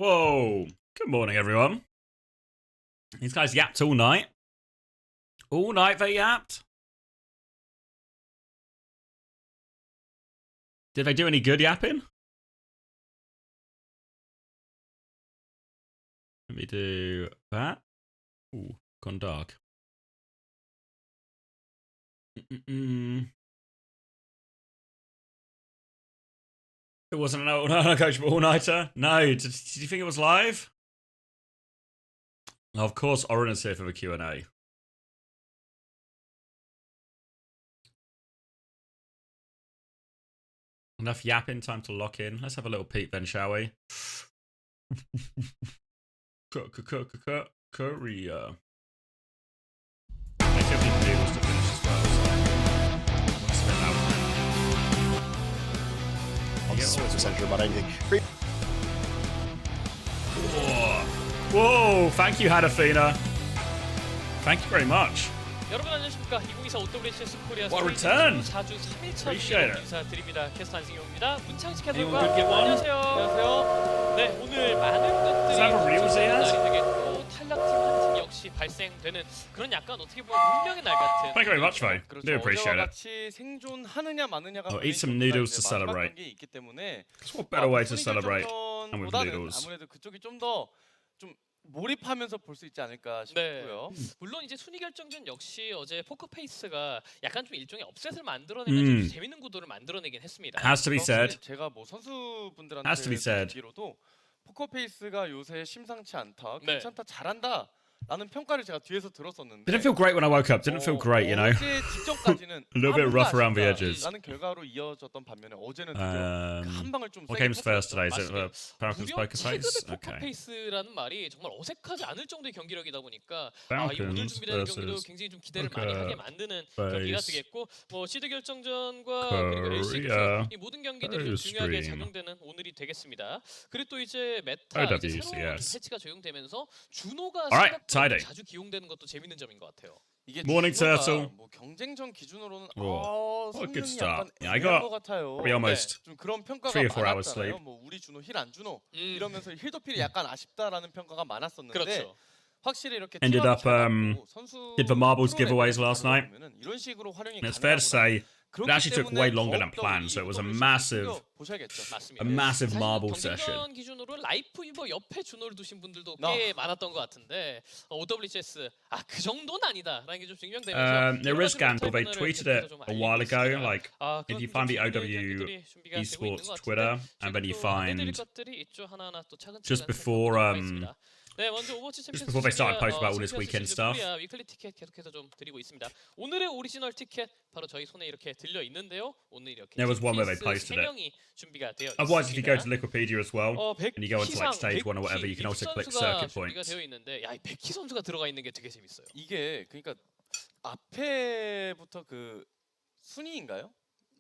Whoa. Good morning, everyone. These guys yapped all night. All night they yapped. Did they do any good yapping? Let me do that. Ooh, gone dark. It wasn't an uncoachable all-nighter? No. Did you think it was live? Oh, of course, Oren is here for the Q&A. Enough yapping, time to lock in. Let's have a little peek then, shall we? Korea. I think the deals to finish as well, so it's a bit loud. I'm so central about anything. Whoa, thank you, Hadafina. Thank you very much. 여러분 안녕하십니까? 2024 OWCS 코리아 What return? 4주 3일차 Appreciate it. 인사드립니다. 캐스터 안승용입니다. 문창식 해설과 Anyone good get one? 안녕하세요. 안녕하세요. 네, 오늘 많은 것들이 Is that for real, Zayas? 날이 되겠고 탈락팀 한 팀 역시 발생되는 그런 약간 어떻게 보면 운명의 날 같은. Thank you very much, Faye. Do appreciate it. 같이 생존하느냐 마느냐가 I'll eat some noodles to celebrate. 게 있기 때문에 What better way to celebrate than with 보다는 noodles? 아무래도 그쪽이 좀 더 좀 몰입하면서 볼 수 있지 않을까 싶고요. 물론 이제 순위 결정전 역시 어제 포커페이스가 약간 좀 일종의 업셋을 만들어내면 좀 재밌는 구도를 만들어내긴 했습니다. Has to be said. 제가 뭐 선수분들한테 Has to be said. 듣기로도 포커페이스가 요새 심상치 않다, 괜찮다, 잘한다. 라는 평가를 제가 뒤에서 들었었는데 Didn't feel great when I woke up. Didn't feel great, you know. 어제 직전까지는 A little bit rough around the edges. 라는 결과로 이어졌던 반면에 어제는 드디어 그 한 방을 좀 What 세게 game's first today? 터뜨렸죠. Is it the Falcons 무려 poker face? 체급의 Okay. 포커페이스라는 말이 정말 어색하지 않을 정도의 경기력이다 보니까 이 Falcons 오늘 준비되는 경기도 versus 굉장히 좀 기대를 많이 하게 만드는 경기가 face. 되겠고 뭐 시드 결정전과 그리고 LCK 이 모든 경기들이 좀 중요하게 작용되는 오늘이 되겠습니다. 그리고 또 이제 메타 이제 새로운 OWCS. 패치가 적용되면서 준호가 Alright, 생각보다 tie-day. 자주 기용되는 것도 재밌는 점인 것 같아요. 이게 Morning, 준호가 Turtle. 뭐 경쟁전 기준으로는 What a good 성능이 start. 약간 Yeah, I 애매한 got 것 같아요. probably almost 좀 그런 평가가 3 or 4 hours 많았잖아요. sleep. 뭐 우리 준호 힐 안 준호 이러면서 힐도필이 약간 아쉽다라는 평가가 많았었는데 그렇죠. 확실히 이렇게 Ended 팀워크 up, 잘 맞고 선수 did the marbles 프로 giveaways 레벨을 last night. 보면은 이런 식으로 활용이 And it's fair to say 그렇기 it actually took 때문에 way longer than 더욱더 planned, 이 so it was a OWCS massive, 보셔야겠죠. 맞습니다. a massive 사실 marble session. 경쟁전 기준으로 라이프 이버 옆에 준호를 두신 분들도 꽤 많았던 것 같은데 OWCS 그 정도는 아니다라는 게 좀 증명되면서 There is scandal. They tweeted it a while ago. Like, if you find the OW esports Twitter and then you find just before 네, 먼저 오버워치 just before they started posting about all this weekend stuff. 위클리 티켓 계속해서 좀 드리고 있습니다. 오늘의 오리지널 티켓 바로 저희 손에 이렇게 들려 있는데요. 오늘 이렇게 There was one where they posted it. 3명이 준비가 되어 Otherwise, if you go 있습니다. to Liquipedia as well, and you go into like stage 1 or whatever, you can also click circuit points. 되어 있는데 야, 이 백희 선수가 들어가 있는 게 되게 재밌어요. 이게 그러니까 앞에부터 그 순위인가요?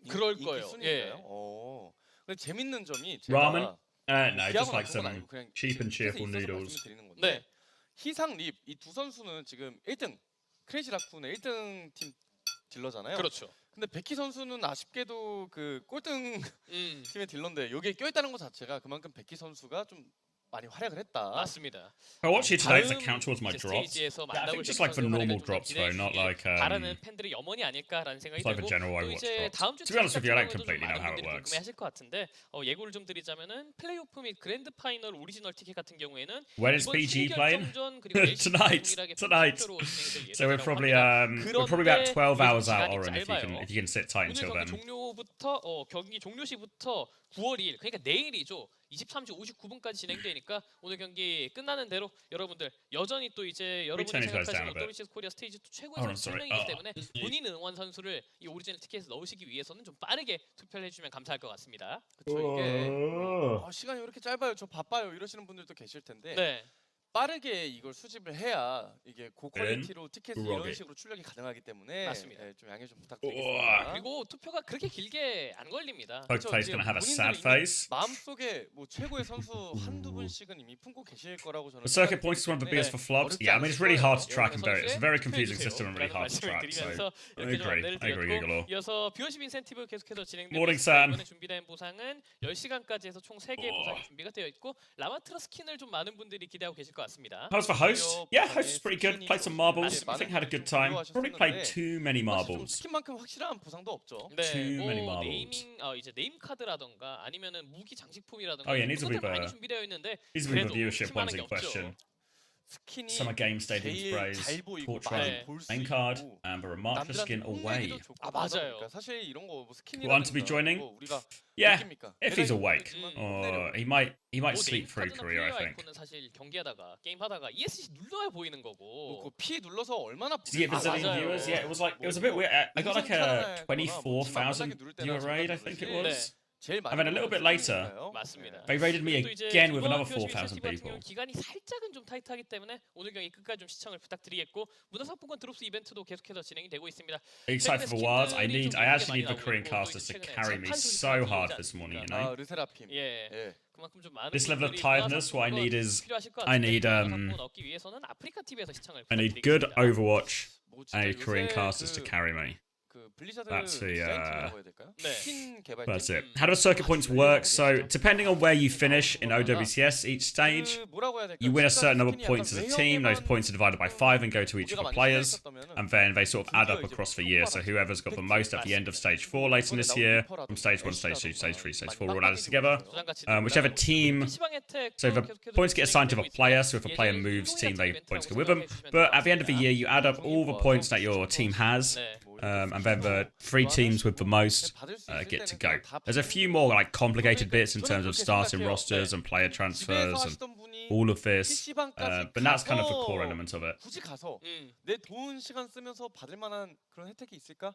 그럴 인기 거예요. 순위인가요? 근데 재밌는 점이 Ramen? 제가 No, just like some cheap and cheerful noodles. 네. 희상 립 이 두 선수는 지금 1등 크레이지 라쿤의 1등 팀 딜러잖아요. 그렇죠. 근데 백희 선수는 아쉽게도 그 꼴등 팀의 딜러인데 여기에 껴있다는 것 자체가 그만큼 백희 선수가 좀 많이 활약을 했다. 맞습니다. I watched it today. Does it count towards my drops? 스테이지에서 Yeah, I think 만나볼 just like for normal 선수들에게 좀 drops though, not like 바라는 팬들의 염원이 아닐까라는 생각이 it's like a 들고 general 또 Overwatch 이제 drops. 다음 주 To be honest with you, I don't 같은 completely 경우에도 know how it 많은 분들이 works. 궁금해하실 것 같은데 예고를 좀 드리자면은 플레이오프 및 그랜드 파이널 오리지널 티켓 같은 경우에는 When is 이번 PG 순위 playing? 결정전 그리고 Tonight. 동일하게 Tonight. 팩트로 진행될 So we're 예정이라고 probably 합니다. we're probably about 12 hours out, 시간이 Oren, if 짧아요. you can sit tight 오늘 until 경기 then. 종료부터 경기 종료 시부터 9월 2일 그러니까 내일이죠. 23시 59분까지 진행되니까 오늘 경기 끝나는 대로 여러분들 여전히 또 이제 여러분이 turn these guys 생각하시는 down a bit? OWCS 코리아 스테이지 2 최고의 Oh, I'm 선수 sorry. 3명이기 때문에 본인 응원 선수를 이 오리지널 티켓에 넣으시기 위해서는 좀 빠르게 투표를 해주면 감사할 것 같습니다. 그렇죠. 이게 시간이 왜 이렇게 짧아요? 저 바빠요. 이러시는 분들도 계실 텐데 네. 빠르게 이걸 수집을 해야 이게 고퀄리티로 티켓이 이런 우럭이. 식으로 출력이 가능하기 때문에 맞습니다. 좀 양해 좀 부탁드리겠습니다. 그리고 투표가 그렇게 길게 안 걸립니다. Poker Face gonna have a sad face. 마음속에 뭐 최고의 선수 한두 분씩은 이미 품고 계실 거라고 저는 The circuit points is one of the biggest for flops. Yeah, I mean it's really hard to track and vote. It's a very confusing system and really hard to track. So I agree, Galore. 이어서 뷰어십 인센티브 계속해서 진행되고 Morning, 있습니다. Sam. 이번에 준비된 보상은 10시간까지 해서 총 3개의 보상이 준비가 되어 있고 라마트라 스킨을 좀 많은 분들이 기대하고 계실 것 같습니다. How's for host? Yeah, host is pretty good. Played some marbles. I think had a good time. Probably played too many 사실 좀 marbles. 스킨만큼 확실한 보상도 없죠. Too many 뭐 marbles. 이제 네임 카드라던가 아니면은 무기 장식품이라던가 Oh, yeah, needs to be 그것들 많이 the- 준비되어 있는데 These are the 그래도 viewership ones 실망한 in 게 없죠. question. 스킨이 Summer Game Stadium 제일 sprays, 잘 보이고 Torch 많이 Run, 볼수 main card, 있고 and a Remarkable skin 남들한테 away. 뽐내기도 좋고 아, 하다 맞아요. 보니까 사실 이런 거뭐 Want to be joining? 우리가 Yeah, 느낍니까? if he's 내가 awake. 이거 Or he might 뭐 sleep through 네임 career, I 카드나 think. 플레이어 아이콘은 사실 경기하다가 게임하다가 ESC 눌러야 보이는 거고. 그 P 눌러서 얼마나 Did you get Brazilian 맞아요. viewers? Yeah, it was a bit weird. I got like a 24,000 viewer raid, I think it was. 제일 많이 And then a little bit later, 맞습니다. they raided me 또 이제 again with 이번 another 뷰어십 4,000 인센티브 같은 people. 경우는 기간이 살짝은 좀 타이트하기 때문에 오늘 경기 끝까지 좀 시청을 부탁드리겠고 문화상품권 드롭스 이벤트도 계속해서 진행이 되고 있습니다. Excited for Wards. I actually need the Korean casters to carry me so hard this morning, you know. 르세라핌. 예. 예. 그만큼 좀 많은 This level of 분들이 tiredness, what I need is 필요하실 것 I 같은데 need, 문화상품권 얻기 위해서는 아프리카 TV에서 시청을 I need good 부탁드리겠습니다. Overwatch 뭐 진짜 and Korean 요새 casters to 그- carry me. 그 블리자드 That's the, 디자인팀이라고 해야 될까요? 네. 스킨 개발팀. That's it. How do circuit points work? So, depending on where you finish in OWCS each stage, 그 뭐라고 해야 될까요? you win a certain number of 스킨이 points as a team. Those points are divided by 5 and go to each of the players. And then they sort of add up across the year. So whoever's got the most at the end of stage 4 later this year, from stage 1, stage 2, stage 3, stage 4, all added together. Whichever team. So the points get assigned to the player. So if a player moves team, they points go with them. But at the end of the year, you add up all the points that your team has. And then the 3 teams with the most get to go. There's a few more like complicated bits in terms of starting rosters and player transfers and all of this. But that's kind of the core element of it. 굳이 가서 내 돈 시간 쓰면서 받을 만한 그런 혜택이 있을까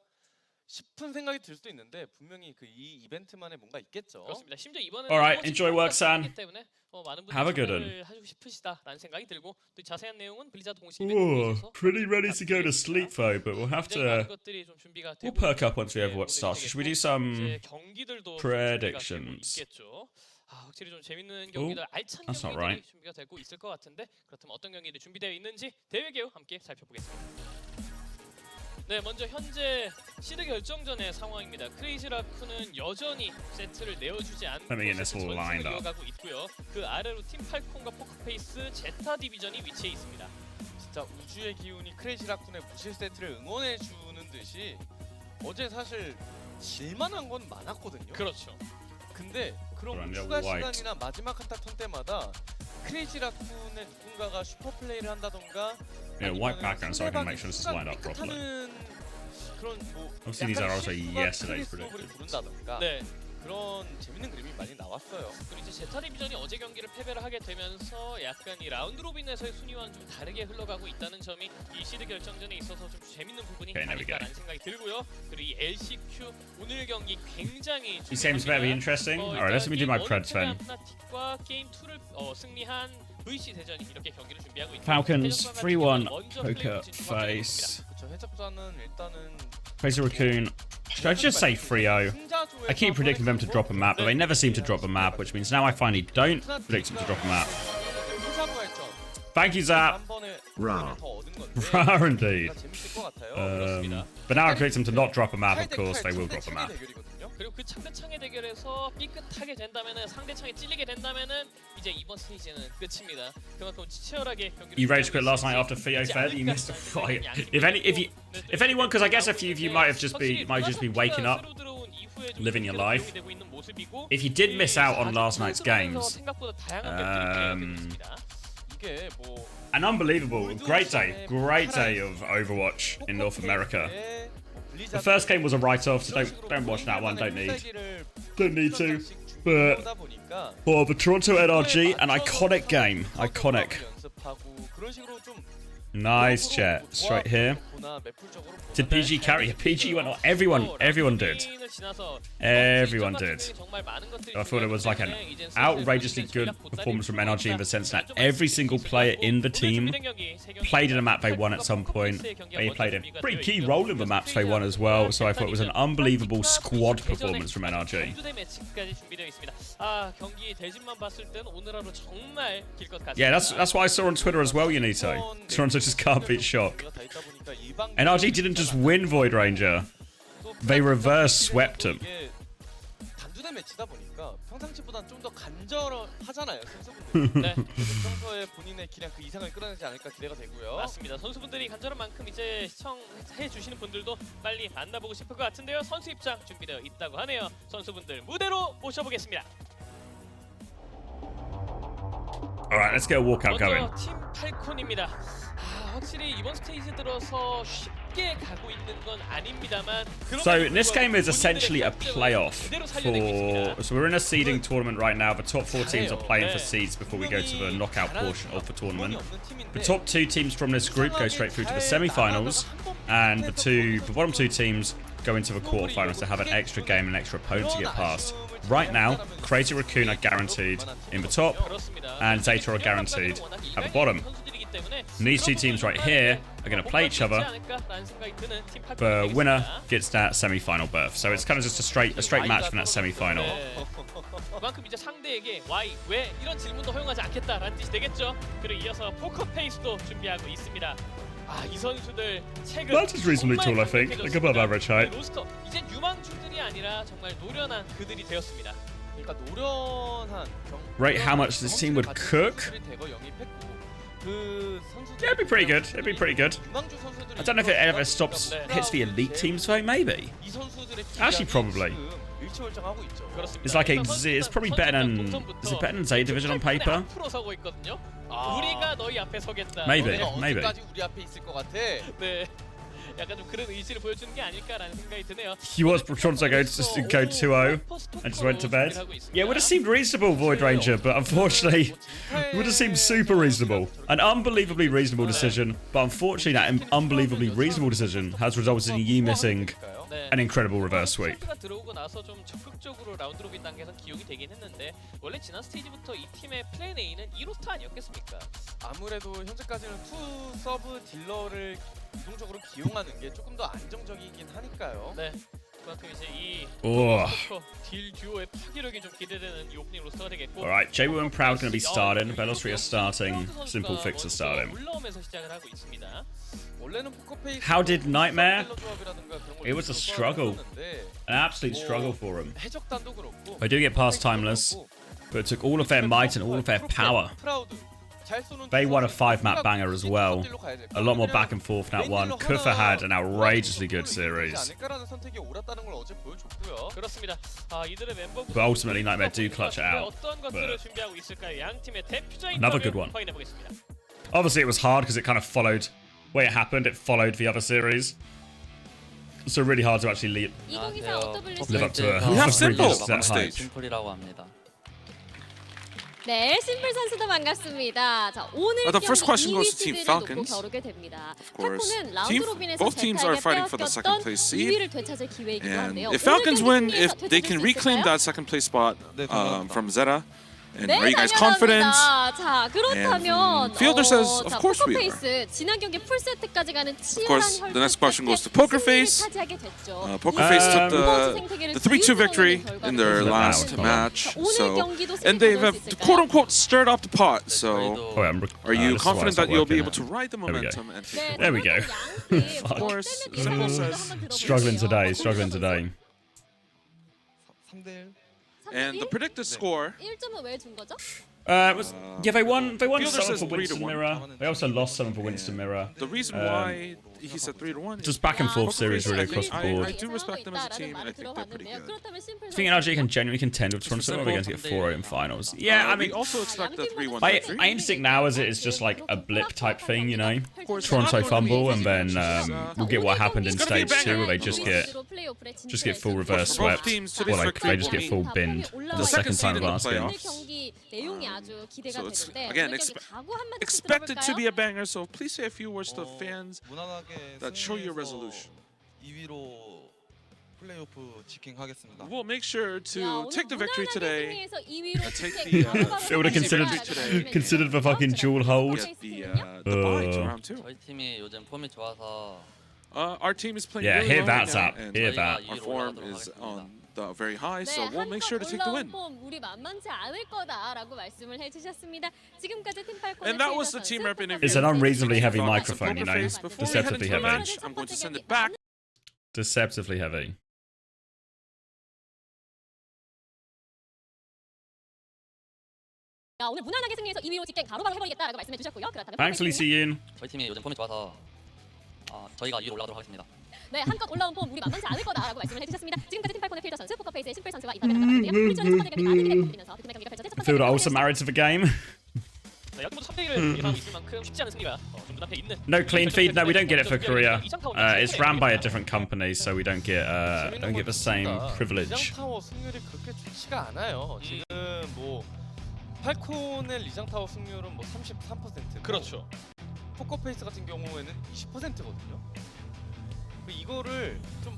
싶은 생각이 들 수도 있는데 분명히 그 이 이벤트만에 뭔가 있겠죠. 그렇습니다. 심지어 이번에는 Alright, enjoy work, San. 때문에 많은 Have a good 분들이 참여를 하고 싶으시다라는 생각이 들고 또 자세한 내용은 블리자드 공식 Ooh, 이벤트에서 pretty ready to go to sleep though, but we'll have 굉장히 많은 to. 것들이 좀 준비가 We'll 되고 perk up once the 네, Overwatch 오늘 starts. Should we do 이제 some? 경기들도 좀 predictions? 준비가 되고 있겠죠. 확실히 좀 재밌는 경기들 알찬 that's not 경기들이 right. 준비가 되고 있을 것 같은데 그렇다면 어떤 경기들이 준비되어 있는지 대회 개요 함께 살펴보겠습니다. 네, 먼저 현재 시드 결정전의 상황입니다. 크레이지 라쿠는 여전히 세트를 내어주지 않고 Let me get this 세트 all 전승을 lined up. 이어가고 있고요. 그 아래로 팀 팔콘과 포크페이스, 제타 디비전이 위치해 있습니다. 진짜 우주의 기운이 크레이지 라쿤의 무실 세트를 응원해 주는 듯이 어제 사실 질만한 건 많았거든요. 그렇죠. 근데 그런 그러네요, 추가 white. 시간이나 마지막 한타 턴 때마다 크레이지 라쿤의 누군가가 슈퍼 플레이를 한다던가 Yeah, white background so I can make sure this is lined up properly. 그런 뭐 Obviously these are also yesterday's predictions. predictions. 부른다던가 네. 그런 재밌는 그림이 많이 나왔어요. 그리고 이제 제타 디비전이 어제 경기를 패배를 하게 되면서 약간 이 라운드 로빈에서의 순위와는 좀 다르게 흘러가고 있다는 점이 이 시드 결정전에 있어서 좀 재밌는 부분이 Okay, there we go. 아닐까라는 생각이 들고요. 그리고 이 LCQ 오늘 경기 굉장히 He seems very interesting. Alright, let me do my preds then. 프나틱과 게임 2를 승리한 VC 대전이 이렇게 경기를 준비하고 있고 Falcons 대전 3-1 먼저 poker 플레이오프 진출하게 face. 그렇죠. 해적자는 일단은 Face Raccoon. Should I just say 3-0? I keep predicting them to drop a map, but they never seem to drop a map, which means now I finally don't predict them to drop a map. Thank you, Zap. Rah. Rah indeed. 재밌을 것 같아요. But now I predict them to not drop a map, of course, they will drop a map. 그리고 그 상대창의 대결에서 삐끗하게 된다면은 상대창에 찔리게 된다면은 이제 이번 스테이지는 끝입니다. 그만큼 치열하게 경기를 You rage quit last night after Theo fed. You missed a fight. If anyone, because I guess a few of you might just be waking up, living your life. If you did miss out on last night's games, 이게 뭐 an unbelievable, great day of Overwatch in North America. The first game was a write-off, so don't watch that one. Don't need to. But the Toronto NRG, an iconic game, iconic. Nice chat. Straight here. Did PG carry? PG went on. Everyone did. Everyone did. I thought it was like an outrageously good performance from NRG in the sense that every single player in the team played in a map they won at some point. They played a pretty key role in the maps they won as well. So I thought it was an unbelievable squad performance from NRG. Yeah, that's what I saw on Twitter as well, Unito. Toronto just can't beat Shock. NRG didn't just win Void Ranger. They reverse swept him. 단두대 매치다 보니까 평상시보다는 좀 더 간절하잖아요, 선수분들. 네. 평소에 본인의 기량 그 이상을 끌어내지 않을까 기대가 되고요. 맞습니다. 선수분들이 간절한 만큼 이제 시청해 주시는 분들도 빨리 만나보고 싶을 것 같은데요. 선수 입장 준비되어 있다고 하네요. 선수분들 무대로 모셔보겠습니다. Alright, let's get a walkout going. 먼저 팀 팔콘입니다. 확실히 이번 스테이지 들어서 쉽게 가고 있는 건 아닙니다만. So this game is essentially a playoff for. So we're in a seeding tournament right now. The top 4 teams are playing for seeds before we go to the knockout portion of the tournament. The top 2 teams from this group go straight through to the semi-finals, and the bottom 2 teams go into the quarterfinals to have an extra game and extra opponent to get past. Right now, Crazy Raccoon are guaranteed in the top, and ZETA are guaranteed at the bottom. And these 2 teams right here are going to play each other. The winner gets that semi-final berth. So it's kind of just a straight match from that semi-final. 그만큼 이제 상대에게 왜 이런 질문도 허용하지 않겠다라는 뜻이 되겠죠. 그리고 이어서 포커 페이스도 준비하고 있습니다. 이 선수들 최근 That is reasonably tall, I think. Like above average height. 로스터 이제 유망주들이 아니라 정말 노련한 그들이 되었습니다. 그러니까 노련한 Rate how much this team would cook? Yeah, it'd be pretty good. It'd be pretty good. I don't know if it ever hits the elite teams though. Maybe. Actually, probably. It's like it's probably better than. Is it better than Z Division on paper? Maybe. 약간 좀 그런 의지를 보여주는 게 아닐까라는 생각이 드네요. He was trying to go 2-0 and just went to bed. Yeah, it would have seemed reasonable, Void Ranger, but unfortunately, it would have seemed super reasonable. An unbelievably reasonable decision, but unfortunately, that unbelievably reasonable decision has resulted in you missing an incredible reverse sweep. 들어오고 나서 좀 적극적으로 라운드 로빈 단계에서 기용이 되긴 했는데 원래 지난 스테이지부터 이 팀의 플랜 A는 2로스터 아니었겠습니까? 아무래도 현재까지는 투 서브 딜러를 유동적으로 기용하는 게 조금 더 안정적이긴 하니까요. 네. 그만큼 이제 이 딜 듀오의 파괴력이 좀 기대되는 이 오프닝 로스터가 되겠고. Alright, J-Woo and Proud going to be starting. Veloz are starting. Simple Fix are starting. 올라오면서 시작을 하고 있습니다. How did Nightmare? It was a struggle. An absolute struggle for him. They do get past Timeless, but it took all of their might and all of their power. They won a 5-map banger as well. A lot more back and forth in that one. Kufa had an outrageously good series. But ultimately, Nightmare do clutch it out. But another good one. Obviously, it was hard because it kind of followed where it happened. It followed the other series. So really hard to actually live up to We have Simple that on hype. stage. 네, 심플 선수도 반갑습니다. 자, 오늘 The first question goes to Team 시드를 Falcons. 놓고 겨루게 됩니다. Of course. 팔콘은 라운드 로빈에서 Both teams are fighting for the second 빼앗겼던 place seed. 2위를 되찾을 기회이기도 And 한데요. if Falcons win, if 오늘 they 경기 can 승리해서 reclaim 되찾을 수 that second place spot from ZETA, and 네, are you guys confident? 자, 그렇다면 Fielder says, of 자, course we are. 포커페이스 지난 경기 풀 세트까지 가는 치열한 course, the next question goes to Pokerface. Pokerface Pokerface took the 3-2 victory in their last match, so and they have quote-unquote stirred up the pot. So, are you confident that you'll be able to ride the momentum? And There we go. of course, Simple says. Struggling today. And the predicted score. 1점은 왜 준 거죠? Yeah, they won Fielder some says for Winston 3-1. Mirror. They also lost some for Winston Mirror. The reason why he said 3-1 Just back and forth series really across the I board. do respect them as a team, and I think they're pretty good. I think NRG can genuinely contend with Toronto, or are they going to get 4-0 in finals? Yeah, I We mean, also expect the 3-1 my victory. instinct now is it's just like a blip type thing, you know? Toronto fumble, and then we'll get what happened in stage 2 where they just get full reverse Both swept. teams to Or this like they victory just will get full mean binned the second time of last game. 경기 내용이 아주 기대가 So it's 되는데 again 오늘 경기 각오 한마디 expected to be a 들어볼까요? banger. So please say a few words to the fans 무난하게 that show your 승리해서 resolution. 2위로 플레이오프 지킹하겠습니다. We'll make sure 야, to 오늘 take the victory 무난하게 today. 승리해서 2위로 take 직행 the, 바로바로 Fielder considered 승리를 considered for fucking dual hold. Get the bye to round 2. 저희 팀이 요즘 폼이 좋아서 Our team is playing Yeah, really hear well that's right up. now, and Hear that. our form is on the very high, 네, so we'll make sure to take the win. 폼 우리 만만치 않을 거다라고 말씀을 해주셨습니다. 지금까지 팀 팔콘의 And that was 최희서 the team 선수, rep interview. It's an unreasonably heavy Some microphone, you know. poker face. Before we head Deceptively into the heavy. match, I'm going to send it back. Deceptively heavy. 야, 오늘 무난하게 승리해서 2위로 직행 바로바로 해버리겠다라고 말씀해 주셨고요. 그렇다면 Thanks, Lisa Yoon. 저희 팀이 요즘 폼이 좋아서 저희가 2위로 올라가도록 하겠습니다. 네, 한껏 올라온 폼 우리 만만치 않을 거다라고 말씀을 해주셨습니다. 지금까지 팀 팔콘의 필더 선수, 포커페이스의 심플 선수와 인터뷰를 나눠봤는데요. 우리 첫 번째 경기 많은 기대 부탁드리면서 그 팀의 경기가 펼쳐질 첫 번째 Fielder 경기 also married to the game. 네, 야구도 3대1을 예상하고 있을 만큼 쉽지 않은 승리가 좀 눈앞에 있는. No clean feed. No, we don't get it for Korea. It's ran by a different company, so we don't get the same privilege. 리장타워 승률이 그렇게 좋지가 않아요. 지금 뭐 팔콘의 리장타워 승률은 뭐 33%. 그렇죠. 포커페이스 같은 경우에는 20%거든요. 이거를 좀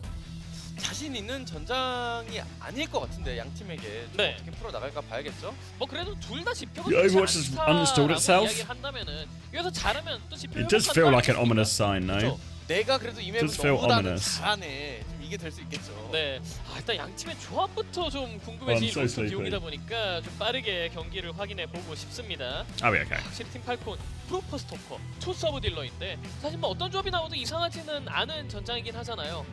자신 있는 전장이 아닐 것 같은데 양 팀에게 좀 네. 어떻게 풀어 나갈까 봐야겠죠. 뭐 그래도 둘 다 지표가 The Overwatch has understood itself. 이야기를 한다면은 여기서 잘하면 또 지표. It does feel like an ominous sign, no? 그렇죠. 내가 그래도 이 맵을 Does feel 너보다는 ominous. 잘하네. 좀 이게 될 수 있겠죠. 네, 일단 양 팀의 조합부터 좀 I'm 궁금해지는 so sleepy. 비용이다 보니까 좀 빠르게 경기를 확인해 보고 싶습니다. Oh, yeah, okay. 확실히 팀 팔콘 프로퍼 스토커, 투 서브 딜러인데 사실 뭐 어떤 조합이 나와도 이상하지는 않은 전장이긴 하잖아요.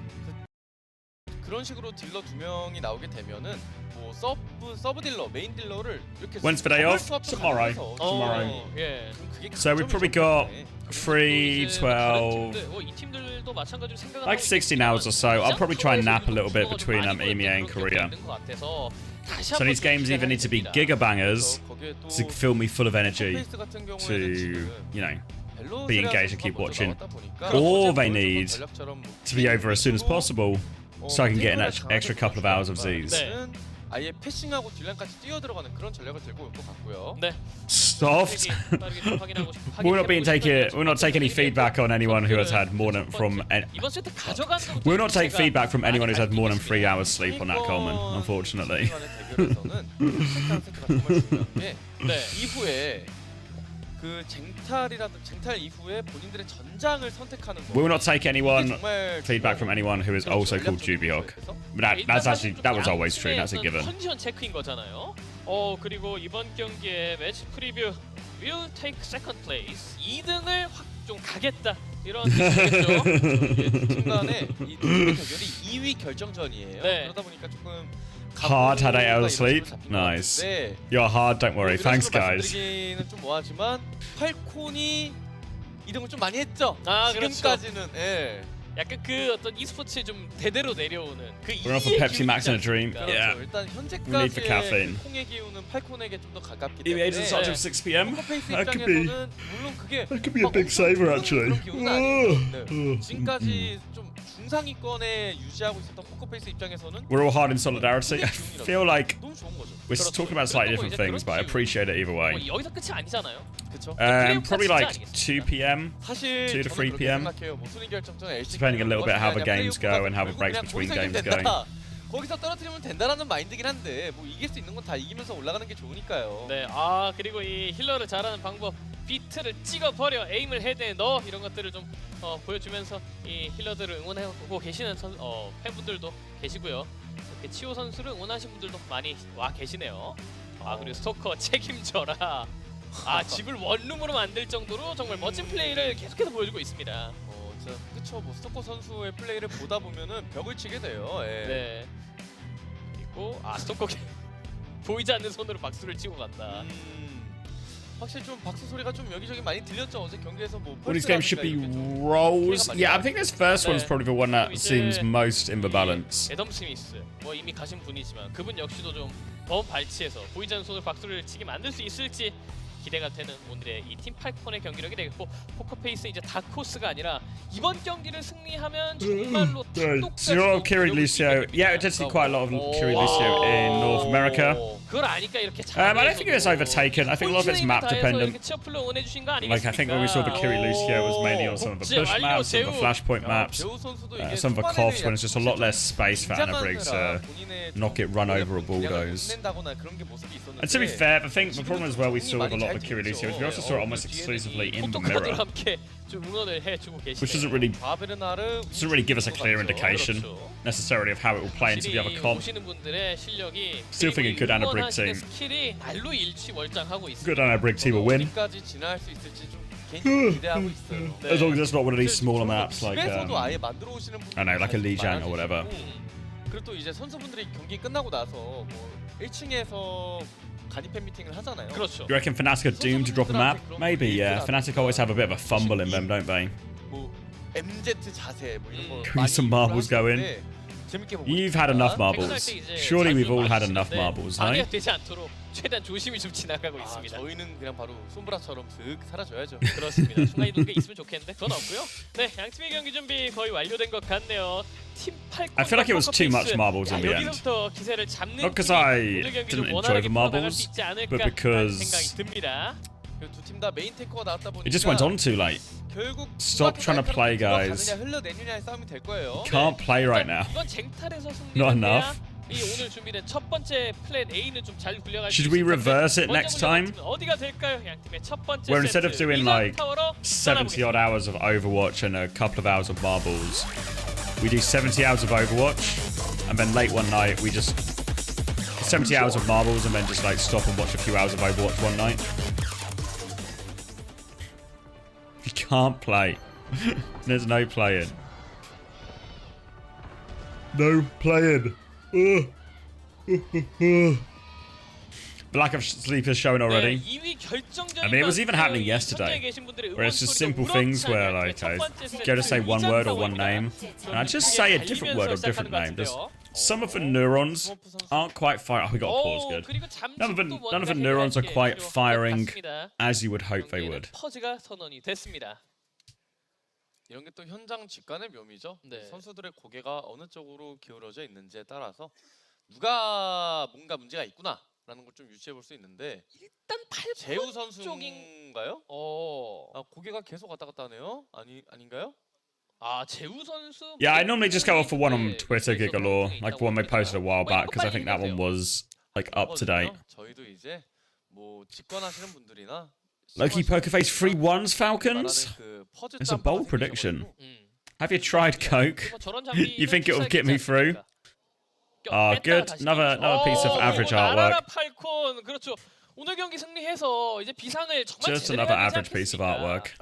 그런 식으로 딜러 2명이 나오게 되면은 뭐 서브 딜러, 메인 딜러를 이렇게 When's the day 더블 off? 수합도 Tomorrow. 가능해서 Tomorrow. 예. 그럼 그게 So we probably 강점이죠. got 네. 3, 12, 이 팀들도 마찬가지로 생각을 like 16 hours or so. I'll probably try and nap a little bit between EMEA and Korea. So these games either need to be gigabangers 거기에 또 to fill me full of energy 포커페이스 같은 경우에는 to, 지금 you know, 밸런스라는 be engaged and 선수가 keep 먼저 watching. 나왔다 보니까 Or 어제 they 보여줬던 need 전략처럼 뭐 to be over as soon as possible so I can get an 딜러를 extra couple of hours of 강하게 Z's. 네. 아예 패싱하고 딜란까지 뛰어 들어가는 그런 전략을 들고 올 것 같고요. 네. Soft. We're not taking any feedback on anyone who has had more than 이번 세트 가져가는 것부터 We'll not take 제가 feedback from anyone who's had more than 3 알겠습니다. hours sleep on that Coleman, unfortunately. 대결에서는 쟁탈 세트가 정말 중요한 게 네. 이후에 그 쟁탈 이후에 본인들의 전장을 선택하는 거. We will not take anyone 정말 feedback from anyone who is also called Jubiok. But that was always true. That's a given. 컨디션 체크인 거잖아요. 그리고 이번 경기의 매치 프리뷰 will take second place. 2등을 확 좀 가겠다. 이런 뜻이겠죠. 중간에 이 대결이 2위 결정전이에요. 네. 그러다 보니까 조금 Hard had 8 hours sleep. Nice. You're hard, don't worry. Thanks, guys. 말씀드리기는 좀 뭐하지만 팔콘이 이동을 좀 많이 했죠. 그렇죠. 지금까지는 예. 약간 그 어떤 e스포츠에 좀 대대로 내려오는 그 We're off for Pepsi Max in a dream. 그렇죠. Yeah. 일단 We need for caffeine. 현재까지의 콩의 기운은 팔콘에게 좀 더 가깝기 EMEA 때문에 doesn't start till 6 p.m. 포커페이스 That could be. 입장에서는 물론 그게 That could be a big saver, actually. 그런 기운은 아니에요. 네. 지금까지 좀 중상위권에 유지하고 있었던 포커페이스 입장에서는 We're all hard in solidarity. I feel like 너무 좋은 거죠. we're talking about slightly different things, but I appreciate it either way. 여기서 끝이 아니잖아요. 그렇죠. Probably like 2 p.m. 사실 2 to 3 저는 그렇게 p.m. 생각해요. 뭐 순위 결정전 LCK Depending a little bit how the 그냥 games go and how the breaks 그냥 between 거기서 games 이기면 go. 된다. 거기서 떨어뜨리면 된다라는 마인드긴 한데 뭐 이길 수 있는 건 다 이기면서 올라가는 게 좋으니까요. 네, 그리고 이 힐러를 잘하는 방법, 비트를 찍어버려, 에임을 헤드에 넣어 이런 것들을 좀 보여주면서 이 힐러들을 응원하고 계시는 팬분들도 계시고요. 이렇게 치오 선수를 응원하시는 분들도 많이 와 계시네요. 그리고 스토커 책임져라. 집을 원룸으로 만들 정도로 정말 멋진 플레이를 계속해서 보여주고 있습니다. 진짜 그쵸. 뭐 스토커 선수의 플레이를 보다 보면은 벽을 치게 돼요. 예. 네. 그리고 스토커 보이지 않는 손으로 박수를 치고 간다. 확실히 좀 박수 소리가 좀 여기저기 많이 들렸죠. 어제 경기에서 뭐 Well, these games should be rolls. Yeah, I think this first one's probably the one that seems most in the balance. 애덤 스미스 뭐 이미 가신 분이지만 그분 역시도 좀 더 발치해서 보이지 않는 손으로 박수를 치게 만들 수 있을지 기대가 되는 오늘의 이 팀 팔콘의 경기력이 되겠고, 포커페이스 이제 다크호스가 아니라 이번 경기를 승리하면 정말로 So a lot of Kiri Lucio. Yeah, we did see quite a lot of Kiri Lucio in North America. 그걸 아니까 이렇게 I don't think it was overtaken. I think a lot of it's map dependent. Like, I think when we saw the Kiri Lucio, it was mainly on some of the push maps, some of the flashpoint maps, some of the coughs when it's just a lot less space for Anabrix to not get run over or bulldoze. And to be fair, the problem as well we saw with a lot of the Kiri Lucio is we also saw it almost exclusively in the mirror, which doesn't really give us a clear indication necessarily of how it will play into the other comp. Still think a good Anabrix team. Good Anabrix team will win. As long as it's not one of these smaller maps like I don't know, like a Lijiang or whatever. 그리고 또 이제 선수분들이 경기 끝나고 나서 뭐 1층에서 간이팬 미팅을 하잖아요. 그렇죠. You reckon Fnatic are doomed to drop a map? Maybe, yeah. Fnatic always have a bit of a fumble in them, don't they? 뭐 MZ 자세 뭐 이런 거 Can some marbles go in? You've had enough marbles. Surely we've all had enough marbles, no? 되지 않도록 최대한 조심히 좀 지나가고 있습니다. 저희는 그냥 바로 솜브라처럼 슥 사라져야죠. 그렇습니다. 순간 이동계 있으면 좋겠는데 그건 없고요. 네, 양팀의 경기 준비 거의 완료된 것 같네요. 팀 8. I feel like it was too much marbles in the end. 여기서부터 기세를 잡는 Not because I didn't enjoy the marbles, but because 두 팀 다 메인 탱커가 나왔다 보니까 it just went on too late. 결국 Stop trying to play, guys. 흘러내느냐의 싸움이 될 거예요. Can't play right now. 이건 쟁탈에서 Not 승리를 enough. 해야 이 오늘 준비된 첫 번째 플랜 A는 좀 잘 굴려갈 수 Should we 있을 텐데 reverse it 먼저 next time? 어디가 될까요? 양팀의 첫 번째 Where instead of 세트, doing 이전 like 타워로 70 odd hours of Overwatch and a couple of hours of marbles, we do 70 hours of Overwatch and then late one night we just 70 hours of marbles and then just like stop and watch a few hours of Overwatch one night. You can't play. There's no playing. No playing. Lack of sleep is showing already. I mean, it was even happening yesterday, where it's just simple things where like I go to say one word or one name, and I just say a different word or different name. Some of the neurons aren't quite firing. Oh, we got a pause, good. None of the neurons are quite firing as you would hope they would. 이런 게 또 현장 직관의 묘미죠. 네. 선수들의 고개가 어느 쪽으로 기울어져 있는지에 따라서 누가 뭔가 문제가 있구나라는 걸 좀 유추해 볼 수 있는데 일단 제우 선수인가요? 아, 고개가 계속 왔다 갔다 하네요. 아닌가요? 아, 제우 선수. Yeah, I normally just go off for one on Twitter, Gigalore, like the one they posted a while back, because I think that one was like up to date. 저희도 이제 뭐 직관하시는 분들이나 Loki Pokerface 3-1s Falcons? It's a bold prediction. Have you tried Coke? You think it will get me through? Ah, good. Another piece of average artwork. 그렇죠. 오늘 경기 승리해서 이제 비상을 정말 Just another average piece of artwork.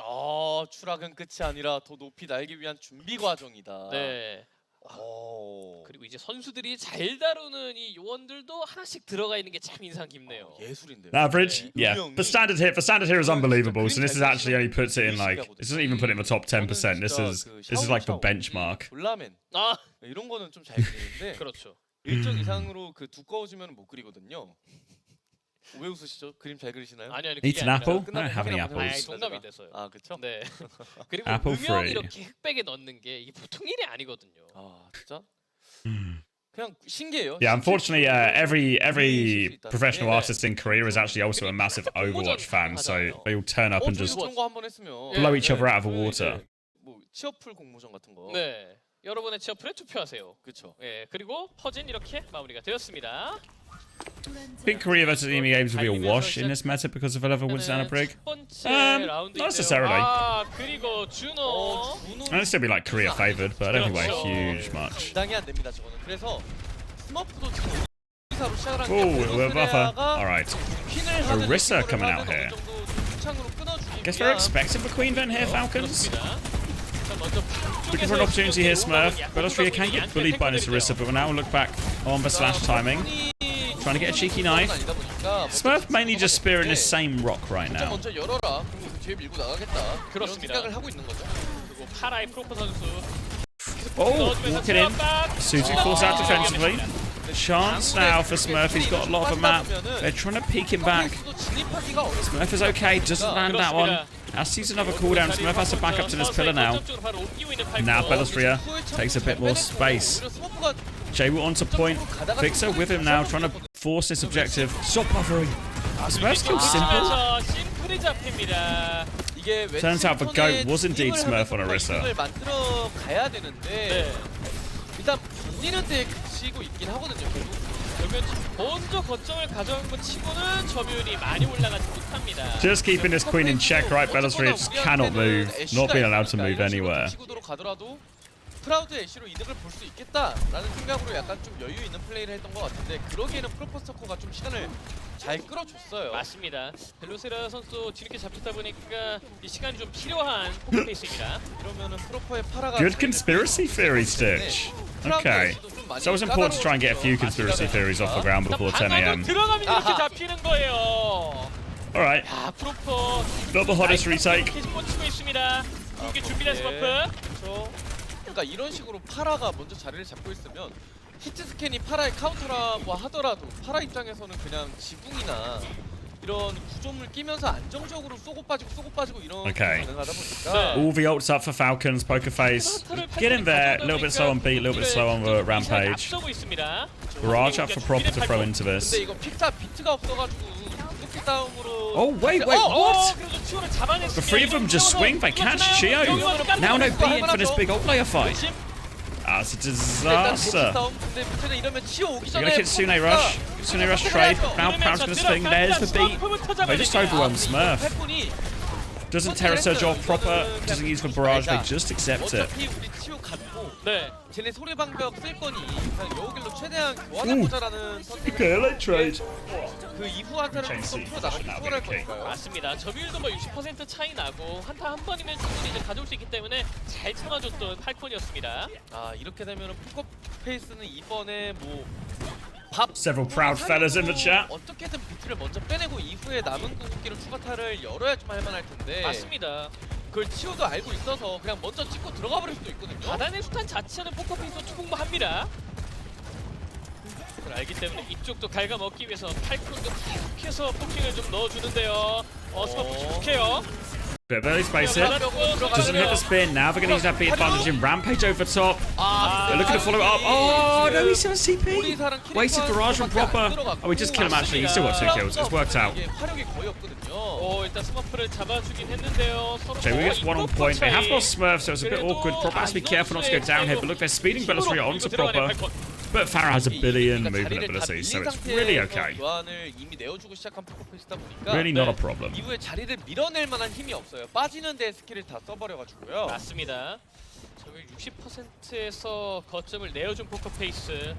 추락은 끝이 아니라 더 높이 날기 위한 준비 과정이다. 네. 그리고 이제 선수들이 잘 다루는 이 요원들도 하나씩 들어가 있는 게 참 인상 깊네요. 예술인데요. Average? Yeah. The standard here is unbelievable. So this is actually only puts it in like, this doesn't even put it in the top 10%. This is like the benchmark. 볼라멘. 이런 거는 좀 잘 그리는데. 그렇죠. 일정 이상으로 그 두꺼워지면 못 그리거든요. 왜 웃으시죠? 그림 잘 그리시나요? 아니 Eat an apple? I don't have any apples. 동남이 됐어요. 아, 그렇죠? 네. 그리고 Apple 음영 free. 이렇게 흑백에 넣는 게 이게 보통 일이 아니거든요. 아, 진짜? 그냥 신기해요. Yeah, unfortunately, every professional artist in Korea is actually also a massive Overwatch fan, so they all turn up and just 저런 거 한번 했으면 blow each other out of the water. 뭐 취업풀 공모전 같은 거. 네. 여러분의 취업풀에 투표하세요. 그렇죠. 예, 그리고 퍼진 이렇게 마무리가 되었습니다. I think Korea versus EME Games will be a wash in this meta because of a level with Xanabrig. Not necessarily. 아, 그리고 준호. I'd still be like Korea favoured, but I don't think we're huge much. 당이 안 됩니다, 저거는. 그래서 스머프도 지금 의사로 시작을 한 게 Oh, we're buffer. Alright. 퀸을 하는 Orisa coming out here. 창으로 끊어주기 Guess we're expecting the Queen Vent here, Falcons. Looking for an opportunity here, Smurf. Belostria can get bullied by this Orisa, but we'll now look back on the slash timing. Trying to get a cheeky knife. Smurf mainly just spearing this same rock right now. 먼저 열어라. 그리고 뒤에 밀고 나가겠다. 그렇습니다. 생각을 하고 있는 거죠. 그리고 파라의 프로포 선수. Oh, walk it in. Suzu forced out defensively. Chance now for Smurf. He's got a lot of a map. They're trying to peek him back. Smurf is okay. Doesn't land that one. As sees another cooldown. Smurf has to back up to this pillar now. Now Belostria takes a bit more space. Jay will onto point. Vixer with him now, trying to force this objective. Stop buffering. Smurf's kill simple. 심플이 잡힙니다. 이게 Turns out the goat was indeed Smurf on Orisa. 만들어 가야 되는데 일단 본인은 때 그치고 있긴 하거든요. 결국 그러면 먼저 거점을 가져간 것 치고는 점유율이 많이 올라가지 못합니다. Just keeping this queen in check, right? Battlefield just cannot move. Not being allowed to move anywhere. 치고도로 가더라도 프라우드 애쉬로 이득을 볼 수 있겠다라는 생각으로 약간 좀 여유 있는 플레이를 했던 것 같은데 그러기에는 프로포스터코가 좀 시간을 잘 끌어줬어요. 맞습니다. 벨로세라 선수 뒤늦게 잡혔다 보니까 이 시간이 좀 필요한 포크페이스입니다. 이러면은 프로포의 파라가 Good conspiracy theory, Stitch. Okay. So it was important to try and get a few conspiracy theories off the ground before 10 a.m. 들어가면 이렇게 잡히는 거예요. Alright. 야, 프로포 Not the hottest retake. 계속 꽂히고 있습니다. 이게 준비된 스머프. 그렇죠. 그러니까 이런 식으로 파라가 먼저 자리를 잡고 있으면 히트 스캔이 파라의 카운터라고 하더라도 파라 입장에서는 그냥 지붕이나 이런 구조물 끼면서 안정적으로 쏘고 빠지고 이런 게 가능하다 보니까 All the ults up for Falcons, poker face. Get in there, a little bit slow on beat, a little bit slow on the rampage. Barrage up for proper to throw into this. 근데 이거 픽사 비트가 없어가지고 다음으로 Oh, wait, what? The three of them just swing, they catch Chio. Now no beat for this big ult player fight. That's a disaster. You're gonna Kitsune rush. Kitsune rush trade. Now Proud's gonna swing. There's the beat. They just overwhelm Smurf. Doesn't Terra Surge off proper. Doesn't use the barrage. They just accept it. 네, 쟤네 소리 방벽 쓸 거니 그냥 여우길로 최대한 교환해보자라는 선택을 Okay, let's trade. 그 이후 한타를 좀 풀어나가기 수월할 거니까요. 맞습니다. 점유율도 뭐 60% 차이 나고 한타 한 번이면 충분히 이제 가져올 수 있기 때문에 잘 참아줬던 팔콘이었습니다. 아 이렇게 되면은 포커 페이스는 이번에 뭐 Several proud fellas in the chat. 어떻게든 비트를 먼저 빼내고 이후에 남은 궁극기로 추가타를 열어야지만 할만할 텐데. 맞습니다. 그걸 치오도 알고 있어서 그냥 먼저 찍고 들어가 버릴 수도 있거든요. 바다의 수탄 자체는 포커페이스로 충분합니다. 그걸 알기 때문에 이쪽도 갉아먹기 위해서 팔콘도 계속해서 포킹을 좀 넣어주는데요. 스머프 축해요. Bit of early space hit. Doesn't hit the spin. Now they're going to use that beat advantage in Rampage over top. They're looking to follow it up. Oh, no, he's on CP. Wasted barrage from proper. Oh, we just killed him actually. He's still got 2 kills. It's worked out. 일단 스머프를 잡아주긴 했는데요. Okay, we get 1 on point. They have got Smurf, so it's a bit awkward. Proper has to be careful not to go down here. But look, they're speeding Bellatrix onto proper. But Farah has a billion movement abilities, so it's really okay. Really not a problem. 이후에 자리를 밀어낼 만한 힘이 없어요. 빠지는 데 스킬을 다 써버려가지고요. 맞습니다. 저기 60%에서 거점을 내어준 포커페이스.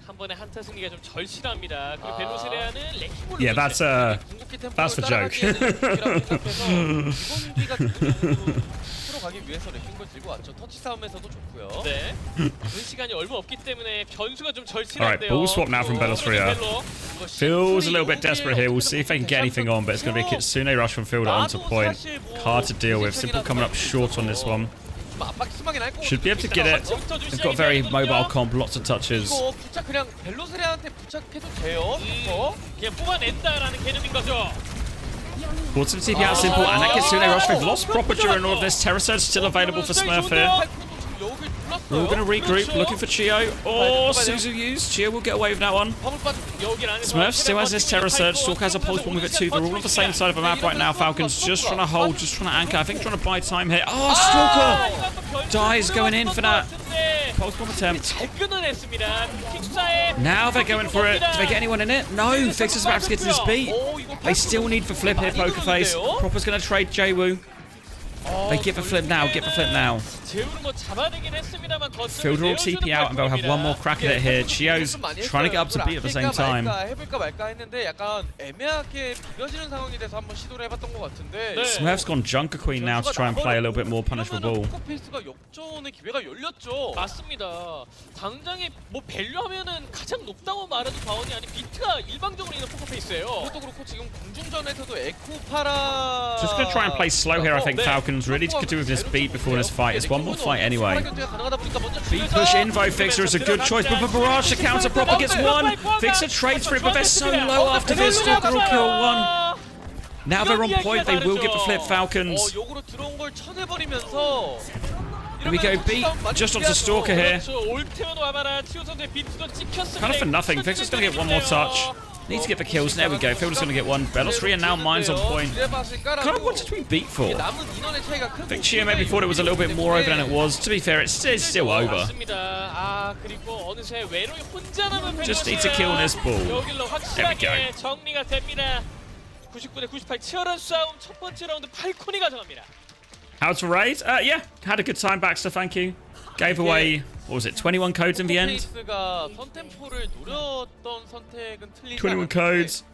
한 번에 한타 승리가 좀 절실합니다. 그리고 벨로세레아는 레킹볼로 Yeah, that's the joke. 가기 위해서 레킹볼 들고 왔죠. 터치 싸움에서도 좋고요. 네. 그 시간이 얼마 없기 때문에 변수가 좀 절실한데요. Alright, ball swap now from Bellatrix. Feels a little bit desperate here. We'll see if they can get anything on, but it's going to be a Kitsune rush from Fielder onto point. Hard to deal with. Simple coming up short on this one. Should be able to get it. They've got very mobile comp, lots of touches. 이거 부착 그냥 벨로세레한테 부착해도 돼요. 그냥 뽑아낸다라는 개념인 거죠. Bought some TP out simple, and that Kitsune rush. They've lost proper during all of this. Terra Surge still available for Smurf here. We're all going to regroup, looking for Chio. Oh, Suzu used. Chio will get away with that one. Smurf still has this Terra Surge. Stalker has a pulse bomb with it too. They're all on the same side of the map right now. Falcons just trying to hold, just trying to anchor. I think trying to buy time here. Oh, Stalker dies going in for that pulse bomb attempt. Now they're going for it. Do they get anyone in it? No. Fixer's about to get to this beat. They still need for flip here, Pokerface. Proper's going to trade Jaewoo. They get the flip now, get the flip now. Fielder will TP out and they'll have one more crack at it here. Chio's trying to get up to beat at the same time. Smurf's gone Junker Queen now to try and play a little bit more punishable ball. 맞습니다. 당장에 뭐 밸류하면은 가장 높다고 말해도 과언이 아닌 비트가 일방적으로 있는 포커페이스예요. 그것도 그렇고 지금 공중전에서도 에코 파라. Just gonna try and play slow here, I think. Falcons really could do with this beat before this fight. It's one more fight anyway. Beat push in by Fixer is a good choice, but the barrage to counter proper gets one. Fixer trades for it, but they're so low after this. Stalker will kill one. Now they're on point, they will get the flip, Falcons. Here we go, beat just onto Stalker here. Kind of for nothing. Fixer's gonna get one more touch. Need to get the kills. There we go. Fielder's going to get one. Belostry and now Mine's on point. God, what did we beat for? I think Chia maybe thought it was a little bit more over than it was. To be fair, it's still over. Just need to kill this ball. There we go. 99대 98 치열한 싸움 첫 번째 라운드 팔콘이 가져갑니다. How to raid? Yeah, had a good time, Baxter, thank you. Gave away, what was it, 21 codes in the end? 21 codes.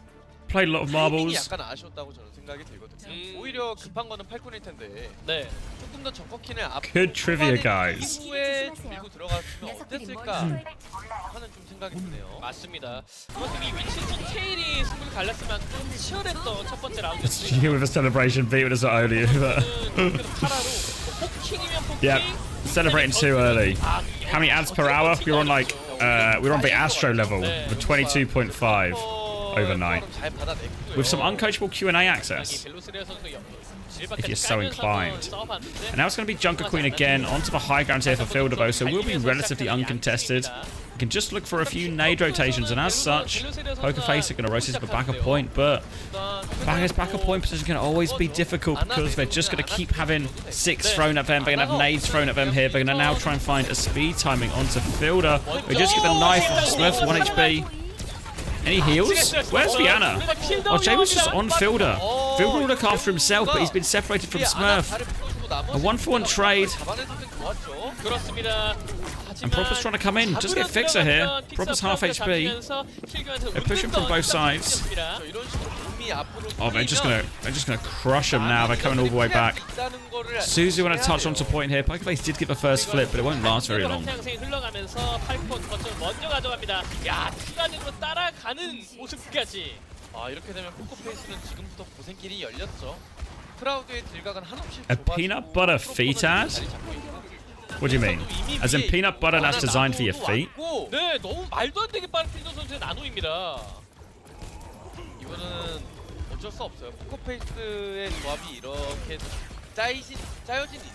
Played a lot of marbles. 약간 아쉬웠다고 저는 생각이 들거든요. 오히려 급한 거는 팔콘일 텐데. 네. 조금 더 정커킨을 앞으로 Good trivia, guys. 이후에 밀고 들어갔으면 어땠을까 하는 좀 생각이 드네요. 맞습니다. 그만큼 이 위치는 테일이 승부를 갈랐을 만큼 치열했던 첫 번째 라운드. Here with a celebration beat was not only. Yeah, celebrating too early. How many ads per hour? We were on like, we were on the Astro level with 22.5 overnight. With some uncoachable Q&A access. If you're so inclined. And now it's going to be Junker Queen again onto the high ground here for Fielder though, so we'll be relatively uncontested. We can just look for a few nade rotations, and as such, Pokerface are going to rotate to the backup point, but Banger's backup point position can always be difficult because they're just going to keep having 6 thrown at them. They're going to have nades thrown at them here. They're going to now try and find a speed timing onto Fielder. They just get the knife from Smith, 1 HP. Any heals? Where's Vianna? Oh, Jay was just on Fielder. Fielder will look after himself, but he's been separated from Smurf. A 1-for-1 trade. And Proper's trying to come in. Just get Fixer here. Proper's half HP. They're pushing from both sides. Oh, they're just gonna crush him now. They're coming all the way back. Suzu want to touch onto point here. Pokerface did get the first flip, but it won't last very long. A peanut butter feet ad? What do you mean? As in peanut butter that's designed for your feet? 네, 너무 말도 안 되게 빠른 필더 선수의 나노입니다. 이거는 어쩔 수 없어요. 포커페이스의 조합이 이렇게 짜여진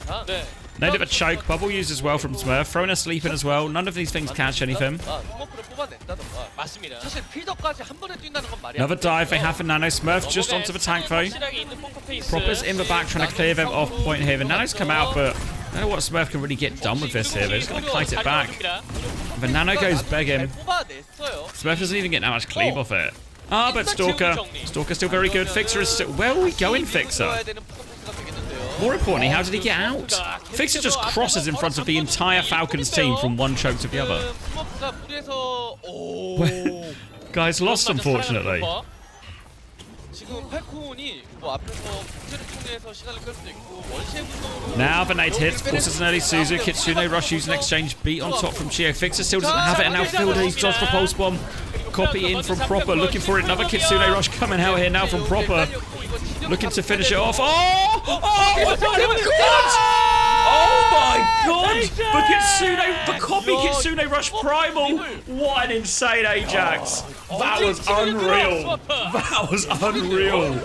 이상. 네. Native a choke. Bubble used as well from Smurf. Throwing a sleep in as well. None of these things catch anything. Another dive. They have a Nano. Smurf just onto the tank though. Proper's in the back trying to clear them off point here. The Nano's come out, but I don't know what Smurf can really get done with this here. They're just going to kite it back. The Nano goes begging. Smurf doesn't even get that much cleave off it. Ah, but Stalker. Stalker's still very good. Fixer is still... Where are we going, Fixer? More importantly, how did he get out? Fixer just crosses in front of the entire Falcons team from one choke to the other. Guys lost, unfortunately. Now the nade hits, forces an early Suzu. Kitsune rush using exchange beat on top from Chio. Fixer still doesn't have it, and now Fielder, he's dodged the pulse bomb. Copy in from Proper, looking for it. Another Kitsune rush coming out here now from Proper. Looking to finish it off. Oh! Oh my god! Oh my god! The copy Kitsune rush primal. What an insane Ajax! That was unreal. That was unreal.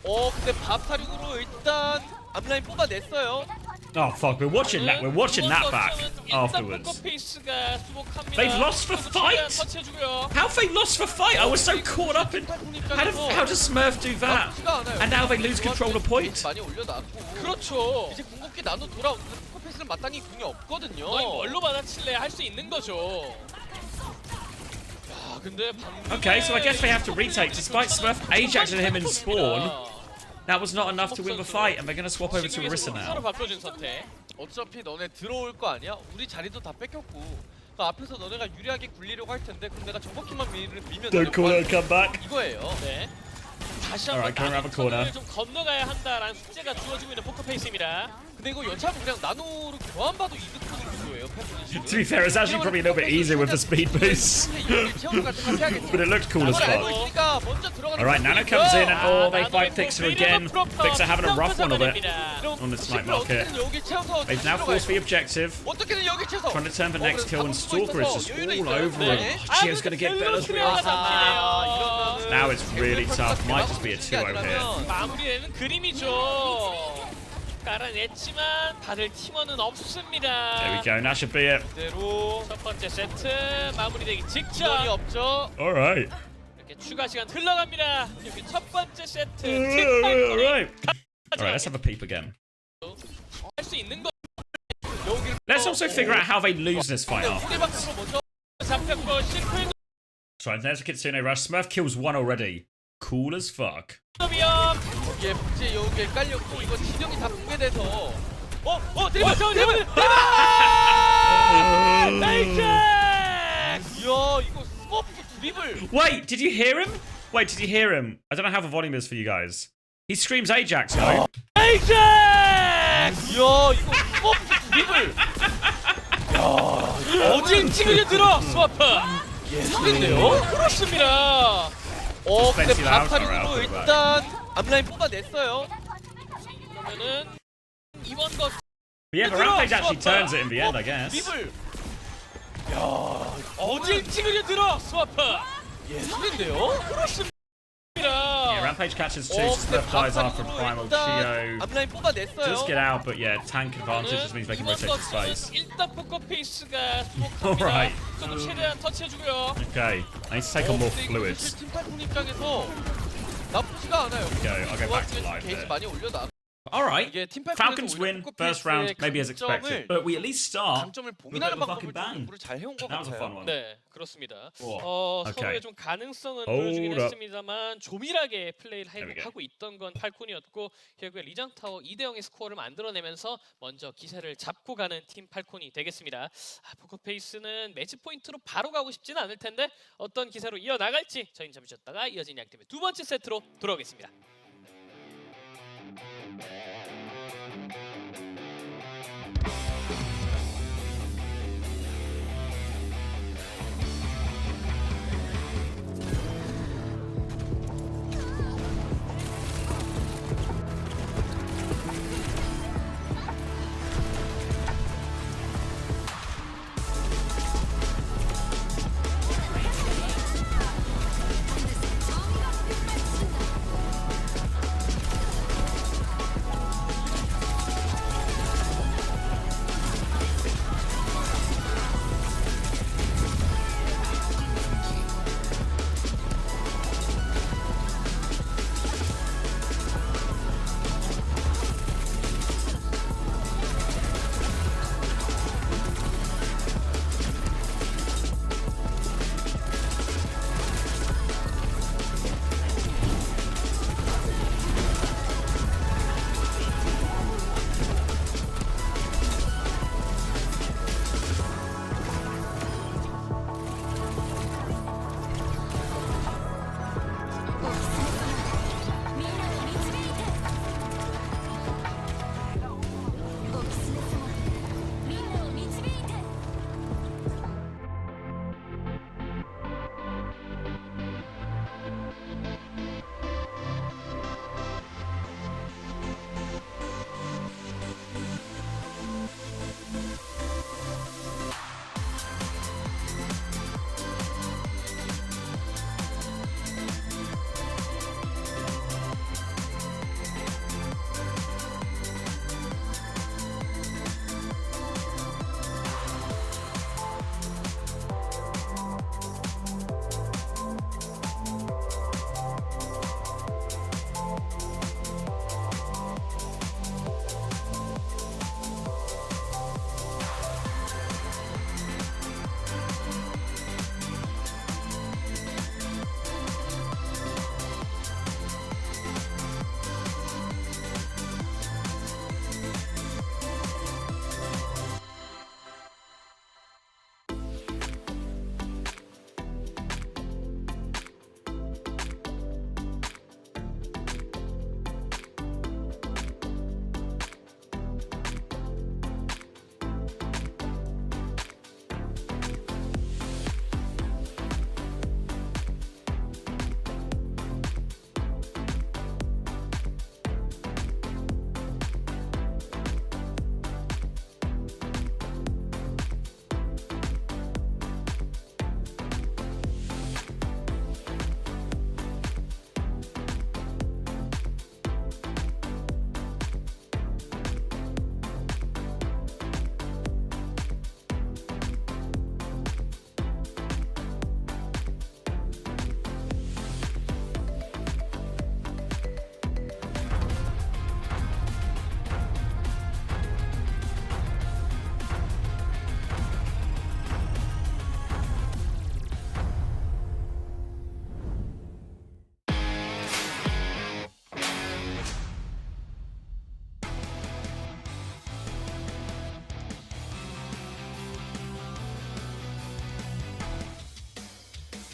근데 밥사륙으로 일단 앞라인 뽑아냈어요. Oh fuck, we're watching that back afterwards. They've lost the fight? How have they lost the fight? I was so caught up in... How does Smurf do that? And now they lose control of point? 그렇죠. 이제 궁극기 나눠 돌아오는데 포커페이스는 마땅히 궁이 없거든요. 뭘로 받아칠래 할 수 있는 거죠. Okay, so I guess they have to retake. Despite Smurf Ajax and him in spawn, that was not enough to win the fight, and they're going to swap over to Orisa now. 어차피 너네 들어올 거 아니야? 우리 자리도 다 뺏겼고 그 앞에서 너네가 유리하게 굴리려고 할 텐데 그럼 내가 정복키만 밀면 Don't call it a comeback. 이거예요. 네. 다시 한번 강점을 좀 건너가야 한다라는 숙제가 주어지고 있는 포커페이스입니다. 근데 이거 여차하면 그냥 나노로 교환봐도 이득보는 구조예요. To be fair, it's actually probably a little bit easier with the speed boost. But it looked cool as fuck. Alright, Nano comes in and they fight Fixer again. Fixer having a rough one of it on this night market. They've now forced the objective. Trying to turn the next kill, and Stalker is just all over him. Chio's going to get Bella's off. Now it's really tough. Might just be a 2-0 here. 마무리되는 그림이죠. 깔아냈지만 받을 팀원은 없습니다. There we go. That should be it. 그대로 첫 번째 세트 마무리되기 시간이 직전 없죠. All right. 이렇게 추가 시간 흘러갑니다. 여기 첫 번째 세트 All 팀 right. All right. Let's have a peep again. 할수 있는 거 Let's also figure out how they lose this fight after. 후대박으로 먼저 잡혔고 실패 So there's a Kitsune Rush. Smurf kills one already. Cool as fuck. 위험. 거기에 부재 여우길 깔렸고 이거 진영이 다 붕괴돼서 드리블 나이스! 이야 이거 스머프 드리블 Wait, did you hear him? Wait, did you hear him? I don't know how the volume is for you guys. He screams Ajax, no? 나이스! 이야 이거 스머프 드리블 어딜 찍으려 들어 스와프. 예술인데요? 그렇습니다. 근데 Fancy loud, 바타린으로 alright, 일단 앞라인 뽑아냈어요. 그러면은 이번 거 Yeah, but Rampage actually turns it in the end, I guess. 드리블 어딜 찍으려 들어 스와프. 예술인데요? 그렇습니다. Yeah, Rampage catches two. Smurf dies after Primal. Chio 앞라인 뽑아냈어요. does get out, but yeah, tank advantage just means they can rotate his face. 일단 포커 페이스가 Alright. 좀 최대한 터치해주고요. Okay, I need to take on more 근데 이거 fluids. 사실 팀팔콘 입장에서 나쁘지가 않아요. Go, I'll go back to live 게이지 there. 많이 올려놔. Alright, 이게 팀팔콘에서 Falcons 오히려 win 포커 first 페이스의 round, maybe as expected, but we at least start. 강점을 with a 봉인하는 bit of a fucking 방법을 좀 bang. 공부를 잘 해온 것 That was a fun 같아요. one. 네, 그렇습니다. Okay. 서로의 좀 가능성은 Hold 보여주긴 up. 했습니다만 조밀하게 플레이를 There we go. 하고 있던 건 팔콘이었고 결국에 리장 타워 2대0의 스코어를 만들어내면서 먼저 기세를 잡고 가는 팀 팔콘이 되겠습니다. 포커페이스는 매치 포인트로 바로 가고 싶지는 않을 텐데 어떤 기세로 이어나갈지 저희는 잠시 쉬었다가 이어진 양팀의 두 번째 세트로 돌아오겠습니다.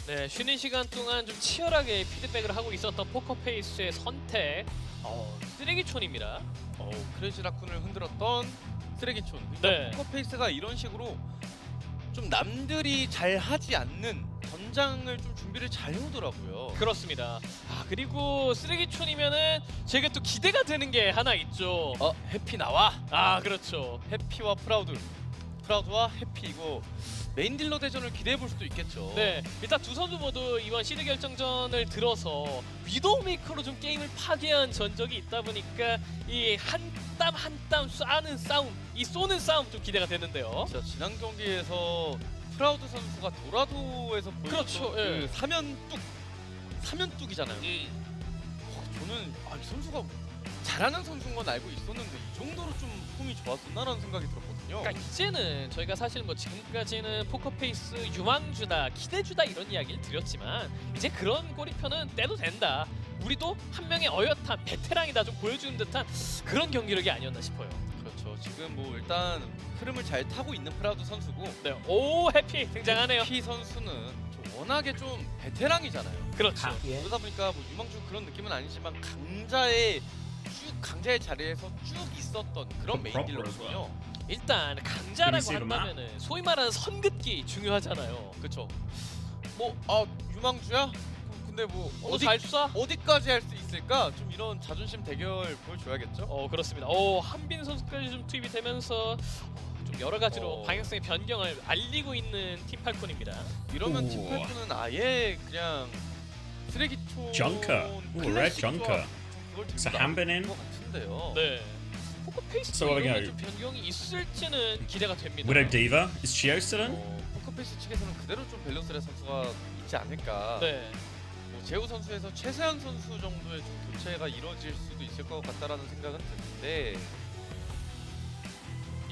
네, 쉬는 시간 동안 좀 치열하게 피드백을 하고 있었던 포커페이스의 선택. 쓰레기촌입니다. 크레이지 라쿤을 흔들었던 쓰레기촌. 네. 포커페이스가 이런 식으로 좀 남들이 잘 하지 않는 전장을 좀 준비를 잘 해오더라고요. 그렇습니다. 그리고 쓰레기촌이면은 제가 또 기대가 되는 게 하나 있죠. 해피 나와. 그렇죠. 해피와 프라우드와 해피 이거 메인 딜러 대전을 기대해 볼 수도 있겠죠. 네, 일단 두 선수 모두 이번 시드 결정전을 들어서 위도우 메이커로 좀 게임을 파괴한 전적이 있다 보니까 이 한 땀 한 땀 쏘는 싸움, 이 쏘는 싸움 좀 기대가 되는데요. 진짜 지난 경기에서 프라우드 선수가 도라도에서 보여줬던 그렇죠, 예. 그 사면뚝이잖아요. 저는 이 선수가 잘하는 선수인 건 알고 있었는데 이 정도로 좀 폼이 좋았었나라는 생각이 들었거든요. 그러니까 이제는 저희가 사실 뭐 지금까지는 포커페이스 유망주다, 기대주다 이런 이야기를 드렸지만 이제 그런 꼬리표는 떼도 된다. 우리도 한 명의 어엿한 베테랑이다 좀 보여주는 듯한 그런 경기력이 아니었나 싶어요. 그렇죠. 지금 뭐 일단 흐름을 잘 타고 있는 프라우드 선수고, 네, 오 해피 등장하네요. 해피 선수는 좀 워낙에 좀 베테랑이잖아요. 그렇죠. 그러다 보니까 뭐 유망주 그런 느낌은 아니지만 강자의 자리에서 쭉 있었던 그런 메인 딜러거든요. 일단 강자라고 Can we see the 한다면은 소위 말하는 선긋기 중요하잖아요. 그렇죠. 뭐 유망주야? 근데 뭐 잘 쏴? 어디까지 할 수 있을까? 좀 이런 자존심 대결 보여줘야겠죠. 그렇습니다. 한빈 선수까지 좀 투입이 되면서 좀 여러 가지로 방향성의 변경을 알리고 있는 팀 팔콘입니다. 이러면 팀 팔콘은 아예 그냥 쓰레기촌 Junker. Ooh, red junker. So Hanbin in. 같은데요. 네. 포커페이스 So what are we 이런 gonna- 좀 변경이 있을지는 기대가 됩니다. Widow Diva? Is Chio still in? 포커페이스 측에서는 그대로 좀 밸런스의 선수가 있지 않을까. 네. 뭐 제우 선수에서 최세한 선수 정도의 좀 교체가 이루어질 수도 있을 것 같다라는 생각은 드는데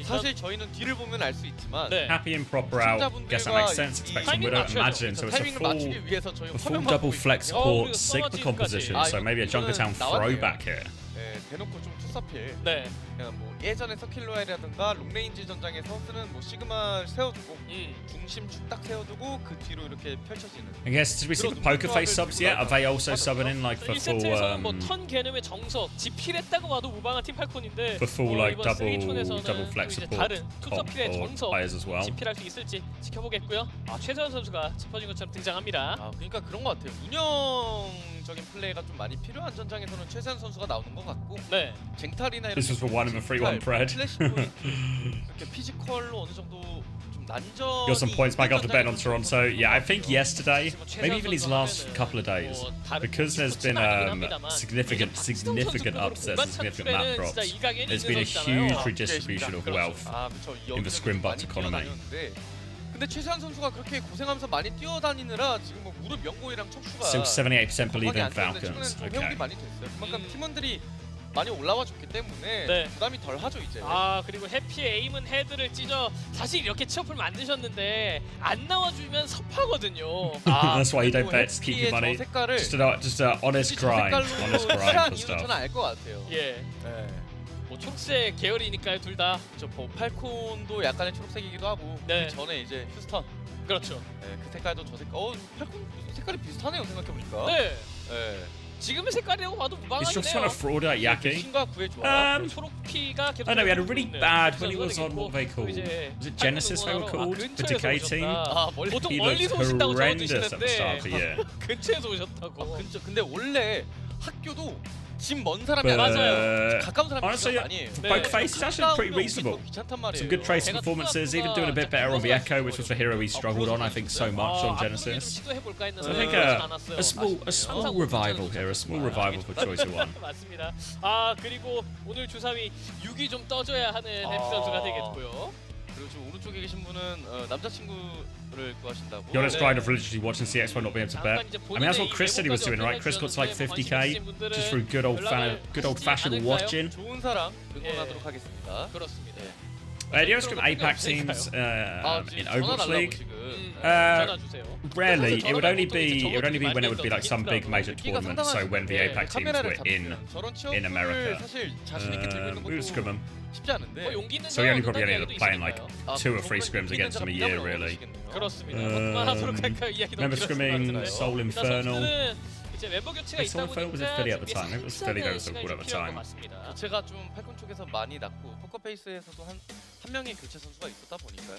사실 저희는 뒤를 보면 알 수 있지만 네. Happy and proper out. Guess that makes sense. Expect some 타이밍 Widow. 맞춰야죠. Imagine. So it's a 타이밍을 full 맞추기 위해서 저희 double flex support 그리고 Sigma 써머지까지. composition. So maybe a Junkertown throwback here. 대놓고 좀 투사필. 네. 그냥 뭐 예전에 서킬로이라든가 롱레인지 전장에서 쓰는 뭐 시그마 세워두고 음. 중심 쭉 딱 세워두고 그 뒤로 이렇게 펼쳐지는. I guess did we see the poker face subs yet? Are they also subbing in like for full 1세트에서는 뭐턴 개념의 정석, 지필했다고 봐도 무방한 팀 팔콘인데 for full like 이번 double 쓰레기촌에서는 flex 또 이제 support 다른 comp 투서필의 or 정석 players as well? 지필할 수 있을지 지켜보겠고요. 최세현 선수가 짚어진 것처럼 등장합니다. 그러니까 그런 것 같아요. 운영적인 플레이가 좀 많이 필요한 전장에서는 최세한 선수가 나오는 것 같고 네. 쟁탈이나 This was for 1-3-1 Pred. 플래시 포인트 이렇게 피지컬로 어느 정도 좀 난전. Got some points back after betting on Toronto. Yeah, I think yesterday, maybe even these last couple of days, because there's been significant upsets and significant map drops. There's been a huge redistribution of wealth in the Scrimbutt economy. 근데 최세한 선수가 그렇게 고생하면서 많이 뛰어다니느라 지금 뭐 무릎 연골이랑 척추가 Still 78% believe in 최근에 Falcons. 좀 회복이 Okay. 많이 됐어요. 그만큼 팀원들이 많이 올라와 줬기 때문에 네. 부담이 덜 하죠 이제. 그리고 해피의 에임은 헤드를 찢어 사실 이렇게 치어풀 만드셨는데 안 나와주면 섭하거든요. That's why you don't 그리고 bet to keep your 해피의 money. 저 색깔을 Just a honest grind. Honest grind 칠한 for 이유는 저는 stuff. 알 것 같아요. 예. 네. 뭐 초록색 계열이니까요, 둘 다. 뭐 팔콘도 약간의 초록색이기도 하고 네. 그 전에 이제 휴스턴 그렇죠. 네, 그 색깔도 저 색깔. 팔콘 색깔이 비슷하네요 생각해 보니까. 네. 네. 지금의 색깔이라고 봐도 Is just trying 무방하긴 to 해요. fraud out Yaki? 신과 구의 조합. 초록피가 계속 I know, we had a really 있는 bad when he 선수가 was on what they 되겠고, called. 이제 Was it Genesis they were called? The Decay team? 보통 He 멀리서 looked 오신다고 horrendous at the start 적어주시는데 of the year. 근처에서 오셨다고. 근데 원래 학교도 집 먼 사람이 But 맞아요. 가까운 사람이 honestly, 아니에요. Poker Face is actually pretty reasonable. 귀찮단 말이에요. Some good trace performances, even doing a bit better on the Echo, which was the hero he struggled on, I think, so much on Genesis. So I think a small revival here, a small revival for Choice 1. 맞습니다. 그리고 오늘 주사위 6이 좀 떠줘야 하는 햄스 선수가 되겠고요. 그리고 지금 오른쪽에 계신 분은 남자친구를 구하신다고. You're just kind of religiously watching CS1 not being able to bet. I mean, that's what Chris said he was doing, right? Chris got to like 50k just through good old fashioned watching. 좋은 사람 응원하도록 하겠습니다. 그렇습니다. Do you ever scrim APAC teams in Overwatch League? 전화 주세요. Rarely. It would only be when it would be like some big major tournament. So when the APAC teams were in America, we would scrim them. 쉽지 않은데. So we only probably ended up playing like 2 or 3 scrims against them a year, really. Remember scrimming Soul Infernal? 이제 멤버 교체가 Soul 있다 Infernal was it 보니까 Philly at the time? It was Philly that was so cool at the time. 교체가 좀 팔콘 쪽에서 많이 났고 포커페이스에서도 한 명의 교체 선수가 있었다 보니까요.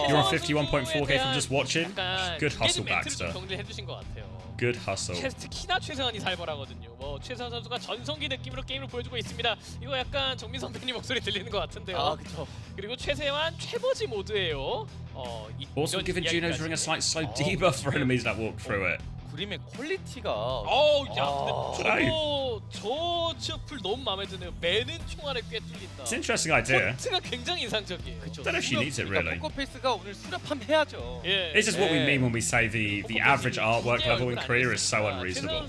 You're on 51.4k from just watching. Good hustle, Baxter. 정리해 주신 것 같아요. Good hustle. 특히나 최세환이 살벌하거든요. 뭐 최세환 선수가 전성기 느낌으로 게임을 보여주고 있습니다. 이거 약간 정민 선배님 목소리 들리는 것 같은데요. 아 그렇죠. 그리고 최세환 최버지 모드예요. Also giving Juno's ring a slight slow debuff for enemies that walk through it. 그림의 퀄리티가 근데 저 치어풀 너무 마음에 드네요. 매는 총알에 꿰뚫린다. It's an interesting idea. 폰트가 굉장히 인상적이에요. Don't know if she needs it really. 포커페이스가 오늘 수렵함해야죠. 예. This is what we mean when we say the average artwork level in Korea is so unreasonable.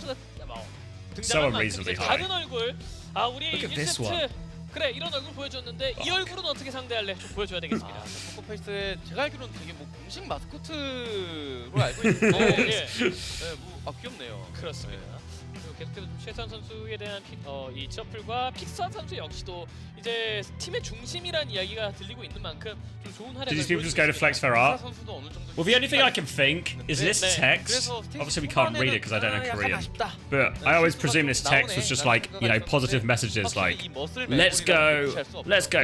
So unreasonably high. 다른 얼굴. 우리 Look at this 1세트 one. 그래 이런 얼굴 보여줬는데 이 얼굴은 어떻게 상대할래? 좀 보여줘야 되겠습니다. 포커페이스에 제가 알기로는 되게 뭐 공식 마스코트로 알고 있는데 예. 귀엽네요. 그렇습니다. 그리고 계속해서 좀 최선 선수에 대한 이 저플과 픽선 선수 역시도 이제 팀의 중심이란 이야기가 들리고 있는 만큼 좀 좋은 활약을. Did these people just go to flex for art? Well, the only thing I can think is this text. Obviously, we can't read it because I don't know Korean. But I always presume this text was just like, you know, positive messages like, let's go,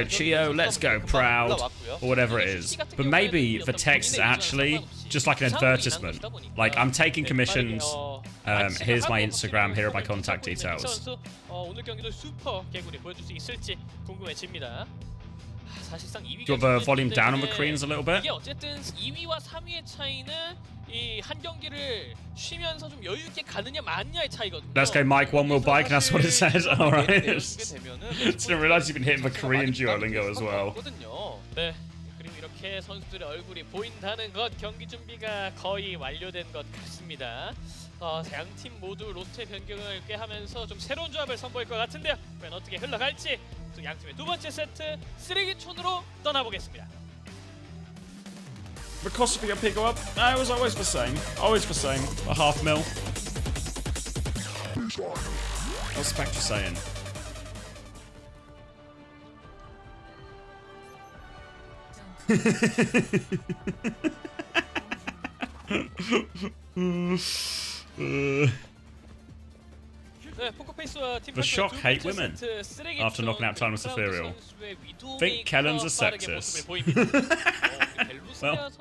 Chio, let's go, proud, or whatever it is. But maybe the text is actually just like an advertisement. Like, I'm taking commissions. Here's my Instagram. Here are my contact details. 오늘 경기도 슈퍼 개구리 보여줄 수 있을지 궁금해집니다. 사실상 2위. Do you have the volume down on the Koreans a little bit? 이게 어쨌든 2위와 3위의 차이는 이 한 경기를 쉬면서 좀 여유 있게 가느냐 마느냐의 차이거든요. Let's go, Mike. One will bike. That's what it says. All right. Didn't realize you've been hitting the Korean Duolingo as well. 네. 그리고 이렇게 선수들의 얼굴이 보인다는 것, 경기 준비가 거의 완료된 것 같습니다. 양팀 모두 로스트의 변경을 꽤 하면서 좀 새로운 조합을 선보일 것 같은데요. 과연 어떻게 흘러갈지 또 양팀의 두 번째 세트 쓰레기촌으로 떠나보겠습니다. The cost of a pick up? No, it was always the same. Always the same. A half mil. What's Spectre saying? The Shock hate women after knocking out Timeless Ethereal. Think Kellen's a sexist. Well,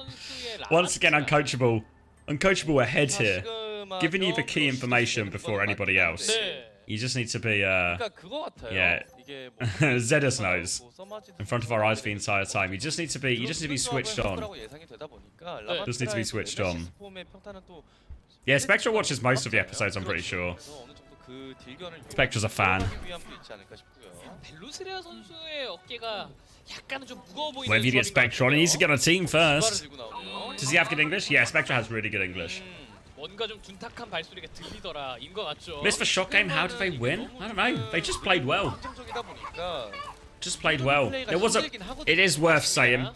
once again, uncoachable. Uncoachable ahead here. Giving you the key information before anybody else. You just need to be, yeah. Zedus knows. In front of our eyes the entire time. You just need to be switched on. Just need to be switched on. Yeah, Spectra watches most of the episodes, I'm pretty sure. Spectra's a fan. Well, if you get Spectra on, he needs to get on a team first. Does he have good English? Yeah, Spectra has really good English. Missed the shot game, how did they win? I don't know. They just played well. Just played well. There was a... It is worth saying,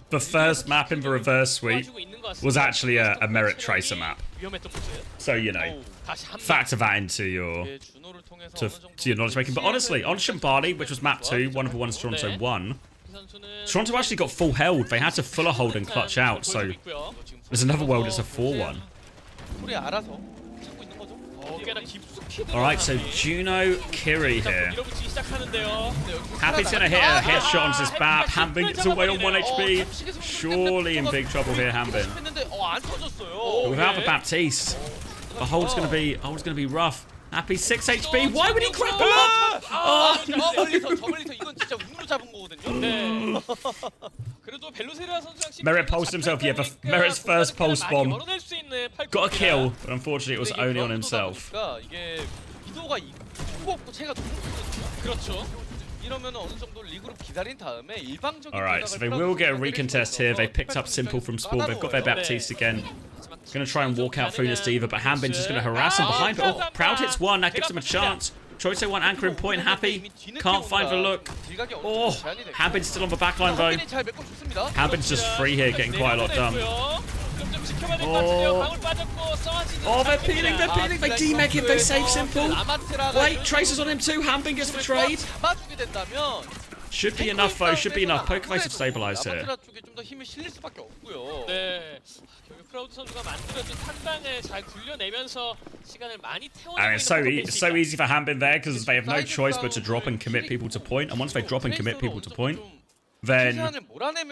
the first map in the reverse sweep was actually a Merit Tracer map. So, you know, factor that into your knowledge making. But honestly, on Shambali, which was map 2, one of the ones Toronto won, Toronto actually got full held. They had to fuller hold and clutch out, so there's another world it's a 4-1. Alright, so Juno Kiri here. Happy's gonna hit a headshot onto his bat. Hanbin gets away on 1 HP. Surely in big trouble here, Hanbin. But without the Baptiste, the hold's gonna be rough. Happy 6 HP. Why would he grab him up? Oh no! Merit pulsed himself. Yeah, Merit's first pulse bomb got a kill, but unfortunately it was only on himself. Alright, so they will get a recontest here. They picked up Simple from Spore. They've got their Baptiste again. Gonna try and walk out through this Diva, but Hanbin's just gonna harass him behind. But Proud hits one, that gives him a chance. Choice one anchoring point. Happy. Can't find the look. Oh, Hambin's still on the backline though. Hambin's just free here, getting quite a lot done. Oh, they're peeling. They demeg him. They save simple. Wait, Tracer's on him too. Hambin gets the trade. Should be enough though. Should be enough. Pokerface have stabilized here. 네. 결국 크라우드 선수가 만들어준 탄방을 잘 굴려내면서 시간을 많이 I mean, 태워내는 it's so easy for Hambin there because they have no choice but to drop and commit people to point. And once they drop and commit people to point, then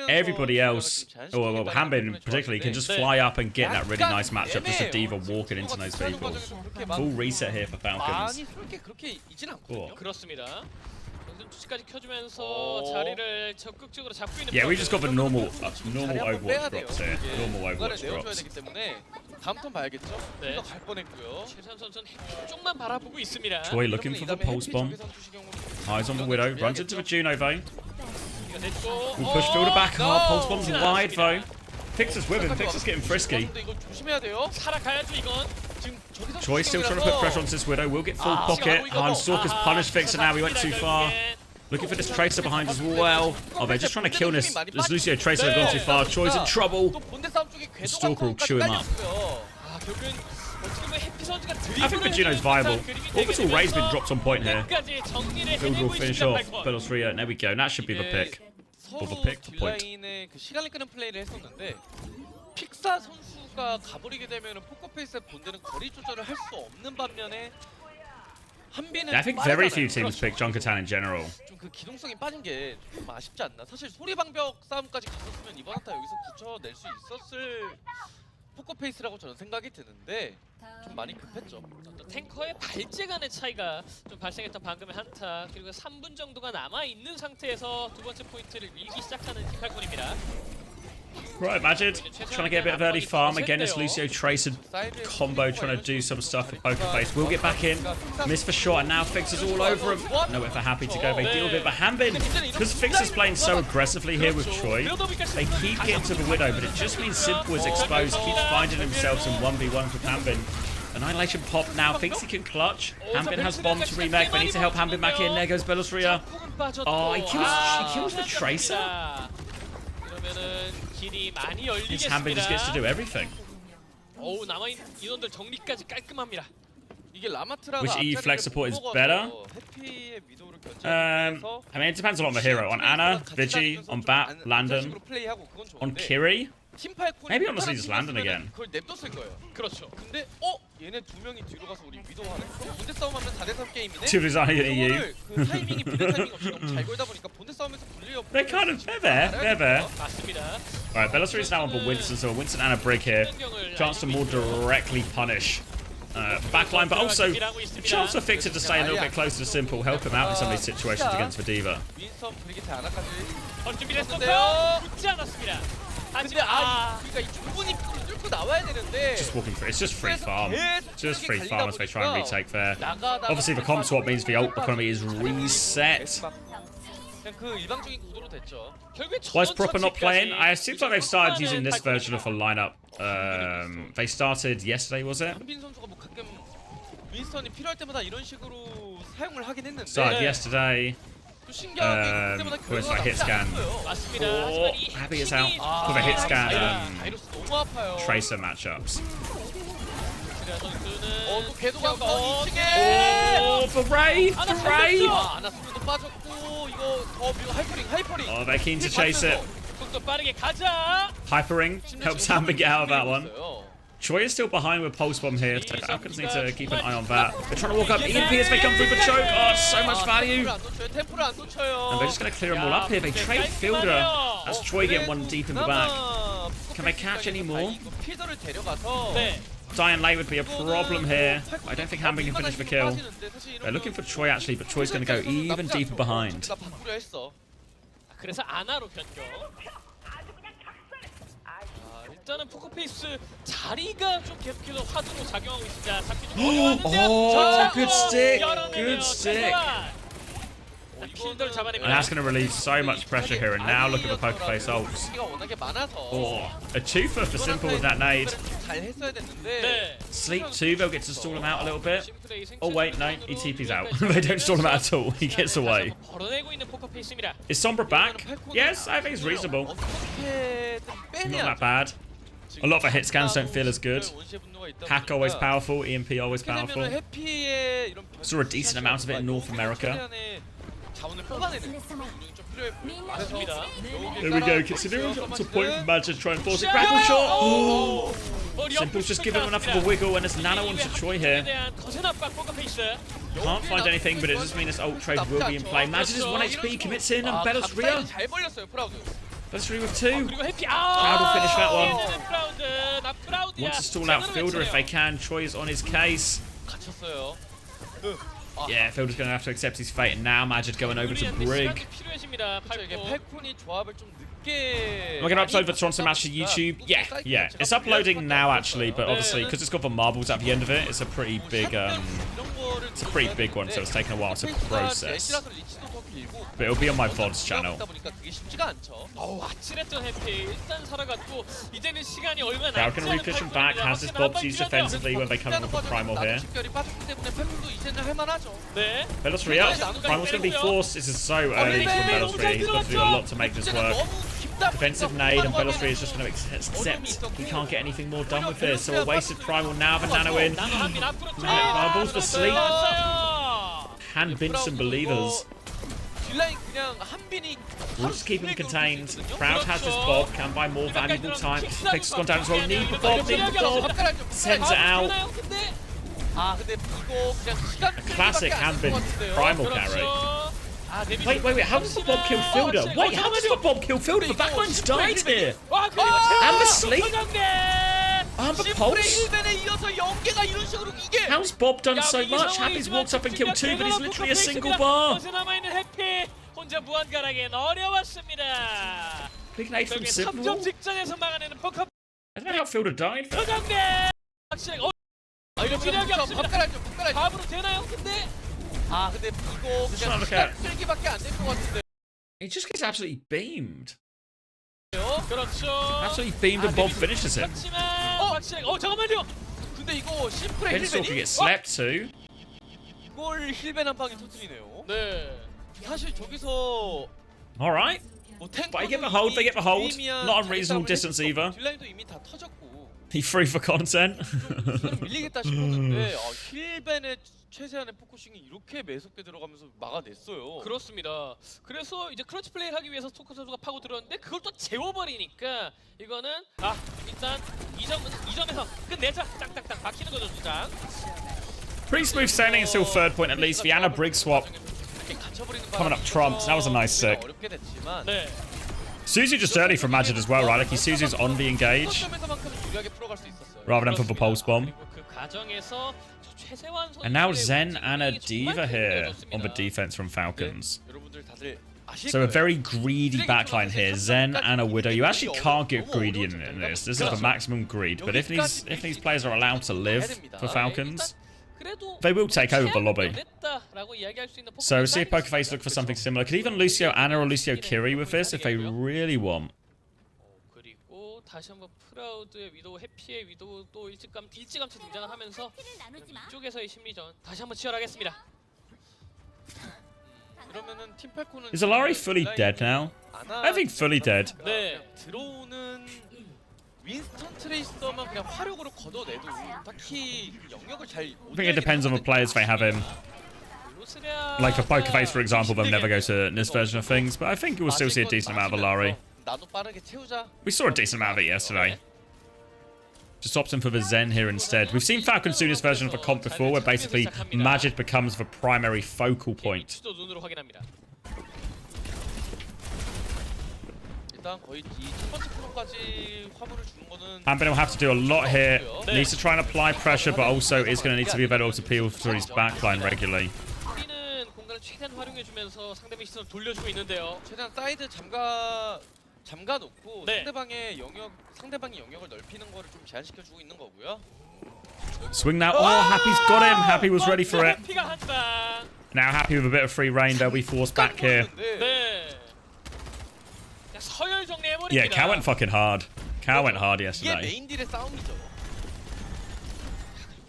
everybody else, or well, Hambin particularly, can just fly up and get that really nice matchup. Just a diva walking into those people. Full reset here for Falcons. Oh. 그렇습니다. 투시까지 켜주면서 자리를 적극적으로 잡고 있는. Yeah, we just got the normal Overwatch drops here. Normal Overwatch drops. 다음 턴 봐야겠죠? 네. 갈 뻔했고요. 최선 선수는 쪽만 바라보고 있습니다. Joy looking for the pulse bomb. Eyes on the Widow. Runs into the Juno though. We'll push Fielder back. Oh, pulse bomb's wide though. Fixer's with him. Fixer's getting frisky. 살아가야죠 이건. Joy still trying to put pressure on this Widow. We'll get full pocket. And Stalker's punished Fixer now. We went too far. Looking for this Tracer behind as well. Oh, they're just trying to kill this Lucio Tracer. They've gone too far. Choi's in trouble. Stalker will chew him up. I think Vegino's viable. Orbital Ray's been dropped on point here. Fielder will finish off. Belos 3. There we go. And that should be the pick. Or the pick for point. 시간을 끄는 플레이를 했었는데 픽사 선수가 가버리게 되면 포커페이스의 본대는 거리 조절을 할 수 없는 반면에 한비는 I think very few teams pick Junkertown in general. 좀 그 기동성이 빠진 게 좀 아쉽지 않나. 사실 소리방벽 싸움까지 갔었으면 이번 한타 여기서 굳혀낼 수 있었을 포커페이스라고 저는 생각이 드는데 좀 많이 급했죠. 탱커의 발재 간의 차이가 좀 발생했던 방금의 한타, 그리고 3분 정도가 남아있는 상태에서 두 번째 포인트를 밀기 시작하는 팀8군입니다. Right, Majid trying to get a bit of early farm. Again, this Lucio Tracer combo trying to do some stuff for Pokerface. We'll get back in. Miss for shot, and now Fixer's all over him. Nowhere for Happy to go. They deal with it, but Hambin, because Fixer's playing so aggressively here with Choi, they keep getting to the Widow, but it just means Simple is exposed, keeps finding himself some 1v1s with Hambin. Annihilation pop now, thinks he can clutch. Hambin has bomb to remake, they need to help Hambin back in. There goes Belosria. Oh, he kills the Tracer. This Hambin just gets to do everything. 남아있는 인원들 정리까지 깔끔합니다. Which EU flex support is better? I mean, it depends a lot on the hero. On Ana, Vigi, on Bat, Landon, on Kiri. Maybe honestly just Landon again. 그걸 냅뒀을 거예요. 그렇죠. 근데 얘네 두 명이 뒤로 가서 우리 위도 하네. 그럼 본대 싸움하면 4대3 게임이네. Two design in EU. 그 타이밍이 본대 타이밍 없이 너무 잘 걸다 보니까 본대 싸움에서 불리려. They're there. 맞습니다. Alright, Bellator is now on for Winston, so Winston and a break here. Chance to more directly punish backline, but also a chance for Fixer to stay a little bit closer to Simple, help him out in some of these situations against the Diva. Just walking through. It's just free farm. Just free farm as they try and retake there. Obviously, the comp swap means the ult economy is reset. Why is Proper not playing? I assume like they've started using this version of a lineup. They started yesterday, was it? Started yesterday. Where's my hit scan? Oh, Happy is out with a hit scan Tracer matchups. Oh, for Ray! Oh, they're keen to chase it. Hypering helps Hambin get out of that one. Choi is still behind with Pulse Bomb here. Falcons need to keep an eye on that. They're trying to walk up. EMP as they come through for choke. Oh, so much value. And they're just going to clear them all up here. They trade Fielder. That's Choi getting one deep in the back. Can they catch any more? Dying late would be a problem here. I don't think Hambin can finish the kill. They're looking for Choi actually, but Choi's going to go even deeper behind. 그래서 아나로 변경. 일단은 포커페이스 자리가 좀 계속해서 화두로 작용하고 있습니다. Oh, good stick. Good stick. And that's going to relieve so much pressure here. And now look at the Pokerface ults. Oh, a twofer for Simple with that nade. 잘 했어야 됐는데. 네. Sleep too, they'll get to stall him out a little bit. 심플레이 Oh wait, no, he TP's out. They don't stall him out at all. He gets away. 벌어내고 있는 포커 페이스입니다. Is Sombra back? Yes, I think it's reasonable. 어떻게든 Not that bad. A lot of the hit scans don't feel as good. Hack always powerful, EMP always powerful. Saw a decent amount of it in North America. Here we go, considering to point from Magic to try and force it. Grapple shot! Oh! Simple's just giving him enough of a wiggle, and there's Nano onto Troy here. Can't find anything, but it does mean this ult trade will be in play. Magic is 1 HP, commits in, and Belos Ria. Belos Ria with 2. Cloud will finish that one. Wants to stall out Fielder if they can. Troy is on his case. Yeah, Fielder's going to have to accept his fate, and now Magic going over to Brig. Am I going to upload the Toronto match to YouTube? Yeah. It's uploading now, actually, but obviously, because it's got the marbles at the end of it, it's a pretty big, one, so it's taken a while to process. But it'll be on my VODs channel. Falcon repushing back, has his bobs used defensively when they come in with a Primal here. Belos Ria, Primal's going to be forced. This is so early from Belos Ria. He's got to do a lot to make this work. Defensive nade, and Belos Ria is just going to accept he can't get anything more done with this. So a wasted Primal now, the Nano in. Marbles for sleep. Hand bin some believers. We'll just keep him contained. Crowd has this Bob, can buy more valuable time. Pix has gone down as well. Need the Bob, sends it out. A classic hand bin Primal carry. Wait, how does the Bob kill Fielder? Wait, how does the Bob kill Fielder? The backline's died here. And the sleep. And the pulse. How's Bob done so much? Happy's walked up and killed 2, but he's literally a single bar. Big nade from Simple. I don't know how Fielder died. He just gets absolutely beamed. Absolutely beamed, and Bob finishes him. Beanstalker gets slept too. Alright. But they get the hold, Not unreasonable distance either. He free for content. 최세한의 포커싱이 이렇게 매섭게 들어가면서 막아냈어요. 그렇습니다. 그래서 이제 클러치 플레이를 하기 위해서 스토커 선수가 파고 들었는데 그걸 또 재워버리니까 이거는 일단 2점에서 끝내자. 땅땅땅 박히는 거죠, 주장. Pretty smooth sailing until third point at least. Vianna Brig swap coming up trumps. That was a nice sick. 네. Suzu just early from Magic as well, right? Like Suzu's on the engage rather than for the pulse bomb. And now Zen and a Diva here on the defense from Falcons. So a very greedy backline here. Zen and a Widow. You actually can't get greedy in this. This is the maximum greed. But if these players are allowed to live for Falcons, they will take over the lobby. So see if Pokerface look for something similar. Could even Lucio Anna or Lucio Kiri with this if they really want. 다시 한번 프라우드의 위도우, 해피의 위도우 또 일찌감치 등장을 하면서 이쪽에서의 심리전 다시 한번 치열하겠습니다. 그러면은 팀 팔콘은 Is Alari fully dead now? I think fully dead. 네, 들어오는 윈스턴 트레이서만 그냥 화력으로 걷어내도 딱히 영역을 잘 I think it depends on the players they have him. Like for Pokerface, for example, they'll never go to this version of things, but I think you will still see a decent amount of Alari. We saw a decent amount of it yesterday. Just opting for the Zen here instead. We've seen Falcon Soonest version of a comp before, where basically Magic becomes the primary focal point. Ambin will have to do a lot here. Needs to try and apply pressure, but also is going to need to be available to peel through his backline regularly. 최대한 활용해주면서 상대의 시선을 돌려주고 있는데요. 최대한 사이드 잠가놓고 상대방의 영역을 넓히는 거를 좀 제한시켜주고 있는 거고요. Swing now. Oh, Happy's got him. Happy was ready for it. Now Happy with a bit of free reign. They'll be forced back here. Yeah, Cal went fucking hard. Cal went hard yesterday.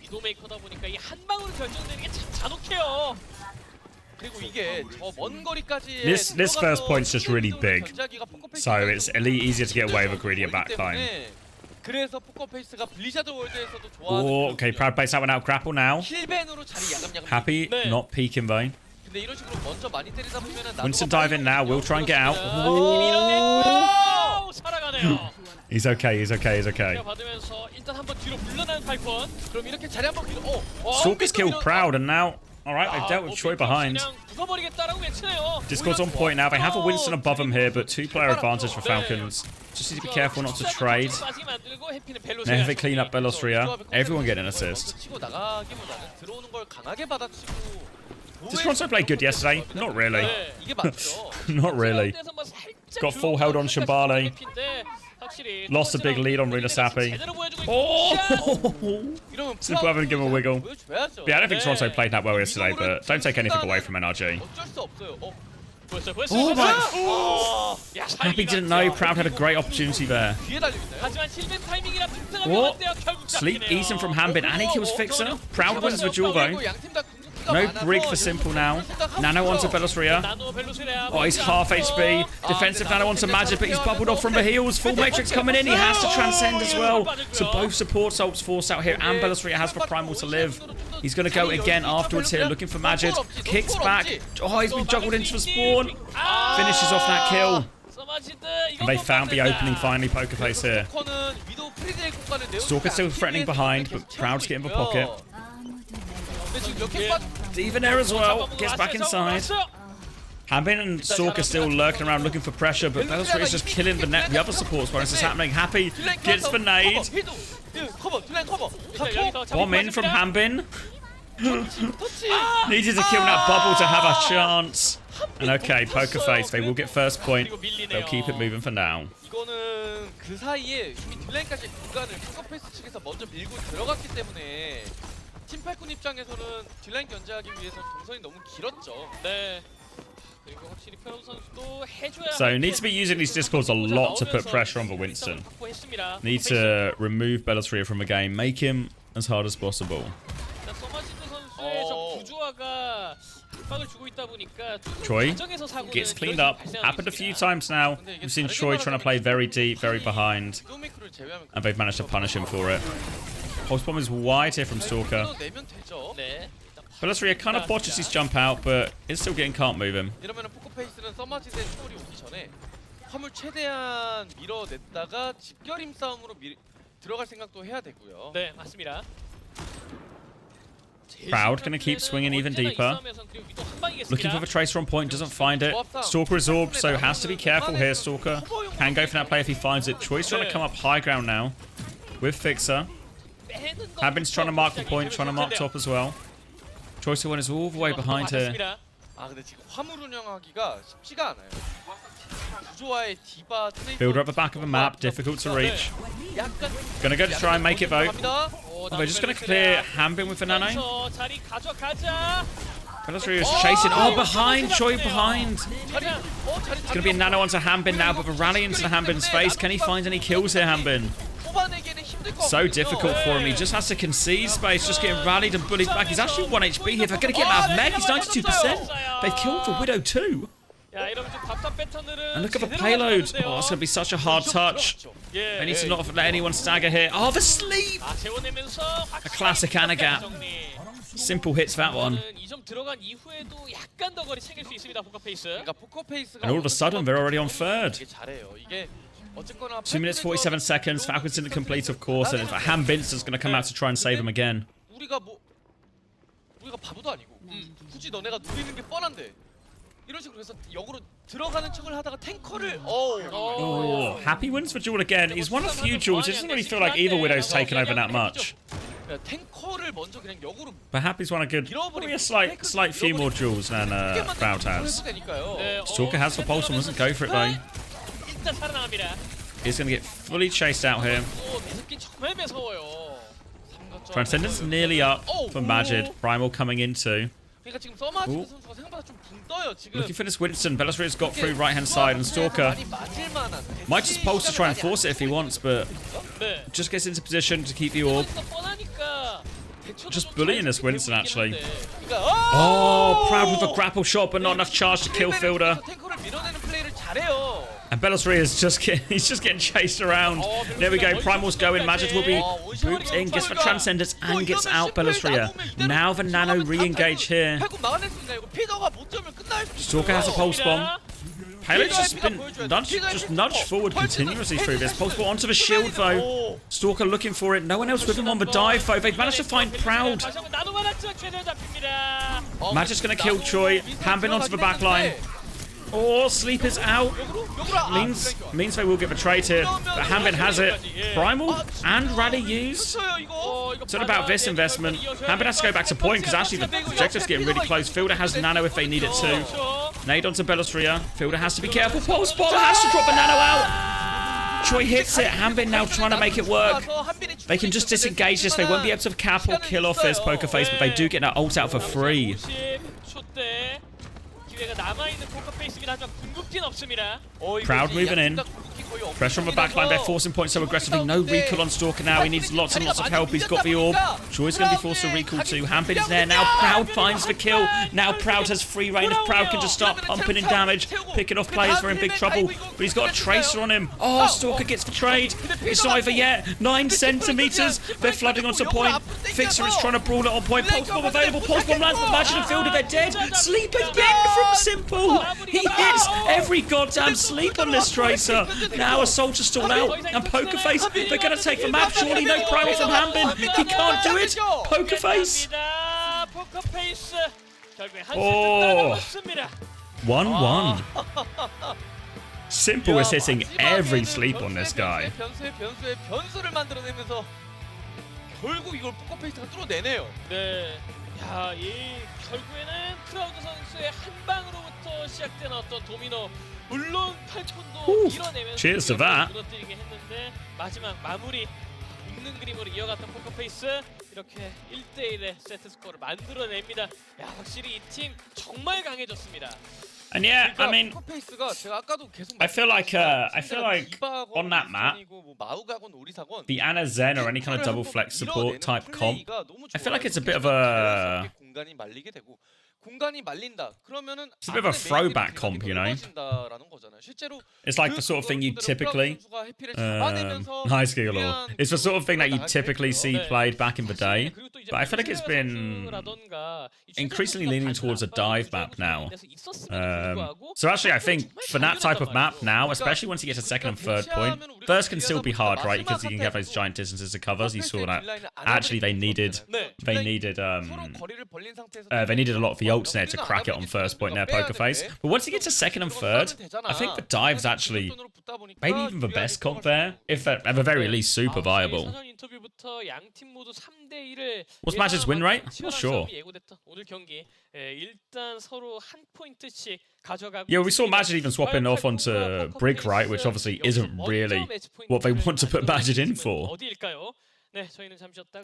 위도메이커다 보니까 이 한 방으로 결정되는 게 참 잔혹해요. 그리고 이게 저 먼 거리까지 This first point's just really big. So it's easier to get away with a greedier backline. 그래서 포커페이스가 블리자드 월드에서도 Oh, 좋아하는 okay, Proud plays that one out. Grapple now. 힐벤으로 자리 야금야금. Happy, 네. not peek in vain. 근데 이런 식으로 먼저 많이 때리다 보면은 Winston dive in now. We'll try and get out. 밀어내고 살아가네요. He's okay, he's okay, he's okay. 받으면서 일단 한번 뒤로 물러나는 팔콘. 그럼 이렇게 자리 한번 밀어. Stalker's killed Proud, and now, alright, they've dealt with Choi behind. 그냥 부숴버리겠다라고 외치네요. Discord's on point now. They have a Winston above them here, but 2-player advantage for Falcons. Just need to be careful not to trade. Now if they clean up Belostria, everyone getting an assist. 치고 나가기보다는 들어오는 걸 강하게 받아치고. Did Toronto play good yesterday? Not really. 이게 맞죠. Not really. Got full held on Shambale. Lost a big lead on Runa Sapi. Oh! Simple having to give him a wiggle. 보여줘야죠. Yeah, I don't think Toronto played that well yesterday, but don't take anything away from NRG. 어쩔 수 없어요. Oh my! Happy didn't know. Proud had a great opportunity there. 뒤에 달려 있나요? What? Sleep eating from Hambin and he kills Fixer. Proud wins the duel though. No Brig for Simple now. Nano onto Belostria. Oh, he's half HP. Defensive Nano onto Magic, but he's bubbled off from the heels. Full Matrix coming in. He has to transcend as well. So both support ults forced out here, and Belostria has for Primal to live. He's going to go again afterwards here, looking for Magic. Kicks back. Oh, he's been juggled into the spawn. Finishes off that kill. And they found the opening finally, Poker Face here. Stalker still threatening behind, but Proud's getting the pocket. Diva there as well, gets back inside. Hambin and Stalker still lurking around looking for pressure, but Belostria is just killing the other supports while this is happening. Happy gets the nade. Bomb in from Hambin. Needed to kill that bubble to have a chance. And okay, Poker Face, they will get first point. They'll keep it moving for now. 이거는 그 사이에 이미 딜라인까지 구간을 포커페이스 측에서 먼저 밀고 들어갔기 때문에 팀팔콘 입장에서는 딜라인 견제하기 위해서 동선이 너무 길었죠. 네. 그리고 확실히 페론 선수도 해줘야. So need to be using these discords a lot to put pressure on the Winston. Need to remove Belostria from the game, make him as hard as possible. Choi gets cleaned up. Happened a few times now. We've seen Choi trying to play very deep, very behind, and they've managed to punish him for it. Pulse bomb is wide here from Stalker. Belostria kind of botches his jump out, but it's still getting can't move him. 이러면은 포커페이스는 서마지대 초월이 오기 전에 화물 최대한 밀어냈다가 집결임 싸움으로 들어갈 생각도 해야 되고요. 네, 맞습니다. Proud gonna keep swinging even deeper. Looking for the Tracer on point, doesn't find it. Stalker is orbed, so has to be careful here, Stalker. Can go for that play if he finds it. Choi's trying to come up high ground now with Fixer. Habin's trying to mark the point, trying to mark top as well. Choice one is all the way behind here. 근데 지금 화물 운영하기가 쉽지가 않아요. 구조와의 디바 Builder at the back of the map, difficult to reach. Gonna go to try and make it though. Oh, they're just gonna clear Hambin with the nano. Belostria is chasing. Oh, behind! Choi behind! It's gonna be a nano onto Hambin now, but the rally into the Hambin's face. Can he find any kills here, Hambin? So difficult for him. He just has to concede space, just getting rallied and bullied back. He's actually 1 HP here. They're gonna get him out of Meg. He's 92%. They've killed the Widow too. And look at the payload. Oh, it's gonna be such a hard touch. They need to not let anyone stagger here. Oh, the sleep! A classic Anagat. Simple hits that one. And all of a sudden, they're already on third. 2 minutes 47 seconds. Falcons didn't complete, of course, and Ham Vincent's going to come out to try and save him again. 우리가 바보도 아니고 굳이 너네가 누리는 게 뻔한데 이런 식으로 해서 역으로 들어가는 척을 하다가 탱커를 Oh, Happy wins for duel again. He's won a few duels. It doesn't really feel like either Widow's taken over that much. 탱커를 먼저 그냥 역으로 But Happy's won a good, probably a slight few more duels than Proud has. Stalker has the pulse and doesn't go for it though. He's going to get fully chased out here. Transcendence nearly up for Majid. Primal coming in too. Looking for this Winston. Belostria's got through right hand side, and Stalker might just pulse to try and force it if he wants, but just gets into position to keep the orb. just bullying this Winston, actually. 그러니까, Oh, Proud with a grapple shot, but not enough charge to kill Fielder. 탱커를 밀어내는 플레이를 잘해요. And Bellassari is just getting chased around. There we go. Primal's going. Magic will be booped in, gets for Transcendence and gets out Bellassari. Now the Nano re-engage here. 결국 막아낼 수 있나요? 피더가 못 잡으면 끝날 수 Stalker has a pulse bomb. Payload's just been just nudged forward continuously through this. Pulse bomb onto the shield though. Stalker looking for it. No one else with him on the dive though. They've managed to find Proud. Magic's gonna kill Choi. Hanbin onto the back line. Oh, Sleep is out. Means they will get betrayed here. But Hanbin has it. Primal and Rally used. It's all about this investment. Hanbin has to go back to point because actually the projector's getting really close. Fielder has Nano if they need it too. Nade onto Bellassari. Fielder has to be careful. Pulse bomb has to drop the Nano out. Choi hits it. Hanbin now trying to make it work. They can just disengage this. They won't be able to cap or kill off this Poker Face, but they do get that ult out for free. Proud moving in. Pressure on the backline. They're forcing points so aggressively. No recall on Stalker now. He needs lots and lots of help. He's got the orb. Choi's going to be forced to recall too. Hanbin is there now. Proud finds the kill. Now Proud has free reign. If Proud can just start pumping in damage, picking off players, they're in big trouble. But he's got a Tracer on him. Oh, Stalker gets betrayed. It's not over yet. 9 centimeters. They're flooding onto point. Fixer is trying to brawl it on point. Pulse bomb available. Pulse bomb lands, but Magic and Fielder, they're dead. Sleep again from Simple. He hits every goddamn sleep on this Tracer. Now a Soldier stalled out, and Poker Face, they're going to take the map. Surely no Primal from Hanbin. He can't do it. Poker Face. Oh. 1-1. Simple is hitting every sleep on this guy. 결국 이걸 포커페이스가 뚫어내네요. 네. 야, 이 결국에는 크라우드 선수의 한 방으로부터 시작된 어떤 도미노. 물론 8촌도 밀어내면서 Cheers to that. 무너뜨리게 했는데 마지막 마무리 웃는 그림으로 이어갔던 포커페이스 이렇게 1대1의 세트 스코어를 만들어냅니다. 야, 확실히 이 팀 정말 강해졌습니다. And yeah, I mean, I feel like on that map, the Ana Zen or any kind of double flex support type comp, I feel like it's a bit of a it's a bit of a throwback comp, you know? It's like the sort of thing you typically nice giggle. It's the sort of thing that you typically see played back in the day. But I feel like it's been increasingly leaning towards a dive map now. So actually I think for that type of map now, especially once you get to second and third point, first can still be hard, right? Because you can get those giant distances to cover. You saw that actually they needed a lot of the ults there to crack it on first point there, Poker Face. But once you get to second and third, I think the dive's actually maybe even the best comp there, if at the very least super viable. What's Magic's win rate? Not sure. Yeah, we saw Magic even swapping off onto Brig, right? Which obviously isn't really what they want to put Magic in for.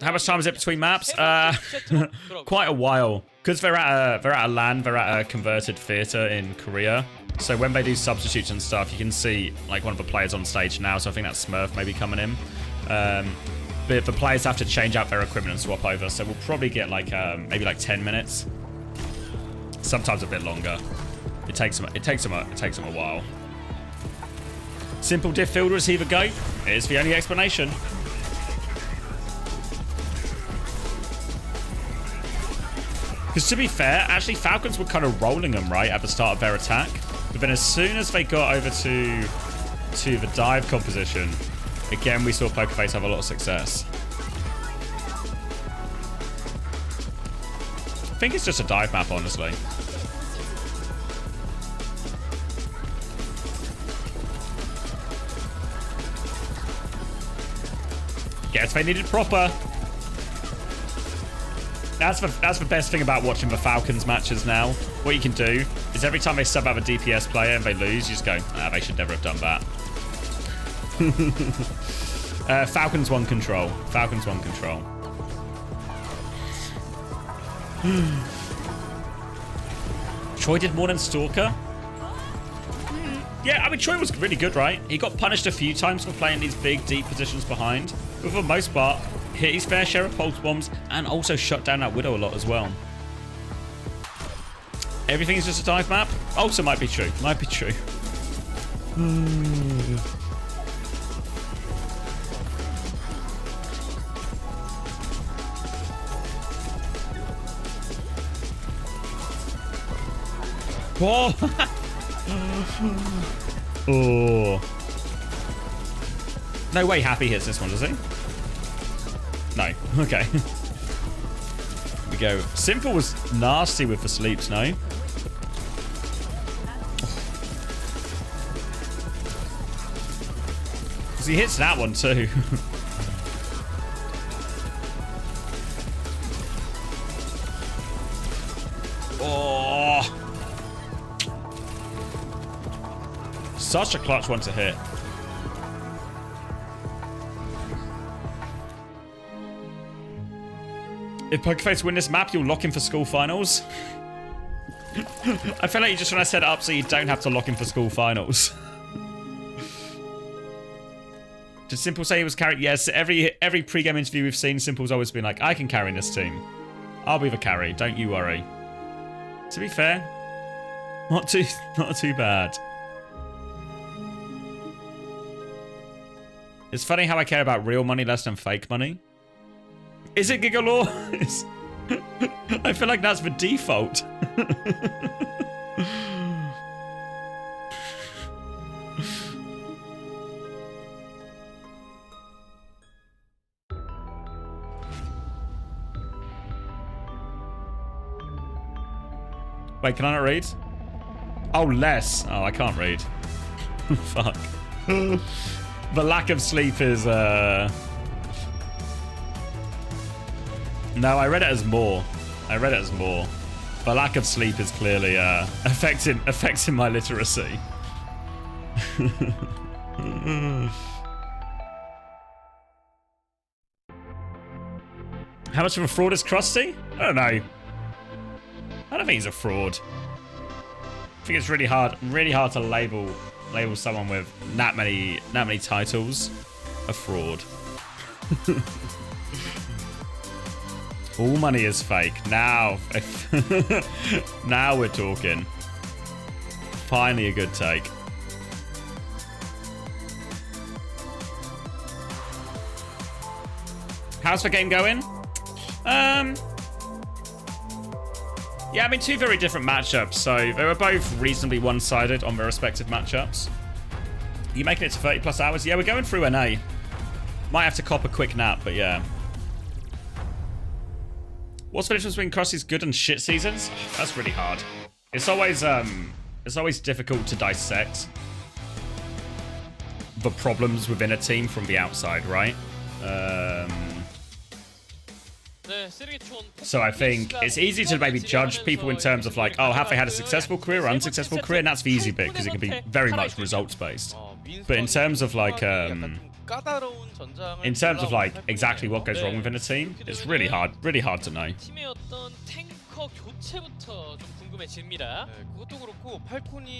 How much time is it between maps? Quite a while. Because they're at a LAN, they're at a converted theatre in Korea. So when they do substitutes and stuff, you can see like one of the players on stage now. So I think that's Smurf maybe coming in. But the players have to change out their equipment and swap over. So we'll probably get like maybe like 10 minutes. Sometimes a bit longer. It takes them a while. Simple diff field receiver go is the only explanation. Because to be fair, actually Falcons were kind of rolling them right at the start of their attack. But then as soon as they got over to the dive composition, again we saw Poker Face have a lot of success. I think it's just a dive map, honestly. Guess they needed proper. That's the best thing about watching the Falcons matches now. What you can do is every time they sub out a DPS player and they lose, you just go, ah, they should never have done that. Falcons 1 control. Falcons 1 control. Choi did more than Stalker. Yeah, I mean, Choi was really good, right? He got punished a few times for playing these big, deep positions behind. But for the most part, hit his fair share of pulse bombs and also shut down that Widow a lot as well. Everything's just a dive map? Also might be true. Might be true. Oh. Oh. No way Happy hits this one, does he? No. Okay. Here we go. Simple was nasty with the sleeps, no? Because he hits that one too. Oh. Such a clutch one to hit. If Pokerface win this map, you'll lock in for school finals. I feel like you're just trying to set it up so you don't have to lock in for school finals. Did Simple say he was carrying? Yes, every pre-game interview we've seen, Simple's always been like, I can carry this team. I'll be the carry, don't you worry. To be fair, not too bad. It's funny how I care about real money less than fake money. Is it Gigalore? I feel like that's the default. Wait, can I not read? Oh, less. Oh, I can't read. Fuck. The lack of sleep is, No, I read it as more. I read it as more. The lack of sleep is clearly affecting my literacy. How much of a fraud is Krusty? I don't know. I don't think he's a fraud. I think it's really hard to label someone with that many titles a fraud. All money is fake. Now, now we're talking. Finally a good take. How's the game going? Yeah, I mean, two very different matchups, so they were both reasonably one-sided on their respective matchups. Are you making it to 30 plus hours? Yeah, we're going through NA. Might have to cop a quick nap, but yeah. What's the difference between Krusty's good and shit seasons? That's really hard. It's always difficult to dissect the problems within a team from the outside, right? So I think it's easy to maybe judge people in terms of like, oh, have they had a successful career or unsuccessful career? And that's the easy bit because it can be very much results based. But in terms of like exactly what goes wrong within a team, it's really hard to know.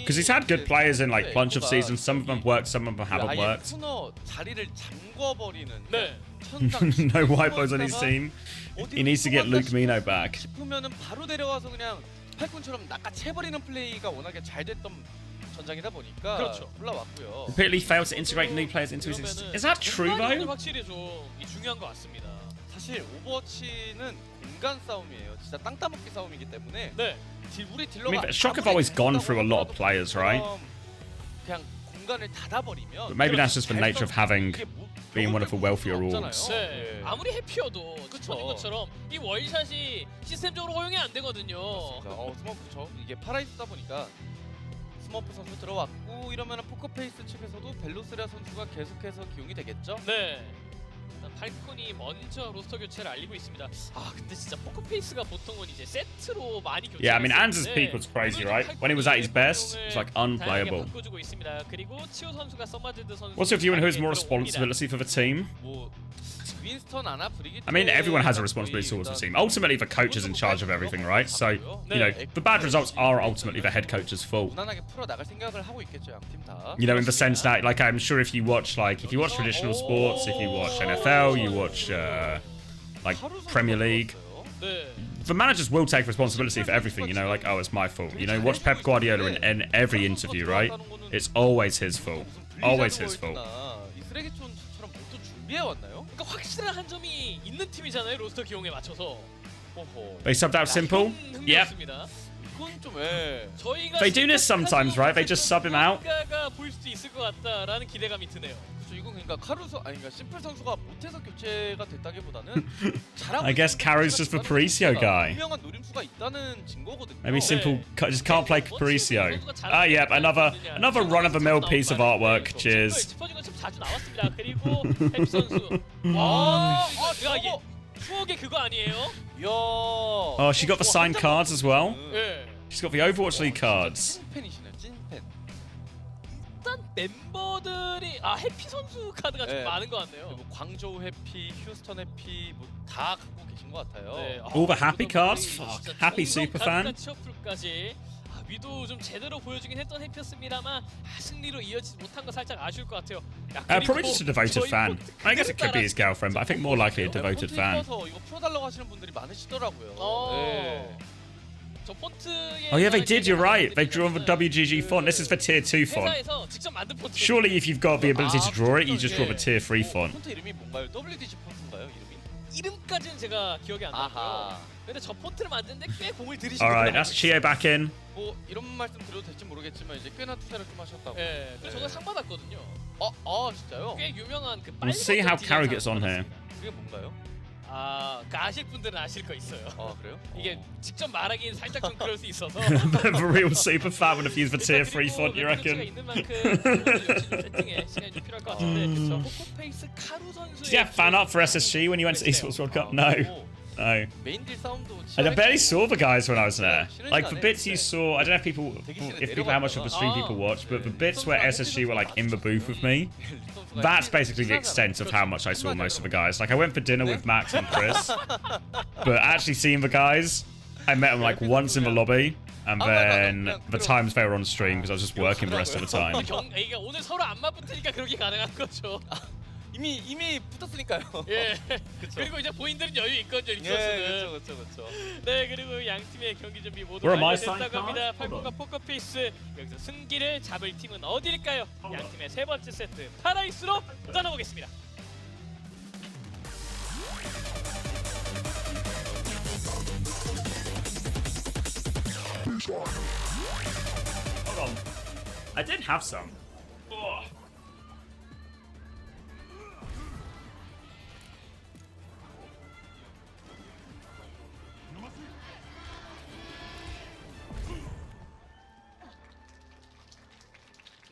Because he's had good players in like bunch of seasons. Some of them worked, some of them haven't worked. No white boys on his team. He needs to get Luke Mino back. Repeatedly failed to integrate new players into his existence. Is that true though? 사실 오버워치는 공간 싸움이에요. 진짜 땅 따먹기 싸움이기 때문에 우리 딜러가 I mean, Shock have always gone through a lot of players, right? 그냥 공간을 닫아버리면 But maybe that's just the nature of being one of the wealthier orgs. 네. 아무리 해피어도 그런 것처럼 이 월샷이 시스템적으로 허용이 안 되거든요. 스머프죠. 이게 팔아 있다 보니까 스머프 선수 들어왔고 이러면 포커페이스 측에서도 벨로스라 선수가 계속해서 기용이 되겠죠? 네. 팔콘이 먼저 로스터 교체를 알리고 있습니다. 아 근데 진짜 포커페이스가 보통은 이제 세트로 많이 교체. Yeah, I mean Anz's peak was crazy, right? When he was at his best, it's like unplayable. 그리고 치오 선수가 서마즈드 선수. What's your view on who's more responsibility for the team? I mean, everyone has a responsibility towards the team. Ultimately, the coach is in charge of everything, right? So, you know, the bad results are ultimately the head coach's fault. You know, in the sense that, like, I'm sure if you watch traditional sports, if you watch NFL, NFL, you watch like Premier League. 네. The managers will take responsibility for everything, you know, like, oh, it's my fault. You know, watch Pep Guardiola in every interview, right? It's always his fault. Always his fault. 이 쓰레기촌처럼 또 준비해 왔나요? 그러니까 확실한 한 점이 있는 팀이잖아요. 로스터 기용에 맞춰서. 호호. They subbed out Simple. Yep. 이건 좀 예. They do this sometimes, right? They just sub him out. 가 보일 수도 있을 것 같다라는 기대감이 드네요. 그렇죠. 이건 그러니까 카루소 아니 그러니까 심플 선수가 못해서 교체가 됐다기보다는 잘하고 I guess Karu's just the Paricio guy. 유명한 노림수가 있다는 증거거든요. Maybe Simple just can't play Paricio. Ah, yep, another run-of-the-mill piece of artwork. Cheers. 짚어진 건 참 자주 나왔습니다. 그리고 햄 선수. 와, 이거 추억의 그거 아니에요? 이야. Oh, she got the signed cards as well. 예. She's got the Overwatch League cards. 찐팬이시네요. 찐팬. 일단 멤버들이 해피 선수 카드가 좀 네. 많은 것 같네요. 뭐 광저우 해피, 휴스턴 해피 뭐 다 갖고 계신 것 같아요. 네. All the happy cards? Fuck. Happy superfan. 치어풀까지 위도 좀 제대로 보여주긴 했던 해피였습니다만 승리로 이어지지 못한 거 살짝 아쉬울 것 같아요. Probably just a devoted fan. I guess it could be his girlfriend, but I think more likely a devoted fan. 이거 풀어달라고 하시는 분들이 많으시더라고요. 네. 저 폰트에 Oh yeah, they did. You're right. They've drawn the WGG font. This is the tier 2 font. 회사에서 직접 만든 폰트. Surely, if you've got the ability to draw it, you just draw the tier 3 font. 폰트 이름이 뭔가요? WDG 폰트인가요? 이름이? 이름까지는 제가 기억이 안 나고요. 아하. 근데 저 폰트를 만드는데 꽤 공을 들이신 All right, that's Chio back in. 뭐 이런 말씀 드려도 될지 모르겠지만 이제 꽤나 투자를 좀 하셨다고. 예, 그래서 저거 상 받았거든요. 진짜요? 꽤 유명한 그 We'll see how Karu gets on here. 그게 뭔가요? 그 아실 분들은 아실 거 있어요. 그래요? 이게 직접 말하기는 살짝 좀 그럴 수 있어서. The real super fan would have used the tier 3 font, you reckon? 있는 만큼 역시 좀 세팅에 시간이 좀 필요할 것 같은데. 그렇죠. 포코페이스 카루 선수의 Did you have fan art for SSG when you went to Esports World Cup? No. No. 메인 딜 싸움도 I barely saw the guys when I was there. Like the bits you saw, I don't know if how much of the stream people watch, but the bits where SSG were like in the booth with me, that's basically the extent of how much I saw most of the guys. Like I went for dinner with Max and Chris, but actually seeing the guys, I met them like once in the lobby, and then the times they were on stream because I was just working the rest of the time. 이게 오늘 서로 안 맞붙으니까 그렇게 가능한 거죠. 이미 붙었으니까요. 예. 그리고 이제 본인들은 여유 있거든요. 그렇죠. 네, 그리고 양 팀의 경기 준비 모두 Where am I 완료됐다고 signed 합니다. card? 팔콘과 포커페이스 여기서 승기를 잡을 팀은 어디일까요? 양 팀의 세 번째 세트 파라이스로 떠나보겠습니다. Hold on. I did have some.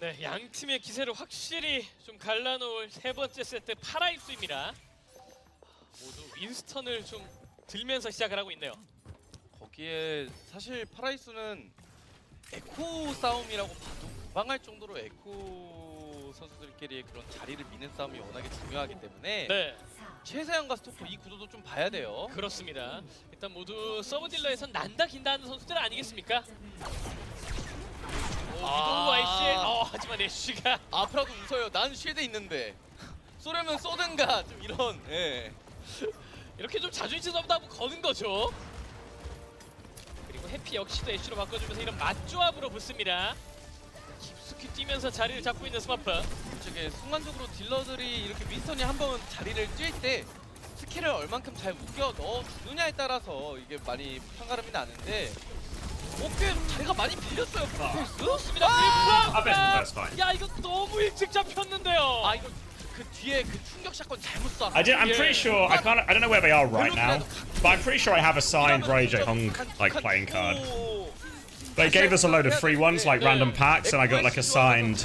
네, 양 팀의 기세를 확실히 좀 갈라놓을 세 번째 세트 파라입스입니다. 모두 윈스턴을 좀 들면서 시작을 하고 있네요. 거기에 사실 파라이스는 에코 싸움이라고 봐도 무방할 정도로 에코 선수들끼리의 그런 자리를 미는 싸움이 워낙에 중요하기 때문에 네, 최세영과 스토프 이 구도도 좀 봐야 돼요. 그렇습니다. 일단 모두 서브 딜러에선 난다 긴다 하는 선수들 아니겠습니까? 위도우 아이씨, 하지만 애쉬가 아프라도 웃어요. 난 쉴드 있는데 쏘려면 쏘든가 좀 이런. 예. 이렇게 좀 자존심 싸움도 한번 거는 거죠. 그리고 해피 역시도 애쉬로 바꿔주면서 이런 맞조합으로 붙습니다. 깊숙이 뛰면서 자리를 잡고 있는 스마프. 저게 순간적으로 딜러들이 이렇게 윈스턴이 한번 자리를 뛸 때 스킬을 얼만큼 잘 묶여 넣어주느냐에 따라서 이게 많이 판가름이 나는데 꽤 자리가 많이 빌렸어요. 그렇습니다. 야, 이거 너무 일찍 잡혔는데요. 이거 그 뒤에 그 충격 샷건 잘못 쏴. I'm pretty sure I don't know where they are right now, but I'm pretty sure I have a signed Ray J Hong like playing card. They gave us a load of free ones like random packs, and I got like a signed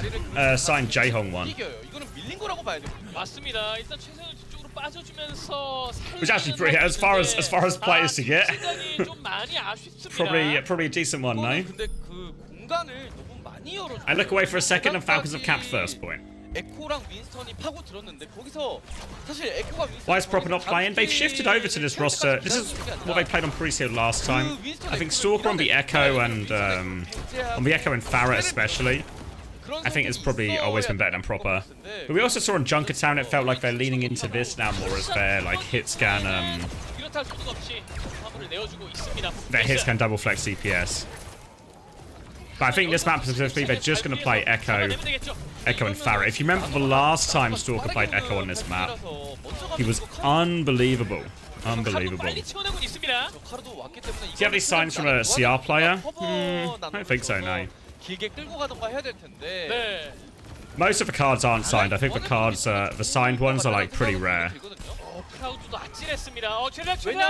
J Hong one. 이겨요. 이거는 밀린 거라고 봐야 돼요. 맞습니다. 일단 최선을 뒤쪽으로 빠져주면서 Which actually pretty as far as players to get. 시간이 좀 많이 아쉽습니다. Probably a decent one, no? 근데 그 공간을 너무 많이 열어줘. I look away for a second, and Falcons have capped first point. 에코랑 윈스턴이 파고 들었는데 거기서 사실 에코가 윈스턴 Why is Proper not playing? They've shifted over to this roster. This is what they played on Pre-Seal last time. I think Stalker on the Echo and on the Echo and Farah especially. I think it's probably always been better than proper. But we also saw in Junkertown, it felt like they're leaning into this now more as their like hit scan, their hit scan double flex CPS. But I think this map specifically, they're just going to play Echo and Farah. If you remember the last time Stalker played Echo on this map, he was unbelievable. Unbelievable. Do you have any signs from a CR player? I don't think so, no. Most of the cards aren't signed. I think the cards, the signed ones are like pretty rare.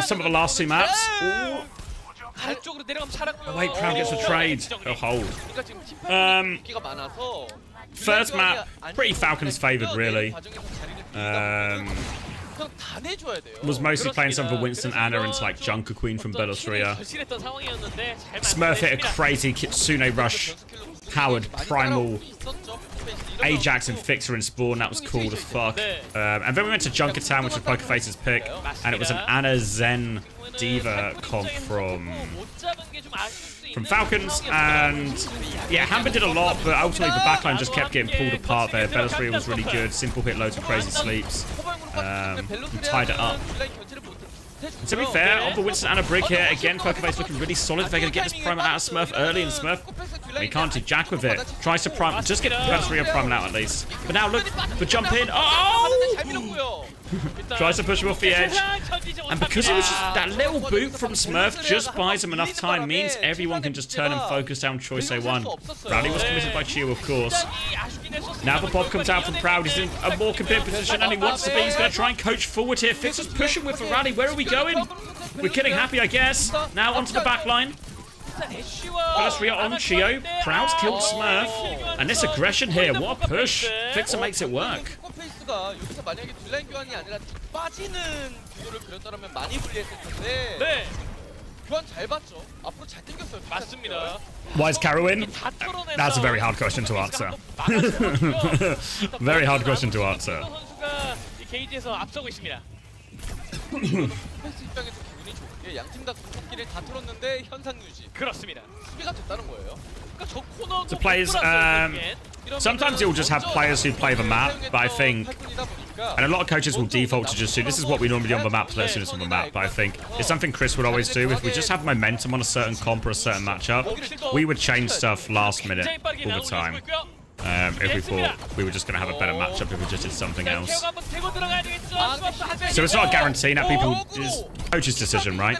Some of the last two maps. Ooh. Oh, wait, Proud gets a trade. He'll hold. First map, pretty Falcons favoured, really. Was mostly playing some of the Winston Anna into like Junker Queen from Belosria. Smurf hit a crazy Kitsune Rush, powered Primal, Ajax and Fixer in Spawn. That was cool as fuck. And then we went to Junkertown, which was Pokerface's pick, and it was an Anna Zen Diva comp from Falcons, and yeah, Hamber did a lot, but ultimately the backline just kept getting pulled apart there. Belosria was really good, simple hit loads of crazy sleeps, and tied it up. And to be fair, on the Winston Anna Brig here, again, Pokerface looking really solid. They're going to get this primal out of Smurf early, and Smurf, he can't do jack with it. Tries to prime, just get Belosria primal out at least. But now look, the jump in, oh! Tries to push him off the edge, and because it was just that little boot from Smurf just buys him enough time, means everyone can just turn and focus down Choice A1. Rowdy was committed by Chiu, of course. Now the Bob comes out from Proud, he's in a more competitive position than he wants to be. He's going to try and coach forward here. Fixer's pushing with Rowdy. Where are we going? We're getting happy, I guess. Now onto the back line. Belosria on Chio. Proud's killed Smurf. And this aggression here, what a push. Fixer makes it work. Why is Caro in? That's a very hard question to answer. Very hard question to answer. The players, sometimes you'll just have players who play the map, but I think, and a lot of coaches will default to just do, this is what we normally do on the map, so let's do this on the map, but I think it's something Chris would always do. If we just have momentum on a certain comp or a certain matchup, we would change stuff last minute all the time. If we thought we were just going to have a better matchup if we just did something else. So it's not a guarantee that it's coach's decision, right?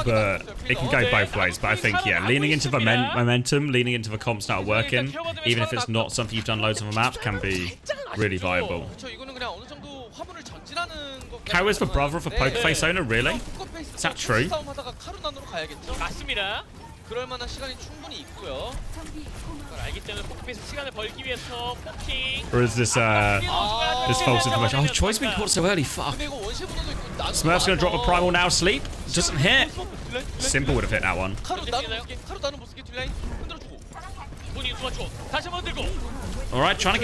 But it can go both ways. But I think, yeah, leaning into the momentum, leaning into the comps that are working, even if it's not something you've done loads of the maps, can be really viable. Kao is the brother of a Pokerface owner, really? Is that true? Or is this false information? Oh, Choi's been caught so early, fuck. Smurf's gonna drop a primal now, sleep. Doesn't hit. Simple would have hit that one. Alright, trying to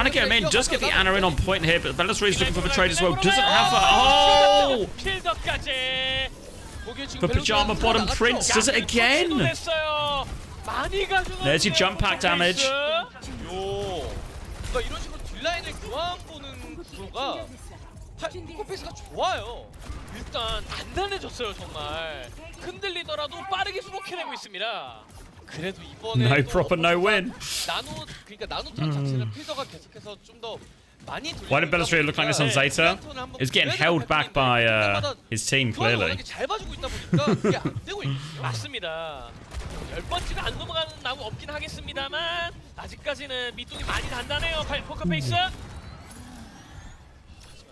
get him in, just get the Anna in on point here, but Belosria's looking for the trade as well. Doesn't have the oh! The Pajama Bottom Prince does it again! There's your jump pack damage. 일단 단단해졌어요 정말. 흔들리더라도 빠르게 수복해내고 있습니다. 그래도 이번에 no proper no win. 그러니까 나노트론 자체는 필더가 계속해서 좀 더 많이 Why did Belosria look like this on ZETA? It's getting held back by his team clearly. 잘 봐주고 있다 보니까 그게 안 되고 있거든요. 맞습니다. 10번째가 안 넘어가는 나무 없긴 하겠습니다만 아직까지는 밑둥이 많이 단단해요. 포커페이스.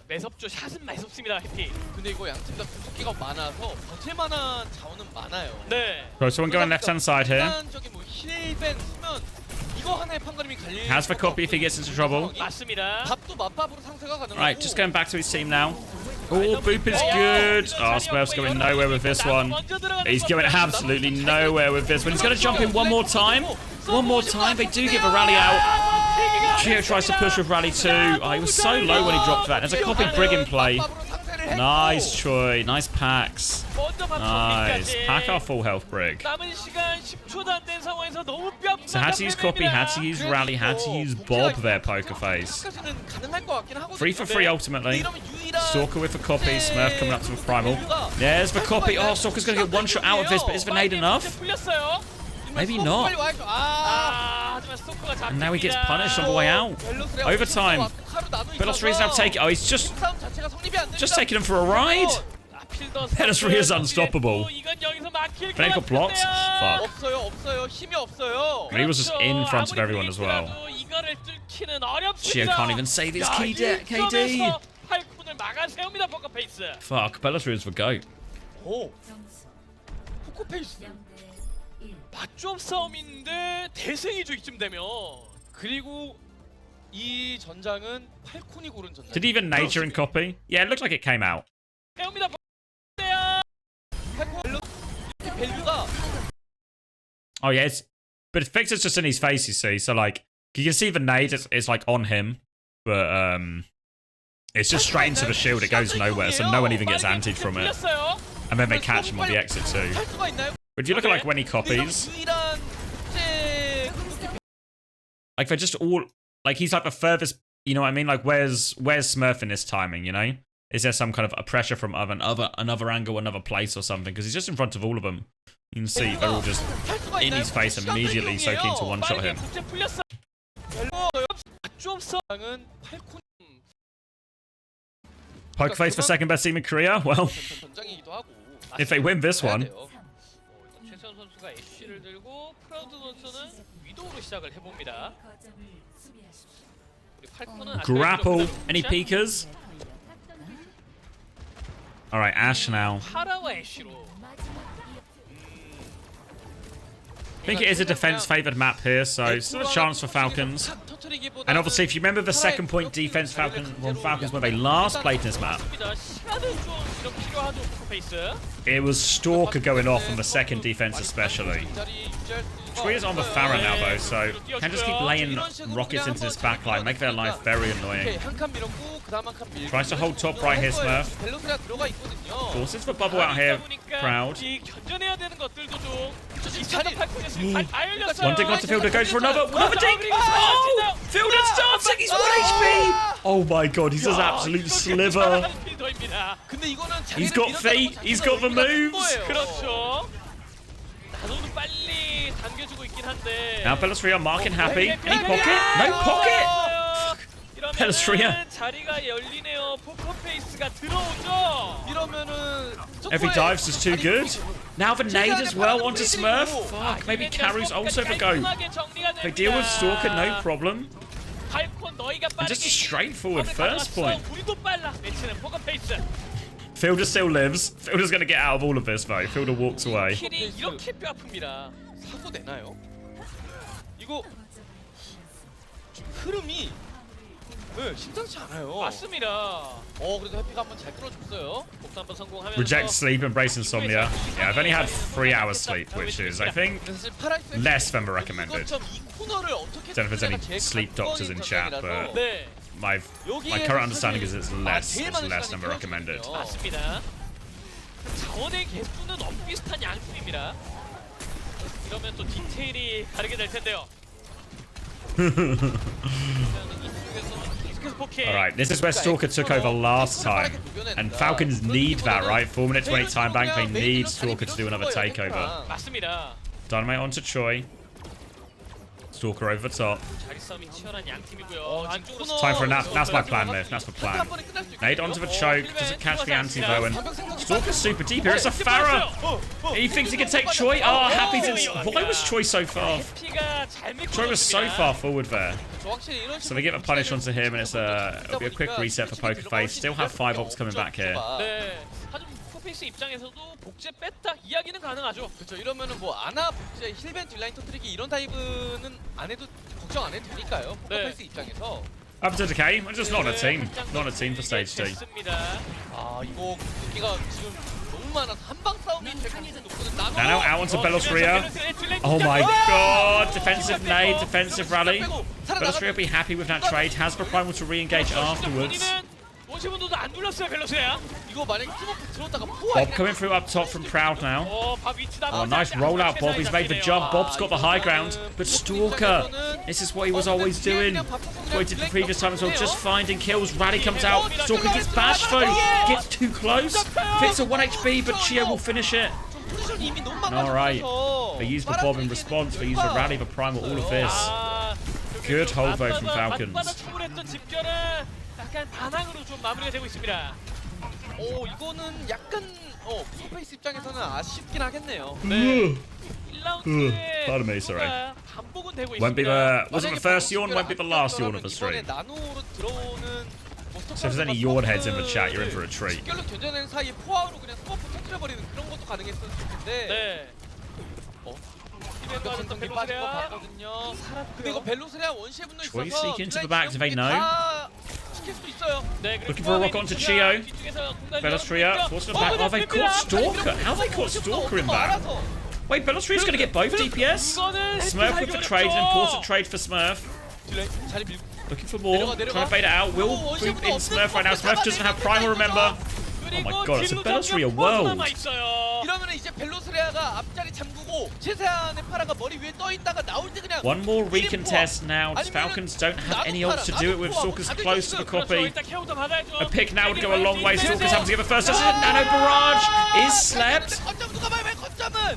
매섭죠. 샷은 매섭습니다. 해피. 근데 이거 양팀 다 구속기가 많아서 버틸만한 자원은 많아요. 네. Right, so one going left hand side here. 일반적인 뭐 힐벤 쓰면 이거 하나의 판가름이 갈릴. Has the copy if he gets into trouble. 맞습니다. 밥도 맛밥으로 상태가 가능하고. Right, just going back to his team now. Oh, Boop is good. Oh, Smurf's going nowhere with this one. He's going absolutely nowhere with this one. He's going to jump in one more time. One more time. They do give a rally out. Chio tries to push with rally 2. Oh, he was so low when he dropped that. There's a copy Brig in play. Nice, Choi. Nice packs. 먼저 Nice. 바텀 Pack our full health brig. 남은 시간 10초도 안 된 상황에서 너무 뺨. So had to use copy, had to use rally, had to use bob there, poker face. 3 for 3 ultimately. Stalker with a copy, Smurf coming up to a primal. There's the copy. Oh, Stalker's gonna get one shot out of this, but is the nade enough? Maybe not. And now he gets punished on the way out. Overtime. Pelosria's now taking. Oh, he's just taking him for a ride. Pelosria's unstoppable. Fnatic got blocked. Fuck. And he was just in front of everyone as well. Shio can't even save his KD. Fuck, Pelosria's the GOAT. 맞점 싸움인데 대승이죠 이쯤 되면. 그리고 이 전장은 팔콘이 고른 전장. Did even nature and copy? Yeah, it looked like it came out. 배웁니다. 밸류가 Oh yeah, but Victor's just in his face, you see. So like, you can see the nade is like on him, but it's just straight into the shield. It goes nowhere, so no one even gets antied from it. And then they catch him on the exit too. But if you look at like when he copies, like they're just all like he's like the furthest. You know what I mean? Like where's Smurf in this timing? You know, is there some kind of a pressure from another angle, another place or something? Because he's just in front of all of them. You can see they're all just in his face immediately, so keen to one shot him. Poke face for second best team in Korea. Well, if they win this one. 최선 선수가 애쉬를 들고 프라우드 선수는 위도우로 시작을 해봅니다. 우리 팔콘은 Grapple. Any peekers? Alright, Ash now. 파라와 애쉬로. I think it is a defense-favored map here, so still a chance for Falcons. And obviously, if you remember the second point defense Falcons when they last played this map, it was Stalker going off on the second defense especially. Choi is on the Pharah now though, so can just keep laying rockets into this backline, make their life very annoying. Tries to hold top right here, Smurf. Forces the bubble out here, Proud. One dig onto Fielder, goes for another dig! Oh! Fielder's dancing, he's 1 HP! Oh my god, he's an absolute sliver. He's got feet, he's got the moves. Now Pelosria marking happy. Any pocket? No pocket! Pelosria. Every dive's just too good. Now the nade as well onto Smurf. Fuck, maybe Karu's also the GOAT. They deal with Stalker, no problem. And just a straightforward first point. Fielder still lives. Fielder's going to get out of all of this though. Fielder walks away. 흐름이 심상치 않아요. 맞습니다. 그래도 해피가 한번 잘 끌어줬어요. 한번 성공하면서 Reject sleep, embrace insomnia. Yeah, I've only had 3 hours sleep, which is, I think, less than the recommended. Don't know if there's any sleep doctors in chat, but my current understanding is it's less than the recommended. 맞습니다. 자원의 개수는 엇비슷한 양 팀입니다. 이러면 또 디테일이 다르게 될 텐데요. Alright, this is where Stalker took over last time. And Falcons need that, right? 4 minute 20 time bank, they need Stalker to do another takeover. 맞습니다. Dynamite onto Choi. Stalker over the top. Time for a nap. That's my plan, Myth. That's the plan. Nade onto the choke. Doesn't catch the anti-bow. And Stalker's super deep here. It's a Pharah. He thinks he can take Choi. Oh, Happy's in. Why was Choi so far? Choi was so far forward there. So they get a punish onto him, and it'll be a quick reset for Poker Face. Still have 5 ults coming back here. 포페이스 입장에서도 복제 뺐다 이야기는 가능하죠. 그렇죠. 이러면은 뭐 아나 복제 힐벤 딜라인 터뜨리기 이런 다이브는 안 해도 걱정 안 해도 되니까요. 포페이스 입장에서. Up to decay. We're just not a team. Not a team for stage 2. 이거 공기가 지금 너무 많아서 한방 싸움이 될 가능성이 높거든. Now out onto Pelosria. Oh my god. Defensive nade, defensive rally. Pelosria will be happy with that trade. Has the primal to re-engage afterwards. 원시분도도 안 눌렀어요 벨로스야. 이거 만약에 스모크 들어왔다가 포화 Bob coming through up top from Proud now. 밥 위치다. Oh, nice rollout, Bob. He's made the jump. Bob's got the high ground. But Stalker, this is what he was always doing. What he did the previous time as well. Just finding kills. Rally comes out. Stalker gets bashed through. Gets too close. Fits a 1 HP, but Chio will finish it. Alright. They use the Bob in response. They use the Rally, the Primal, all of this. Good hold though from Falcons. 약간 반항으로 좀 마무리가 되고 있습니다. 이거는 약간 스페이스 입장에서는 아쉽긴 하겠네요. 네. 1라운드에 Pardon me, sorry. 반복은 되고 Won't be 있습니다. the wasn't the first yawn, won't be the last yawn of the stream. 나노로 들어오는 So if there's any yawn heads in the chat, you're in for a treat. 직결로 견뎌내는 사이에 포화로 그냥 스코프 터뜨려버리는 그런 것도 가능했을 텐데. 네. 빠진 거 봤거든요. 근데 이거 벨로스레아 원시의 분노 있어서 Choice seek into the back to evade no. 시킬 수도 있어요. Looking for a rock onto Chio. Bellastria, forcing him back. Oh, they've caught Stalker. How they caught Stalker in back? Wait, Bellastria's going to get both DPS? Smurf with the trade, an important trade for Smurf. Looking for more, trying to bait it out. Will boot in Smurf right now. Smurf doesn't have Primal, remember. Oh my god, it's a Bellastria world. 이러면 이제 벨로스레아가 앞자리 잠그고 최세한의 파라가 머리 위에 떠 있다가 나올 때 그냥 One more recontest now. Falcons don't have any ults to do it with. Stalker's close to the copy. A pick now would go a long way. Stalker's having to give a first touch. Nano Barrage is slept.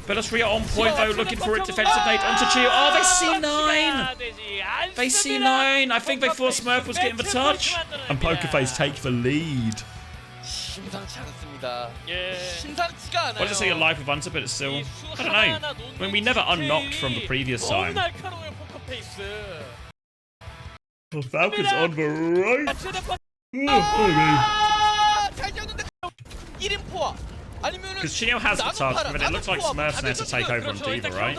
Bellastria on point though, looking for it. Defensive nade onto Chio. Oh, they C9. They C9. I think they thought Smurf was getting the touch. And Pokerface take the lead. 심상치 않습니다. 예. 심상치가 않아요. Well, I just say you're live with Bunter, but it's still, I don't know. I mean, we never unknocked from the previous time. Well, Falcons on the right. Because Chio has the touch, but it looks like Smurf's there to take over on Diva, right?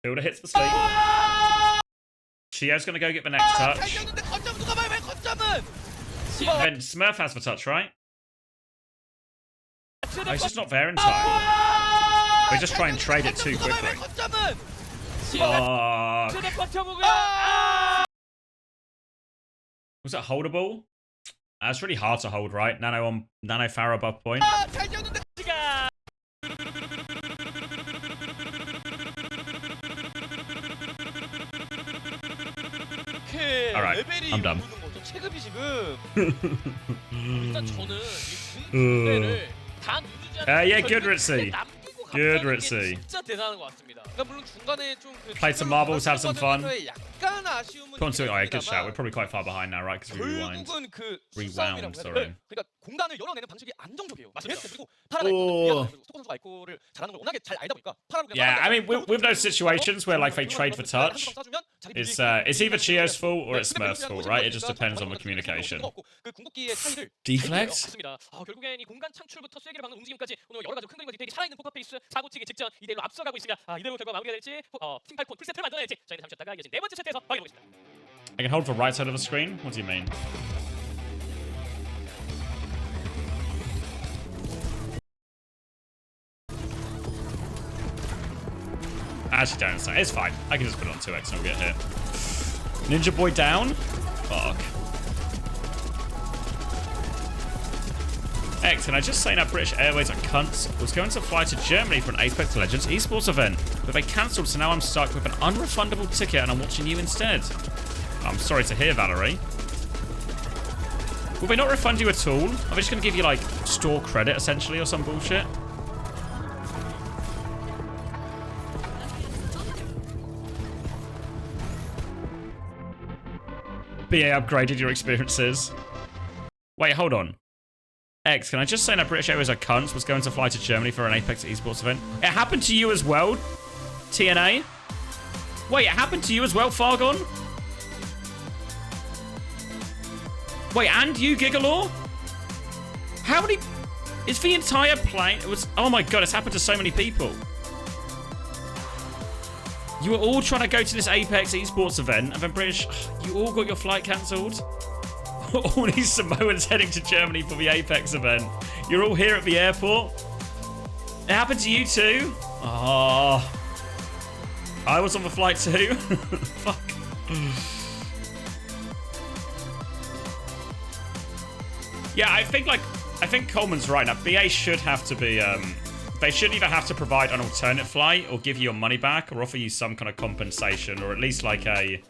Builder hits the sleep. Chio's going to go get the next touch. Then Smurf has the touch, right? Oh, he's just not there in time. They just try and trade it too quickly. Was that holdable? That's really hard to hold, right? Nano Farah above point. Alright, I'm done. 체급이 지금. 일단 저는 이 군대를 다 누르지 않는 Yeah, good Ritzy. Good Ritzy. 진짜 대단한 것 같습니다. 그러니까 물론 중간에 좀 Played some marbles, had some fun. 약간 아쉬움은 Come on, alright, good shout. We're probably quite far behind now, right? Because we rewind. 결국은 그 Rewound, sorry. 그러니까 공간을 열어내는 방식이 안정적이에요. 맞습니다. 그리고 파라가 있고 스토커 선수가 이코를 잘하는 걸 워낙에 잘 알다 보니까 파라를 Yeah, I mean, with those situations where like they trade for touch, it's either Chio's fault or it's Smurf's fault, right? It just depends on the communication. Deflex? 결국엔 이 공간 창출부터 쐐기를 박는 움직임까지 오늘 여러 가지 큰 그림과 디테일이 살아있는 포커페이스 사고치기 직전 2대1로 앞서가고 있습니다. 이대로 결과 마무리가 될지 팀 팔콘 풀세트를 만들어낼지 저희는 잠시 쉬었다가 이어진 네 번째 세트에서 확인해보겠습니다. I can hold the right side of the screen? What do you mean? I actually don't understand. It's fine. I can just put it on 2x and we'll get hit. Ninja Boy down? Fuck. X, and I just say now British Airways are cunts. Was going to fly to Germany for an Apex Legends esports event, but they cancelled, so now I'm stuck with an unrefundable ticket and I'm watching you instead. I'm sorry to hear, Valerie. Will they not refund you at all? Are they just going to give you, like, store credit, essentially, or some bullshit? BA upgraded your experiences. Wait, hold on. X, can I just say that British Airways are cunts was going to fly to Germany for an Apex esports event? It happened to you as well, TNA? Wait, it happened to you as well, Fargon? Wait, and you, Gigalore? How many... Is the entire plane... It was... Oh my god, it's happened to so many people. You were all trying to go to this Apex esports event, and then British... You all got your flight cancelled? All these Samoans heading to Germany for the Apex event. You're all here at the airport? It happened to you too? Oh. I was on the flight too? Fuck. Yeah, I think Coleman's right. Now, BA should have to be, they should either have to provide an alternate flight or give you your money back or offer you some kind of compensation or at least like a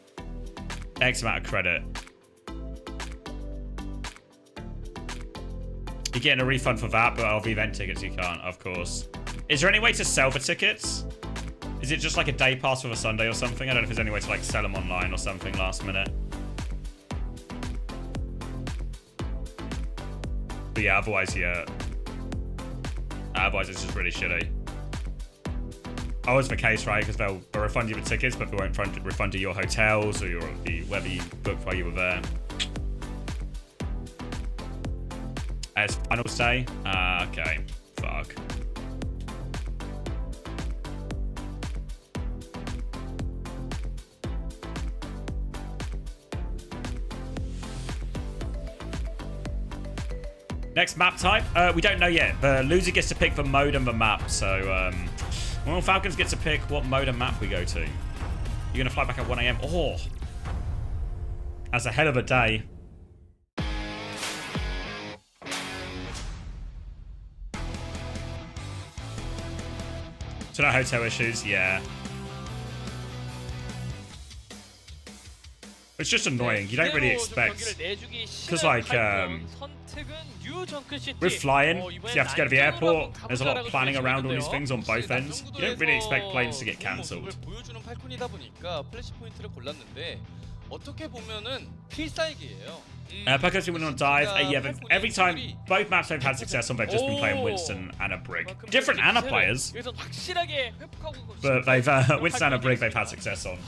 X amount of credit. You're getting a refund for that, but of event tickets you can't, of course. Is there any way to sell the tickets? Is it just like a day pass for a Sunday or something? I don't know if there's any way to like sell them online or something last minute. But yeah, otherwise, yeah. Otherwise, it's just really shitty. Oh, it's the case, right? Because they'll refund you the tickets, but they won't refund you your hotels or whether you booked while you were there. It's final stay? Okay. Fuck. Next map type? We don't know yet. The loser gets to pick the mode and the map. So, well, Falcons get to pick what mode and map we go to. You're going to fly back at 1 AM? Oh! That's a hell of a day. So no hotel issues? Yeah. It's just annoying. You don't really expect... Because, like, with flying, you have to go to the airport. There's a lot of planning around all these things on both ends. You don't really expect planes to get cancelled. Because we on dive, yeah, every time both maps have had success on, they've just been playing Winston and a Brig. Different Ana players, but they've Winston and a Brig they've had success on.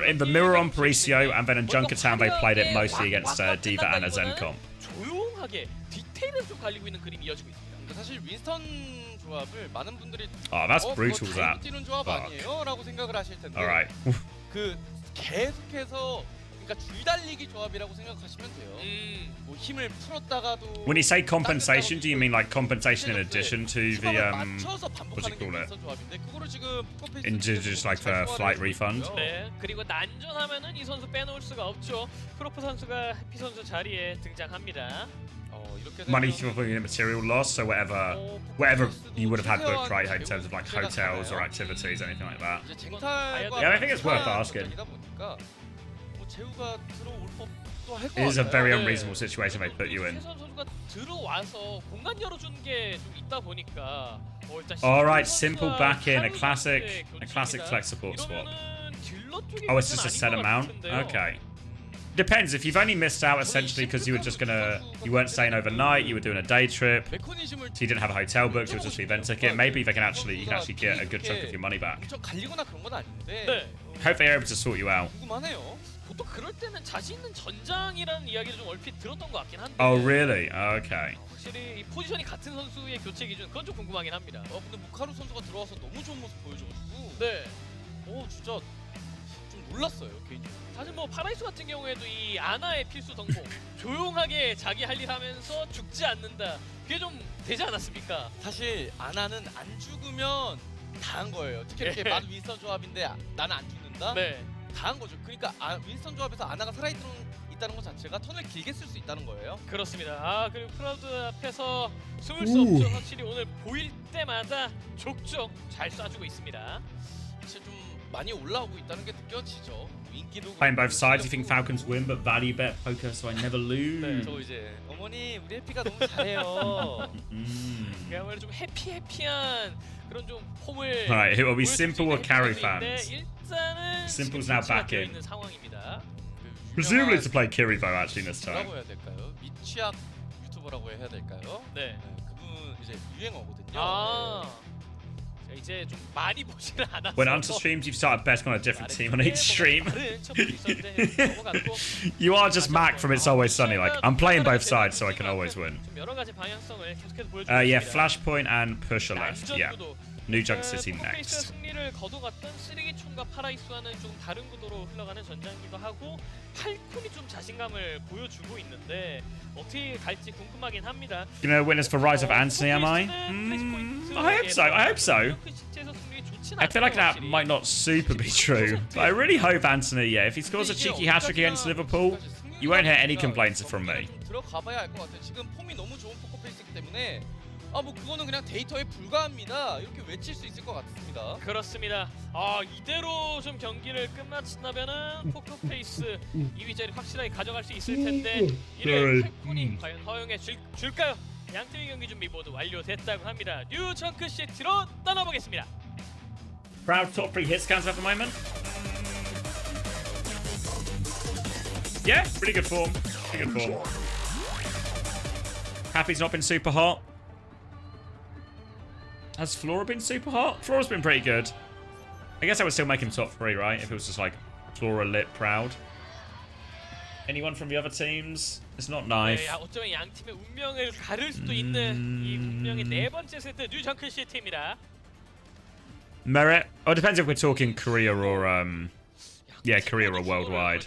In the mirror on Parisiio, and then in Junkertown they played it mostly against Diva and a Zen comp. Oh, that's brutal, that. Fuck. Alright. When you say compensation, do you mean like compensation in addition to the what do you call it? Into just like the flight refund? 네, 그리고 난전하면은 이 선수 빼놓을 수가 없죠. 프로프 선수가 해피 선수 자리에 등장합니다. Money for the material loss, so whatever you would have had booked, right, in terms of like hotels or activities, anything like that. Yeah, I think it's worth asking. It is a very unreasonable situation they put you in. Alright, simple back in, a classic flex support swap. Oh, it's just a set amount? Okay. Depends, if you've only missed out essentially because you weren't staying overnight, you were doing a day trip, so you didn't have a hotel booked, it was just the event ticket, maybe you can actually get a good chunk of your money back. Hope they're able to sort you out. 보통 그럴 때는 자신 있는 전장이라는 이야기를 좀 얼핏 들었던 것 같긴 한데. Oh really? Okay. 확실히 이 포지션이 같은 선수의 교체 기준 그건 좀 궁금하긴 합니다. 근데 무카루 선수가 들어와서 너무 좋은 모습 보여줘가지고. 네. 진짜 좀 놀랐어요 개인적으로. 사실 뭐 파라이스 같은 경우에도 이 아나의 필수 덕목 조용하게 자기 할 일 하면서 죽지 않는다. 그게 좀 되지 않았습니까? 사실 아나는 안 죽으면 다 한 거예요. 특히 이렇게 만 윈스턴 조합인데 나는 안 죽는다. 네. 다 한 거죠. 그러니까 윈스턴 조합에서 아나가 살아있다는 것 자체가 턴을 길게 쓸 수 있다는 거예요. 그렇습니다. 그리고 크라우드 앞에서 숨을 수 없죠. 확실히 오늘 보일 때마다 족족 잘 쏴주고 있습니다. 사실 좀 많이 올라오고 있다는 게 느껴지죠. 인기도 Playing both sides, you think Falcons win, but value bet poker, so I never lose. 네, 저 이제 어머니 우리 해피가 너무 잘해요. 그야말로 좀 해피한 그런 좀 폼을. Right, who are we, simple or carry fans? 일단은 Simple's now back in. 있는 상황입니다. Presumably to play Kirito actually this time. 뭐라고 해야 될까요? 미취학 유튜버라고 해야 될까요? 네. 그분 이제 유행어거든요. 자, 이제 좀 많이 보지는 않았어. When onto streams, you've started betting on a different team on each stream. You are just Mac from It's Always Sunny. Like, I'm playing both sides, so I can always win. Yeah, Flashpoint and Pusher left. Yeah. New Junk City next. 승리를 거둬갔던 쓰레기총과 파라이스와는 좀 다른 구도로 흘러가는 전장이기도 하고 팔콘이 좀 자신감을 보여주고 있는데 어떻게 갈지 궁금하긴 합니다. You know, winners for Rise of Anthony, am I? I hope so. I hope so. I feel like that might not super be true, but I really hope Anthony, yeah, if he scores a cheeky hat-trick against Liverpool, you won't hear any complaints from me. 들어가봐야 알 것 같아요. 지금 폼이 너무 좋은 포커페이스이기 때문에 뭐 그거는 그냥 데이터에 불과합니다. 이렇게 외칠 수 있을 것 같습니다. 그렇습니다. 이대로 좀 경기를 끝마친다면은 포커페이스 2위 자리 확실하게 가져갈 수 있을 텐데 이를 팔콘이 과연 허용해 줄까요? 양팀의 경기 준비 모두 완료됐다고 합니다. 뉴 청크 시티로 떠나보겠습니다. Proud top 3 hit scans at the moment. Yeah, pretty good form. Pretty good form. Happy's not been super hot. Has Flora been super hot? Flora's been pretty good. I guess I would still make him top 3, right? If it was just like Flora lit proud. Anyone from the other teams? It's not knife. 네, 어쩌면 양 팀의 운명을 가를 수도 있는 이 운명의 네 번째 세트 뉴 청크 시티입니다. Merit? Oh, it depends if we're talking Korea or yeah, Korea or worldwide.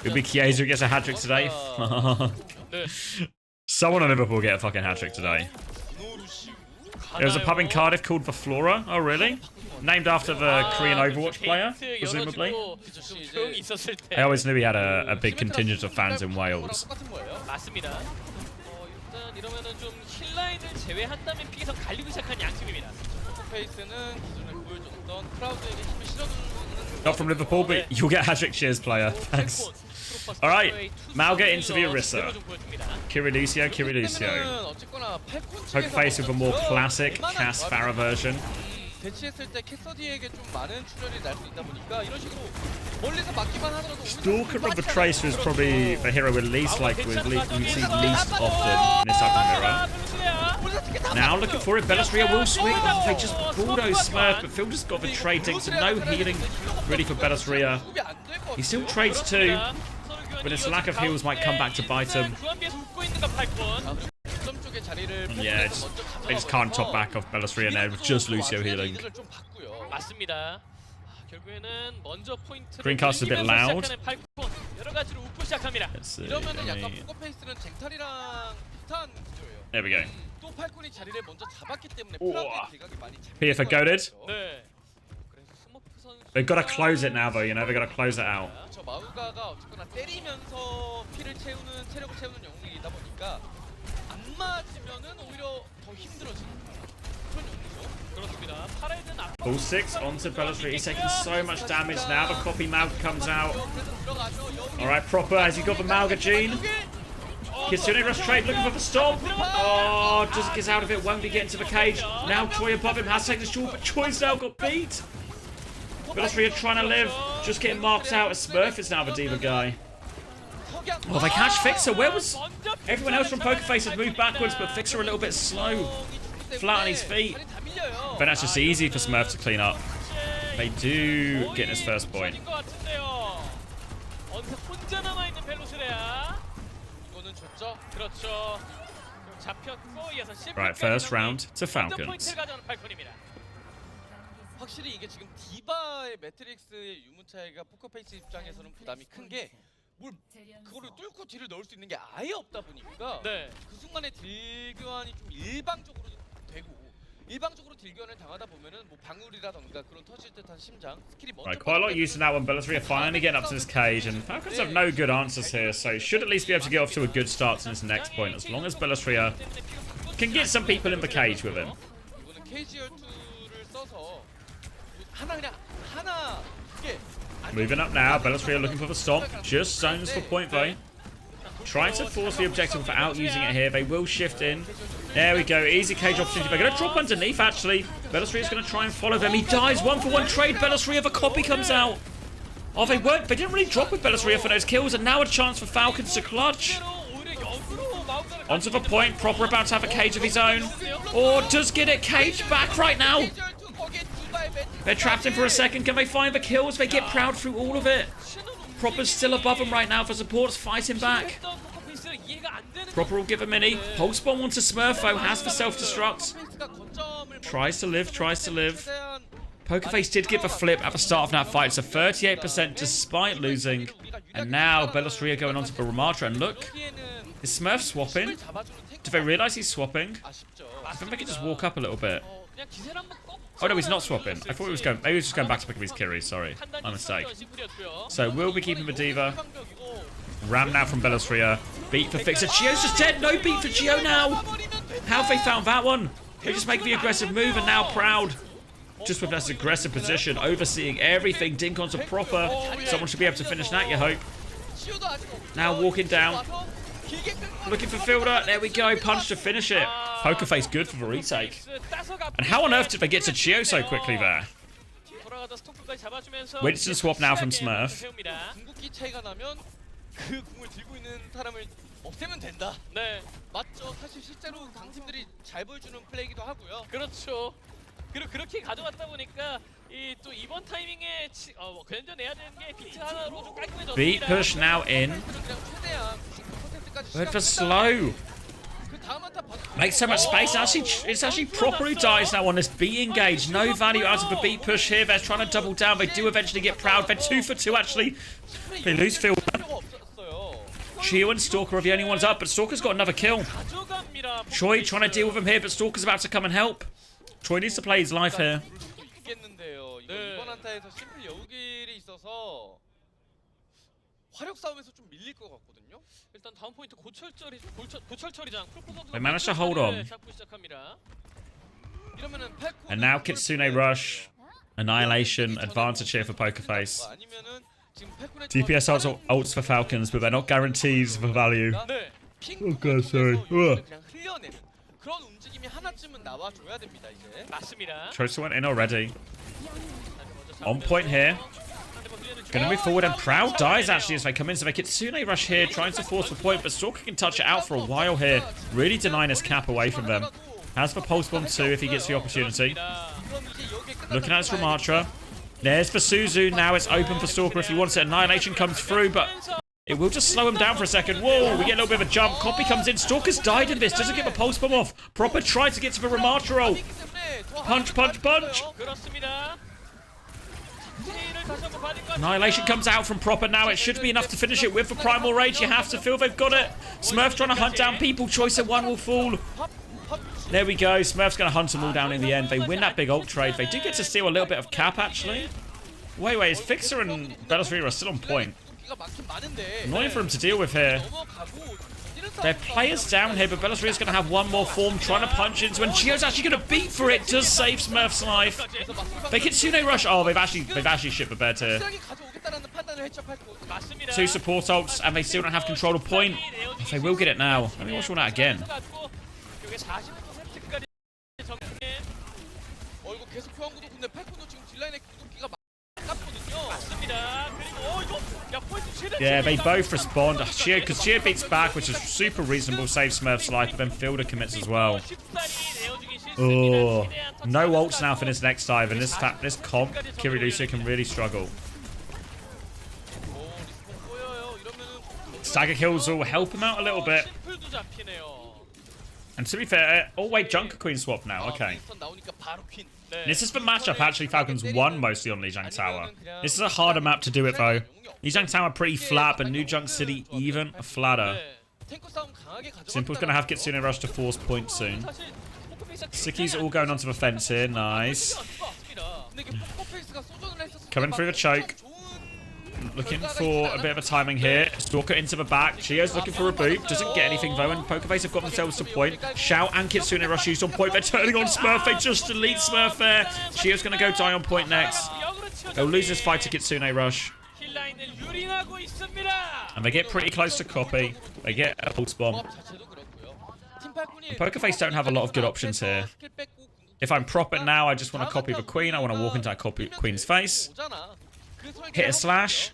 It'll be Chiesa who gets a hat-trick today. Someone on Liverpool will get a fucking hat-trick today. There's a pub in Cardiff called The Flora. Oh, really? Named after the Korean Overwatch player, presumably. I always knew he had a big contingent of fans in Wales. 맞습니다. 일단 이러면은 좀 힐라인을 제외한다면 픽에서 갈리기 시작한 양 팀입니다. 포커페이스는 기존에 보여줬던 크라우드에게 힘을 실어주는 Not from Liverpool, but you'll get hat-trick cheers, player. Thanks. Alright, Malga into the Orisa. Kirilucio. Pokerface with a more classic Cass Farah version. 대치했을 때 캐서디에게 좀 많은 출혈이 날 수 있다 보니까 이런 식으로 멀리서 맞기만 하더라도 Stalker of the Tracer is probably the hero we're least likely we see least often in this type of hero. Now looking for it, Bellasria will swing. Oh, they just bulldoze Smurf, but Phil just got the trading, so no healing really for Bellasria. He still trades too, but his lack of heals might come back to bite him. Yeah, they just can't top back off Bellasria now with just Lucio healing. 맞습니다. 결국에는 먼저 포인트를 Greencast's a bit loud. 여러 가지로 웃고 시작합니다. 이러면은 약간 포커페이스는 쟁탈이랑 비슷한 구조예요. There we go. 또 팔콘이 자리를 먼저 잡았기 때문에 프라우드의 대각이 많이 Here for goaded. 네. 그래서 스모프 선수 They've got to close it now, though. You know, they've got to close it out. 저 마우가가 어쨌거나 때리면서 피를 채우는 체력을 채우는 영웅이다 보니까 안 맞으면은 오히려 더 힘들어지는 그런 영웅이죠. 그렇습니다. 파레드는 앞. Ball 6 onto Bellasria. He's taking so much damage now. The copy Malga comes out. Alright, proper. Has he got the Malga gene? Kitsune rush trade looking for the stomp. Oh, just gets out of it. Won't be getting to the cage. Now Choi above him has taken the short, but Choi's now got beat. Bellasria trying to live. Just getting marked out as Smurf is now the diva guy. Oh, they catch Fixer. Where was everyone else from Pokerface had moved backwards, but Fixer a little bit slow. Flat on his feet. But that's just easy for Smurf to clean up. They do get his first point. Right, first round to Falcons. 확실히 이게 지금 디바의 매트릭스의 유무 차이가 포커페이스 입장에서는 부담이 큰 게 뭘 그거를 뚫고 뒤를 넣을 수 있는 게 아예 없다 보니까 그 순간에 딜 교환이 좀 일방적으로 되고 일방적으로 딜 교환을 당하다 보면은 뭐 방울이라던가 그런 터질 듯한 심장 스킬이 먼저 Right, quite a lot used in that one. Bellasria finally getting up to this cage, and Falcons have no good answers here, so should at least be able to get off to a good start to this next point, as long as Bellasria can get some people in the cage with him. 이거는 KGR2를 써서 하나 두개 Moving up now, Bellasria looking for the stop, just zones for point though. Trying to force the objective without using it here, they will shift in. There we go, easy cage opportunity. They're going to drop underneath actually. Bellasria's going to try and follow them. He dies, 1-for-1 trade. Bellasria, the copy comes out. Oh, they didn't really drop with Bellasria for those kills, and now a chance for Falcons to clutch. Onto the point, Proper about to have a cage of his own. Or does get it, cage back right now. They're trapped in for a second, can they find the kills? They get Proud through all of it. Proper's still above them right now for supports, fighting back. Proper will give a mini. Pulse bomb onto Smurf though, has the self-destruct. Tries to live. Pokerface did give a flip at the start of that fight. It's a 38% despite losing. And now Bellasria going on to the Ramatra. And look, is Smurf swapping? Do they realise he's swapping? I think they could just walk up a little bit. Oh no, he's not swapping. I thought he was going. Maybe he was just going back to pick up his Kiri. Sorry, my mistake. So we'll be keeping Medivh. Ram now from Bellasria. Beat for Fixer. Gio's just dead. No beat for Gio now. How have they found that one? They just make the aggressive move and now Proud. Just with this aggressive position, overseeing everything. Dinkon's a proper. Someone should be able to finish that, you hope. Now walking down. Looking for Fielder. There we go. Punch to finish it. Poker face good for the retake. And how on earth did they get to Gio so quickly there? Winston swap now from Smurf. 궁극기 차이가 나면 그 궁을 들고 있는 사람을 없애면 된다. 네. 맞죠. 사실 실제로 강팀들이 잘 보여주는 플레이기도 하고요. 그렇죠. 그리고 그렇게 가져갔다 보니까 이 또 이번 타이밍에 견뎌내야 되는 게 비트 하나로 좀 깔끔해졌습니다. Beat push now in. Went for slow. Makes so much space. It's actually proper who dies now on this B engage. No value out of the beat push here. They're trying to double down. They do eventually get Proud. They're 2 for 2 actually. They lose Fielder. Gio and Stalker are the only ones up, but Stalker's got another kill. Choi trying to deal with him here, but Stalker's about to come and help. Choi needs to play his life here. 이번 한타에서 심플 여우길이 있어서 화력 싸움에서 좀 밀릴 것 같거든요. 일단 다음 포인트 고철처리장 They managed to hold on. And now Kitsune Rush, Annihilation, advantage here for Pokerface. DPS ults for Falcons, but they're not guarantees for value. Oh god, sorry. 그런 움직임이 하나쯤은 나와줘야 됩니다 이제. 맞습니다. Chosa went in already. On point here. Gonna move forward and Proud dies actually as they come in. So they Kitsune Rush here, trying to force the point, but Stalker can touch it out for a while here. Really denying his cap away from them. Has for Pulse Bomb too if he gets the opportunity. Looking at his Ramatra. There's for Suzu. Now it's open for Stalker if he wants it. Annihilation comes through, but it will just slow him down for a second. Whoa, we get a little bit of a jump. Copy comes in. Stalker's died in this. Doesn't get the Pulse Bomb off. Proper tries to get to the Ramatra roll. Punch, punch, punch. Annihilation comes out from Proper now. It should be enough to finish it with the Primal Rage. You have to feel they've got it. Smurf trying to hunt down people. Choice at one will fall. There we go. Smurf's going to hunt them all down in the end. They win that big ult trade. They do get to steal a little bit of cap, actually. Wait, is Fixer and Bellasria are still on point? Annoying for him to deal with here. Their players down here, but Bellasria's going to have one more form, trying to punch into, and Gio's actually going to beat for it. Does save Smurf's life. They Kitsune Rush. Oh, they've actually shipped the bed here. 2 support ults, and they still don't have control of point. They will get it now. Let me watch all that again. Yeah, they both respond. Because Gio beats back, which is super reasonable, saves Smurf's life, but then Fielder commits as well. Oh, no ults now for this next dive, and this comp, Kirilucio can really struggle. Stagger kills will help him out a little bit. And to be fair, oh wait, Junker Queen swap now, okay. This is the matchup actually Falcons won mostly on Lijiang Tower. This is a harder map to do it though. Lijiang Tower pretty flat, but New Junk City even flatter. Simple's going to have Kitsune Rush to force point soon. Sicky's all going onto the fence here, nice. Coming through the choke. Looking for a bit of a timing here. Stalker into the back. Gio's looking for a boot. Doesn't get anything though, and Pokerface have got themselves to point. Shout and Kitsune Rush used on point. They're turning on Smurf. They just delete Smurf there. Gio's going to go die on point next. They'll lose this fight to Kitsune Rush. And they get pretty close to copy. They get a pulse bomb. And Pokerface don't have a lot of good options here. If I'm Proper now, I just want to copy the Queen. I want to walk into that Queen's face. Hit a slash.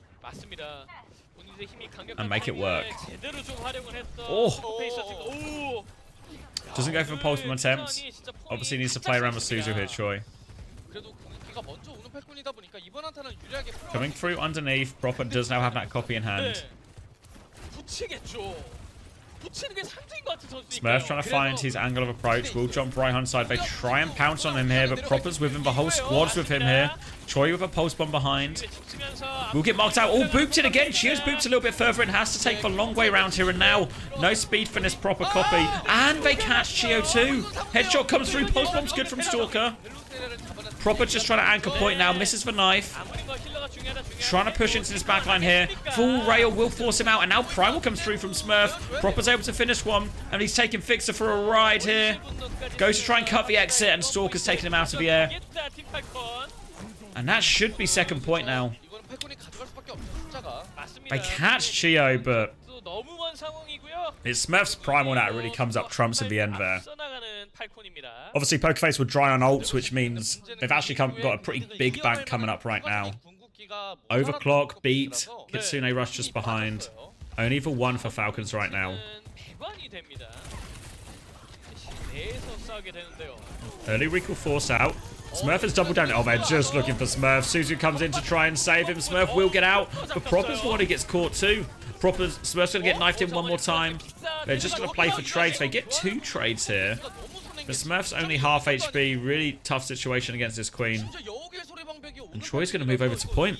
And make it work. Oh! Doesn't go for a pulse bomb attempt. Obviously needs to play around with Suzu here, Choi. Coming through underneath, Proper does now have that copy in hand. Smurf trying to find his angle of approach. Will jump right hand side. They try and pounce on him here, but Proper's with him. The whole squad's with him here. Choi with a pulse bomb behind. Will get marked out. Oh, booped it again. Chio's booped a little bit further and has to take the long way around here. And now, no speed for this Proper copy. And they catch Chio too. Headshot comes through. Pulse bomb's good from Stalker. Proper just trying to anchor point now. Misses the knife. Trying to push into this backline here. Full rail will force him out. And now Primal comes through from Smurf. Proper's able to finish one. And he's taking Fixer for a ride here. Goes to try and cut the exit. And Stalker's taking him out of the air. And that should be second point now. They catch Chio, but it's Smurf's Primal that really comes up trumps in the end there. Obviously, Pokerface will dry on ults, which means they've actually got a pretty big bank coming up right now. Overclock, beat, Kitsune Rush just behind. Only for one for Falcons right now. Early recall force out. Smurf has doubled down. Oh, they're just looking for Smurf. Suzu comes in to try and save him. Smurf will get out, but Proper's the one who gets caught too. Smurf's going to get knifed in one more time. They're just going to play for trades. They get 2 trades here. The Smurf's only half HP. Really tough situation against this Queen. And Troy's going to move over to point.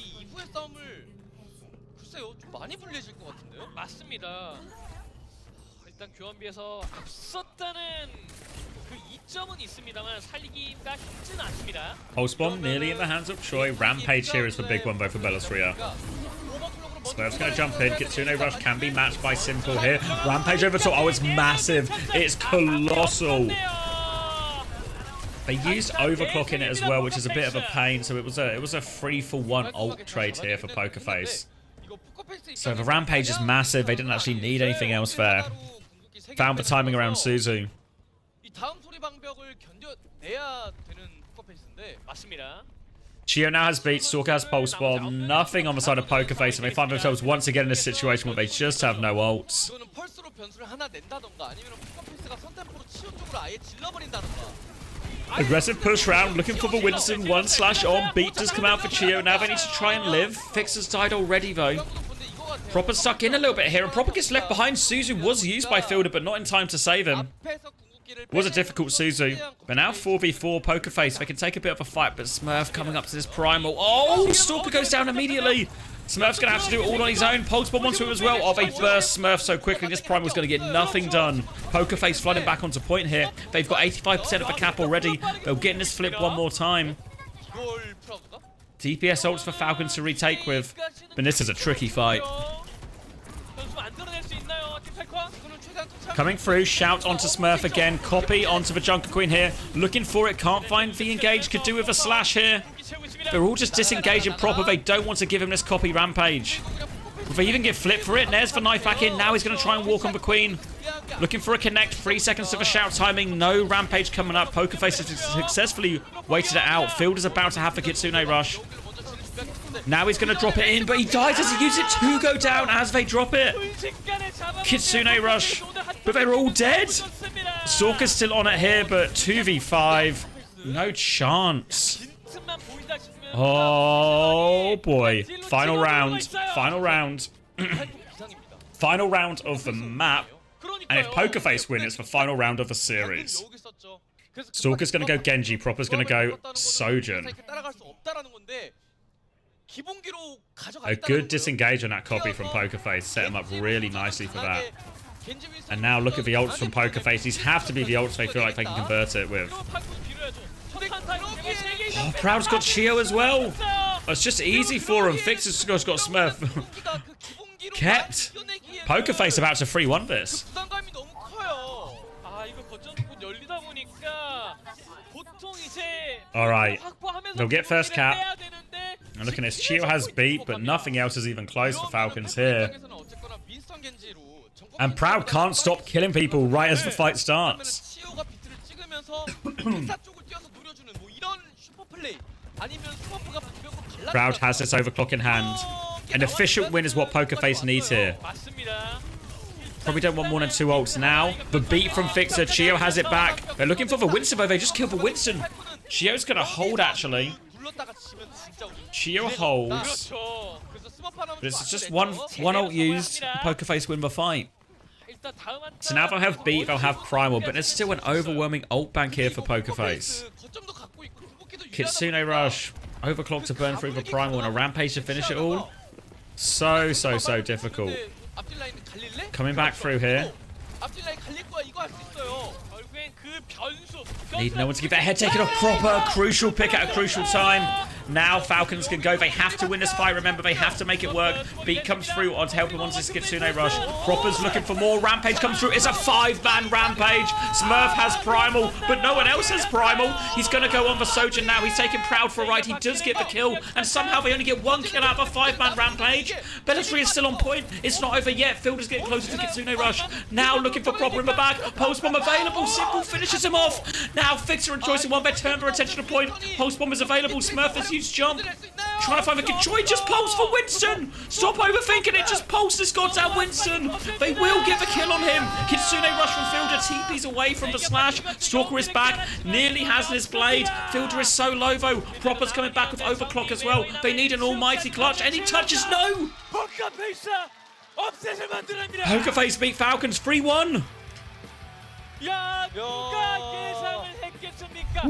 일단 교환비에서 앞섰다는 그 이점은 있습니다만 살리기가 쉽지는 않습니다. Pulse bomb nearly in the hands of Troy. Rampage here is the big one though for Bellasria. Smurf's going to jump in. Kitsune Rush can be matched by Simple here. Rampage over top. Oh, it's massive. It's colossal. They used overclock in it as well, which is a bit of a pain. So it was a 3-for-1 ult trade here for Pokerface. So the Rampage is massive. They didn't actually need anything else there. Found the timing around Suzu. Chio now has beat. Stalker has Pulse Bomb. Nothing on the side of Pokerface, and they find themselves once again in a situation where they just have no ults. Aggressive push round, looking for the Winston. 1/on. Beat does come out for Chio. Now they need to try and live. Fixer's died already though. Proper stuck in a little bit here, and Proper gets left behind. Suzu was used by Fielder, but not in time to save him. It was a difficult Suzu. But now 4v4 Pokerface. They can take a bit of a fight, but Smurf coming up to this Primal. Oh, Stalker goes down immediately. Smurf's going to have to do it all on his own. Pulse Bomb onto him as well. Oh, they burst Smurf so quickly. This Primal's going to get nothing done. Pokerface flooding back onto point here. They've got 85% of the cap already. They'll get in this flip one more time. DPS ults for Falcons to retake with. But this is a tricky fight. Coming through, shout onto Smurf again. Copy onto the Junker Queen here. Looking for it, can't find the engage. Could do with a slash here. They're all just disengaging Proper. They don't want to give him this copy Rampage. Will they even get flipped for it? There's the knife back in. Now he's going to try and walk on the Queen. Looking for a connect. 3 seconds to the shout timing. No Rampage coming up. Pokerface has successfully waited it out. Field is about to have the Kitsune Rush. Now he's going to drop it in, but he dies as he uses it to go down as they drop it. Kitsune Rush, but they're all dead. Stalker's still on it here, but 2v5. No chance. Oh boy. Final round. Final round. Final round of the map. And if Pokerface win, it's the final round of the series. Stalker's going to go Genji. Proper's going to go Sojourn. A good disengage on that copy from Pokerface. Set him up really nicely for that. And now look at the ults from Pokerface. These have to be the ults they feel like they can convert it with. Oh, Proud's got Chio as well. Oh, it's just easy for him. Fixer's got Smurf. Kept. Pokerface about to 3-1 this. Alright. They'll get first cap. And looking at this, Chio has beat, but nothing else is even close for Falcons here. And Proud can't stop killing people right as the fight starts. Proud has this overclock in hand. An efficient win is what Pokerface needs here. Probably don't want more than 2 ults now. The beat from Fixer. Chio has it back. They're looking for the Winston, but they just killed the Winston. Chio's going to hold, actually. Chio holds. But it's just one ult used. Pokerface win the fight. So now they'll have beat, they'll have Primal, but there's still an overwhelming ult bank here for Pokerface. Kitsune Rush. Overclock to burn through the Primal and a Rampage to finish it all. So difficult. Coming back through here. 앞뒤 라인 갈릴 거야. 이거 할 수 있어요. 결국엔 그 변수. Need no one to give that head taken off. Proper crucial pick at a crucial time. Now Falcons can go. They have to win this fight. Remember, they have to make it work. Beat comes through on to help him onto this Kitsune rush. Proper's looking for more. Rampage comes through. It's a 5-man Rampage. Smurf has Primal, but no one else has Primal. He's going to go on the Sojourn now. He's taking Proud for a ride. He does get the kill, and somehow they only get 1 kill out of a 5-man Rampage. Bellatry is still on point. It's not over yet. Fielder's getting closer to Kitsune rush. Now looking for Proper in the back. Post bomb available. Simple finishes him off. Now Fixer and Choice in one. They turn their attention to point. Post bomb is available. Smurf has huge jump. Trying to find the Troy just pulse for Winston. Stop overthinking it. Just pulse this goddamn Winston. They will get the kill on him. Kitsune rush from Fielder. TP's away from the slash. Stalker is back. Nearly has his blade. Fielder is so low though. Proper's coming back with overclock as well. They need an almighty clutch. Any touches? No. Poker Face beat Falcons 3-1. 야, 누가 예상을 했겠습니까?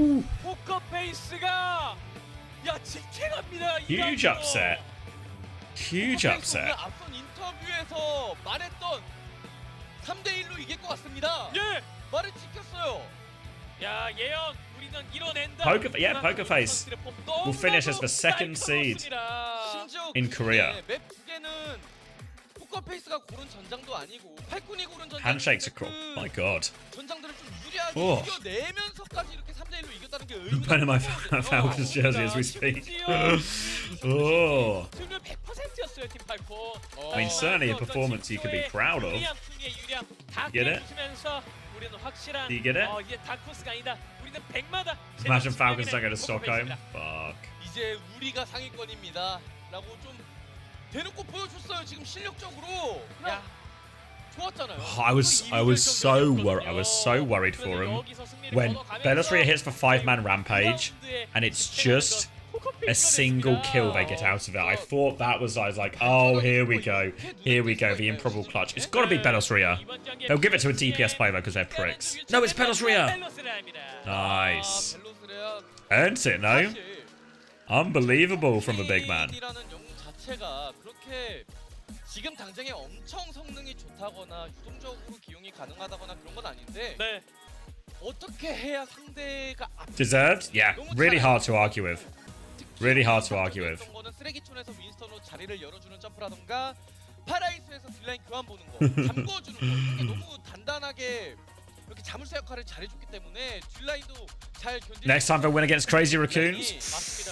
포커페이스가 야, 직행합니다. Huge upset. Huge upset. 앞선 인터뷰에서 말했던 3대1로 이길 것 같습니다. 예. 말을 지켰어요. 야, 예언 우리는 이뤄낸다. Poker Face will finish as the second seed in Korea. 맵 2개는 포커페이스가 고른 전장도 아니고 팔콘이 고른 전장. Handshakes are cool. My God. 전장들을 좀 유리하게 Oh. 이겨내면서까지 이렇게 3대1로 이겼다는 게 의미가 Burning my Falcons jersey as we speak. Oh. 승률 100%였어요, 팀 팔콘. I mean, certainly a performance you could be proud of. Get it? Do you get it? 이제 다크호스가 아니다. 우리는 100마다. Imagine Falcons don't go to Stockholm. Fuck. 이제 우리가 상위권입니다라고 좀 대놓고 보여줬어요. 지금 실력적으로. 야, 좋았잖아요. I was so worried for him when Bellatry hits the 5-man Rampage and it's just a single kill they get out of it. I thought that was, I was like, oh, here we go, the improbable clutch. It's got to be Bellatry. They'll give it to a DPS player though because they're pricks. No, it's Bellatry. Nice. Earned it, no? Unbelievable from the big man. 자체가 그렇게 지금 당장에 엄청 성능이 좋다거나 유동적으로 기용이 가능하다거나 그런 건 아닌데 네. 어떻게 해야 상대가 Deserved? Yeah, really hard to argue with. Really hard to argue with. 거는 쓰레기촌에서 윈스턴으로 자리를 열어주는 점프라던가 파라이스에서 딜라인 교환 보는 거, 잠궈주는 거 이게 너무 단단하게 이렇게 자물쇠 역할을 잘해줬기 때문에 딜라인도 잘 견디는. Next time they win against Crazy Raccoons. 맞습니다.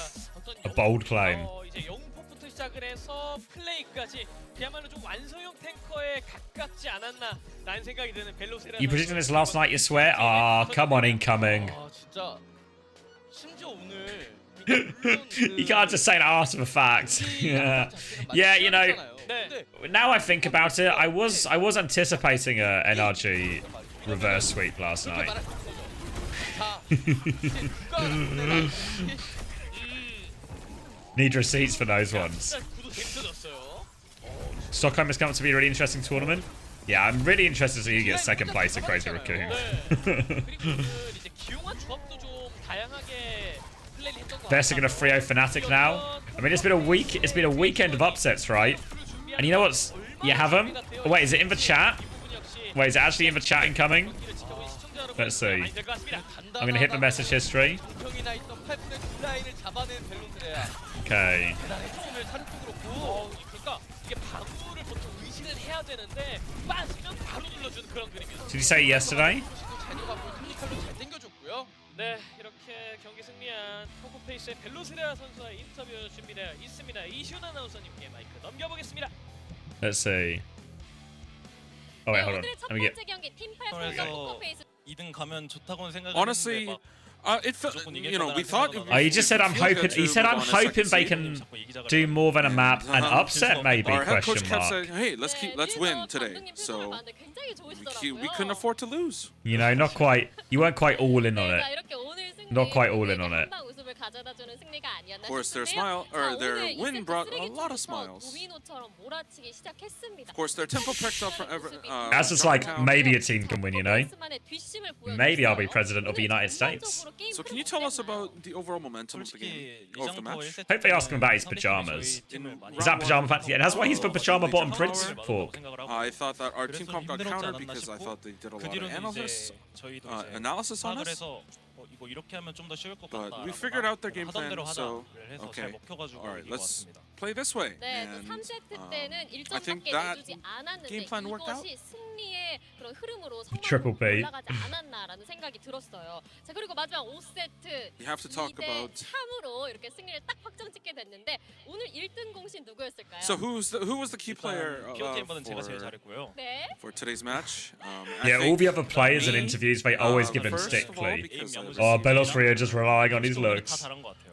A bold claim. 이제 영포부터 시작을 해서 플레이까지 그야말로 좀 완성형 탱커에 가깝지 않았나라는 생각이 드는 벨로세라. You predicted this last night, you swear? Ah, come on, incoming. 아 진짜 심지어 오늘 You can't just say that after the fact. Yeah, you know. Now I think about it, I was anticipating a NRG reverse sweep last night. Need receipts for those ones. Stockholm has come to be a really interesting tournament. Yeah, I'm really interested to see who gets second place at Crazy Raccoon. Vesta gonna 3-0 Fnatic now. I mean, it's been a weekend of upsets, right? And you know what's... You have them? Oh, wait, is it in the chat? Wait, is it actually in the chat incoming? Let's see. I'm gonna hit the message history. Okay. Did you say yesterday? 네, 이렇게 경기 승리한 포커페이스의 벨로세라 선수와 인터뷰 준비되어 있습니다. 이시훈 아나운서님께 마이크 넘겨보겠습니다. Let's see. Oh wait, hold on. Let me get. 2등 가면 좋다고는 생각. Honestly, it felt, you know, we thought. Oh, you just said I'm hoping. He said I'm hoping they can do more than a map and upset maybe? Our head coach Question kept mark. saying, "Hey, let's win today." So we couldn't afford to lose. You know, not quite. You weren't quite all in on it. Not quite all in on it. 가져다주는 승리가 아니었나 Of course, their 싶은데요. smile or 자, their 오늘 win 이세트 brought a lot of 쓰레기통부터 smiles. 도미노처럼 몰아치기 시작했습니다. Of course, their tempo picked up from That's just like maybe a team can win, you know. 퍼포먼스만의 뒷심을 보여줬어요. Maybe I'll be president of the 오늘 United States. 전반적으로 게임 So can you 플레이가 tell us 어땠나요? about the overall momentum of the game or of the match? Hope they ask him about his pajamas. Is that pajama fancy? Yeah, that's why he's put pajama bottom prints for. I thought that our team comp got countered because I thought they did a lot of analysis on us. 이거 이렇게 하면 좀 더 쉬울 것 But 같다. we figured out their game 하던 plan, 대로 so 하자를 해서 okay. 잘 먹혀가지고 All right, 이긴 것 let's 같습니다. play this way. 네, And 3세트 때는 I think 1점밖에 that 내주지 않았는데 game plan worked out. 이것이 승리의 그런 흐름으로 Triple 성공으로 bait. 올라가지 않았나라는 생각이 들었어요. 자, 그리고 마지막 5세트 you have to talk 2대 about. 3으로 이렇게 승리를 딱 확정짓게 됐는데 오늘 1등 공신 누구였을까요? So who was the key player 피오 멤버는 제가 제일 잘했고요. 네. for today's match? I Yeah, all think the other players in me, interviews, they always give him first of all, stick plea. because I was Oh, received- Belos Rio just relying on his 다 looks. 잘한 것 같아요.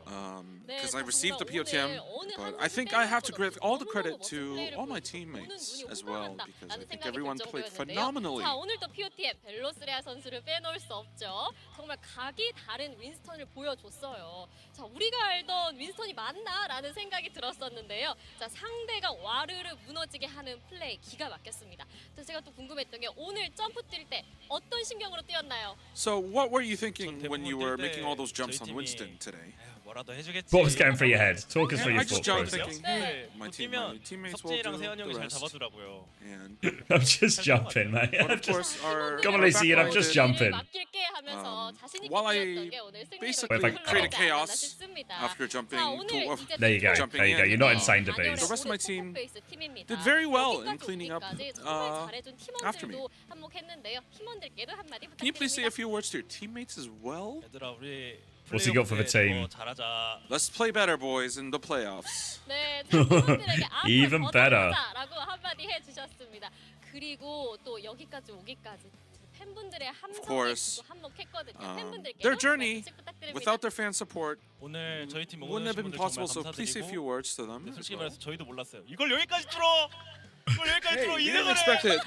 because I received the POTM, but I think I have to give all the credit to all my teammates as well because I think everyone played phenomenally. 자, 오늘도 POTM 벨로스레아 선수를 빼놓을 수 없죠. 정말 각이 다른 윈스턴을 보여줬어요. 자, 우리가 알던 윈스턴이 맞나라는 생각이 들었었는데요. 자, 상대가 와르르 무너지게 하는 플레이 기가 막혔습니다. 자, 제가 또 궁금했던 게 오늘 점프 뛸 때 어떤 신경으로 뛰었나요? So what were you thinking when you were making all those jumps on Winston today? 뭐라도 해주겠지. What was going through your head? Talk us through I your just thought jumped process. thinking, 네. hey, my 뛰면 teammates will 석진이랑 do 세현이 the 형이 잘 rest. 잡아주라고요. And I'm just jumping, mate. but I'm of just... course, our Come on, Lucy, I'm just jumping. 맡길게 하면서 자신 있게 while I 뛰었던 게 오늘 승리로 basically created 흘러가지 chaos 않았나 싶습니다. after jumping 자, 오늘 to 이제 There you go. Jumping There you go. in. You're not insane to 단열의 bees. The rest of my 올해 team 포커페이스 팀입니다. did very well in 여기까지 cleaning up 오기까지 정말 잘해준 after me. 팀원들도 한몫했는데요. 팀원들께도 한마디 Can you please say a 부탁드립니다. few words to your teammates as well? 얘들아 우리 What's he got for the team? 더 잘하자. Let's play better, boys, in the playoffs. 네, 자, 팀원들에게 앞으로 Even 더 better. 잘하자라고 한마디 해주셨습니다. 그리고 또 여기까지 오기까지 팬분들의 함성에 course, 또 한몫했거든요. 팬분들께도 their journey 말씀 부탁드립니다. Without their fan support, 오늘 저희 팀 wouldn't have been 응원해주신 분들 possible. So 정말 please say a few 감사드리고 words to them. as 솔직히 well. 말해서 저희도 몰랐어요. 이걸 여기까지 뚫어. 이걸 여기까지 Hey, 뚫어. we 이득을 didn't expect 해. it.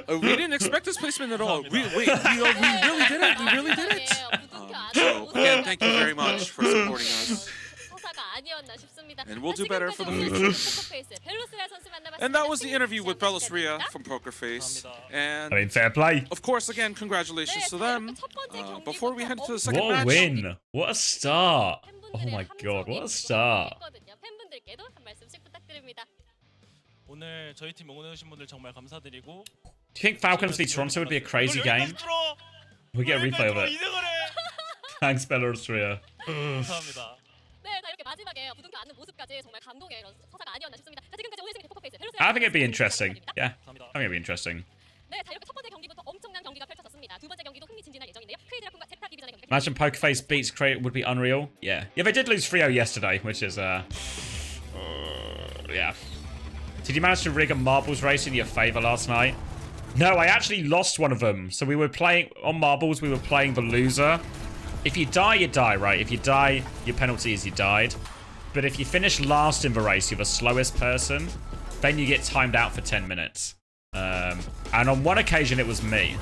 We didn't expect this placement at all. We really did it. We really did it. So again, thank you very much for supporting us. And we'll do better for the future. And that was the interview with Belos Ria from Poker Face. I And mean, fair play. of course, again, congratulations to them. Before we head to the second What a match, win. What a start. Oh my god, what a start. 팬분들께도 한 말씀씩 부탁드립니다. 오늘 저희 팀 응원해주신 분들 정말 감사드리고. Do you think Falcons v Toronto would be a crazy game? We get a replay of it. 이득을 해. Thanks, Belarus Ria. 감사합니다. 네, 자 이렇게 마지막에 부둥켜 안는 모습까지 정말 감동의 이런 서사가 아니었나 싶습니다. 자, 지금까지 오늘 승리 포커페이스 벨로스. I think it'd be interesting. Yeah, I think it'd be interesting. 네, 자 이렇게 첫 번째 경기부터 엄청난 경기가 펼쳐졌습니다. 두 번째 경기도 흥미진진할 예정인데요. 크레이지 라쿤과 제타 디비전의 경기. Imagine Pokerface beats Create would be unreal. Yeah. Yeah, they did lose 3-0 yesterday, which is, yeah. Did you manage to rig a marbles race in your favor last night? No, I actually lost one of them. So we were playing, on marbles, we were playing the loser. If you die, you die, right? If you die, your penalty is you died. But if you finish last in the race, you're the slowest person, then you get timed out for 10 minutes. And on one occasion, it was me.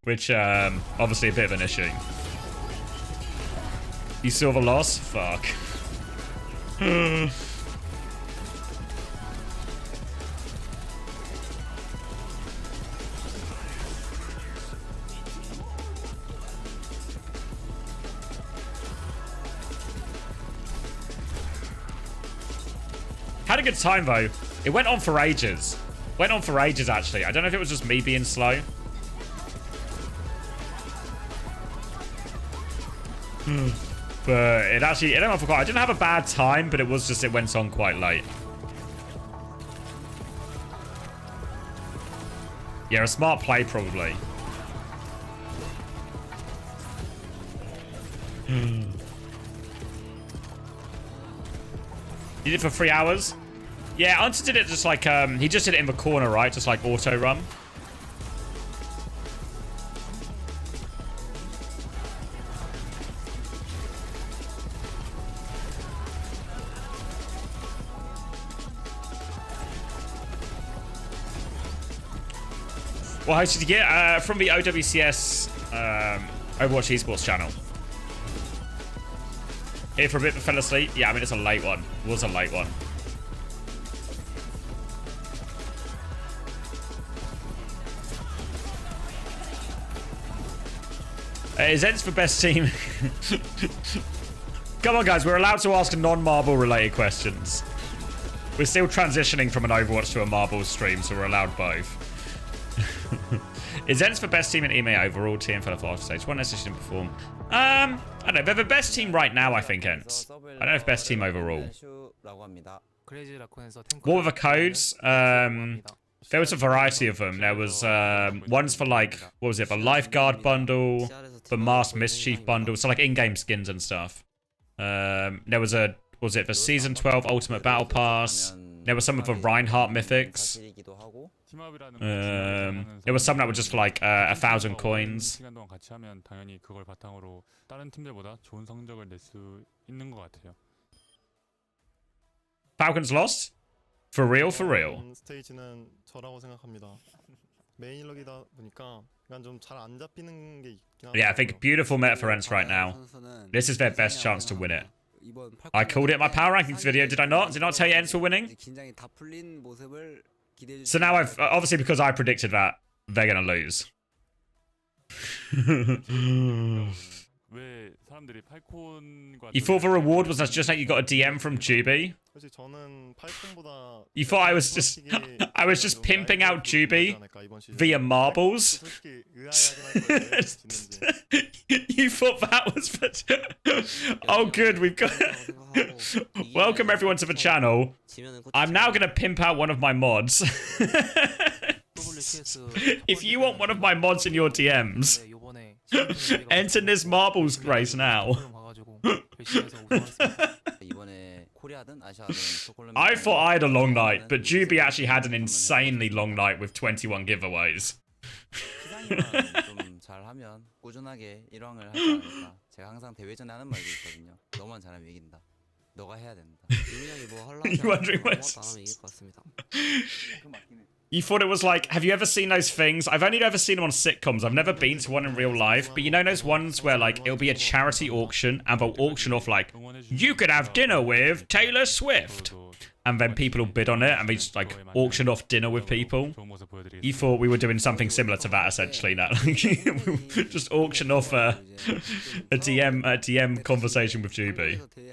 Which, obviously a bit of an issue. You saw the loss? Fuck. Had a good time though. It went on for ages. Went on for ages actually. I don't know if it was just me being slow. But it actually, it went on for quite, I didn't have a bad time, but it was just, it went on quite late. Yeah, a smart play probably. You did it for 3 hours? Yeah, Hunter did it just like, he just did it in the corner, right? Just like auto run. What host did you get? From the OWCS Overwatch Esports channel. Here for a bit but fell asleep. Yeah, I mean, it's a late one. It was a late one. Is Ents for best team? Come on, guys. We're allowed to ask non-Marble related questions. We're still transitioning from an Overwatch to a Marble stream, so we're allowed both. Is Ents for best team in EME overall? TM fell off stage 1. SSG didn't perform. I don't know. They're the best team right now, I think, Ents. I don't know if best team overall. What were the codes? There was a variety of them. There was ones for like, what was it? The Lifeguard bundle, the Masked Mischief bundle, so like in-game skins and stuff. There was a, what was it? The Season 12 Ultimate Battle Pass. There were some of the Reinhardt mythics. There was some that were just for like 1,000 coins. Falcons lost? For real, for real. 스테이지는 저라고 생각합니다. 메인럭이다 보니까 약간 좀 잘 안 잡히는 게 있긴 Yeah, I think beautiful meta for Ents right now. This is their best chance to win it. I called it in my power rankings video, did I not? Did I not tell you Ents were winning? So now I've, obviously because I predicted that, they're gonna lose. You thought the reward was just like you got a DM from Juby? You thought I was just pimping out Juby via marbles? You thought that was oh good, we've got welcome everyone to the channel. I'm now gonna pimp out one of my mods. If you want one of my mods in your DMs, enter this marbles race now. I thought I had a long night, but Juby actually had an insanely long night with 21 giveaways. You wondering what? You thought it was like, have you ever seen those things? I've only ever seen them on sitcoms. I've never been to one in real life. But you know those ones where like it'll be a charity auction and they'll auction off like, you could have dinner with Taylor Swift. And then people will bid on it and they just like auction off dinner with people. You thought we were doing something similar to that essentially now. Just auction off a DM conversation with Juby. Do you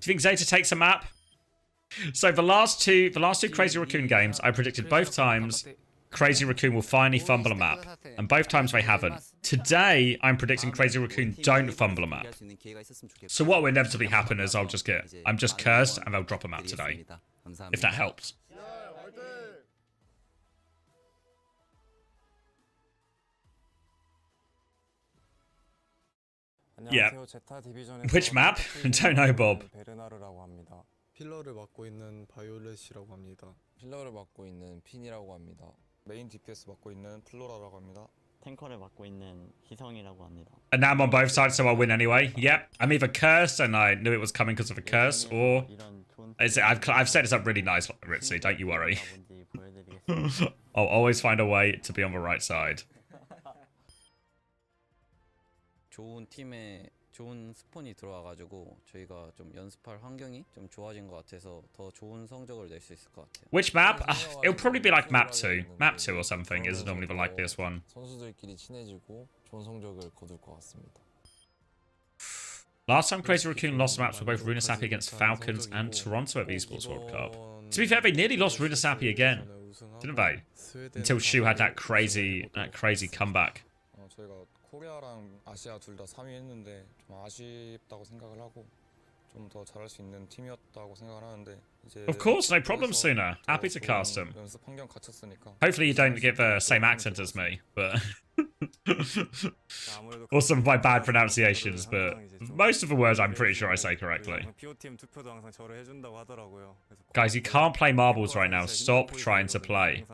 think ZETA takes a map? So the last two Crazy Raccoon games, I predicted both times Crazy Raccoon will finally fumble a map, and both times they haven't. Today, I'm predicting Crazy Raccoon don't fumble a map. So what will inevitably happen is I'm just cursed and they'll drop a map today, if that helps. Yeah. Which map? Don't know, Bob. 필러를 맡고 있는 바이올렛이라고 합니다. 필러를 맡고 있는 핀이라고 합니다. 메인 DPS 맡고 있는 플로라라고 합니다. 탱커를 맡고 있는 희성이라고 합니다. And now I'm on both sides, so I'll win anyway. Yep. I'm either cursed and I knew it was coming because of a curse, or I've set this up really nice, Ritzy. Don't you worry. I'll always find a way to be on the right side. 좋은 팀에 좋은 스폰이 들어와가지고 저희가 좀 연습할 환경이 좀 좋아진 것 같아서 더 좋은 성적을 낼 수 있을 것 같아요. Which map? It'll probably be like map 2. Map 2 or something is normally the likeliest one. 선수들끼리 친해지고 좋은 성적을 거둘 것 같습니다. Last time Crazy Raccoon lost maps were both Runasapi against Falcons and Toronto at the Esports World Cup. To be fair, they nearly lost Runasapi again, didn't they? Until Shu had that crazy comeback. 저희가 코리아랑 아시아 둘 다 3위 했는데 좀 아쉽다고 생각을 하고 좀 더 잘할 수 있는 팀이었다고 생각을 하는데 이제 Of course, no problem, Suna. Happy to cast him. 연습 환경 갖췄으니까 Hopefully you don't get the same accent as me, but or some of my bad pronunciations, but most of the words I'm pretty sure I say correctly. Guys, you can't play marbles right now. Stop trying to play.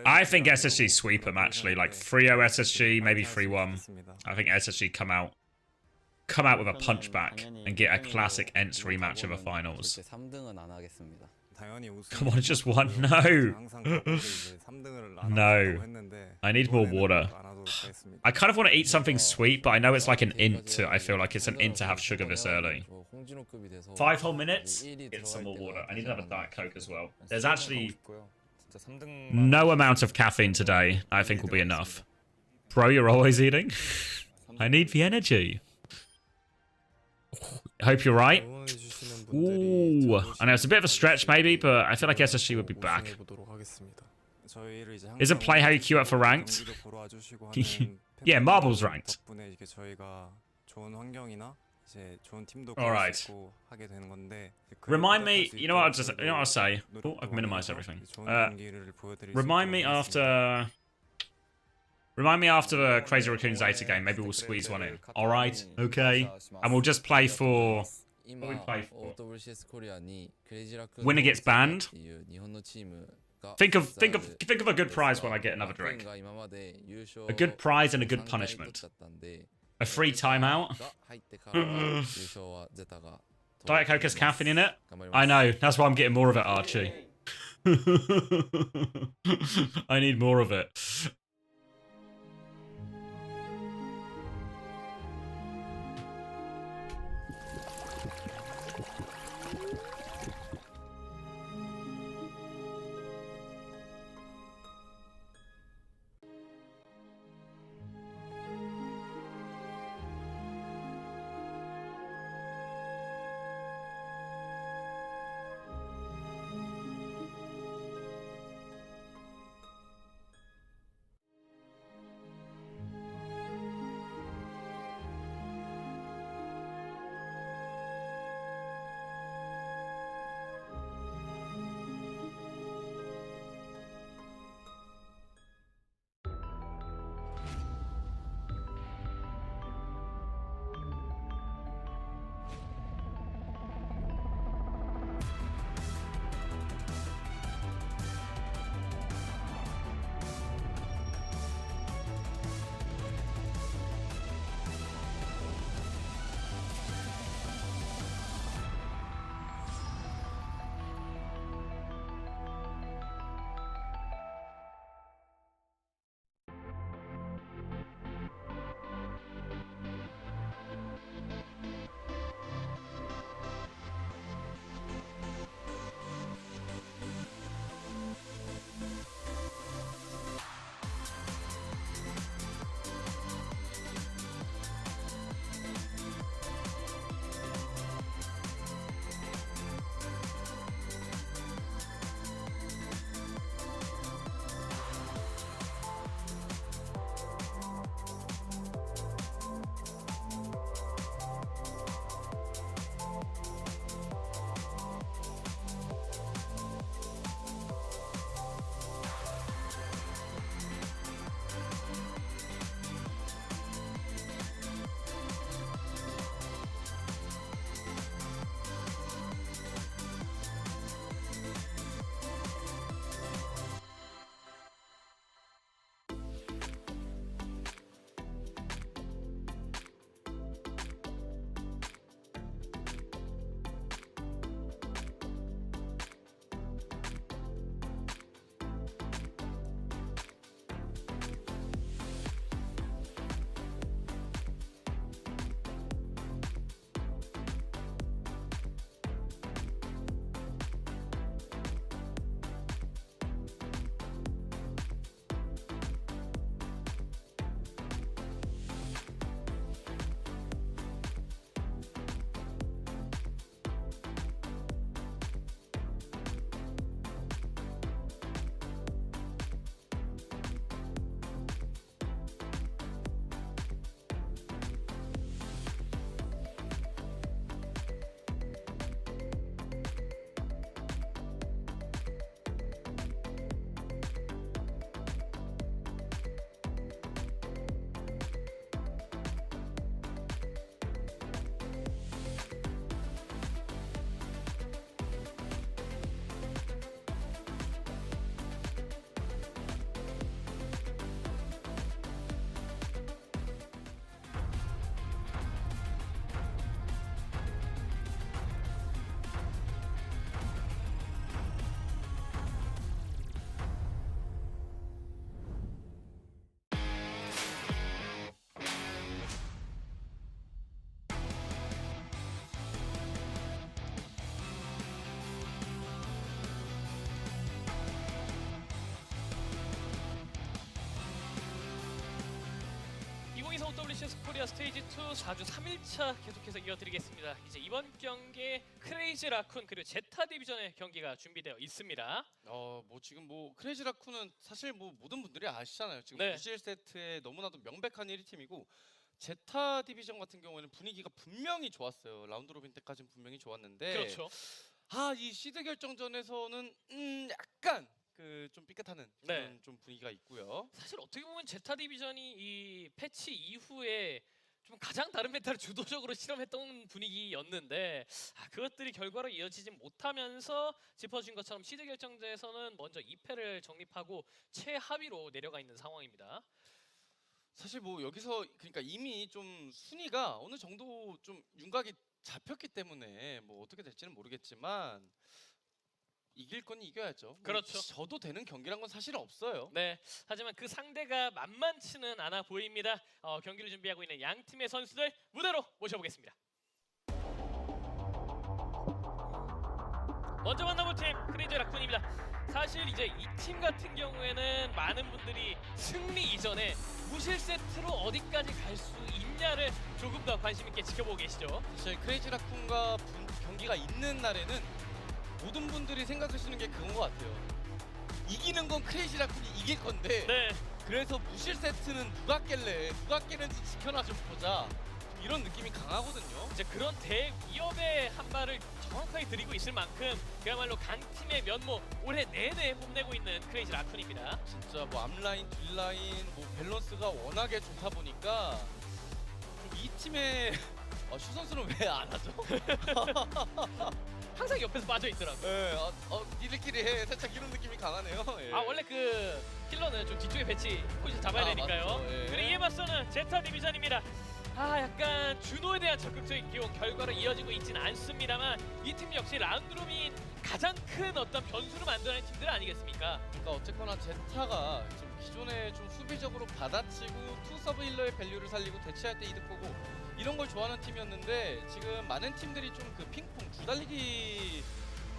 I think SSG sweep them actually, like 3-0 SSG, maybe 3-1. I think SSG come out with a punchback and get a classic Ents rematch of the finals. Come on, just one. No. No. I need more water. I kind of want to eat something sweet, but I know it's like an int to, I feel like it's an int to have sugar this early. 5 whole minutes? Get some more water. I need another Diet Coke as well. There's actually no amount of caffeine today I think will be enough. Bro, you're always eating? I need the energy. I hope you're right. Ooh, I know it's a bit of a stretch maybe, but I feel like SSG would be back. Isn't play how you queue up for ranked? Yeah, Marble's ranked. Alright. Remind me, you know what I'll say? Oh, I've minimized everything. Remind me after the Crazy Raccoon ZETA game, maybe we'll squeeze one in. Alright, okay. And we'll just play for... What do we play for? Winner gets banned. Think of a good prize when I get another drink. A good prize and a good punishment. A free timeout. Diet Coke has caffeine in it? I know, that's why I'm getting more of it, Archie. I need more of it. 이상 OWCS 코리아 스테이지 2 4주 3일차 계속해서 이어드리겠습니다. 이제 이번 경기에 크레이지 라쿤 그리고 제타 디비전의 경기가 준비되어 있습니다. 뭐 지금 뭐 크레이지 라쿤은 사실 뭐 모든 분들이 아시잖아요. 지금 네. 무실 세트에 너무나도 명백한 1위 팀이고 제타 디비전 같은 경우에는 분위기가 분명히 좋았어요. 라운드 로빈 때까지는 분명히 좋았는데 그렇죠. 이 시드 결정전에서는 약간 좀 삐끗하는 네. 그런 좀 분위기가 있고요. 사실 어떻게 보면 제타 디비전이 이 패치 이후에 좀 가장 다른 메타를 주도적으로 실험했던 분위기였는데 그것들이 결과로 이어지지 못하면서 짚어준 것처럼 시드 결정전에서는 먼저 2패를 정립하고 최하위로 내려가 있는 상황입니다. 사실 뭐 여기서 그러니까 이미 좀 순위가 어느 정도 좀 윤곽이 잡혔기 때문에 뭐 어떻게 될지는 모르겠지만 이길 건 이겨야죠. 그렇죠. 뭐 져도 되는 경기란 건 사실 없어요. 네, 하지만 그 상대가 만만치는 않아 보입니다. 경기를 준비하고 있는 양 팀의 선수들 무대로 모셔보겠습니다. 먼저 만나볼 팀 크레이지 라쿤입니다. 사실 이제 이 팀 같은 경우에는 많은 분들이 승리 이전에 무실 세트로 어디까지 갈 수 있냐를 조금 더 관심 있게 지켜보고 계시죠. 사실 크레이지 라쿤과 경기가 있는 날에는 모든 분들이 생각하시는 게 그건 것 같아요. 이기는 건 크레이지 라쿤이 이길 건데 네, 그래서 무실 세트는 누가 깰래? 누가 깨는지 지켜놔 좀 보자. 이런 느낌이 강하거든요. 이제 그런 대위협의 한 발을 정확하게 드리고 있을 만큼 그야말로 강팀의 면모 올해 내내 뽐내고 있는 크레이지 라쿤입니다. 진짜 뭐 앞라인, 뒷라인 뭐 밸런스가 워낙에 좋다 보니까 좀 이 팀의 슈 선수는 왜 안 하죠? 항상 옆에서 빠져 있더라고요. 네, 니들끼리 해. 살짝 이런 느낌이 강하네요. 예. 원래 그 킬러는 좀 뒤쪽에 배치 포지션 잡아야 되니까요. 맞죠, 예. 그리고 이에 맞서는 제타 디비전입니다. 약간 준호에 대한 적극적인 기용 결과로 이어지고 있진 않습니다만 이 팀 역시 라운드 로빈 가장 큰 어떤 변수를 만드는 팀들 아니겠습니까? 그러니까 어쨌거나 제타가 좀 기존에 좀 수비적으로 받아치고 투 서브 힐러의 밸류를 살리고 대치할 때 이득 보고 이런 걸 좋아하는 팀이었는데 지금 많은 팀들이 좀 그 핑퐁 주달리기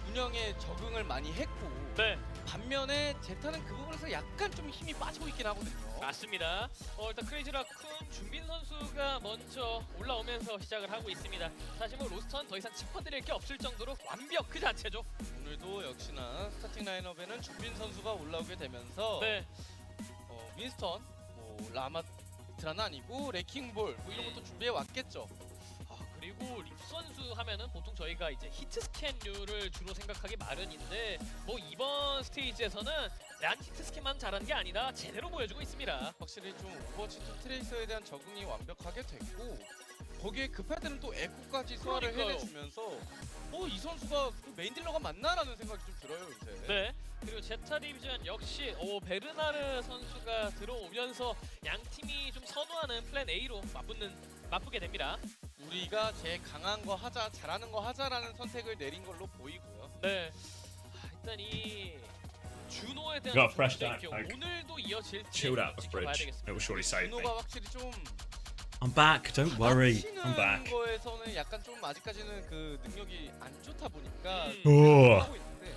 운영에 적응을 많이 했고 네, 반면에 제타는 그 부분에서 약간 좀 힘이 빠지고 있긴 하거든요. 맞습니다. 일단 크레이지 라쿤 준빈 선수가 먼저 올라오면서 시작을 하고 있습니다. 사실 뭐 로스터는 더 이상 짚어드릴 게 없을 정도로 완벽 그 자체죠. 오늘도 역시나 스타팅 라인업에는 준빈 선수가 올라오게 되면서 네, 윈스턴, 뭐 라마트라는 아니고 레킹볼 뭐 이런 것도 준비해 왔겠죠. 그리고 립 선수 하면은 보통 저희가 이제 히트 스캔류를 주로 생각하기 마련인데 뭐 이번 스테이지에서는 난 히트 스캔만 잘하는 게 아니다 제대로 보여주고 있습니다. 확실히 좀 오버워치 2 트레이서에 대한 적응이 완벽하게 됐고 거기에 급할 때는 또 에코까지 소화를 그러니까요. 해내주면서 이 선수가 그 메인 딜러가 맞나라는 생각이 좀 들어요 요새. 네. 그리고 제타 디비전 역시 베르나르 선수가 들어오면서 양 팀이 좀 선호하는 플랜 A로 맞붙게 됩니다. 우리가 제일 강한 거 하자, 잘하는 거 하자라는 선택을 내린 걸로 보이고요. 네. 일단 이 준호에 대한 Got a fresh 적극적인 tank. 기용, 오늘도 이어질지 Chilled out the 지켜봐야 fridge. It 되겠습니다. will surely save me. 준호가 확실히 좀 I'm back. Don't worry. I'm 치는 back. 거에서는 약간 좀 아직까지는 그 능력이 안 좋다 보니까 우와. 하고 있는데,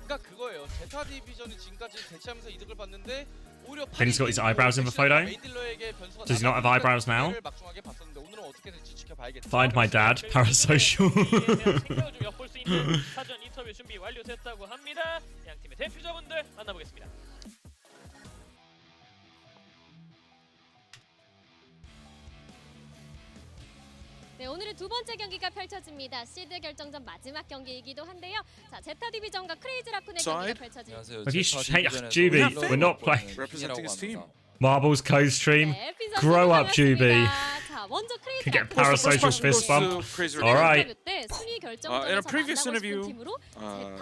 그러니까 그거예요. 제타 디비전이 지금까지 대치하면서 이득을 봤는데 오히려 Finn's got his eyebrows in the photo. Does he not have eyebrows now? 막중하게 봤었는데 오늘은 어떻게 될지 지켜봐야겠죠. Find my dad. Parasocial. 생각을 좀 엿볼 수 있는 사전 인터뷰 준비 완료됐다고 합니다. 양 팀의 대표자분들 만나보겠습니다. 네, 오늘은 두 번째 경기가 펼쳐집니다. 시드 결정전 마지막 경기이기도 한데요. 자, 제타 디비전과 크레이지 라쿤의 경기가 펼쳐집니다. Have you Juby? We're not playing Representing his team. Marbles Code stream. 네, 엘핀 선수 Grow up, Juby. 자, 먼저 크레이지 Could get 라쿤 parasocial 선수 fist bump. Crazy All right. 인터뷰 때 순위 In 결정전에서 a previous 만나고 싶은 interview, 팀으로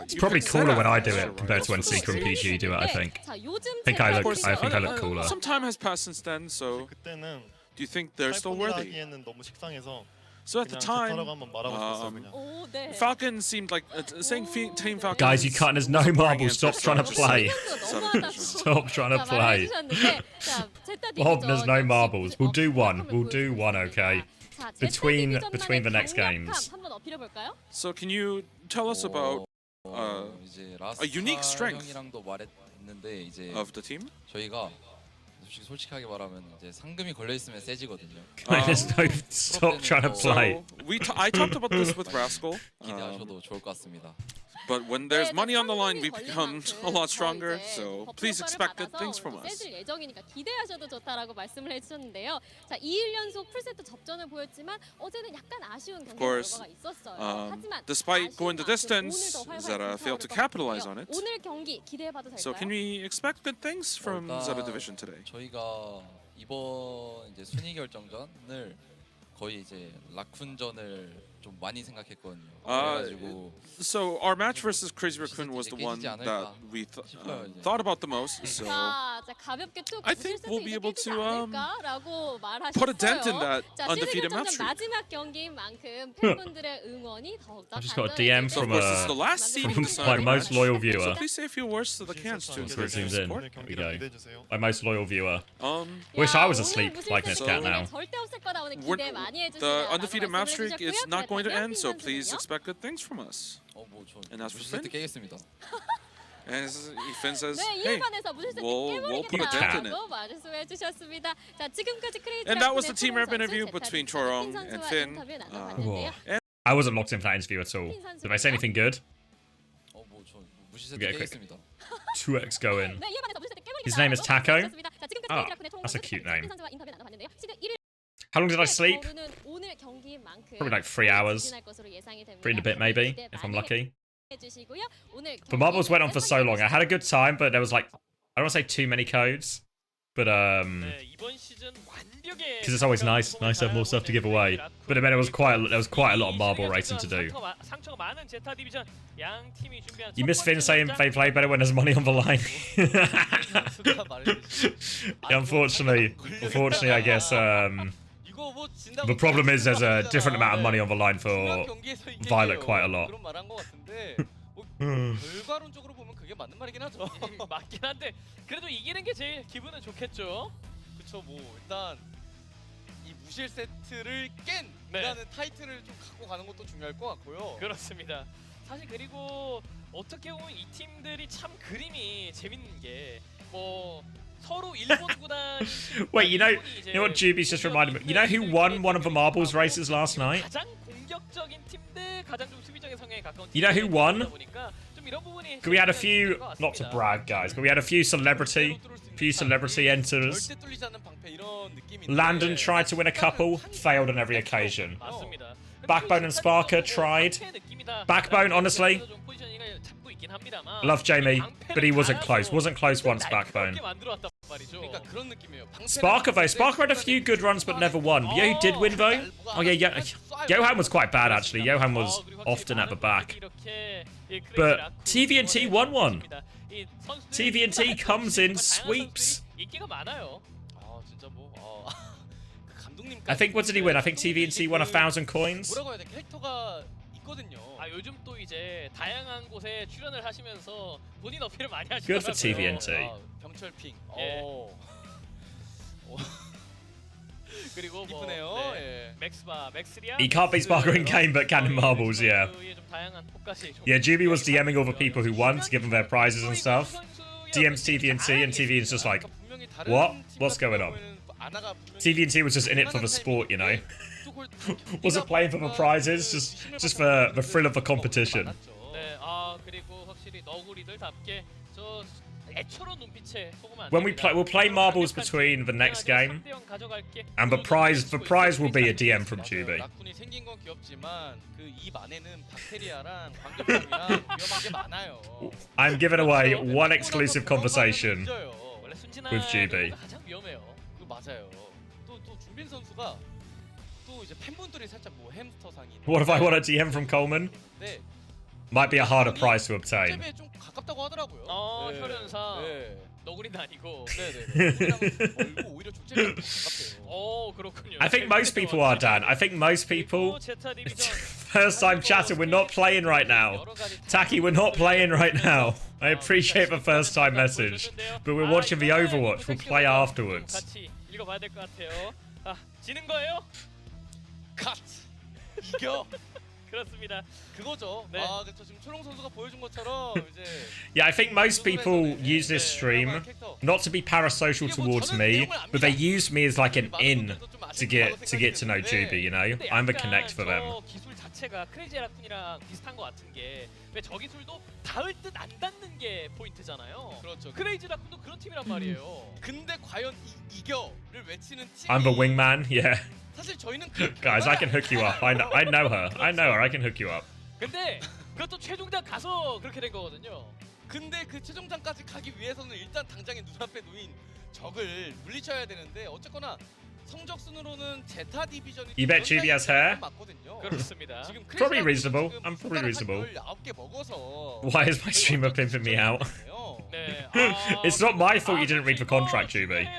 It's probably cooler when I do it compared to when Seeker and PG do it, I think. 자, 요즘 think I 제타 look- I think I look 디비전은 cooler. Some time has passed since then, so 그때는 do you think they're still worthy? 하기에는 너무 식상해서 So at the 그냥 time, 제타라고 한번 말하고 싶었어요 그냥. 오, 네. Falcons seemed like saying Team Falcons. Guys, you cutting us no marbles. Stop trying to play. 너무하다고 Stop trying to 자, play. 말해주셨는데, 자, 제타 Bob, there's no 디비전 marbles. We'll do one. 역시 We'll do one, okay? 자, 제타 Between 디비전만의 the next 강력함 games. 한번 어필해볼까요? So can you tell us about 이제 a unique strength 형이랑도 말했는데 이제 of the team? 저희가 솔직하게 말하면 이제 상금이 걸려 있으면 세지거든요. There's no stop trying to play. So I talked about this with Rascal. 기대하셔도 좋을 것 같습니다. But when there's money on the line, we become a lot stronger. So please expect good things from us. 세질 예정이니까 기대하셔도 좋다라고 말씀을 해주셨는데요. 자, 2일 연속 풀세트 접전을 보였지만 어제는 약간 아쉬운 경기 결과가 있었어요. 하지만 despite going the distance, ZETA failed to capitalize on it. 오늘 경기 기대해봐도 될까요? So can we expect good things from ZETA Division today? 저희가 이번 이제 순위 결정전을 거의 이제 라쿤전을 좀 많이 생각했거든요. 그래가지고 So our match versus Crazy Raccoon was the one that we thought about the most. So 자, 가볍게 툭 I think we'll be able to 않을까라고 말하셨어요. put a dent in that 자, undefeated 시리즈 match 결정전 streak. 마지막 경기인 만큼 팬분들의 응원이 더욱더 I just got a DM So from of course, this is the last seed from in the my match. most loyal So viewer. please say a few words to the cans to encourage Zoomed their in. support. There we go. 기대해 주세요. My most loyal viewer. 야, Wish I was 오늘 asleep 무슨 like this cat now. 절대 없을 거다. 오늘 We're- 기대 많이 해주시라고 The undefeated match 말씀을 streak is 해주셨고요. not going to 그렇다면 end, so 핀 please 선수는요? expect good things from us. 뭐저 And as for 세트 Finn? 깨겠습니다. As Finn says, 네, hey, 이에 반해서 무슨 세트 we'll put a dent in it. 깨버리겠다라고 말씀해 주셨습니다. 자, 지금까지 크레이지 And that was the team rep interview between Chorong and Finn. I wasn't locked in for that interview at all. Did I say anything good? 뭐저 무시 세트 Okay, quick. 깨겠습니다. 2x going. 네, 이에 반해서 무슨 세트 깨버리겠다라고 His name is Taco? 말씀해 주셨습니다. 자, 지금까지 Ah, 크레이지 라쿤의 that's a cute name. 선수와 인터뷰 나눠봤는데요. 지금 1일 How long did I sleep? 오늘 경기인 만큼 Probably like 3 hours. 진행할 것으로 예상이 됩니다. 3 and a bit maybe, 기대 if I'm 많이 lucky. 해주시고요. 오늘 But marbles went on for so 경기 long. I had a good time, but there was like, I don't want to say too many codes, but 네, 이번 시즌 완벽에 because it's always nice to have more stuff to give away. But I mean, there was quite a lot of marble racing to do. 상처가 많은 제타 디비전 양 팀이 준비한 You miss Finn saying they play better when there's money on the line. Yeah, unfortunately, I guess the problem is there's a different amount of money on the line for Violet quite a lot. 그런 말한 것 같은데 결과론적으로 보면 그게 맞는 말이긴 하죠. 맞긴 한데 그래도 이기는 게 제일 기분은 좋겠죠. 그쵸, 뭐 일단 이 무실 세트를 깬이라는 타이틀을 좀 갖고 가는 것도 중요할 것 같고요. 그렇습니다. 사실 그리고 어떻게 보면 이 팀들이 참 그림이 재밌는 게 뭐 서로 일본 구단 Wait, you know what Juby's just reminded me? You know who won one of the marbles races last night? 가장 공격적인 팀들 가장 좀 수비적인 성향에 가까운 You know who won? 보니까 좀 이런 부분이 We had a few, not to brag, guys, but we had a few celebrity enters. 절대 뚫리지 않는 방패 이런 느낌인데. Landon tried to win a couple, failed on every occasion. 맞습니다. Backbone and Sparker tried. Backbone, honestly, love Jamie, but he wasn't close. Wasn't close once, Backbone. 그러니까 그런 느낌이에요. Sparker, though, Sparker had a few good runs, but never won. You know who did win, though? Oh, yeah, Johan was quite bad, actually. Johan was often at the back. But TVNT won one. TVNT comes in, sweeps. I think, what did he win? I think TVNT won 1,000 coins. 뭐라고 해야 돼? 캐릭터가 있거든요. 아 요즘 또 이제 다양한 곳에 출연을 하시면서 본인 어필을 많이 하시더라고요. Good for TVNT. 병철핑. 예. 그리고 뭐 이쁘네요. 네. 예. 맥스리아. He can't beat Sparker in game, but can in marbles, yeah. 좀 다양한 포커싱 좀 Yeah, Juby was DMing all the people who won to give them their prizes and stuff. DM's TVNT, and TVNT's just like, what? What's going on? TVNT was just in it for the sport, you know. Wasn't playing for the prizes, just for the thrill of the competition. 네, 그리고 확실히 너구리들답게 저 애처로운 눈빛에 속으면 안 When 됩니다. we'll play marbles between the next game, 3대0 가져갈게. and the prize will be a DM from Juby. 라쿤이 생긴 건 귀엽지만 그 입 안에는 박테리아랑 광견병이랑 위험한 게 많아요. I'm giving away one exclusive conversation 원래 with GB. 가장 위험해요. 그 맞아요. 또 준빈 선수가 또 이제 팬분들이 살짝 뭐 햄스터상이. What if I want a DM from Coleman? 네. Might be a harder prize to obtain. 좀 가깝다고 하더라고요. 네. 혈연상. 네. 너구리는 아니고. 네네. 멀고 오히려 족제비랑 더 가깝대요. 그렇군요. I think most people are, Dan. I think most people. First time chatter, we're not playing right now. Taki, we're not playing right now. I appreciate the first time message, but we're watching the Overwatch. We'll play afterwards. 같이 읽어봐야 될 것 같아요. 지는 거예요? 컷. 이겨. 그렇습니다. 그거죠. 네. 아 그렇죠. 지금 초롱 선수가 보여준 것처럼 이제 Yeah, I think most people use this stream not to be parasocial towards me, but they use me as like an in to get to know Juby. You know, I'm the connect for them. 저 기술 자체가 크레이지 라쿤이랑 비슷한 것 같은 게 왜 저 기술도 닿을 듯 안 닿는 게 포인트잖아요. 그렇죠. 크레이지 라쿤도 그런 팀이란 말이에요. 근데 과연 이겨를 외치는 팀이 I'm the wingman. Yeah, 사실 저희는 guys, I can hook you up. I know her. I know her. I can hook you up. 근데 그것도 최종단 가서 그렇게 된 거거든요. 근데 그 최종장까지 가기 위해서는 일단 당장에 눈앞에 놓인 적을 물리쳐야 되는데 어쨌거나 성적 순으로는 제타 디비전이 You bet Juby has hair? 맞거든요. 그렇습니다. 지금 Probably 크레이지라쿤은 reasonable. 지금 I'm probably reasonable. 19개 먹어서 Why is my streamer pimping me out? 네. It's not my fault you didn't read the contract, Juby.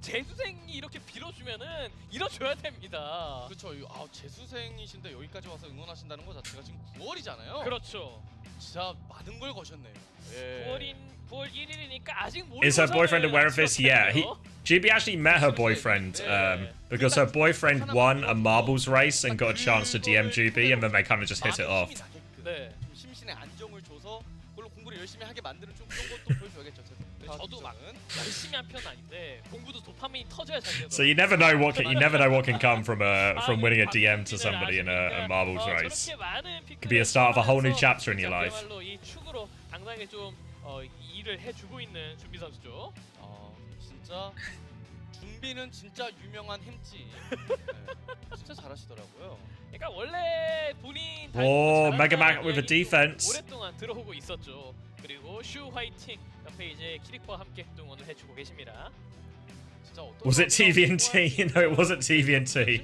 재수생이 이렇게 빌어주면은 잃어줘야 됩니다. 그렇죠. 아 재수생이신데 여기까지 와서 응원하신다는 거 자체가 지금 9월이잖아요. 그렇죠. 진짜 많은 걸 거셨네요. 예. 9월 1일이니까 아직 모르는 Is her boyfriend aware of this? Yeah, Juby actually met her boyfriend because her boyfriend won a marbles race and got a chance to DM Juby, and then they kind of just hit it off. 네. 심신의 안정을 줘서 그걸로 공부를 열심히 하게 만드는 좀 그런 것도 보여줘야겠죠. 저도 막 열심히 한 편은 아닌데 공부도 도파민이 터져야 잘 되더라고요. So you never know what can come from winning a DM to somebody in a marbles race. Could be the start of a whole new chapter in your life. 그야말로 이 축으로 당당하게 좀 일을 해주고 있는 준비 선수죠. 진짜 준비는 진짜 유명한 햄찌. 네, 진짜 잘하시더라고요. 그러니까 원래 본인 Oh, Mega Mac with a defense. 오랫동안 들어오고 있었죠. 그리고 슈 화이팅 옆에 이제 키리코와 함께 응원을 해주고 계십니다. Was it TVNT? No, it wasn't TVNT.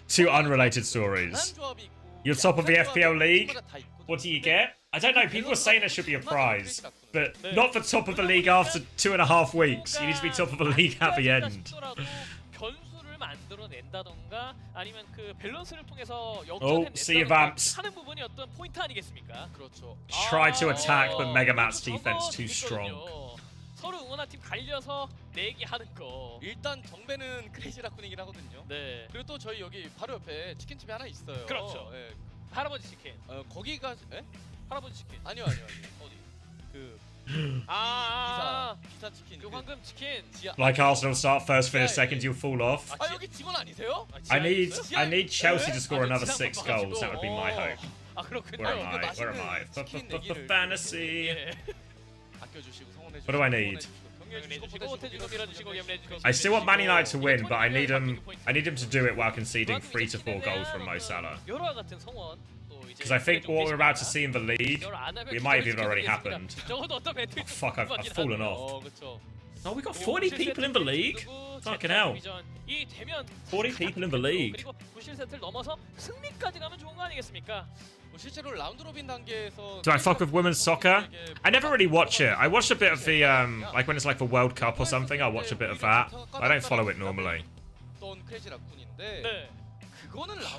Two unrelated stories. You're top of the FPL league. What do you get? I don't know. People are saying there should be a prize, but not for top of the league after 2.5 weeks. You need to be top of the league at the end. 변수를 만들어낸다던가 아니면 그 밸런스를 통해서 Sea of Amps. 하는 부분이 어떤 포인트 아니겠습니까? 그렇죠. Tried to attack, but Mega Matt's defense too strong. 서로 응원한 팀 갈려서 내기 하는 거. 일단 정배는 크레이지 라쿤이긴 하거든요. 네. 그리고 또 저희 여기 바로 옆에 치킨집이 하나 있어요. 그렇죠. 예. 할아버지 치킨. 거기가 할아버지 치킨. 아니요. 어디? 그 기사 치킨. 그 황금 치킨. Like Arsenal start first, finish second, you'll fall off. 아 여기 직원 아니세요? I need Chelsea to score another 6 goals. That would be my hope. 아 그렇군요. Where am I? Where am I? For fantasy. 아껴주시고 성원해 주시고. What do I need? I still want Man United to win, but I need them to do it while conceding 3 to 4 goals from Mo Salah. Because I think what we're about to see in the league, it might have even already happened. Oh, fuck, I've fallen off. Oh, we got 40 people in the league? Fucking hell. 40 people in the league. Do I fuck with women's soccer? I never really watch it. I watch a bit of the, like when it's like the World Cup or something, I'll watch a bit of that. I don't follow it normally.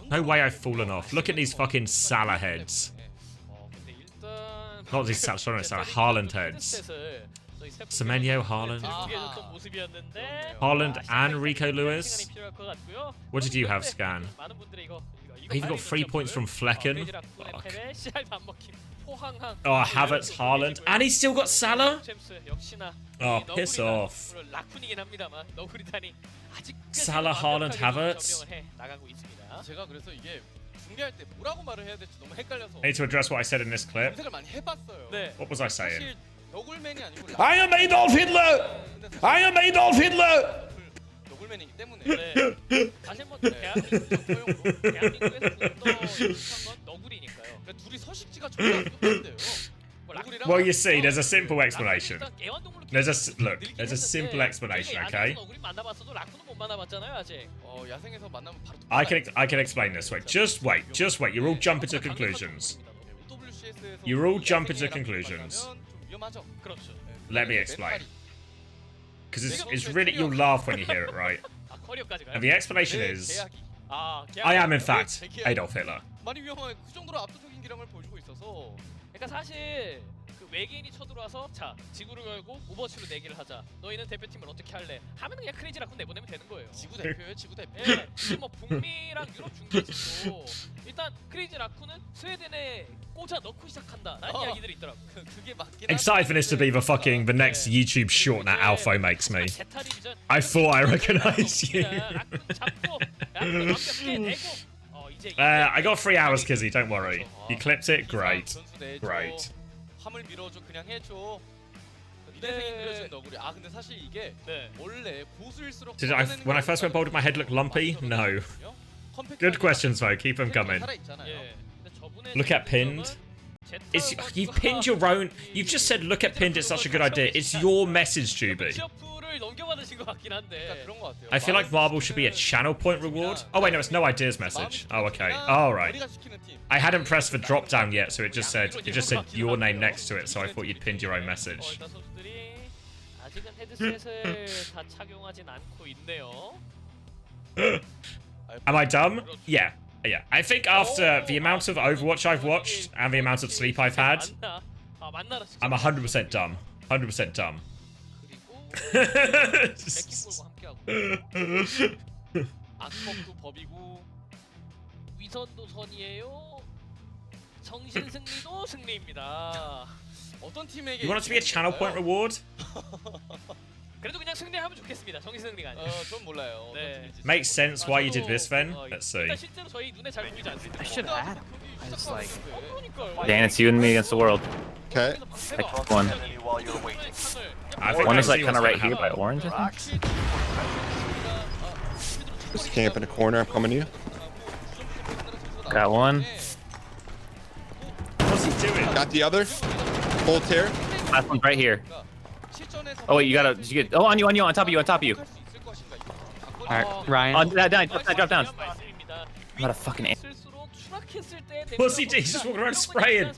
No way I've fallen off. Look at these fucking Salah heads. Not these Salah, Haaland heads. Semenyo, Haaland. Haaland and Rico Lewis. What did you have, Scan? I even got 3 points from Flecken. Fuck. Oh, Havertz, Haaland. And he's still got Salah? Oh, piss off. Salah, Haaland, Havertz. I need to address what I said in this clip. What was I saying? I am Adolf Hitler! I am Adolf Hitler! 너굴맨이기 때문에 다시 한번 대한민국에서 건 너구리니까요. 둘이 서식지가 전혀 안 똑같대요. Well, you see, there's a simple explanation. There's a simple explanation, okay? I can explain this. Wait, just wait. You're all jumping to conclusions. You're all jumping to conclusions. Let me explain. Because it's really, you'll laugh when you hear it, right? And the explanation is, I am in fact Adolf Hitler. 그러니까 사실 그 외계인이 쳐들어와서 자 지구를 열고 오버워치로 내기를 하자. 너희는 대표팀을 어떻게 할래? 하면 그냥 크레이지 라쿤 내보내면 되는 거예요. 지구 대표예요, 지구 대표. 예, 지금 뭐 북미랑 유럽 중계에서도 일단 크레이지 라쿤은 스웨덴에 꽂아 넣고 시작한다라는 이야기들이 있더라고. 그게 맞긴 Excited for this to be the next YouTube short that Alpha makes me. I thought I recognized you. I got 3 hours, Kizzy, don't worry. You clipped it? Great. Great. 화물 밀어줘, 그냥 해줘. 미래생이 그려준 너구리. 아 근데 사실 이게 원래 고수일수록 When I first went bold, did my head look lumpy? No. Good questions, though. Keep them coming. Look at pinned. You've pinned your own. You've just said look at pinned. It's such a good idea. It's your message, Juby. I feel like Marble should be a channel point reward. Oh wait, no, it's no ideas message. Oh okay. All right. I hadn't pressed for drop down yet, so it just said your name next to it. So I thought you'd pinned your own message. 아직은 헤드셋을 다 착용하진 않고 있네요. Am I dumb? Yeah. Yeah. I think after the amount of Overwatch I've watched and the amount of sleep I've had, I'm 100% dumb. 100% dumb. 악법도 법이고 위선도 선이에요. 정신 승리도 승리입니다. 어떤 팀에게 You want it to be a channel point reward? 그래도 그냥 승리하면 좋겠습니다. 정신 승리가 아니라. 전 몰라요. 네. Makes sense why you did this then. Let's see. 일단 실제로 저희 눈에 잘 보이지 않습니다. I should have had him. I just like. 그러니까요. Dan, it's you and me against the world. Okay. Pick one. I think One I is like see kind of what's right gonna here by happen. orange, I think. Just camp in a corner. I'm coming to you. Got one. What's he doing? Got the other. Full tear. Last one's right here. Oh wait, you gotta. Did you get? Oh, on you, on top of you, on top of you. Alright, Ryan. On that down, drop down. I'm not a fucking. What's he doing? He's just walking around spraying.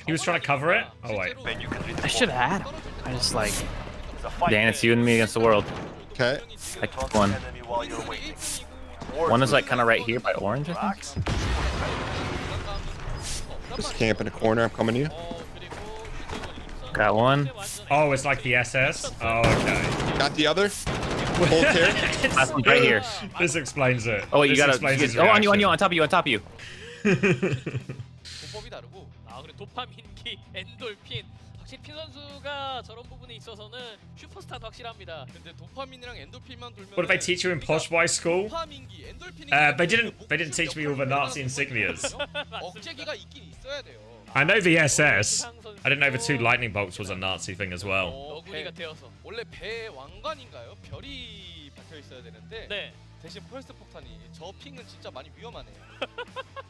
He was trying to cover it? Oh wait. I should have had him. I just like. Dan, it's you and me against the world. Okay. I took one. One is like kind of right here by orange, I think. Just camp in a corner. I'm coming to you. Got one. Oh, it's like the SS? Oh, okay. Got the other. Full tear. Last one's right here. This explains it. Oh wait, you This gotta. explains his Oh, on you, reaction. on top of you, on top of you. 도법이 다르고. 아 그래 도파민기, 엔돌핀. 확실히 핀 선수가 저런 부분에 있어서는 슈퍼스타는 확실합니다. 근데 도파민이랑 엔돌핀만 돌면. What did they teach you in Posh Boy School? 도파민기, 엔돌핀이. They didn't teach me all the Nazi insignias. 억제기가 있긴 있어야 돼요. I know the SS. I didn't know the 2 lightning bolts was a Nazi thing as well. 너구리가 되어서. 원래 배 왕관인가요? 별이 박혀 있어야 되는데. 네. 대신 펄스 폭탄이 저 핑은 진짜 많이 위험하네요.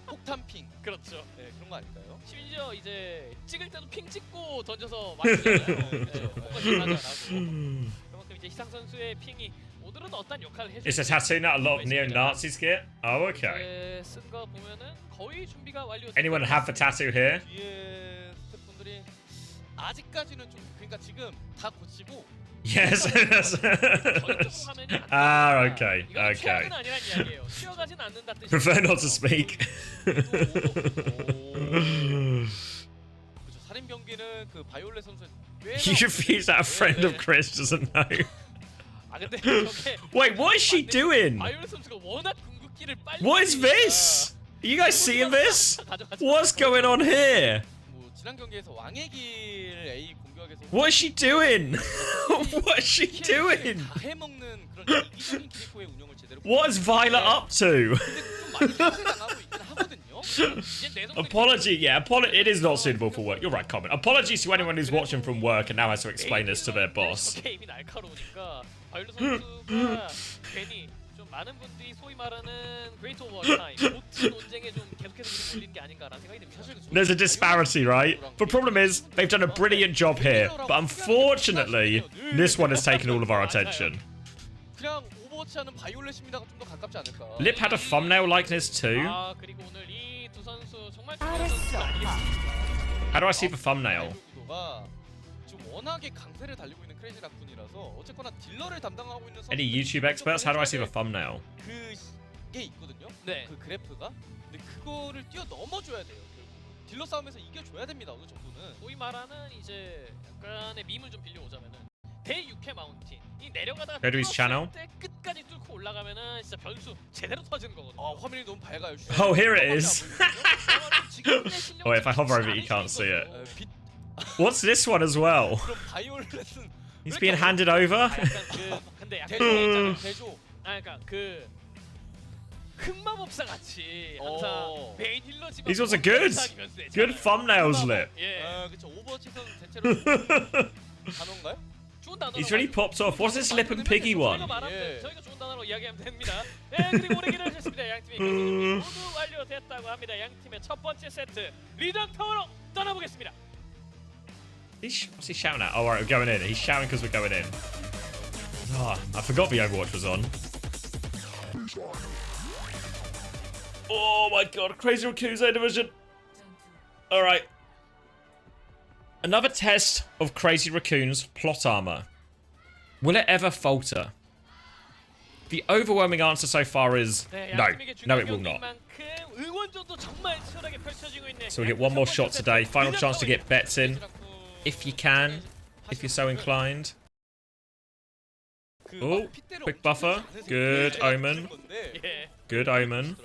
폭탄 핑. 그렇죠. 네, 그런 거 아닐까요? 심지어 이제 찍을 때도 핑 찍고 던져서 맞잖아요. 네, 뭔가 심하지 않고. 그만큼 이제 희상 선수의 핑이 오늘은 어떤 역할을 해줄 It's a tattoo that a lot of neo-Nazis get? Oh, okay. 쓴거 보면은 거의 준비가 완료. Anyone have the tattoo here? 뒤에 스태프분들이 아직까지는 좀 그러니까 지금 다 고치고. Yes. Ah, okay. Okay. Prefer not to speak. 살인 병기는 그 바이올렛 선수. You refuse that a friend of Chris doesn't know. Wait, what is she doing? What is this? Are you guys seeing this? What's going on here? 지난 경기에서 왕의 길 A 공격에서. What is she doing? What is she doing? 다 해먹는 그런 이기적인 캐릭터의 운영을 제대로. What is Violet up to? Apology, yeah, it is not suitable for work. You're right, comment. Apologies to anyone who's watching from work and now has to explain this to their boss. 게임이 날카로우니까 바이올렛 선수가 괜히 좀 많은 분들이 소위 말하는 그레이트 오버 타임 모티 논쟁에 좀 계속해서 몰리는 게 아닌가라는 생각이 듭니다. There's a disparity, right? The problem is, they've done a brilliant job here, but unfortunately, this one has taken all of our attention. 그냥 오버워치 하는 바이올렛입니다가 좀 더 가깝지 않을까. Lip had a thumbnail likeness too. 아 그리고 오늘 이 두 선수 정말 중요한 선수가 아니겠습니까? How do I see the thumbnail? 지금 워낙에 강세를 달리고 있는 크레이지 라쿤이라서 어쨌거나 딜러를 담당하고 있는 선수. Any YouTube experts? How do I see the thumbnail? 그게 있거든요. 네. 그 그래프가. 근데 그거를 뛰어 넘어줘야 돼요. 딜러 싸움에서 이겨줘야 됩니다. 어느 정도는. 소위 말하는 이제 약간의 밈을 좀 빌려오자면은 대6회 마운틴 이 내려가다가 Go to his channel. 때 끝까지 뚫고 올라가면은 진짜 변수 제대로 터지는 거거든요. 화면이 너무 밝아요. Oh, here it is. Oh, if I hover over it, you can't see it. What's this one as well? 그럼 바이올렛은 He's being handed over. 근데 약간 대조 대조. 그러니까 그 흑마법사 같이 항상 메인 힐러지만 These ones are good. Good thumbnails, Lip. 예. 그쵸. 오버워치에서는 대체로 단어인가요? 좋은 단어로 He's really popped off. What's this Lip and Piggy one? 저희가 좋은 단어로 이야기하면 됩니다. 예, 그리고 오래 기다리셨습니다. 양팀이 경기 모두 완료됐다고 합니다. 양팀의 첫 번째 세트 리전 타워로 떠나보겠습니다. What's he shouting at? Oh, right, we're going in. He's shouting because we're going in. Oh, I forgot the Overwatch was on. Oh my god, Crazy Raccoon's A Division. Alright. Another test of Crazy Raccoon's plot armor. Will it ever falter? The overwhelming answer so far is no. No, it will not. So we get one more shot today. Final chance to get bets in. If you can. If you're so inclined. Oh, quick buffer. Good omen. Good omen.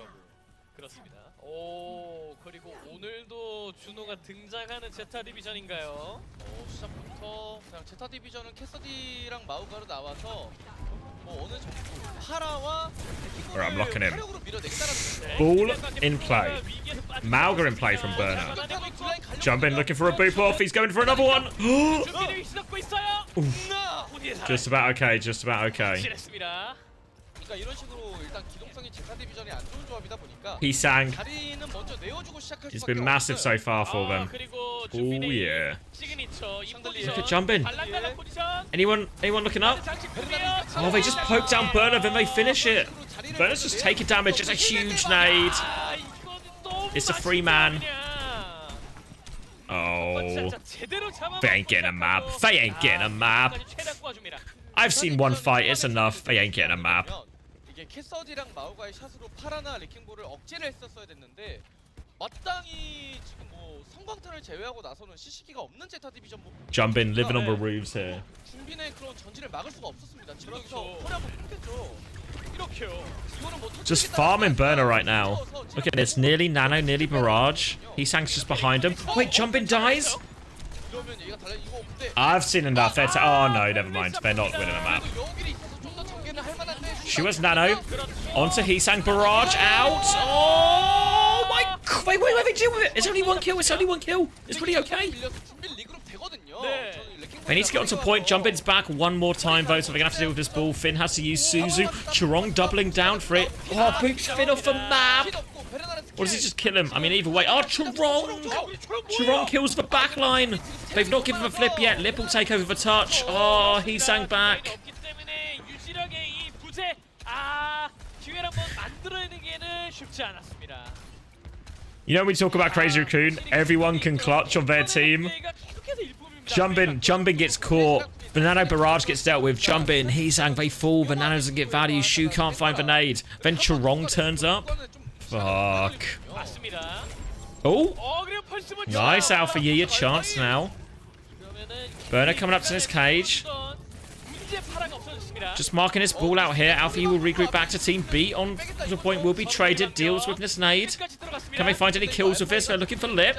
그렇습니다. 오, 그리고 오늘도 준호가 등장하는 제타 디비전인가요? 시작부터 그냥 제타 디비전은 캐서디랑 마우가로 나와서 뭐 어느 정도 파라와 Alright, I'm locking in. 화력으로 밀어내겠다라는 Ball in play. Mauga in play from Burner. Jump in looking for a boop off. He's going for another one. 준비를 시작하고 있어요. Just about okay. Just about okay. 그러니까 이런 식으로 일단 기동성이 제타 디비전이 안 좋은 조합이다 보니까 He sang. 자리는 먼저 내어주고 시작할 It's 수밖에 been massive so 없어요. far for them. Oh yeah. Look at jumping. Anyone looking up? Oh, they just poke down Burner, then they finish it. Burner's just taking damage. It's a huge nade. It's a free man. Oh. They ain't getting a map. They ain't getting a map. I've seen one fight. It's enough. They ain't getting a map. 이게 캐서디랑 마우가의 샷으로 파라나 레킹볼을 억제를 했었어야 됐는데 마땅히 지금 뭐 성광탄을 제외하고 나서는 시시기가 없는 제타 디비전 뭐 Jump in, living on the roofs here. 준비는 그런 전진을 막을 수가 없었습니다. 지금 여기서 허리 한번 끊겼죠. 이렇게요. 이거는 뭐 Just farming Burner right now. Look at this. Nearly Nano, nearly Barrage. Heesang's just behind him. Wait, Jump in dies? 이러면 얘가 달라 이거 근데 I've seen enough. Oh no, never mind. They're not winning a map. 여기를 있어서 좀 더 전개를 할 만한데 She was Nano. Onto Heesang. Barrage out. Oh my god. Wait, they deal with it. It's only one kill. It's only one kill. It's really okay. 준비 리그룹 되거든요. They need to get onto point. Jump in's back one more time, though, so they're going to have to deal with this ball. Finn has to use Suzu. Chirong doubling down for it. Oh, boots Finn off the map. Or does he just kill him? I mean, either way. Oh, Chirong! Chirong kills the back line. They've not given him a flip yet. Lip will take over the touch. Oh, he sang back. You know when we talk about Crazy Raccoon, everyone can clutch on their team. Jumpin gets caught. Banano Barrage gets dealt with. Jumpin, Heesang, they fall. Banano doesn't get value. Shu can't find the nade. Then Chirong turns up. Fuck. Oh. Nice, Alpha Yi, a chance now. Burner coming up to this cage. Just marking his ball out here. Alpha Yi will regroup back to Team B. On the point will be traded. Deals with this nade. Can they find any kills with this? They're looking for Lip.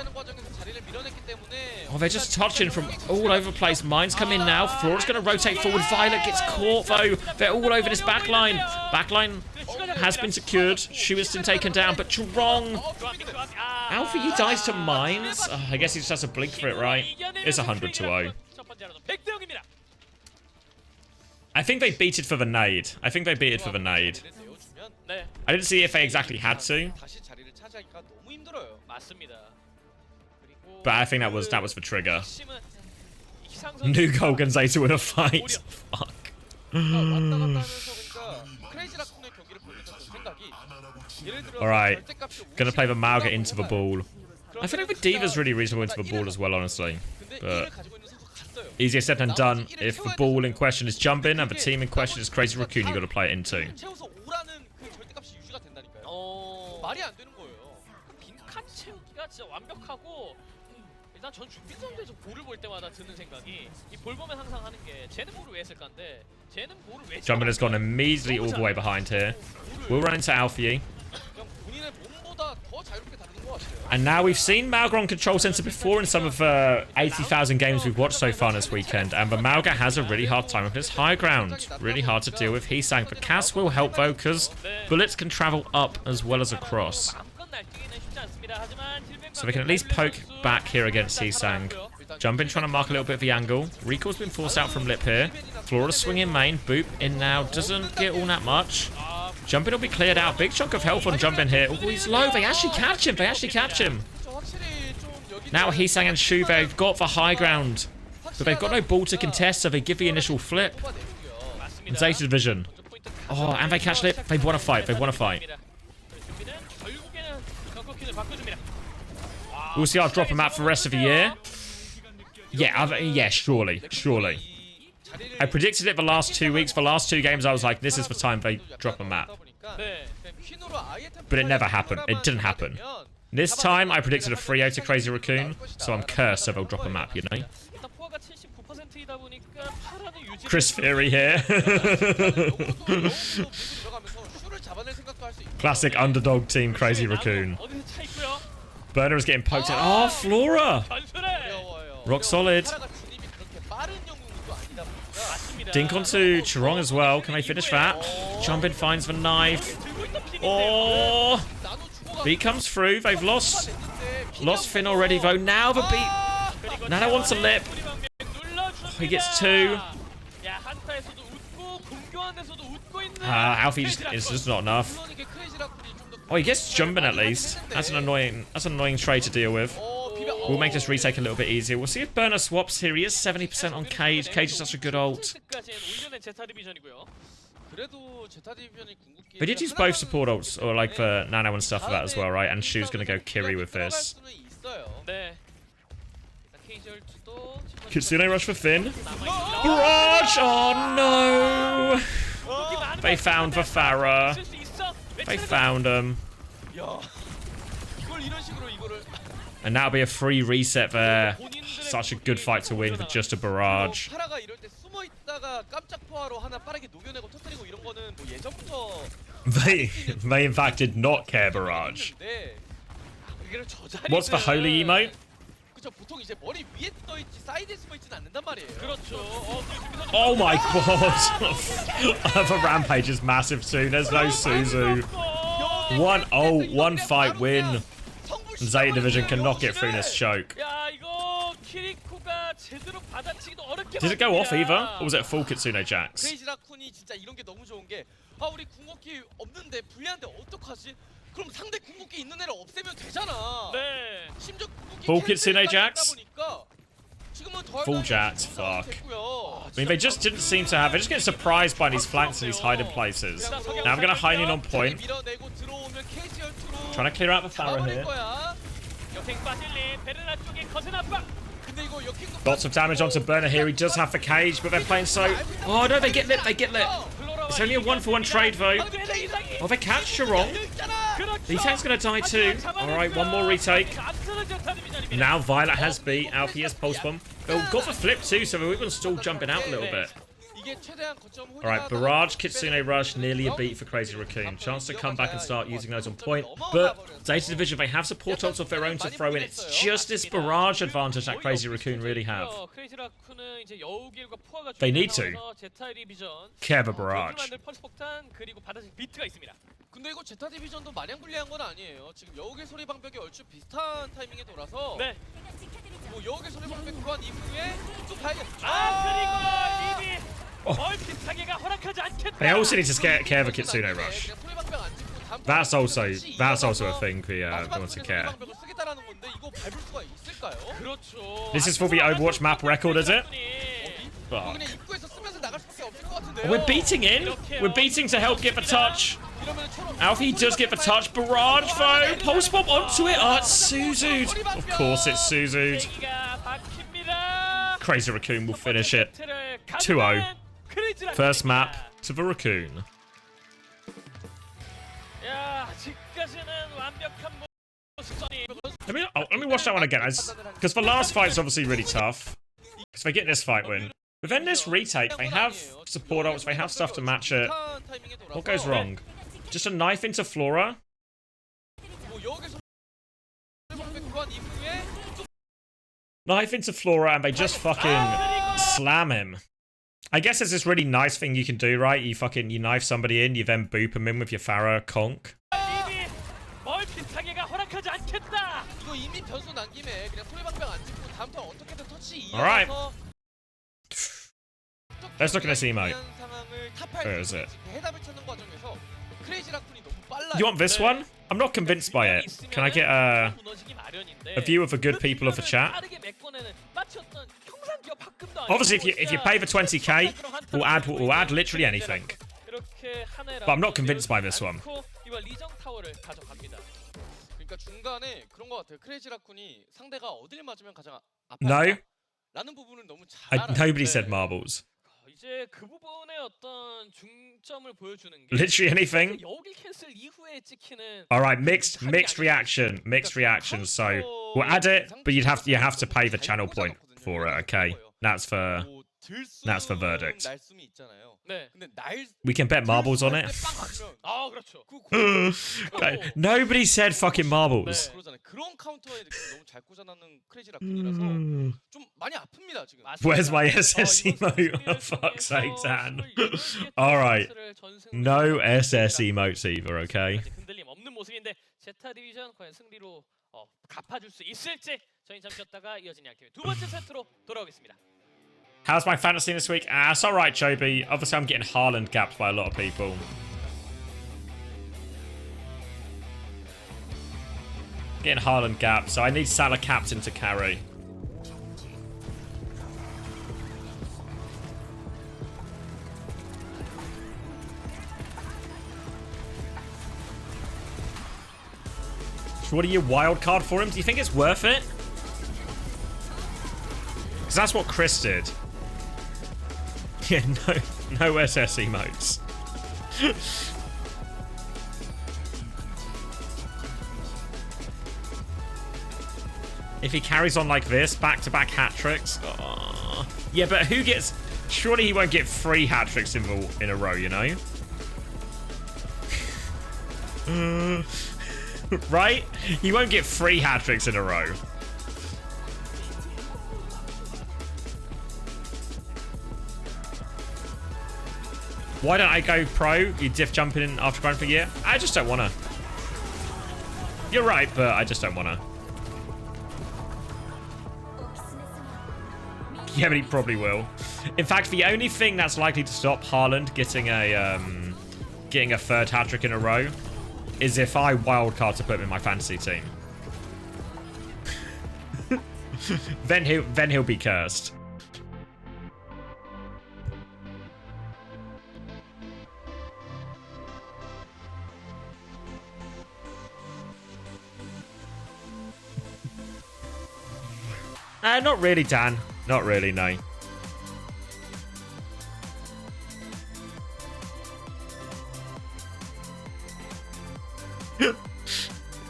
Oh, they're just touching from all over the place. Mines come in now. Flora's going to rotate forward. Violet gets caught, though. They're all over this backline. Backline has been secured. Shuiston taken down, but Chirong. Alpha Yi dies to Mines. I guess he just has to blink for it, right? It's 100-0. I think they beat it for the nade. I think they beat it for the nade. I didn't see if they exactly had to. But I think that was the trigger. New Golden ZETA in a fight. Fuck. Alright. Gonna play the Mauga into the ball. I feel like the Diva's really reasonable into the ball as well, honestly. But easier said than done. If the ball in question is jumping and the team in question is Crazy Raccoon, you gotta play it into. 칸 채우기가 진짜 완벽하고 일단 전 준비 선수에서 볼을 볼 때마다 드는 생각이 이 볼 보면 항상 하는 게 쟤는 볼을 왜 했을까인데 쟤는 볼을 왜 Jumpin has gone immediately all the way behind here. We'll run into Alfie. 그냥 본인의 몸보다 더 자유롭게 다루는 것 같아요. And now we've seen Malga on Control Center before in some of 80,000 games we've watched so far this weekend. And but Malga has a really hard time with his high ground. Really hard to deal with. Heesang, but Cass will help though, because bullets can travel up as well as across. So we can at least poke back here against Heesang. Jumpin trying to mark a little bit of the angle. Recall's been forced out from Lip here. Flora swing in main. Boop in now. Doesn't get all that much. Jumpin will be cleared out. Big chunk of health on Jumpin here. Oh, he's low. They actually catch him. They actually catch him. Now Heesang and Shu, they've got the high ground. But they've got no ball to contest, so they give the initial flip. And ZETA Division. Oh, and they catch Lip. They've won a fight. They've won a fight. OWCS drop a map for the rest of the year. Yeah, surely. I predicted it the last 2 weeks. The last 2 games, I was like, this is the time they drop a map. But it never happened. It didn't happen. This time, I predicted a 3-0 to Crazy Raccoon, so I'm cursed so they'll drop a map, you know? Chris Fury here. Classic underdog team Crazy Raccoon. Burner is getting poked at. Oh, Flora! Rock solid. Dink onto Chirong as well. Can they finish that? Jumpin finds the knife. Oh! Beat comes through. They've lost Finn already though. Now the beat. Nana wants a lip. He gets 2. Alfie is just not enough. Oh, he gets Jumpin at least. That's an annoying trade to deal with. We'll make this retake a little bit easier. We'll see if Burner swaps here. He is 70% on Cage. Cage is such a good ult. They did use both support ults, or like for Nano and stuff like that as well, right? And Shu's gonna go Kiri with this. Kitsune rush for Finn. Barrage! Oh no! They found the Pharah. They found him. And that'll be a free reset there. Such a good fight to win for just a barrage. They in fact did not care barrage. What's the holy emote? Oh my god! The rampage is massive too. There's no Suzu. 1 fight win. ZETA Division cannot get through this choke. Did it go off either? Or was it a full Kitsune Jax? Full Kitsune Jax? Full Jax, fuck. I mean, they just didn't seem to have... They just get surprised by these flanks and these hiding places. Now I'm going to hide in on point. Trying to clear out the Pharah here. Lots of damage onto Burner here. He does have the cage, but they're playing so... Oh no, they get lit, It's only a 1-for-1 trade though. Oh, they catch Chirong. The tank's gonna die too. Alright, one more retake. Now Violet has beat. Alfie has pulse bomb. Oh, got the flip too, so we're even still jumping out a little bit. Alright, Barrage, Kitsune Rush, nearly a beat for Crazy Raccoon. Chance to come back and start using those on point. But ZETA Division, they have support ults of their own to throw in. It's just this Barrage advantage that Crazy Raccoon really have. They need to. Care the Barrage. 근데 이거 제타 디비전도 마냥 불리한 건 아니에요. 지금 여우의 소리 방벽이 얼추 비슷한 타이밍에 돌아서 뭐 여우의 소리 방벽 들어간 이후에 또 봐야겠다. 그리고 이미 비슷하게가 허락하지 않겠다. They also need to care the Kitsune Rush. That's also a thing we want to care. This is for the Overwatch map record, is it? Fuck. We're beating in. We're beating to help get the touch. Alfie does get the touch. Barrage though. Pulse bomb onto it. Oh, it's Suzu'd. Of course it's Suzu'd. Crazy Raccoon will finish it. 2-0. First map to the Raccoon. Let me watch that one again. Because the last fight's obviously really tough. Because they get this fight win. But then this retake, they have support ults, they have stuff to match it. What goes wrong? Just a knife into Flora? Knife into Flora and they just fucking slam him. I guess there's this really nice thing you can do, right? You knife somebody in, you then boop him in with your Pharah conk. Alright. Let's look at this emote. Where is it? You want this one? I'm not convinced by it. Can I get a view of the good people of the chat? Obviously, if you pay the 20k, we'll add literally anything. But I'm not convinced by this one. No. Nobody said marbles. Literally anything. All right, mixed reaction. So we'll add it, but you have to pay the channel point for it. Okay, that's for verdict. We can bet marbles on it. Nobody said fucking marbles. Where's my SS emote? Oh, fuck's sake, Dan. Alright. No SS emotes either, okay? How's my fantasy this week? It's alright, Chobi. Obviously, I'm getting Haaland gapped by a lot of people. Getting Haaland gapped, so I need Salah captain to carry. So what are you wild card for him? Do you think it's worth it? Because that's what Chris did. Yeah, no SS emotes. If he carries on like this, back-to-back hat tricks. Oh. Yeah, but who gets? Surely he won't get 3 hat tricks in a row, you know? Right? He won't get 3 hat tricks in a row. Why don't I go pro? You diff jumping in after grinding for a year? I just don't wanna. You're right, but I just don't wanna. Yeah, but he probably will. In fact, the only thing that's likely to stop Haaland getting a 3rd hat trick in a row is if I wildcard to put him in my fantasy team. then he'll be cursed. Not really, Dan. Not really, no.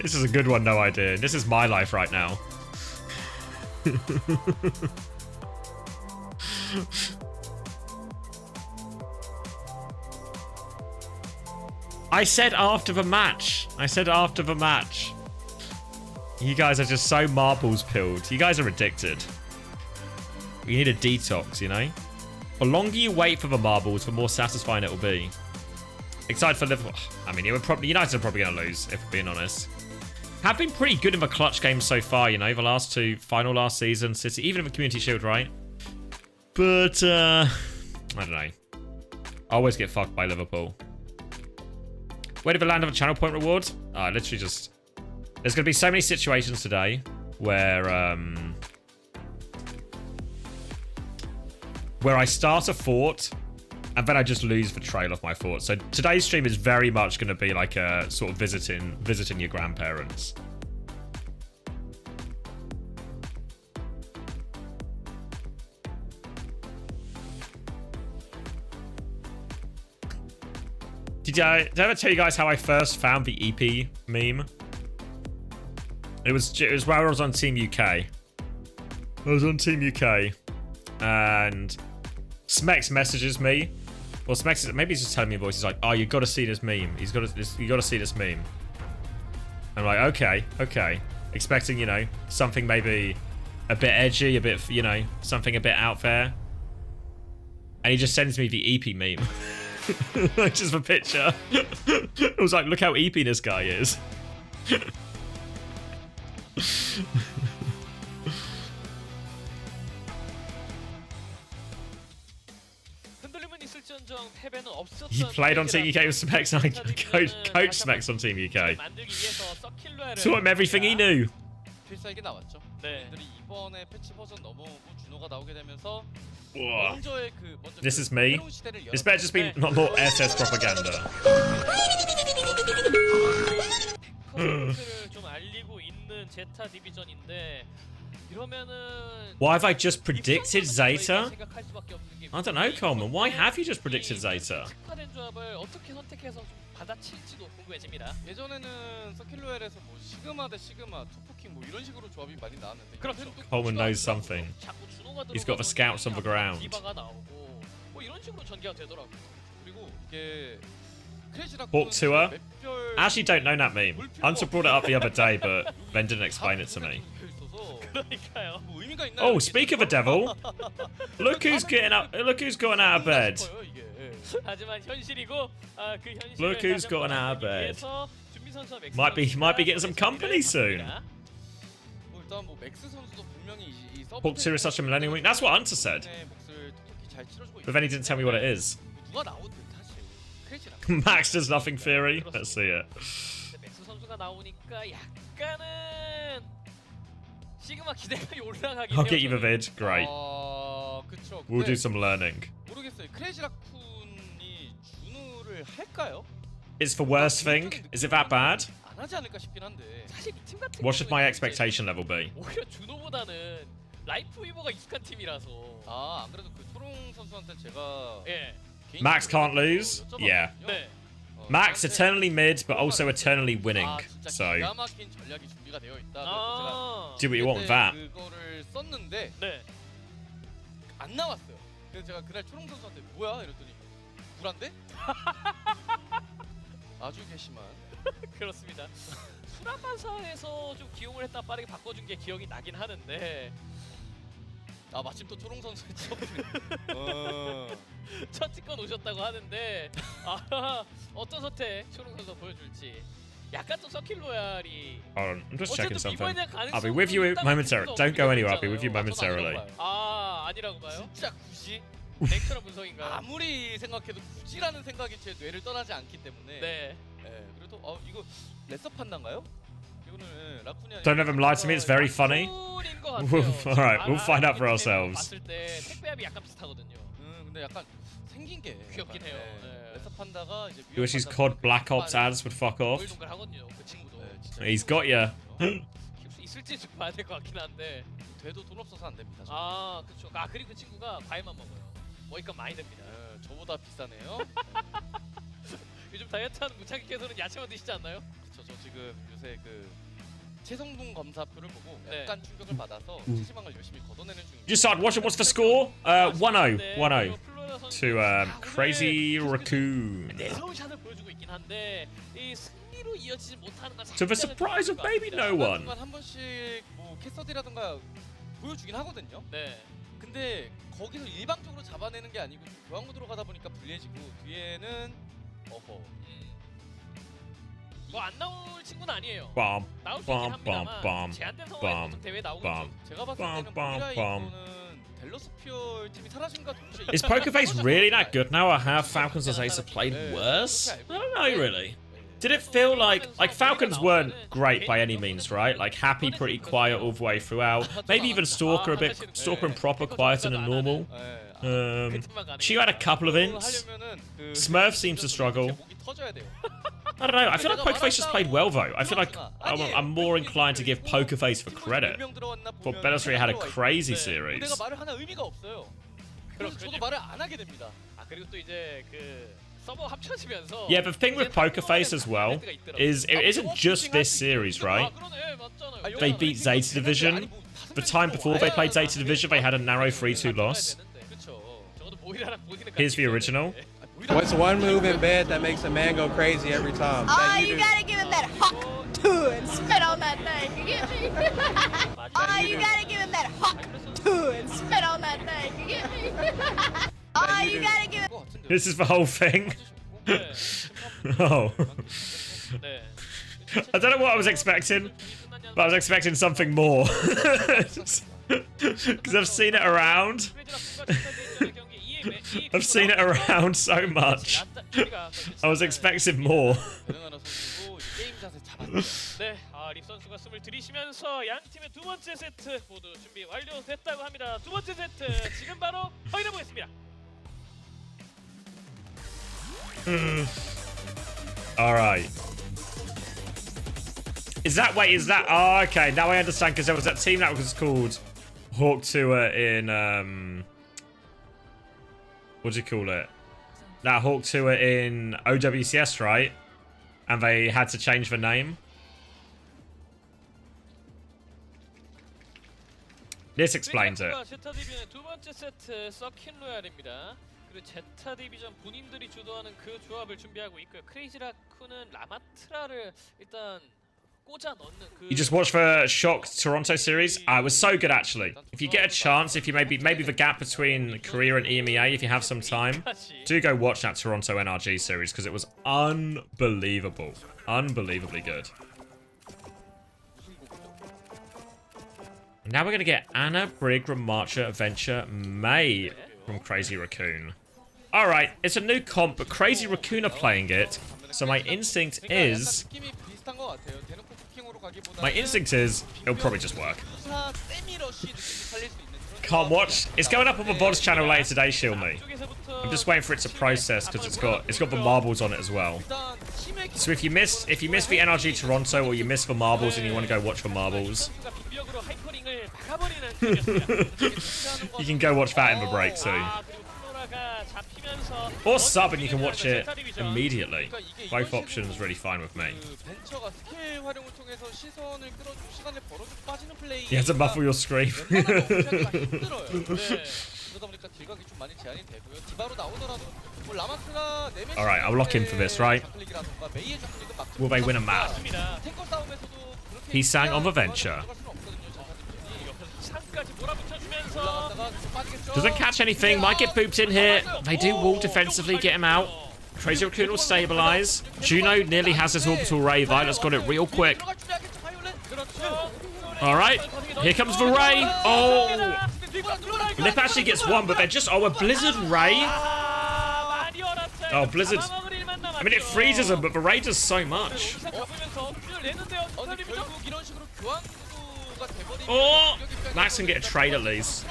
This is a good one, no idea. This is my life right now. I said after the match. You guys are just so marbles pilled. You guys are addicted. You need a detox, you know? The longer you wait for the marbles, the more satisfying it will be. Excited for Liverpool. I mean, United are probably going to lose, if we're being honest. Have been pretty good in the clutch games so far, you know? The last 2, final last season, City, even in the Community Shield, right? But, I don't know. I always get fucked by Liverpool. Where did the land of a channel point reward? Literally just... There's going to be so many situations today where I start a fort and then I just lose the trail of my fort. So today's stream is very much going to be like a sort of visiting your grandparents. Did I ever tell you guys how I first found the EP meme? It was while I was on Team UK. I was on Team UK, and Smex messages me. Well, Smex maybe he's just telling me in voice. He's like, "Oh, you got to see this meme. You got to see this meme." I'm like, okay, expecting, you know, something maybe a bit edgy, a bit, you know, something a bit out there, and he just sends me the EP meme, just a picture. I was like, look how EP this guy is. He played on Team UK with Smex, and I coach Smex on Team UK. Taught him everything he knew. 필살기 나왔죠. 네. 애들이 이번에 패치 버전 넘어오고 준호가 나오게 되면서 Whoa. 먼저의 그 먼저 This is me. 새로운 시대를 This better just be not more SS propaganda. 를 좀 알리고 있는 제타 디비전인데 이러면은 Why have I just predicted ZETA? 생각할 수밖에 없는 게 I don't know, Coleman. Why have you just predicted ZETA? 특화된 조합을 어떻게 선택해서 좀 받아칠지도 궁금해집니다. 예전에는 서킬로엘에서 뭐 시그마 대 시그마, 투포킹 뭐 이런 식으로 조합이 많이 나왔는데 그렇죠. Coleman knows something. 자꾸 준호가 He's got the scouts on the ground. 디바가 나오고 뭐 이런 식으로 전개가 되더라고요. 그리고 이게 크레이지라쿠는 Hawk Tour. 맵별 I actually don't know that meme. Hunter brought it up the other day, but Ben didn't explain it to me. 그러니까요. 뭐 의미가 있나요? Oh, speak of a devil. Look who's getting up. Look who's gotten out of bed. 하지만 현실이고 그 현실을 Look who's gotten out of bed. Might be getting some company soon. 뭐 일단 뭐 맥스 선수도 분명히 이 서브 Hawk 2 is such a millennium week. That's what Hunter said. 몫을 톡톡히 잘 치러주고 But then he didn't tell me what it is. 누가 나오든 사실 크레이지라쿠 Max does nothing theory. Let's see it. 맥스 선수가 나오니까 약간은 시그마 기대감이 올라가긴 I'll get you the vid. Great. 그쵸. We'll do some learning. 모르겠어요. 크레이지라쿤이 준우를 할까요? It's the worst thing. Is it that bad? 안 하지 않을까 싶긴 한데. 사실 이 팀 같은 What should my 경우에는 expectation level be? 오히려 준호보다는 라이프 위버가 익숙한 팀이라서 안 그래도 그 초롱 선수한테 제가 예. Max can't lose? Yeah. 네. Max eternally mid, but also eternally winning. 진짜 So 기가 막힌 전략이 준비가 되어 있다. do what you want with that. 그거를 썼는데 네. 안 나왔어요. 그래서 제가 그날 초롱 선수한테 뭐야 이랬더니 불안데? 아주 괘씸한. 그렇습니다. 수라마사에서 좀 기용을 했다 빠르게 바꿔준 게 기억이 나긴 하는데 마침 또 초롱 선수의 첫 직권 오셨다고 하는데 어떤 선택 초롱 선수가 보여줄지 약간 또 서킬로얄이 Hold on, I'm just checking 어쨌든 something. 이번에 가능성은 I'll be with you momentarily. Don't go anywhere. I'll be with you 저는 momentarily. 아니라고 봐요. 아니라고 봐요? 진짜 굳이 넥처럼 분석인가요? 아무리 생각해도 굳이라는 생각이 제 뇌를 떠나지 않기 때문에 네. 그래도 이거 레서 판단가요? 이거는 라쿤이 아니라 Don't have him lie to me. It's very funny. Alright, we'll find out for ourselves. 봤을 때 택배압이 약간 비슷하거든요. 근데 약간 생긴 게 귀엽긴 해요. 레서 판다가 이제 He wishes COD Black Ops ads would fuck off. 동글동글하거든요. 그 친구도. He's got ya. 있을지 좀 봐야 될 것 같긴 한데. 돼도 돈 없어서 안 됩니다. 그렇죠. 그리고 그 친구가 과일만 먹어요. 먹으니까 많이 됩니다. 저보다 비싸네요. 요즘 다이어트하는 무창기께서는 야채만 드시지 않나요? 그렇죠. 저 지금 요새 그 체성분 검사표를 보고 네. 약간 충격을 받아서 체지방을 열심히 걷어내는 중입니다. Just started watching. What's the score? 1-0. 1-0 to Crazy Raccoon. 내서운 샷을 보여주고 있긴 한데 이 승리로 이어지지 못하는 건 To the surprise of maybe no one. 한 번씩 뭐 캐서디라든가 보여주긴 하거든요. 네. 근데 거기서 일방적으로 잡아내는 게 아니고 교환 모드로 가다 보니까 불리해지고 뒤에는 뭐 안 나올 친구는 아니에요. Bomb. 나올 수 있긴 합니다만 제한된 상황에서 보통 대회 나오고 있죠. 제가 봤을 때는 모이라이거는 델로스피어 팀이 사라진과 동시에 Is Pokerface really that good now, or have Falcons as Ace played worse? I don't know really. Did it feel like Falcons weren't great by any means, right? Like Happy pretty quiet all the way throughout. Maybe even Stalker and Proper quieter than normal. She had a couple of ints. Smurf seems to struggle. I don't know. I feel like Pokerface just played well though. I feel like I'm more inclined to give Pokerface for credit. But Bellatrix had a crazy series. 말을 하나 의미가 없어요. 그래서 저도 말을 안 하게 됩니다. 그리고 또 이제 그 서버 합쳐지면서 Yeah, the thing with Poker Face as well is it isn't just this series, right? They beat Zeta Division. The time before they played Zeta Division, they had a narrow 3-2 loss. Here's the original. What's one move in bed that makes a man go crazy every time? Oh, you gotta give him that hawk to and spit on that thing. You get me? Oh, you gotta give him that hawk to and spit on that thing. You get me? Oh, you gotta give him. This is the whole thing. Oh. I don't know what I was expecting, but I was expecting something more. Because I've seen it around. I've seen it around so much. I was expecting more. 네, 립 선수가 숨을 들이쉬면서 양 팀의 두 번째 세트 모두 준비 완료됐다고 합니다. 두 번째 세트 지금 바로 확인해 보겠습니다. All right. Is that oh, okay, now I understand, because there was that team that was called Hawk Tour in what do you call it? That Hawk Tour in OWCS, right? And they had to change the name. This explains it. 제타 디비전의 두 번째 세트 서킨 로얄입니다. 그리고 제타 디비전 본인들이 주도하는 그 조합을 준비하고 있고요. 크레이지 라쿤은 라마트라를 일단 꽂아 넣는 그. You just watched the Shock Toronto series? It was so good, actually. If you get a chance, if you maybe the gap between Korea and EMEA, if you have some time, do go watch that Toronto NRG series, because it was unbelievable, unbelievably good. Now we're gonna get Anna, Brig, Ramarcha, Adventure, May from Crazy Raccoon. All right, it's a new comp, but Crazy Raccoon are playing it, so my instinct is it'll probably just work. Can't watch. It's going up on the VOD's channel later today, Shilme. I'm just waiting for it to process, because it's got the marbles on it as well. So if you miss the NRG Toronto, or you miss the marbles and you want to go watch the marbles, you can go watch that in the break too. Or sub and you can watch it immediately. Both options really fine with me. You have to muffle your scream. Alright, I'll lock in for this, right? Will they win a map? He sang on the venture. Doesn't catch anything, might get booped in here. They do wall defensively, get him out. Crazy Raccoon will stabilize. Juno nearly has his orbital ray. Violet's got it real quick. Alright, here comes the ray. Oh! Lip actually gets one, but they're just, a Blizzard ray? Oh, Blizzard. I mean, it freezes them, but the ray does so much. Oh! Max can get a trade at least.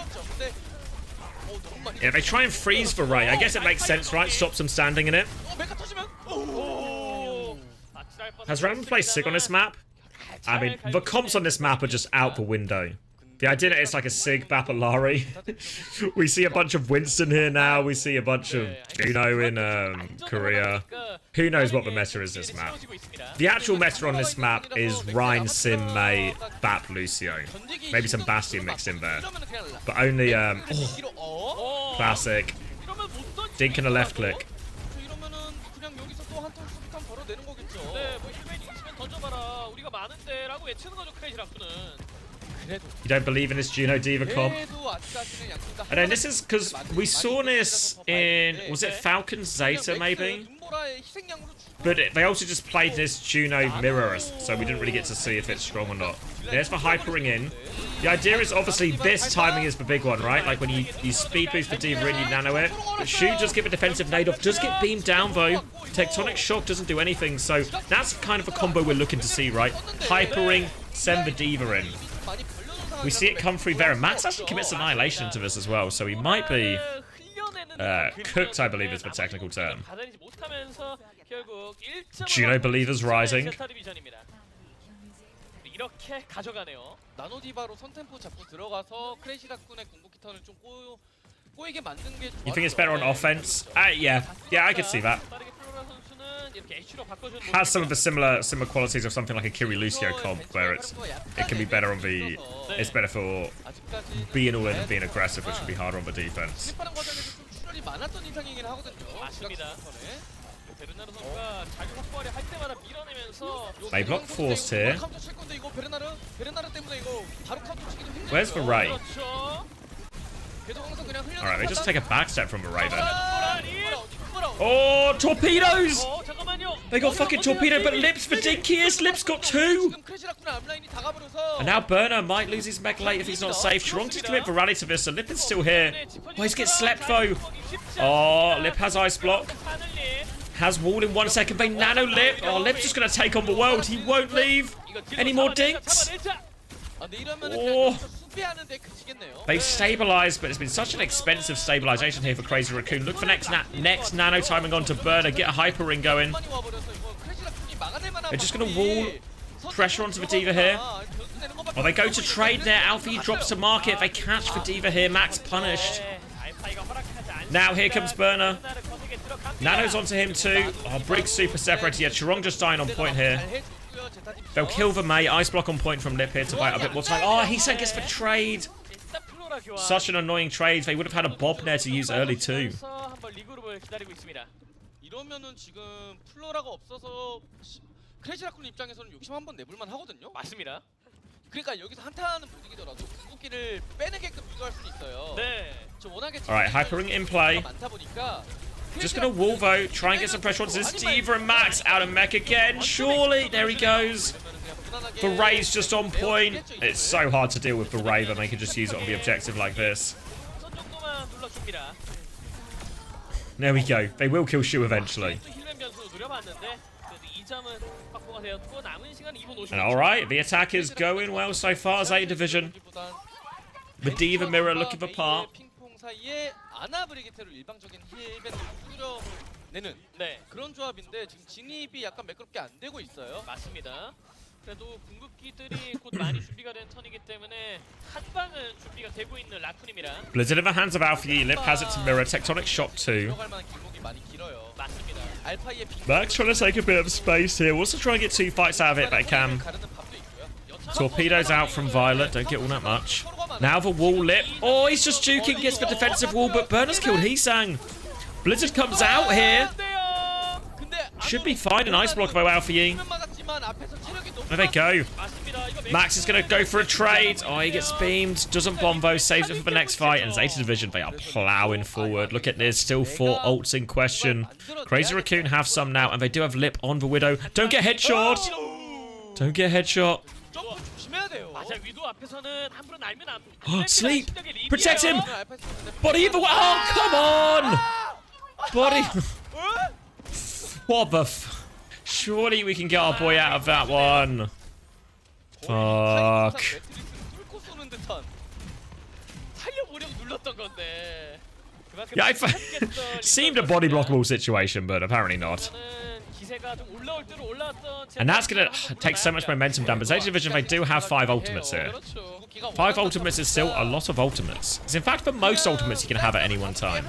Yeah, they try and freeze the ray. I guess it makes sense, right? Stops them standing in it. Has random play Sig on this map? I mean, the comps on this map are just out the window. The idea that it's like a Sig Bapalari. We see a bunch of Winston here now. We see a bunch of Juno in Korea. Who knows what the meta is this map? The actual meta on this map is Rhine, Sim, May, Bap, Lucio. Maybe some Bastion mixed in there. But only, classic. Dink and a left click. You don't believe in this Juno Diva comp? And then this is because we saw this in, was it Falcons Zeta maybe? But they also just played this Juno mirror, so we didn't really get to see if it's strong or not. There's the hypering in. The idea is obviously this timing is the big one, right? Like when you speed boost the Diva in, you nano it. But Shu does give a defensive nade off, does get beamed down though. Tectonic Shock doesn't do anything, so that's kind of a combo we're looking to see, right? Hypering, send the Diva in. We see it come through there, and Max actually commits Annihilation into this as well, so he might be cooked, I believe is the technical term. Juno Believers rising. 꼬이게 만든 게 You think it's better on offense? Yeah, I could see that. 빠르게 플로라 선수는 이렇게 애쉬로 바꿔주는 Has some of the similar qualities of something like a Kiri Lucio comp, where it can be better on the. It's better for being all in and being aggressive, which would be harder on the defense. 진입하는 과정에서 좀 출혈이 많았던 인상이긴 하거든요. 맞습니다. 베르나르 선수가 자기 확보하려 할 때마다 밀어내면서 They block forced here. 카운터 칠 건데 이거 베르나르 때문에 이거 바로 카운터 치기도 힘들죠. Where's Varay? 그렇죠. 계속 항상 그냥 흘려. Alright, they just take a back step from Varay then. 아, Oh, torpedoes! 잠깐만요. They got fucking torpedoed, but Lips for dinkiest. Lips got 2. 지금 크래시라쿠나 앞라인이 다가버려서 And now Burner might lose his mech late if he's not safe. Chiron just commit for rally to Vesta. Lip is still here. Oh, he's getting slept though. Oh, Lip has ice block. Has walled in 1 second. They nano Lip. Oh, Lip's just going to take on the world. He won't leave. Any more dinks? Oh. They've stabilized, but it's been such an expensive stabilization here for Crazy Raccoon. Look for next nano timing on to Burner. Get a hyper ring going. They're just going to wall pressure onto the Diva here. Oh, they go to trade there. Alfie drops to market. They catch for Diva here. Max punished. Now here comes Burner. Nano's onto him too. Oh, Briggs super separated. Yeah, Chirong just dying on point here. They'll kill the mate. Ice block on point from Lip here to buy a bit more time. Oh, he sent us for trade. Such an annoying trade. They would have had a Bob there to use early too. 이러면은 지금 플로라가 없어서 크래시라쿤 입장에서는 욕심 한번 내볼만 하거든요. 맞습니다. 그러니까 여기서 한타는 못 이기더라도 궁극기를 빼내게끔 유도할 수는 있어요. 네. 저 워낙에 Alright, hypering in play. 많다 보니까 Just gonna wall vote, try and get some pressure onto this Diva and Max out of mech again. Surely, there he goes. Beray's just on point. It's so hard to deal with Beray, but they can just use it on the objective like this. There we go. They will kill Shu eventually. And alright, the attack is going well so far, ZETA Division. The Diva Mirror looking for part. 사이에 아나브리기테로 일방적인 힐밴을 뚫어내는 그런 조합인데 지금 진입이 약간 매끄럽게 안 되고 있어요. 맞습니다. 그래도 궁극기들이 곧 많이 준비가 된 턴이기 때문에 한 방은 준비가 되고 있는 라쿤입니다. Blizzard in the hands of Alfie. Lip has it to mirror. Tectonic shock 2. 들어갈 만한 길목이 많이 길어요. 맞습니다. 알파이의 Max trying to take a bit of space here. Wants to try and get 2 fights out of it, but can. Torpedoes out from Violet. Don't get all that much. Now the wall Lip. Oh, he's just juking. Gets the defensive wall, but Burner's killed Heesang. Blizzard comes out here. Should be fine. An ice block by Alfie. There they go. Max is going to go for a trade. Oh, he gets beamed. Doesn't bomb though. Saves it for the next fight. And ZETA Division, they are plowing forward. Look at this. Still 4 ults in question. Crazy Raccoon have some now. And they do have Lip on the Widow. Don't get headshot. Don't get headshot. Sleep! Protect him! Body of the... Oh, come on! Body... What the f... Surely we can get our boy out of that one. Fuck. Yeah, I seemed a body blockable situation, but apparently not. And that's going to take so much momentum down. But ZETA Division, they do have 5 ultimates here. 5 ultimates is still a lot of ultimates. It's in fact the most ultimates you can have at any one time.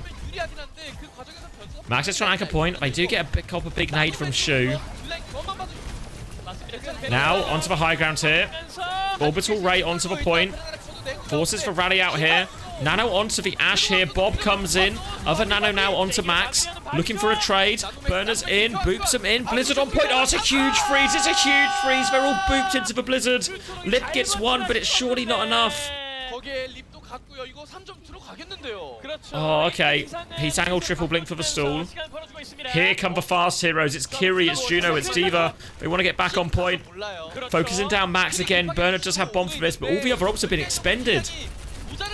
Max is trying to anchor point. They do get a big nade from Shu. Now, onto the high ground here. Orbital Ray onto the point. Forces for Rally out here. Nano onto the Ash here. Bob comes in. Other Nano now onto Max. Looking for a trade. Burner's in. Boops him in. Blizzard on point. Oh, it's a huge freeze. It's a huge freeze. They're all booped into the Blizzard. Lip gets 1, but it's surely not enough. Oh, okay. He's angled triple blink for the stall. Here come the fast heroes. It's Kiri, it's Juno, it's Diva. They want to get back on point. Focusing down Max again. Burner does have bomb for this, but all the other ults have been expended.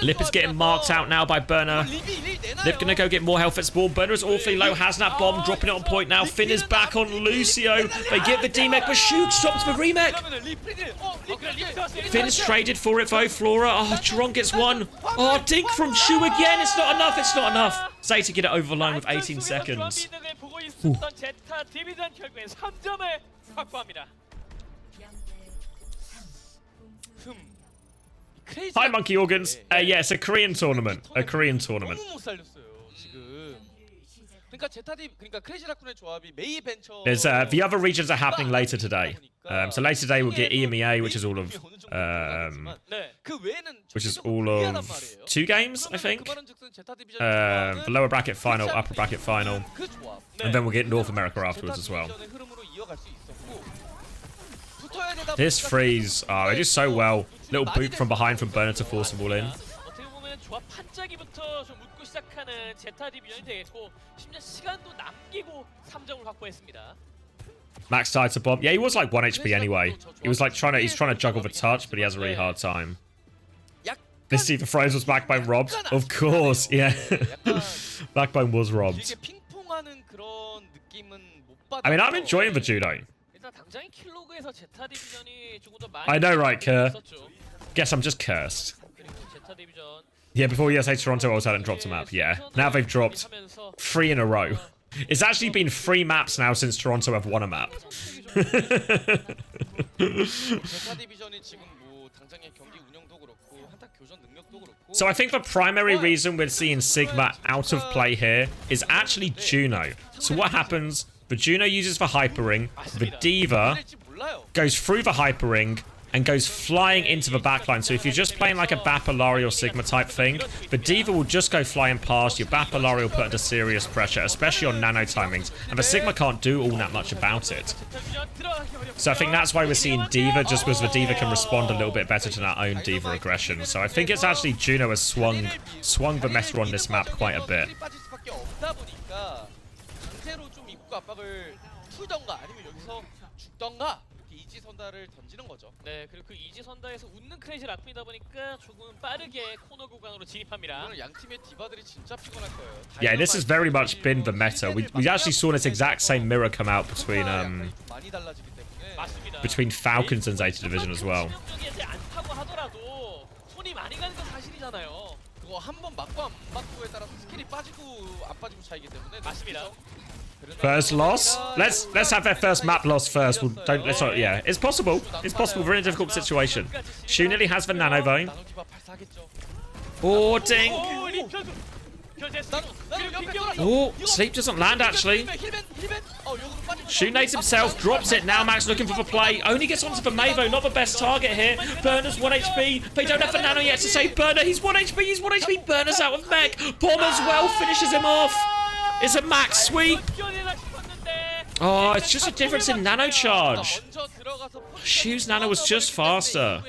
Lip is getting marked out now by Burner. Lip gonna go get more health at spawn. Burner is awfully low. Has that bomb, dropping it on point now. Finn is back on Lucio. They get the D-Mech, but Shoot stops the remech. Finn's traded for it though. Flora. Oh, Chiron gets 1. Oh, dink from Shu again. It's not enough. It's not enough. ZETA get it over the line with 18 seconds. Ooh. Hi, Monkey Organs. Yeah, it's a Korean tournament. A Korean tournament. 너무 못 살렸어요 지금. 그러니까 그러니까 크레이지 라쿤의 조합이 메이 벤처. There's the other regions are happening later today. So later today we'll get EMEA, which is all of two games, I think. The lower bracket final, upper bracket final, and then we'll get North America afterwards as well. This freeze, they do so well. Little boot from behind from Burner to force them all in. 조합 반짝이부터 좀 웃고 시작하는 제타 디비전이 되겠고 심지어 시간도 남기고 3점을 확보했습니다. Max died to bomb. Yeah, he was like 1 HP anyway. He's trying to juggle the touch, but he has a really hard time. This Steve Froze was Backbone robbed? Of course, yeah. Backbone was robbed. I mean, I'm enjoying the judo. I know, right, Kerr? Guess I'm just cursed. Yeah, before USA Toronto also hadn't dropped a map. Yeah, now they've dropped 3 in a row. It's actually been 3 maps now since Toronto have won a map. So I think the primary reason we're seeing Sigma out of play here is actually Juno. So what happens? The Juno uses the Hyper Ring. The D.Va goes through the Hyper Ring and goes flying into the backline. So if you're just playing like a Bapalari or Sigma type thing, the D.Va will just go flying past. Your Bapalari will put under serious pressure, especially on nano timings. And the Sigma can't do all that much about it. So I think that's why we're seeing D.Va, just because the D.Va can respond a little bit better to that own D.Va aggression. So I think it's actually Juno has swung the meta on this map quite a bit. 네, 그리고 그 이지 선다에서 웃는 크레이지 라쿤이다 보니까 조금 빠르게 코너 구간으로 진입합니다. 양팀의 디바들이 진짜 피곤할 거예요. Yeah, this has very much been the meta. We actually saw this exact same mirror come out between Falcons and ZETA Division as well. 않다고 하더라도 손이 많이 가는 건 사실이잖아요. 그거 한 번 맞고 안 맞고에 따라서 스킬이 빠지고 안 빠지고 차이기 때문에 맞습니다. First loss. Let's have their first map loss first. Yeah, it's possible. It's possible. We're in a difficult situation. Shu nearly has the nano though. Oh, ding. Oh, sleep doesn't land actually. Shu nades himself, drops it. Now Max looking for the play. Only gets onto the Mavo, not the best target here. Burner's 1 HP. They don't have the nano yet to save Burner. He's 1 HP. He's 1 HP. Burner's out of mech. Bomb as well finishes him off. It's a max sweep. Oh, it's just a difference in nano charge. Shu's nano was just faster.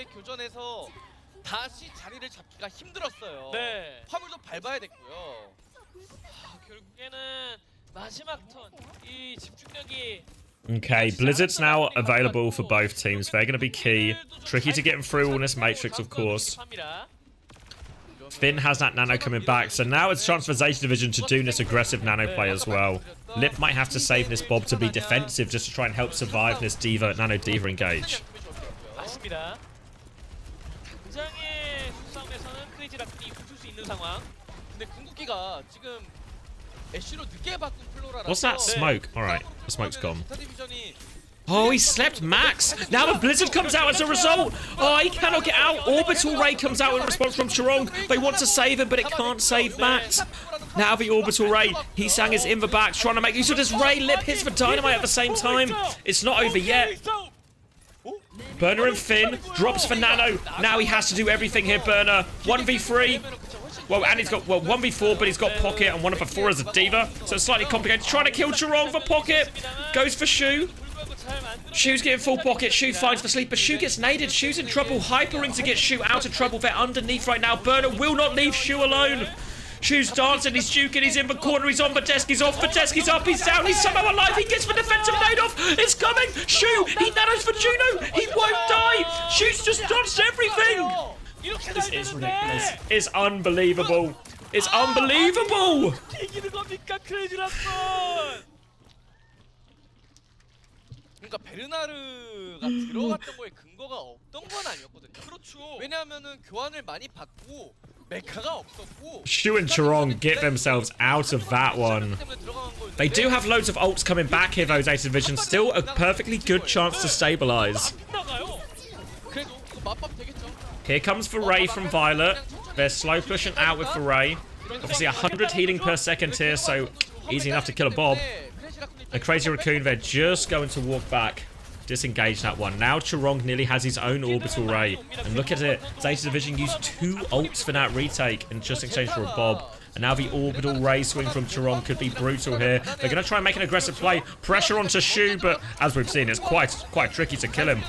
Okay, Blizzard's now available for both teams. They're going to be key. Tricky to get them through on this matrix, of course. Finn has that nano coming back, so now it's a chance for ZETA Division to do this aggressive nano play as well. Lip might have to save this Bob to be defensive just to try and help survive this nano D.Va engage. What's that smoke? Alright, the smoke's gone. Oh, he slept Max. Now the Blizzard comes out as a result. Oh, he cannot get out. Orbital Ray comes out in response from Chirong. They want to save him, but it can't save Max. Now the Orbital Ray. Heesang is in the back, trying to make use of this Ray. Lip hits the Dynamite at the same time. It's not over yet. Burner and Finn drops for Nano. Now he has to do everything here, Burner. 1v3. Well, and he's got, 1v4, but he's got Pocket, and 1v4 as a D.Va. So it's slightly complicated. Trying to kill Chirong for Pocket. Goes for Shu. Shu's getting full Pocket. Shu finds the sleep, but Shu gets naded. Shu's in trouble. Hyper Ring to get Shu out of trouble. They're underneath right now. Burner will not leave Shu alone. Shu's dancing, he's juking, he's in the corner, he's on the desk, he's off the desk, he's up, he's down, he's somehow alive, he gets the defensive nade off, it's coming, Shu, he nanos for Juno, he won't die, Shu's just dodged everything. This is ridiculous, it's unbelievable, it's unbelievable. 그러니까 베르나르가 들어갔던 거에 근거가 없던 건 아니었거든요. 그렇죠. 왜냐하면은 교환을 많이 받고 메카가 없었고. Shu and Chirong get themselves out of that one. They do have loads of ults coming back here, though. ZETA Division still a perfectly good chance to stabilize. Here comes Foray from Violet. They're slow pushing out with Foray. Obviously 100 healing per second here, so easy enough to kill a Bob. And Crazy Raccoon, they're just going to walk back. Disengage that one. Now Chirong nearly has his own orbital ray. And look at it. Zeta Division used 2 ults for that retake in just exchange for a Bob. And now the orbital ray swing from Chirong could be brutal here. They're going to try and make an aggressive play. Pressure onto Shu, but as we've seen, it's quite tricky to kill him.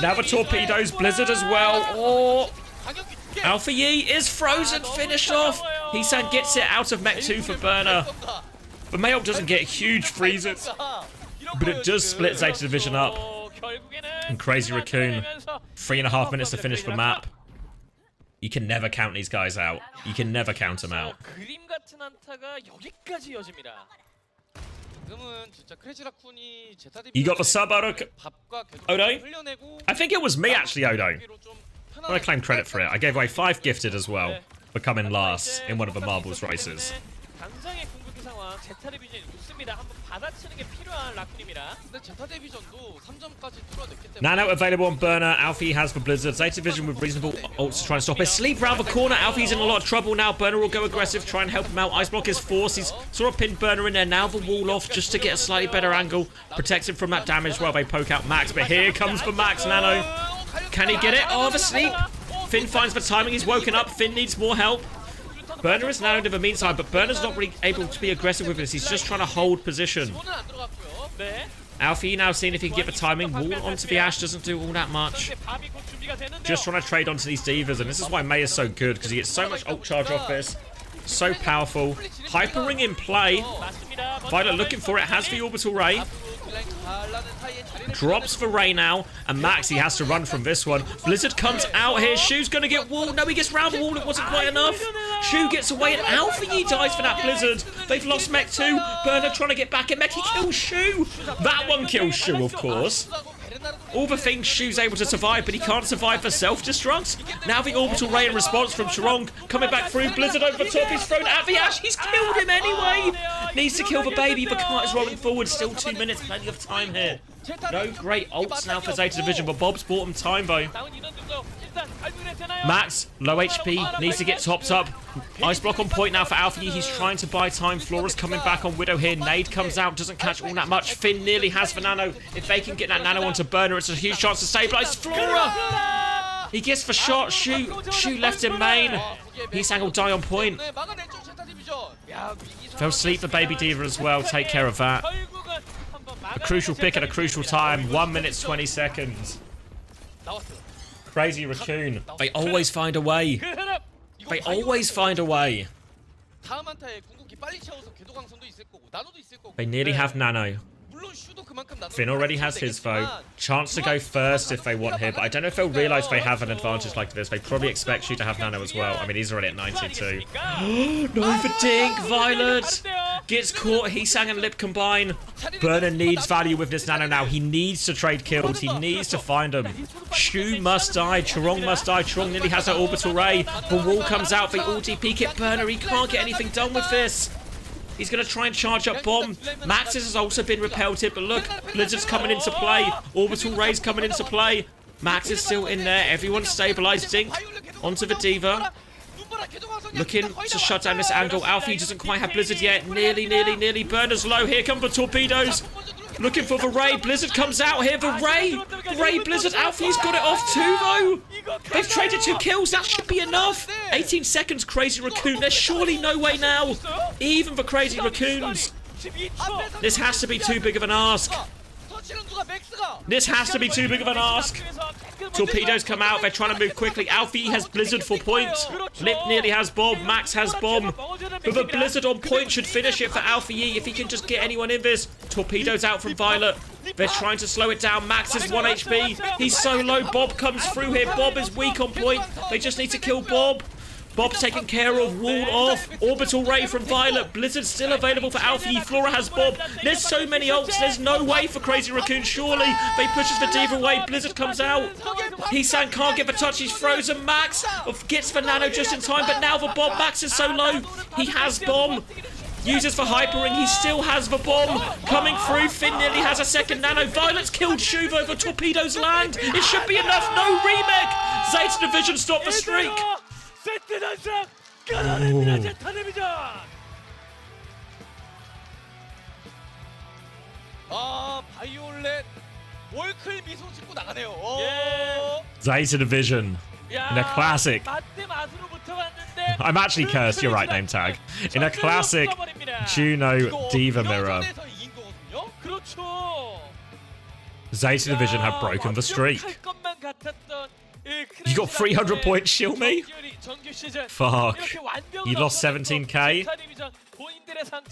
Now the torpedoes, Blizzard as well. Oh, Alpha Yi is frozen, finished off. Heesan gets it out of Mech 2 for Burner. But Mayok doesn't get huge freezes. But it does split Zeta Division up. And Crazy Raccoon, 3.5 minutes to finish the map. You can never count these guys out. You can never count them out. You got the sub, Odo? I think it was me, actually, Odo. I claim credit for it. I gave away 5 gifted as well for coming last in one of the marbles races. Nano available on Burner. Alfie has the Blizzard. Zeta Division with reasonable ults to try and stop it. Sleep round the corner. Alfie's in a lot of trouble now. Burner will go aggressive, try and help him out. Ice Block is forced. He's sort of pinned Burner in there. Now the wall off just to get a slightly better angle. Protects him from that damage while they poke out Max. But here comes the Max Nano. Can he get it? Oh, the sleep. Finn finds the timing. He's woken up. Finn needs more help. Burner is nanoed in the meantime, but Burner's not really able to be aggressive with this. He's just trying to hold position. Alfie now seeing if he can get the timing. Wall onto the Ashe doesn't do all that much. Just trying to trade onto these Divas, and this is why May is so good, because he gets so much ult charge off this. So powerful. Hyper Ring in play. Violet looking for it. Has the Orbital Ray. Drops for Ray now, and Max, he has to run from this one. Blizzard comes out here. Shu's going to get walled. No, he gets round the wall. It wasn't quite enough. Shu gets away, and Alpha Yi dies for that Blizzard. They've lost Mech 2. Burner trying to get back in Mech. He kills Shu. That one kills Shu, of course. All the things Shu's able to survive, but he can't survive for self-destruct. Now the Orbital Ray in response from Chirong. Coming back through. Blizzard over the top. He's thrown at the Ashe. He's killed him anyway. Needs to kill the baby. The cart is rolling forward. Still 2 minutes. Plenty of time here. No great ults now for Zeta Division, but Bob's bought him time, though. Max, low HP, needs to get topped up. Ice Block on point now for Alfie. He's trying to buy time. Flora's coming back on Widow here. Nade comes out, doesn't catch all that much. Finn nearly has the Nano. If they can get that Nano onto Burner, it's a huge chance to stabilize Flora. He gets the shot. Shu left in main. Heesan will die on point. They'll sleep the Baby Diva as well. Take care of that. A crucial pick at a crucial time. 1 minute 20 seconds. Crazy Raccoon. They always find a way. They always find a way. They nearly have Nano. Finn already has his foe. Chance to go first if they want here, but I don't know if they'll realise they have an advantage like this. They probably expect you to have Nano as well. I mean, he's already at 92. No for Dink. Violet gets caught. Heesan and Lip combine. Burner needs value with this Nano now. He needs to trade kills. He needs to find them. Shu must die. Chirong must die. Chirong nearly has her Orbital Ray. The wall comes out. They ulti peek it. Burner, he can't get anything done with this. He's going to try and charge up Bomb. Max's has also been repelled here, but look, Blizzard's coming into play. Orbital Ray's coming into play. Max is still in there. Everyone's stabilized. Dink onto the Diva. Looking to shut down this angle. Alfie doesn't quite have Blizzard yet. Nearly. Burner's low. Here come the torpedoes. Looking for the Ray. Blizzard comes out here. The Ray, Blizzard. Alfie's got it off too, though. They've traded 2 kills. That should be enough. 18 seconds, Crazy Raccoon. There's surely no way now. Even for Crazy Raccoons. This has to be too big of an ask. This has to be too big of an ask. Torpedoes come out. They're trying to move quickly. Alfie has Blizzard for points. Lip nearly has Bomb. Max has Bomb. But the Blizzard on point should finish it for Alfie if he can just get anyone in this. Torpedoes out from Violet. They're trying to slow it down. Max is 1 HP. He's so low. Bob comes through here. Bob is weak on point. They just need to kill Bob. Bob's taken care of. Walled off. Orbital Ray from Violet. Blizzard still available for Alfie. Flora has Bob. There's so many ults. There's no way for Crazy Raccoon. Surely. They pushes the Diva away. Blizzard comes out. Heesan can't get the touch. He's frozen. Max gets the Nano just in time. But now the Bob. Max is so low. He has Bomb. Uses for hypering. He still has the bomb coming through. Finn nearly has a second nano. Violet's killed Shuva over Torpedo's land. It should be enough. No remake. Zeta Division stop the streak. 바이올렛 월클 미소 짓고 나가네요. Zeta Division in a classic. I'm actually cursed. You're right, name tag. In a classic Juno Diva mirror. Zeta Division have broken the streak. You got 300 points, shield me? Fuck. You lost 17k?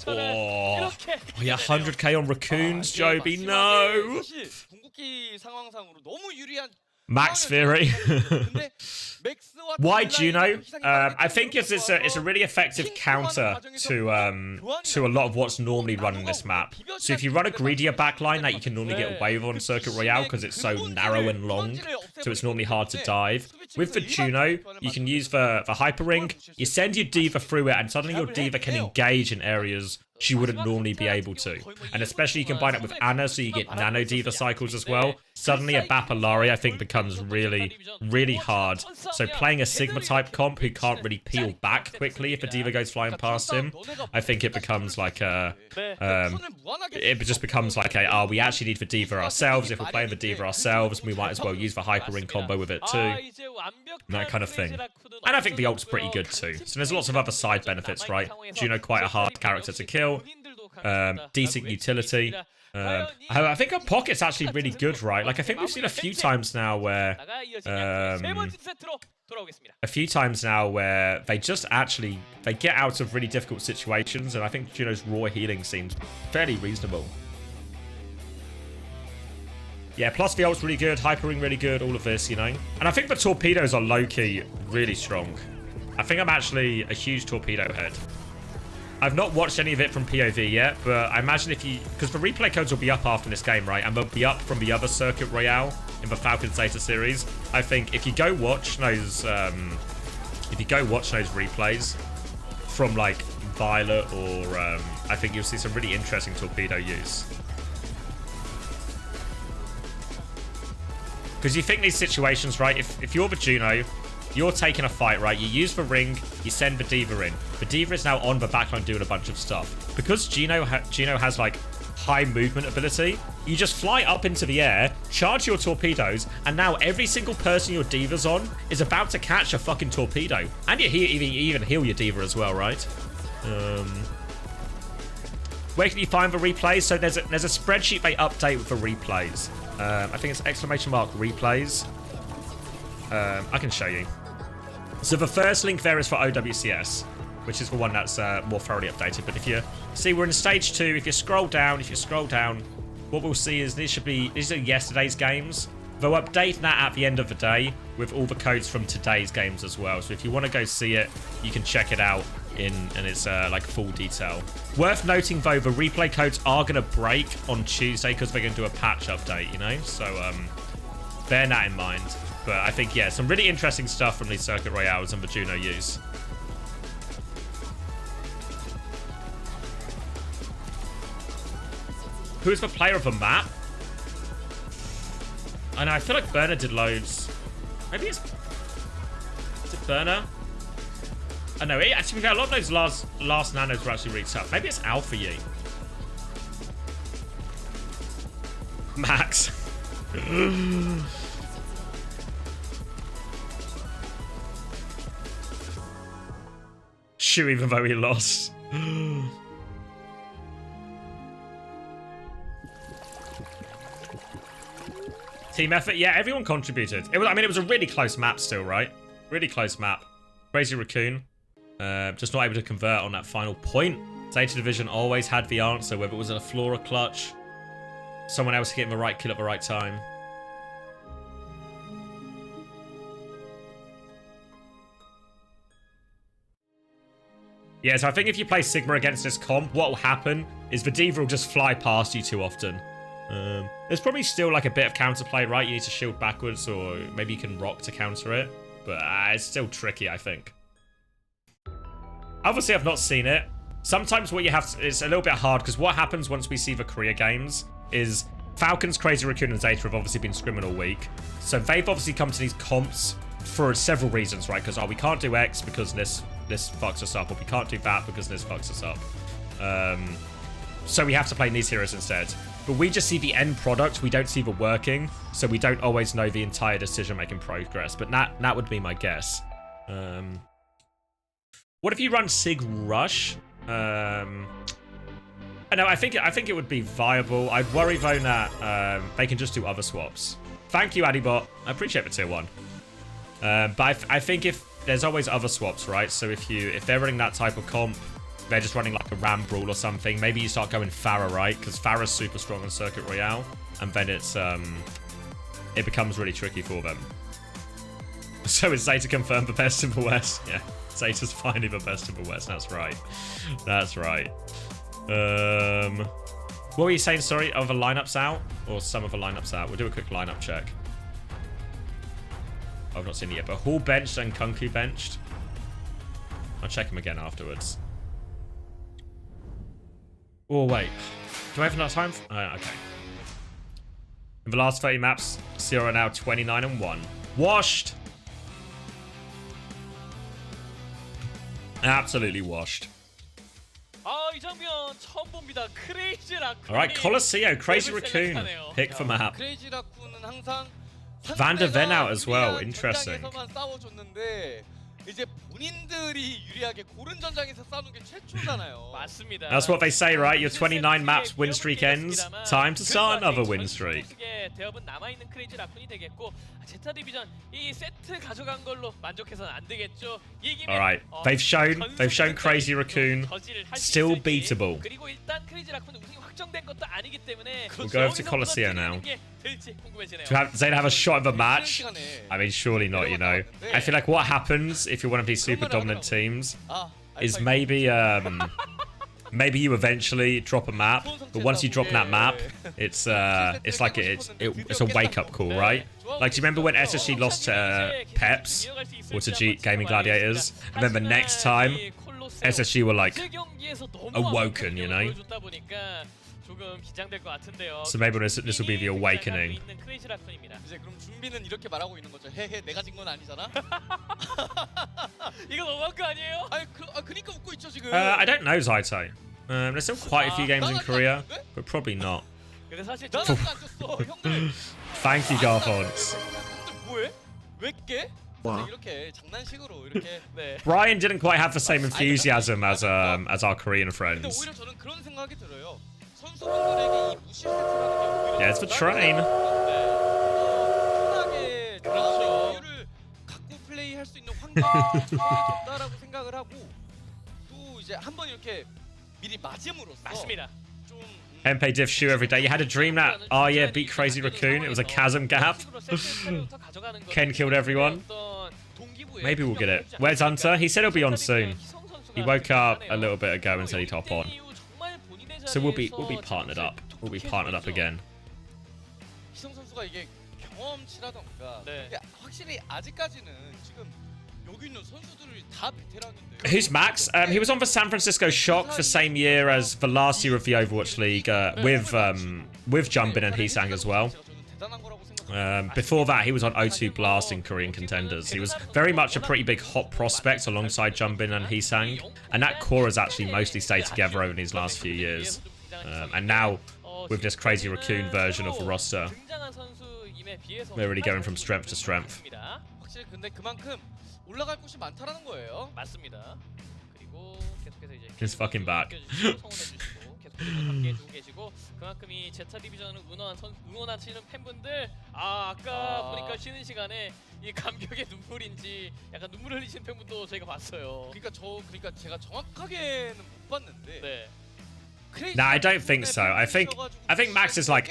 Oh, yeah, 100k on Raccoons, Joby. No. Max Fury. Why Juno? I think it's a really effective counter to a lot of what's normally run in this map. So if you run a greedier backline that you can normally get away with on Circuit Royale because it's so narrow and long, so it's normally hard to dive. With the Juno, you can use the Hyper Ring. You send your Diva through it, and suddenly your Diva can engage in areas she wouldn't normally be able to. And especially you combine it with Ana, so you get Nano Diva cycles as well. Suddenly a Bapalari, I think, becomes really, really hard. So playing a Sigma type comp who can't really peel back quickly if a Diva goes flying past him, I think it becomes like a... it just becomes like a, we actually need the Diva ourselves. If we're playing the Diva ourselves, we might as well use the Hyper Ring combo with it too. That kind of thing. And I think the ult's pretty good too. So there's lots of other side benefits, right? Juno quite a hard character to kill. Decent utility. I think her pocket's actually really good, right? Like I think we've seen a few times now where they just actually they get out of really difficult situations, and I think Juno's raw healing seems fairly reasonable. Yeah, plus the ult's really good, hypering really good, all of this, you know. And I think the torpedoes are low-key really strong. I think I'm actually a huge torpedo head. I've not watched any of it from POV yet, but I imagine if you... Because the replay codes will be up after this game, right? And they'll be up from the other Circuit Royale in the Falcons Zeta series. I think if you go watch those... if you go watch those replays from, like, Violet or... I think you'll see some really interesting torpedo use. Because you think these situations, right? If you're the Juno, you're taking a fight, right? You use the ring, you send the Diva in. The Diva is now on the backline doing a bunch of stuff. Because Juno has, like, high movement ability, you just fly up into the air, charge your torpedoes, and now every single person your Diva's on is about to catch a fucking torpedo. And you even heal your Diva as well, right? Where can you find the replays? So there's a spreadsheet they update with the replays. I think it's !replays. I can show you. So the first link there is for OWCS, which is the one that's more thoroughly updated. But if you see, we're in stage 2. If you scroll down, what we'll see is these are yesterday's games. They'll update that at the end of the day with all the codes from today's games as well. So if you want to go see it, you can check it out in its like full detail. Worth noting though, the replay codes are going to break on Tuesday because they're going to do a patch update, you know? So bear that in mind. But I think, yeah, some really interesting stuff from these Circuit Royales and the Juno use. Who's the player of the map? I know, I feel like Burner did loads. Maybe it's... Is it Burner? I know, actually, a lot of those last nanos were actually really tough. Maybe it's Alpha Yi. Max. Shoot, even though he lost. Team effort? Yeah, everyone contributed. It was a really close map still, right? Really close map. Crazy Raccoon. Just not able to convert on that final point. Zeta Division always had the answer, whether it was a floor or clutch. Someone else getting the right kill at the right time. Yeah, so I think if you play Sigma against this comp, what will happen is the Diva will just fly past you too often. There's probably still like a bit of counterplay, right? You need to shield backwards, or maybe you can rock to counter it. But it's still tricky, I think. Obviously, I've not seen it, sometimes what you have to, it's a little bit hard because what happens once we see the Korea games is Falcons, Crazy Raccoon, and ZETA have obviously been scrimming all week. So they've obviously come to these comps for several reasons, right? Because, we can't do X because this fucks us up, or we can't do that because this fucks us up. So we have to play these heroes instead. But we just see the end product. We don't see the working. So we don't always know the entire decision-making progress. But that would be my guess. What if you run Sig Rush? I know, I think it would be viable. I'd worry though that they can just do other swaps. Thank you, Adibot. I appreciate the tier 1. But I think if there's always other swaps, right? So if they're running that type of comp, they're just running like a Ram Brawl or something. Maybe you start going Pharah, right? Because Pharah's super strong on Circuit Royale, and then it becomes really tricky for them. So is ZETA confirmed the best in the West? Yeah, ZETA's finally the best in the West. That's right. That's right. What were you saying, sorry? Are the lineups out? Or some of the lineups out? We'll do a quick lineup check. I've not seen it yet, but Hall benched and Kunku benched. I'll check him again afterwards. Oh, wait. Do I have enough time? Okay. In the last 30 maps, Sierra are now 29-1. Washed! Absolutely washed. 이 장면 처음 봅니다. 크레이지 라쿤. Alright, Colosseo, Crazy Raccoon. Pick for map. Van der Ven out as well. Interesting. 이제 본인들이 유리하게 고른 전장에서 싸우는 게 최초잖아요. 맞습니다. That's what they say, right? Your 29 maps win streak ends. Time to start another win streak. 대업은 남아 있는 크레이지 라쿤이 되겠고 제타 디비전 이 세트 가져간 걸로 만족해서는 안 되겠죠. Alright, they've shown Crazy Raccoon still beatable. 그리고 일단 크레이지 라쿤은 우승이 확정된 것도 아니기 때문에 We'll go over to Colosseo now. To ZETA have a shot of a match? I mean, surely not, you know. I feel like what happens if you're one of these super dominant teams is maybe you eventually drop a map, but once you drop that map, it's like it's a wake-up call, right? Like, do you remember when SSG lost to Peps or to Gaming Gladiators, and then the next time SSG were like awoken, you know? So maybe this will be the awakening. 이제 그럼 준비는 이렇게 말하고 있는 거죠. 헤헤, 내가 진 건 아니잖아. 이거 너무한 거 아니에요? 그니까 웃고 있죠 지금. I don't know, ZETA. There's still quite a few games in Korea, but probably not. Thank you, Garfonts. 뭐해? 왜 깨? 이렇게 장난식으로 이렇게. Brian didn't quite have the same enthusiasm as our Korean friends. 근데 오히려 저는 그런 생각이 들어요. 선수분들에게 이 무시 세트라는 게 오히려 Yeah, it's the train. 편하게 여유를 갖고 플레이할 수 있는 환경이 좋다라고 생각을 하고 또 이제 한번 이렇게 미리 맞음으로써 맞습니다. 좀 MP diff shoe every day. You had a dream that, oh yeah, beat Crazy Raccoon. It was a chasm gap. Ken killed everyone. Maybe we'll get it. Where's Hunter? He said he'll be on soon. He woke up a little bit ago and said he'd hop on. So we'll be partnered up. We'll be partnered up again. 희성 선수가 이게 경험치라던가 확실히 아직까지는 지금 여기 있는 선수들이 다 베테랑인데. Who's Max? He was on the San Francisco Shock the same year as the last year of the Overwatch League with Jumbin and Heesang as well. Before that, he was on O2 Blast in Korean Contenders. He was very much a pretty big hot prospect alongside Jumbin and Heesang, and that core has actually mostly stayed together over these last few years. And now, with this Crazy Raccoon version of the roster, they're really going from strength to strength. 확실히 근데 그만큼 올라갈 곳이 많다라는 거예요. 맞습니다. 그리고 계속해서 이제 He's fucking back. 함께해주고 계시고 그만큼 이 제타 디비전을 응원하시는 팬분들 아까 보니까 쉬는 시간에 이 감격의 눈물인지 약간 눈물 흘리시는 팬분도 저희가 봤어요. 그러니까 제가 정확하게는 못 봤는데. 네. No, I don't think so. I think Max is like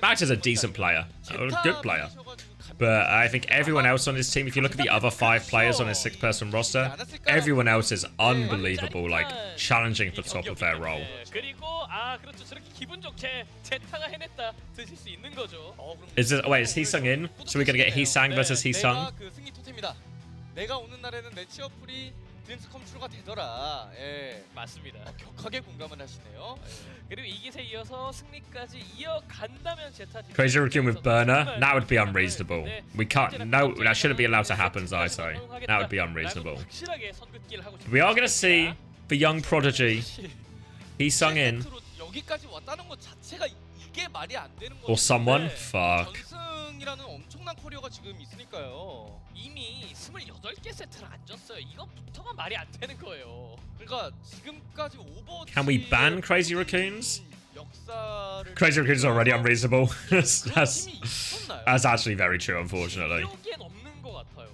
Max is a decent player, a good player. But I think everyone else on his team, if you look at the other 5 players on his 6-person roster, everyone else is unbelievable, like challenging for top of their role. 그리고 그렇죠. 저렇게 기분 좋게 제타가 해냈다 드실 수 있는 거죠. Is Heesang in? So we're gonna get Heesang versus Heesang? 그 승리 토템이다. 내가 오는 날에는 내 치어풀이 드림스 컴트루가 되더라. 예. 맞습니다. 격하게 공감을 하시네요. 그리고 이 기세에 이어서 승리까지 이어간다면 제타 Crazy Raccoon with burner. That would be unreasonable. We can't. No, that shouldn't be allowed to happen, as I say. That would be unreasonable. 확실하게 선긋기를 하고 We are going to see the young prodigy. He sung in. 여기까지 왔다는 것 자체가 이게 말이 안 되는 거죠. Or someone. Fuck. 전승이라는 엄청난 커리어가 지금 있으니까요. 이미 28개 세트를 안 졌어요. 이것부터가 말이 안 되는 거예요. 그러니까 지금까지 오버워치 Can we ban Crazy Raccoons? 역사를 Crazy Raccoons is already unreasonable. that's 팀이 있었나요? that's actually very true, unfortunately. 기억엔 없는 것 같아요.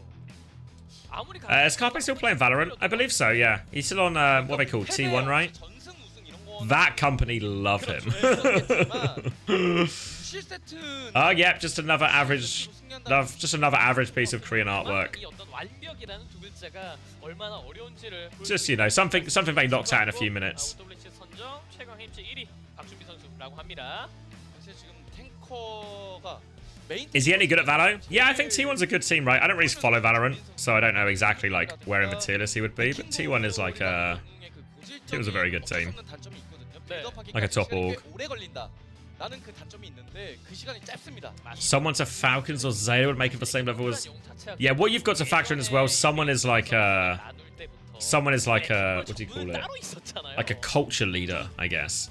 아무리 Is Carpe still playing Valorant? I believe so, yeah. He's still on, what are they called? T1, right? 전승 우승 이런 거 That company love him. 실세트 Oh, yep, just another average piece of Korean artwork. 이 어떤 완벽이라는 두 글자가 얼마나 어려운지를 Just, you know, something they knocked out in a few minutes. OWCS 선정 최강 힘치 1위 박준비 선수라고 합니다. 사실 지금 탱커가 메인 Is he any good at Valo? Yeah, I think T1's a good team, right? I don't really follow Valorant, so I don't know exactly like where in the tier list he would be, but T1 is like T1's a very good team. Like a top org. 오래 걸린다. 나는 그 단점이 있는데 그 시간이 짧습니다. Someone to Falcons or ZETA would make it the same level as. Yeah, what you've got to factor in as well. Someone is like a what do you call it? Like a culture leader, I guess.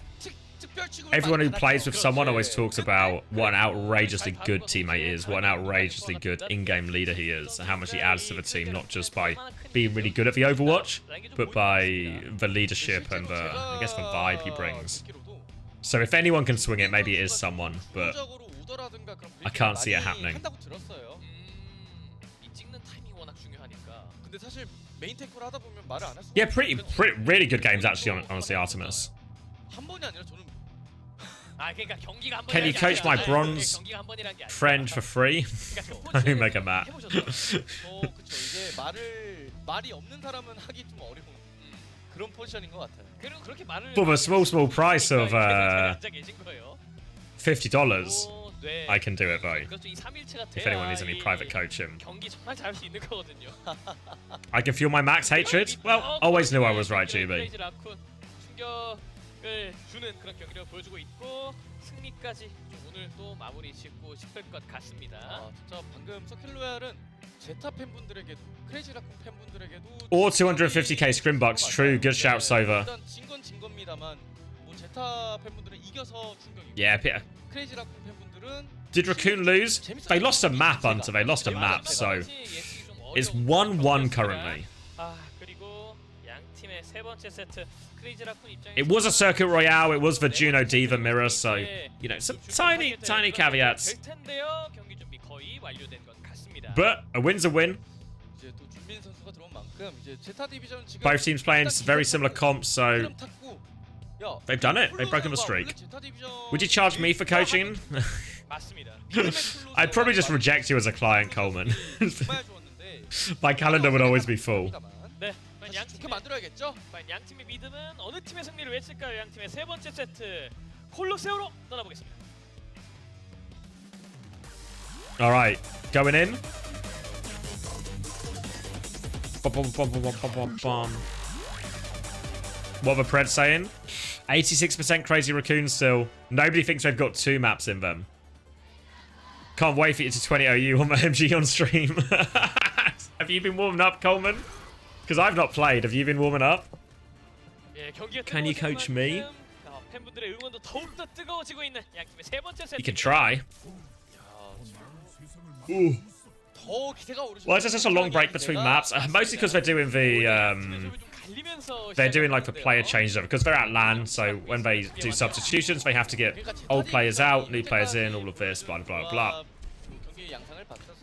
Everyone who plays with someone always talks about what an outrageously good teammate is, what an outrageously good in-game leader he is, and how much he adds to the team, not just by being really good at the Overwatch, but by the leadership and I guess the vibe he brings. So if anyone can swing it, maybe it is someone, but I can't see it happening. Yeah, pretty really good games actually, honestly, Artemis. Can you coach my bronze friend for free? Omega Matt. For the small price of $50, I can do it though. If anyone needs any private coaching. I can fuel my max hatred? Well, always knew I was right, GB. 주는 그런 경기를 보여주고 있고 승리까지 오늘 또 마무리 짓고 싶을 것 같습니다. 진짜 방금 서킬로얄은 제타 팬분들에게도 크레이지 라쿤 팬분들에게도 Or 250k scrimbucks. True, good shout, Sova. 일단 진 겁니다만 뭐 제타 팬분들은 이겨서 충격이고. Yeah, Peter. 크레이지 라쿤 팬분들은 Did Raccoon lose? They lost a map, Hunter. They lost a map, so it's 1-1 currently. 그리고 양 팀의 세 번째 세트. It was a Circuit Royale, it was the Juno Diva mirror, so, you know, some tiny caveats. But a win's a win. Both teams playing very similar comps, so they've done it. They've broken the streak. Would you charge me for coaching? I'd probably just reject you as a client, Coleman. My calendar would always be full. 좋게 만들어야겠죠? 양 팀의 믿음은 어느 팀의 승리를 외칠까요? 양 팀의 세 번째 세트 콜로세오로 떠나보겠습니다. All right, going in. What are the Preds saying? 86% Crazy Raccoon still. Nobody thinks they've got 2 maps in them. Can't wait for you to 20 OU on my MG on stream. Have you been warming up, Coleman? Because I've not played. Have you been warming up? Can you coach me? You can try. Ooh. Why is there such a long break between maps? Mostly because they're doing like the player changes over because they're at LAN, so when they do substitutions, they have to get old players out, new players in, all of this, blah blah blah.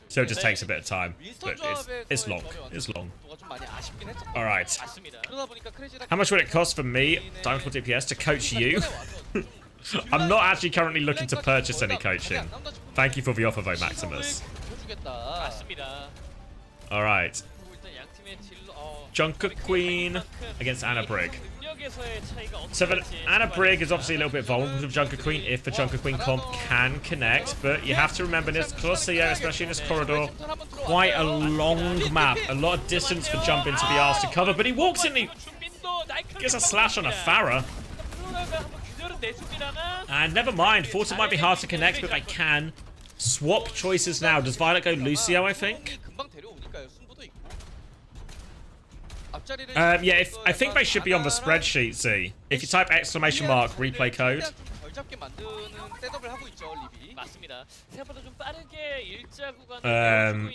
So it just takes a bit of time, but it's long. It's long. All right. How much would it cost for me, Diamond 4 DPS, to coach you? I'm not actually currently looking to purchase any coaching. Thank you for the offer, though, Maximus. All right. Junker Queen against Anna Brig. 지역에서의 차이가 So 어떻게 Anna Brig is obviously a little bit vulnerable with Junker Queen if the Junker Queen comp can connect, but you have to remember this Colossia, especially in this corridor, quite a long map, a lot of distance for Jumpin to be asked to cover, but he walks in, he gets a slash on a Pharah. And never mind, Forza might be hard to connect, but they can. Swap choices now. Does Violet go Lucio, I think? Yeah, I think they should be on the spreadsheet, Z. If you type exclamation mark replay code.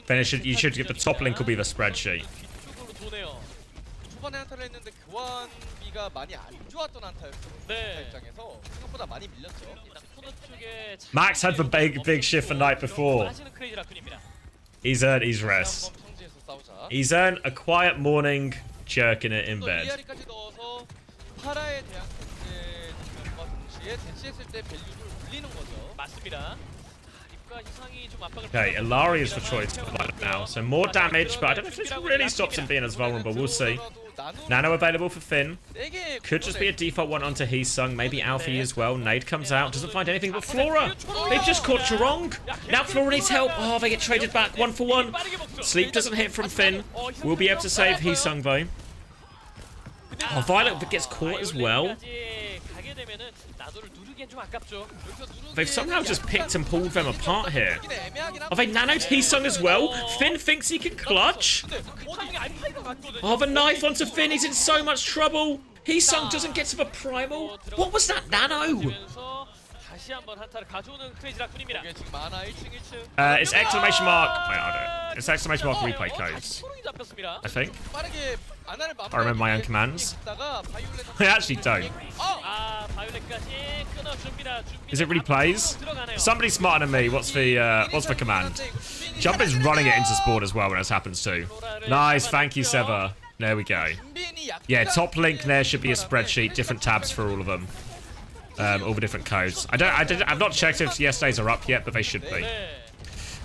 Then you should get the top link will be the spreadsheet. 초반에 한타를 했는데 교환비가 많이 안 좋았던 한타였어요. 입장에서 생각보다 많이 밀렸죠. Max had the big shift the night before. He's earned his rest. He's earned a quiet morning, jerking it in bed. ER까지 넣어서 파라에 대한 견제과 동시에 대치했을 때 밸류를 올리는 거죠. 맞습니다. Okay, Ilari is the choice right now. So more damage, but I don't know if this really stops him being as vulnerable. We'll see. Nano available for Finn. Could just be a default one onto Heesung. Maybe Alfie as well. Nade comes out. Doesn't find anything but Flora. They've just caught Chirong. Now Flora needs help. Oh, they get traded back 1-for-1. Sleep doesn't hit from Finn. We'll be able to save Heesung though. Oh, Violet gets caught as well. They've somehow just picked and pulled them apart here. Are they nanoed Heesung as well? Finn thinks he can clutch. Oh, the knife onto Finn. He's in so much trouble. Heesung doesn't get to the primal. What was that nano? It's exclamation mark. Wait, I don't. It's exclamation mark replay codes. I think. I remember my own commands. I actually don't. Is it replays? Somebody smarter than me. What's the command? Jumpin's running it into spawn as well when this happens too. Nice, thank you, Seva. There we go. Yeah, top link there should be a spreadsheet, different tabs for all of them. All the different codes. I've not checked if yesterday's are up yet, but they should be.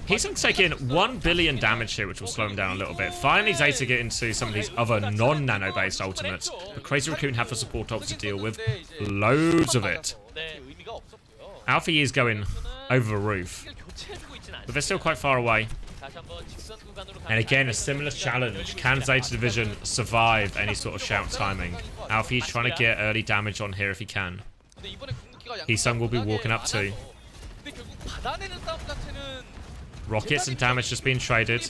He's taking 1 billion damage here, which will slow him down a little bit. Finally, ZETA get into some of these other non-nano-based ultimates. But Crazy Raccoon have the support ult to deal with. Loads of it. Alfie is going over the roof. But they're still quite far away. And again, a similar challenge. Can ZETA Division survive any sort of shout timing? Alfie's trying to get early damage on here if he can. Heesung will be walking up too. Rockets and damage just being traded.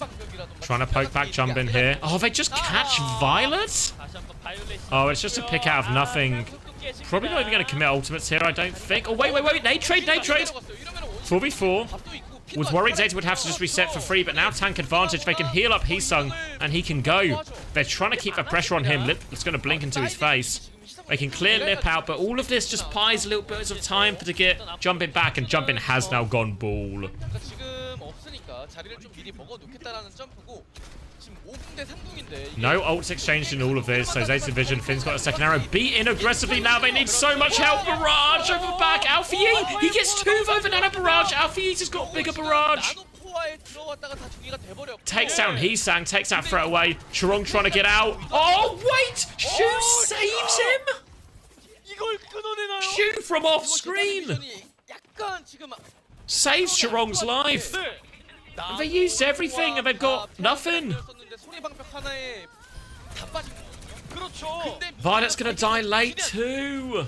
Trying to poke back Jumpin here. Oh, they just catch Violet? Oh, it's just a pick out of nothing. Probably not even going to commit ultimates here, I don't think. Oh, wait. Nade trade. 4v4. Was worried ZETA would have to just reset for free, but now tank advantage. They can heal up Heesung, and he can go. They're trying to keep the pressure on him. Lip's going to blink into his face. They can clear Lip out, but all of this just buys little bits of time to get Jumpin back, and Jumpin has now gone ball. No ults exchanged in all of this, so ZETA Division, Finn's got a second arrow. Beat in aggressively now, they need so much help. Barrage over the back, Alfie, he gets 2 over Nano Barrage. Alfie's has got a bigger barrage. Takes down Heesung, takes that threat away. Chirong trying to get out. Oh, wait! Shu saves him! Shu from off screen! Saves Chirong's life! They used everything and they've got nothing. Violet's gonna die late too.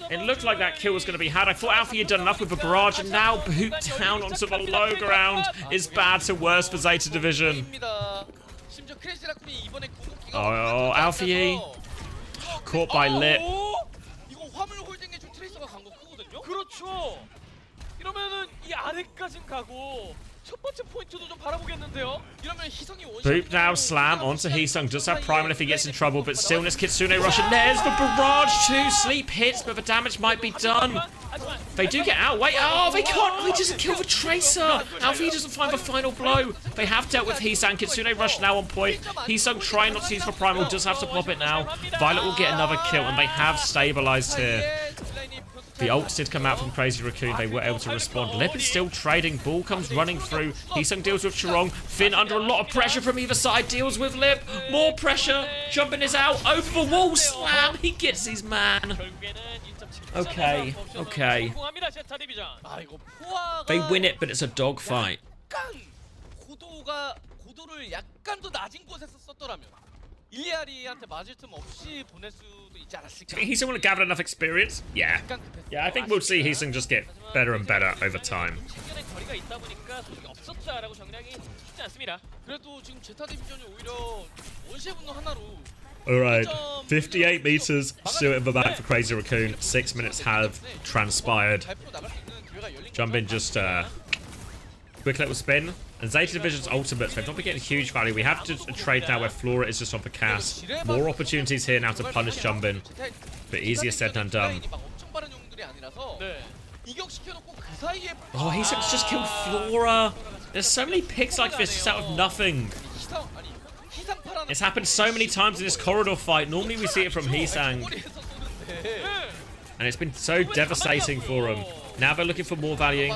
It looked like that kill was gonna be had. I thought Alfie had done enough with the barrage, and now boot down onto the low ground is bad to worse for ZETA Division. Oh, Alfie. Caught by Lip. Boop now slam onto Heesung. Does have primal if he gets in trouble, but stillness Kitsune rush, and there's the barrage too. Sleep hits, but the damage might be done. They do get out. Wait, oh, they can't. Oh, he doesn't kill the Tracer. Alfie doesn't find the final blow. They have dealt with Heesung. Kitsune rush now on point. Heesung trying not to use for primal, does have to pop it now. Violet will get another kill, and they have stabilized here. The ults did come out from Crazy Raccoon. They were able to respond. Lip is still trading. Ball comes running through. Heesung deals with Charong. Finn under a lot of pressure from either side. Deals with Lip. More pressure. Jumping is out. Over the wall. Slam. He gets his man. Okay. Okay. They win it, but it's a dogfight. 고도를 약간 더 낮은 곳에서 썼더라면 일리아리한테 맞을 틈 없이 보낼 수도 있지 않았을까. Do you think Heesung will have gathered enough experience? Yeah. Yeah, I think we'll see Heesung just get better and better over time. 거리가 있다 보니까 소득이 없었다라고 정리하기 쉽지 않습니다. 그래도 지금 제타 디비전이 오히려 원시의 분노 하나로. Alright, 58 meters, still in the back for Crazy Raccoon. 6 minutes have transpired. Jump in just quick little spin. And ZETA Division's ultimates, they've not been getting huge value. We have to trade now where Flora is just on the cast. More opportunities here now to punish Jumbin. But easier said than done. Oh, he's just killed Flora. There's so many picks like this just out of nothing. It's happened so many times in this corridor fight. Normally we see it from Heesang. And it's been so devastating for him. Now they're looking for more value.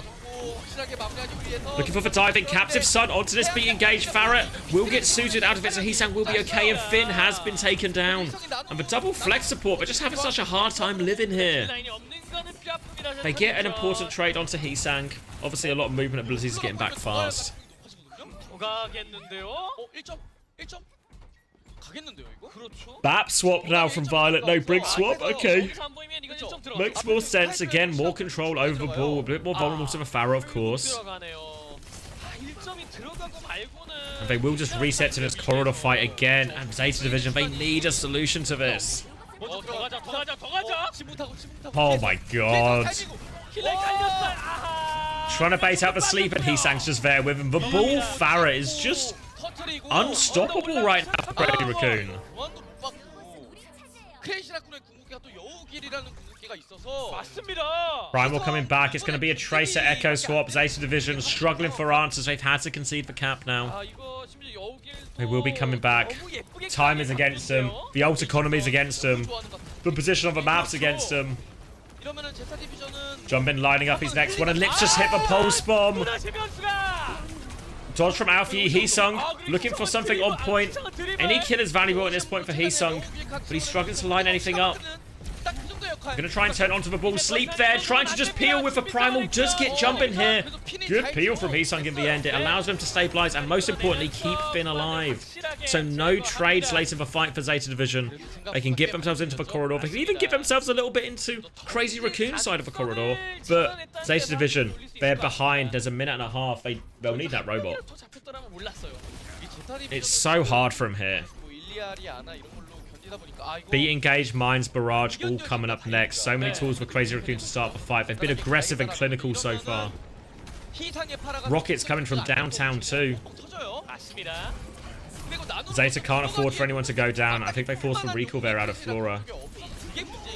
Looking for the diving. Captive Sun onto this beat engaged. Farret will get suited out of it, so Heesang will be okay, and Finn has been taken down. And the double flex support, they're just having such a hard time living here. They get an important trade onto Heesang. Obviously a lot of movement abilities are getting back fast. Bap swap now from Violet. No Brig swap. Okay. Makes more sense. Again, more control over the ball. A bit more vulnerable to the Pharaoh, of course. And they will just reset to this corridor fight again. And ZETA Division, they need a solution to this. Oh my god. Trying to bait out the sleep, and Heesang's just there with him. The ball Farah is just unstoppable right now for Crazy Raccoon. Primal coming back. It's going to be a Tracer Echo swap. ZETA Division struggling for answers. They've had to concede the cap now. They will be coming back. Time is against them. The ult economy is against them. The position of the map's against them. Jumbin lining up his next one, and Lips just hit the pulse bomb. Dodge from Alfie. Heesung looking for something on point. Any kill is valuable at this point for Heesung, but he's struggling to line anything up. Gonna try and turn onto the ball. Sleep there, trying to just peel with a primal. Does get Jumbin here. Good peel from Heesung in the end. It allows them to stabilize and, most importantly, keep Finn alive. So no trades late in the fight for ZETA Division. They can get themselves into the corridor. They can even get themselves a little bit into Crazy Raccoon's side of the corridor. But ZETA Division, they're behind. There's a minute and a half. They'll need that robot. It's so hard from here. Beat engaged, Mines, Barrage, all coming up next. So many tools for Crazy Raccoon to start the fight. They've been aggressive and clinical so far. Rockets coming from downtown too. ZETA can't afford for anyone to go down. I think they forced the recall there out of Flora.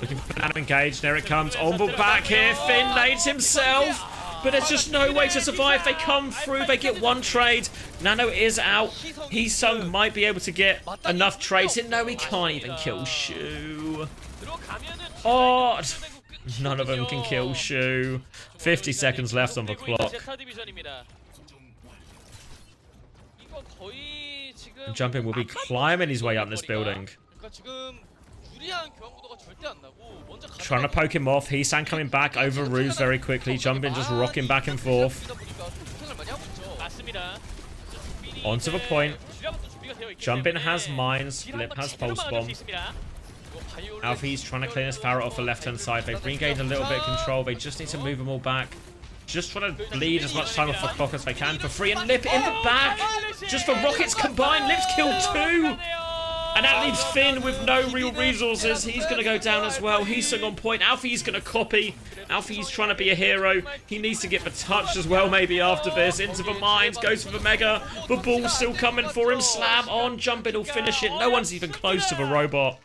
Looking for Nano engaged. There it comes. On the back here. Finn nades himself. But there's just no way to survive. They come through. They get one trade. Nano is out. Heesung might be able to get enough trades in. No, he can't even kill Shu. Oh, none of them can kill Shu. 50 seconds left on the clock. Jumpin will be climbing his way up this building. Trying to poke him off. Heesang coming back over Ruse very quickly. Jumbin just rocking back and forth. Onto the point. Jumbin has mines. Lip has pulse bomb. Alfie's trying to clean his Farrah off the left-hand side. They've regained a little bit of control. They just need to move them all back. Just trying to bleed as much time off the clock as they can for free. And Lip in the back. Just for Rockets combined. Lip's killed two. And that leaves Finn with no real resources. He's going to go down as well. Heesung on point. Alfie's going to copy. Alfie's trying to be a hero. He needs to get the touch as well maybe after this. Into the mines. Goes for the Mega. The ball's still coming for him. Slam on. Jumbin will finish it. No one's even close to the robot.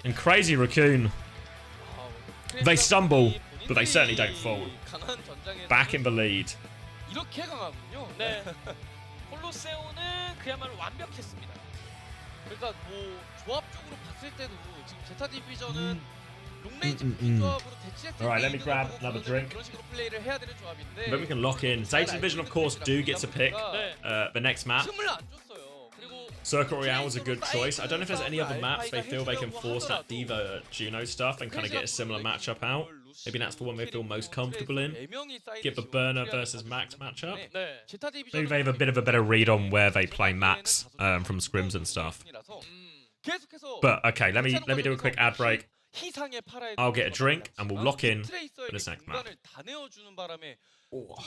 And Crazy Raccoon. They stumble, but they certainly don't fall. Back in the lead. 홀로세오는 그야말로 완벽했습니다. 그러니까 뭐 조합적으로 봤을 때도 지금 제타 디비전은 Alright, let me grab another drink. 그런 식으로 플레이를 해야 되는 조합인데 Then we can lock in. ZETA Division, of course, do get to pick the next map. 틈을 안 줬어요. 그리고 Circuit Royale is a good choice. I don't know if there's any other maps they feel they can force that Diva Juno stuff and kind of get a similar matchup out. Maybe that's the one they feel most comfortable in. Give a Burner versus Max matchup. Maybe they have a bit of a better read on where they play Max from scrims and stuff. But okay, let me do a quick ad break. I'll get a drink and we'll lock in for this next map.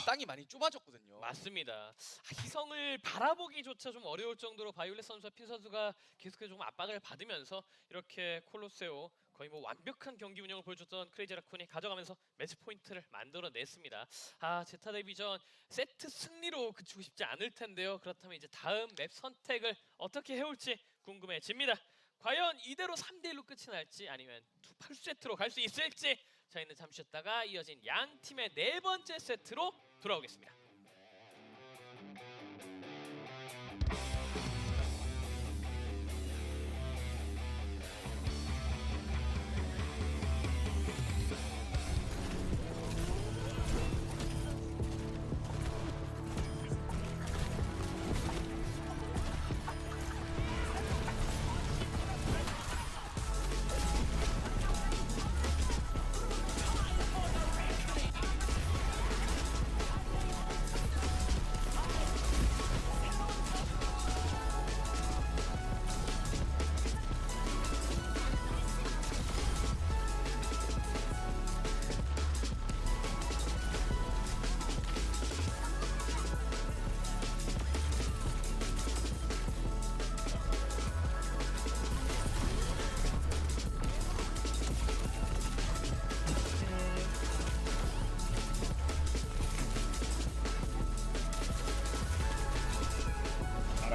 땅이 많이 좁아졌거든요. 맞습니다. 희성을 바라보기조차 좀 어려울 정도로 바이올렛 선수와 핀 선수가 계속해서 좀 압박을 받으면서 이렇게 콜로세오 거의 뭐 완벽한 경기 운영을 보여줬던 크레이지 라쿤이 가져가면서 매치 포인트를 만들어냈습니다. 제타 데뷔전 세트 승리로 그치고 싶지 않을 텐데요. 그렇다면 이제 다음 맵 선택을 어떻게 해올지 궁금해집니다. 과연 이대로 3대1로 끝이 날지 아니면 8세트로 갈 수 있을지 저희는 잠시 쉬었다가 이어진 양 팀의 네 번째 세트로 돌아오겠습니다.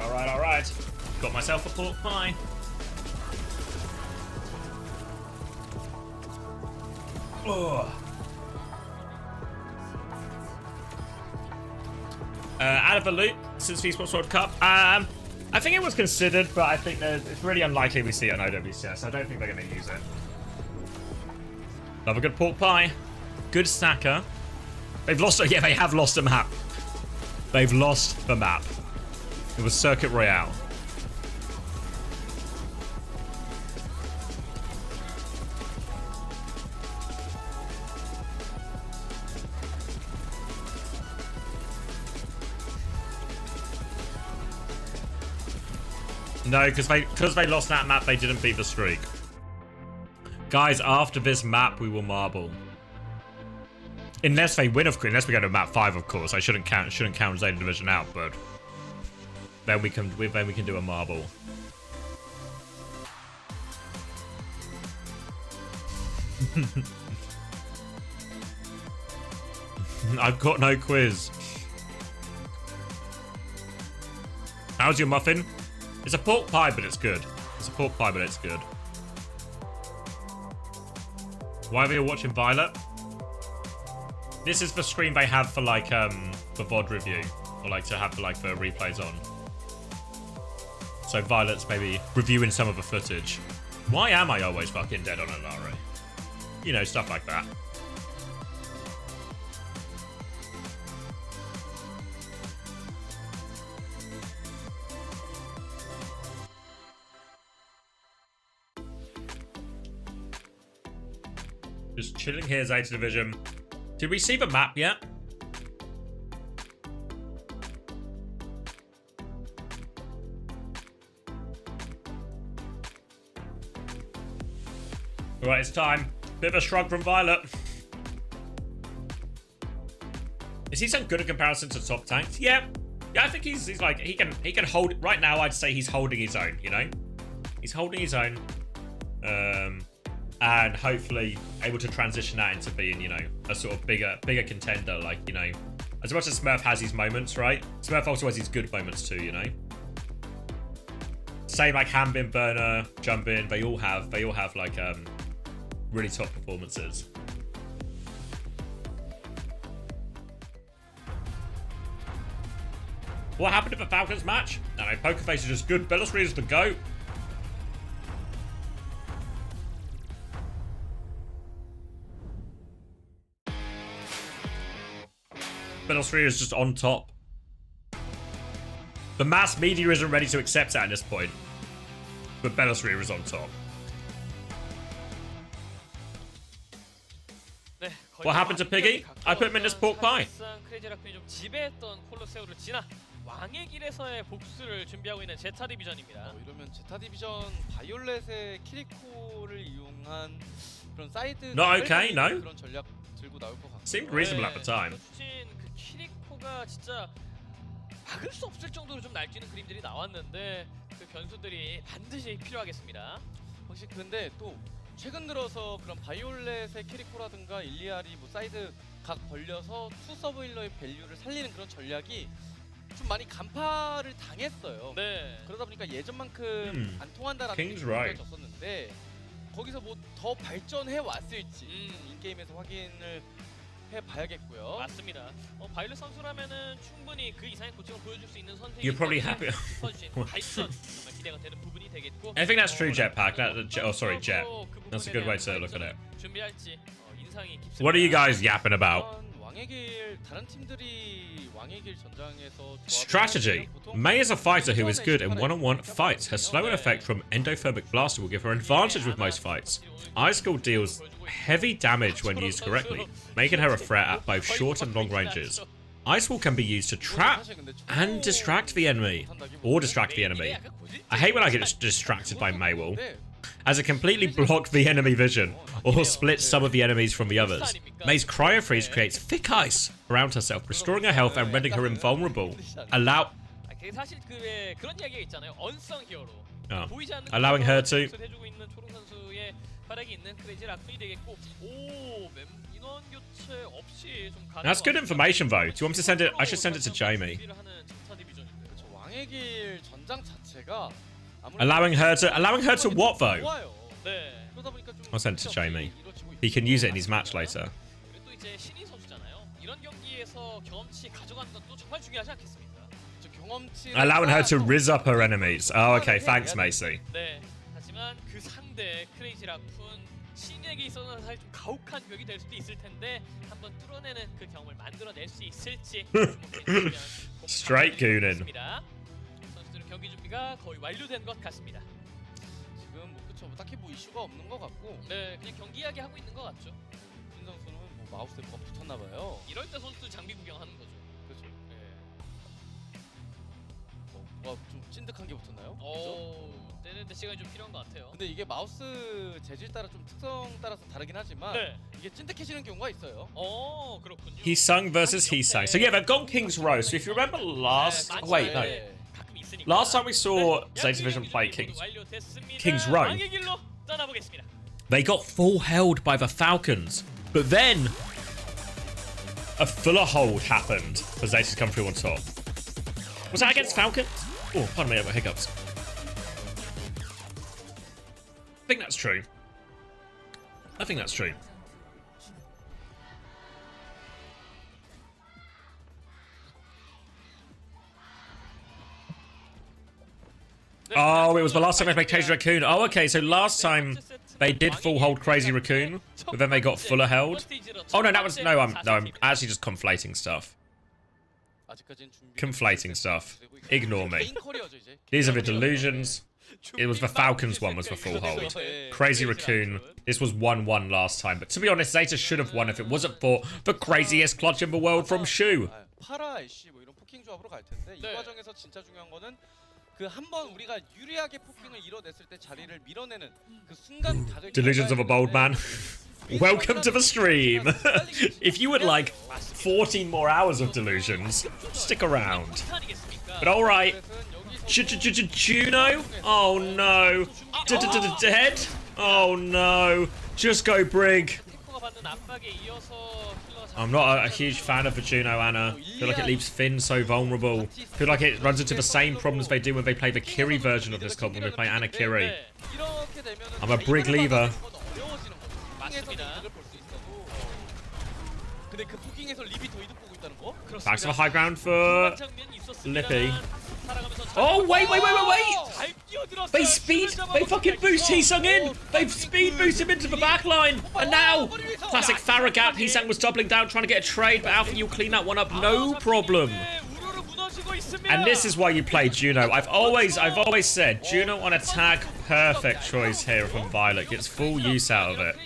Alright. Got myself a pork pie. Out of the loop since eSports World Cup. I think it was considered, but I think it's really unlikely we see it on OWCS. I don't think they're going to use it. Love a good pork pie. Good stacker. They've lost. Yeah, they have lost a map. They've lost the map. It was Circuit Royale. No, because they lost that map, they didn't beat the streak. Guys, after this map, we will marble. Unless they win, unless we go to map 5, of course. I shouldn't count ZETA Division out, but then we can do a marble. I've got no quiz. How's your muffin? It's a pork pie, but it's good. It's a pork pie, but it's good. Why are you watching Violet? This is the screen they have for like the VOD review, or like to have like the replays on. So Violet's maybe reviewing some of the footage. Why am I always fucking dead on Alari? You know, stuff like that. Just chilling here, ZETA Division. Did we see the map yet? Alright, it's time. Bit of a shrug from Violet. Is he some good in comparison to top tanks? Yeah. Yeah, I think he's like he can hold right now. I'd say he's holding his own, you know? He's holding his own. And hopefully able to transition that into being, you know, a sort of bigger contender, like, you know. As much as Smurf has his moments, right? Smurf also has his good moments too, you know. Same like Hambin, Burner, Jumpin, they all have like really top performances. What happened in the Falcons match? I know, Pokerface is just good. Bellisry is the GOAT. Bellosria is just on top. The mass media isn't ready to accept that at this point. But Bellosria is on top. What happened to Piggy? I put him in this pork pie. 크레이지 라쿤이 좀 지배했던 콜로세오를 지나 왕의 길에서의 복수를 준비하고 있는 제타 디비전입니다. 이러면 제타 디비전 바이올렛의 키리코를 이용한 그런 사이드 Not okay, no. 그런 전략 들고 나올 것 같아요. Seemed reasonable at the time. 수진 그 키리코가 진짜 막을 수 없을 정도로 좀 날뛰는 그림들이 나왔는데 그 변수들이 반드시 필요하겠습니다. 혹시 근데 또 최근 들어서 그런 바이올렛의 키리코라든가 일리알이 뭐 사이드 각 벌려서 투 서브힐러의 밸류를 살리는 그런 전략이 좀 많이 간파를 당했어요. 네. 그러다 보니까 예전만큼 안 통한다라는 게 느껴졌었는데 거기서 뭐 더 발전해 왔을지 인게임에서 확인을 해봐야겠고요. 맞습니다. 바이올렛 선수라면은 충분히 그 이상의 고충을 보여줄 수 있는 선수이기 You're probably happy. 발전 정말 기대가 되는 부분이 되겠고. I think that's true, Jetpack. Oh, sorry, Jet. That's a good way to look at it. 준비할지 인상이 깊습니다. What are you guys yapping about? 왕의 길 다른 팀들이 왕의 길 전장에서 Strategy. Mei is a fighter who is good in one-on-one fights. Her slow-in effect from Endophobic Blaster will give her an advantage with most fights. Ice Skull deals heavy damage when used correctly, making her a threat at both short and long ranges. Ice Wall can be used to trap and distract the enemy, or distract the enemy. I hate when I get distracted by Mei Wall, as it completely blocks the enemy vision, or splits some of the enemies from the others. Mei's Cryo Freeze creates thick ice around herself, restoring her health and rendering her invulnerable. 사실 그런 이야기가 있잖아요. 언성 히어로. 보이지 않는 allowing her to. 해주고 있는 초롱 선수의 활약이 있는 크레이지 라쿤이 되겠고, 인원 교체 없이 좀. That's good information, though. Do you want me to send it? I should send it to Jamie. 왕의 길 전장 자체가 Allowing her to what though? 네. I'll send it to Jamie. He can use it in his match later. 또 이제 신인 선수잖아요. 이런 경기에서 경험치 가져가는 것도 정말 중요하지 않겠습니까? Allowing her to rizz up her enemies. Oh, okay. Thanks, Macy. 네. 하지만 그 상대 크레이지 라쿤 신에게 있어서는 사실 좀 가혹한 벽이 될 수도 있을 텐데 한번 뚫어내는 그 경험을 만들어낼 수 있을지. Straight gooning. 선수들은 경기 준비가 거의 완료된 것 같습니다. 지금 그쵸 딱히 뭐 이슈가 없는 것 같고. 네, 그냥 경기 이야기 하고 있는 것 같죠. 신 선수는 뭐 마우스에 뭐가 붙었나 봐요. 이럴 때 선수들 장비 구경하는 거죠. 그렇죠. 네. 뭐가 좀 찐득한 게 붙었나요? 떼는데 시간이 좀 필요한 것 같아요. 근데 이게 마우스 재질 따라 좀 특성 따라서 다르긴 하지만 이게 찐득해지는 경우가 있어요. 그렇군요. Heesung versus Heesung. So yeah, they've gone King's Row. So if you remember last... Wait, no. Last time we saw ZETA Division play King's Row, they got full held by the Falcons. But then, a fuller hold happened for ZETA to come through on top. Was that against Falcons? Oh, pardon me, I've got hiccups. I think that's true. I think that's true. Oh, it was the last time they played Crazy Raccoon. Oh, okay, so last time they did full hold Crazy Raccoon, but then they got fuller held. Oh no, that was I'm actually just conflating stuff. Conflating stuff. Ignore me. These are the delusions. It was the Falcons one was the full hold. Crazy Raccoon. This was 1-1 last time, but to be honest, ZETA should have won if it wasn't for the craziest clutch in the world from Shu. Delusions of a bold man. Welcome to the stream. If you would like 14 more hours of delusions, stick around. But alright. Juno? Oh no. Dead? Oh no. Just go Brig. I'm not a huge fan of the Juno, Anna. I feel like it leaves Finn so vulnerable. I feel like it runs into the same problems they do when they play the Kiri version of this comp when we play Anna Kiri. I'm a Brig leaver. Back to the high ground for Lippy. Oh, wait! They fucking boost Heesung in! They've speed boosted him into the back line! And now, Classic Farah gap. Hisang was doubling down, trying to get a trade, but Alpha, you'll clean that one up, no problem. And this is why you play Juno. I've always said Juno on attack, perfect choice here from Violet. Gets full use out of it.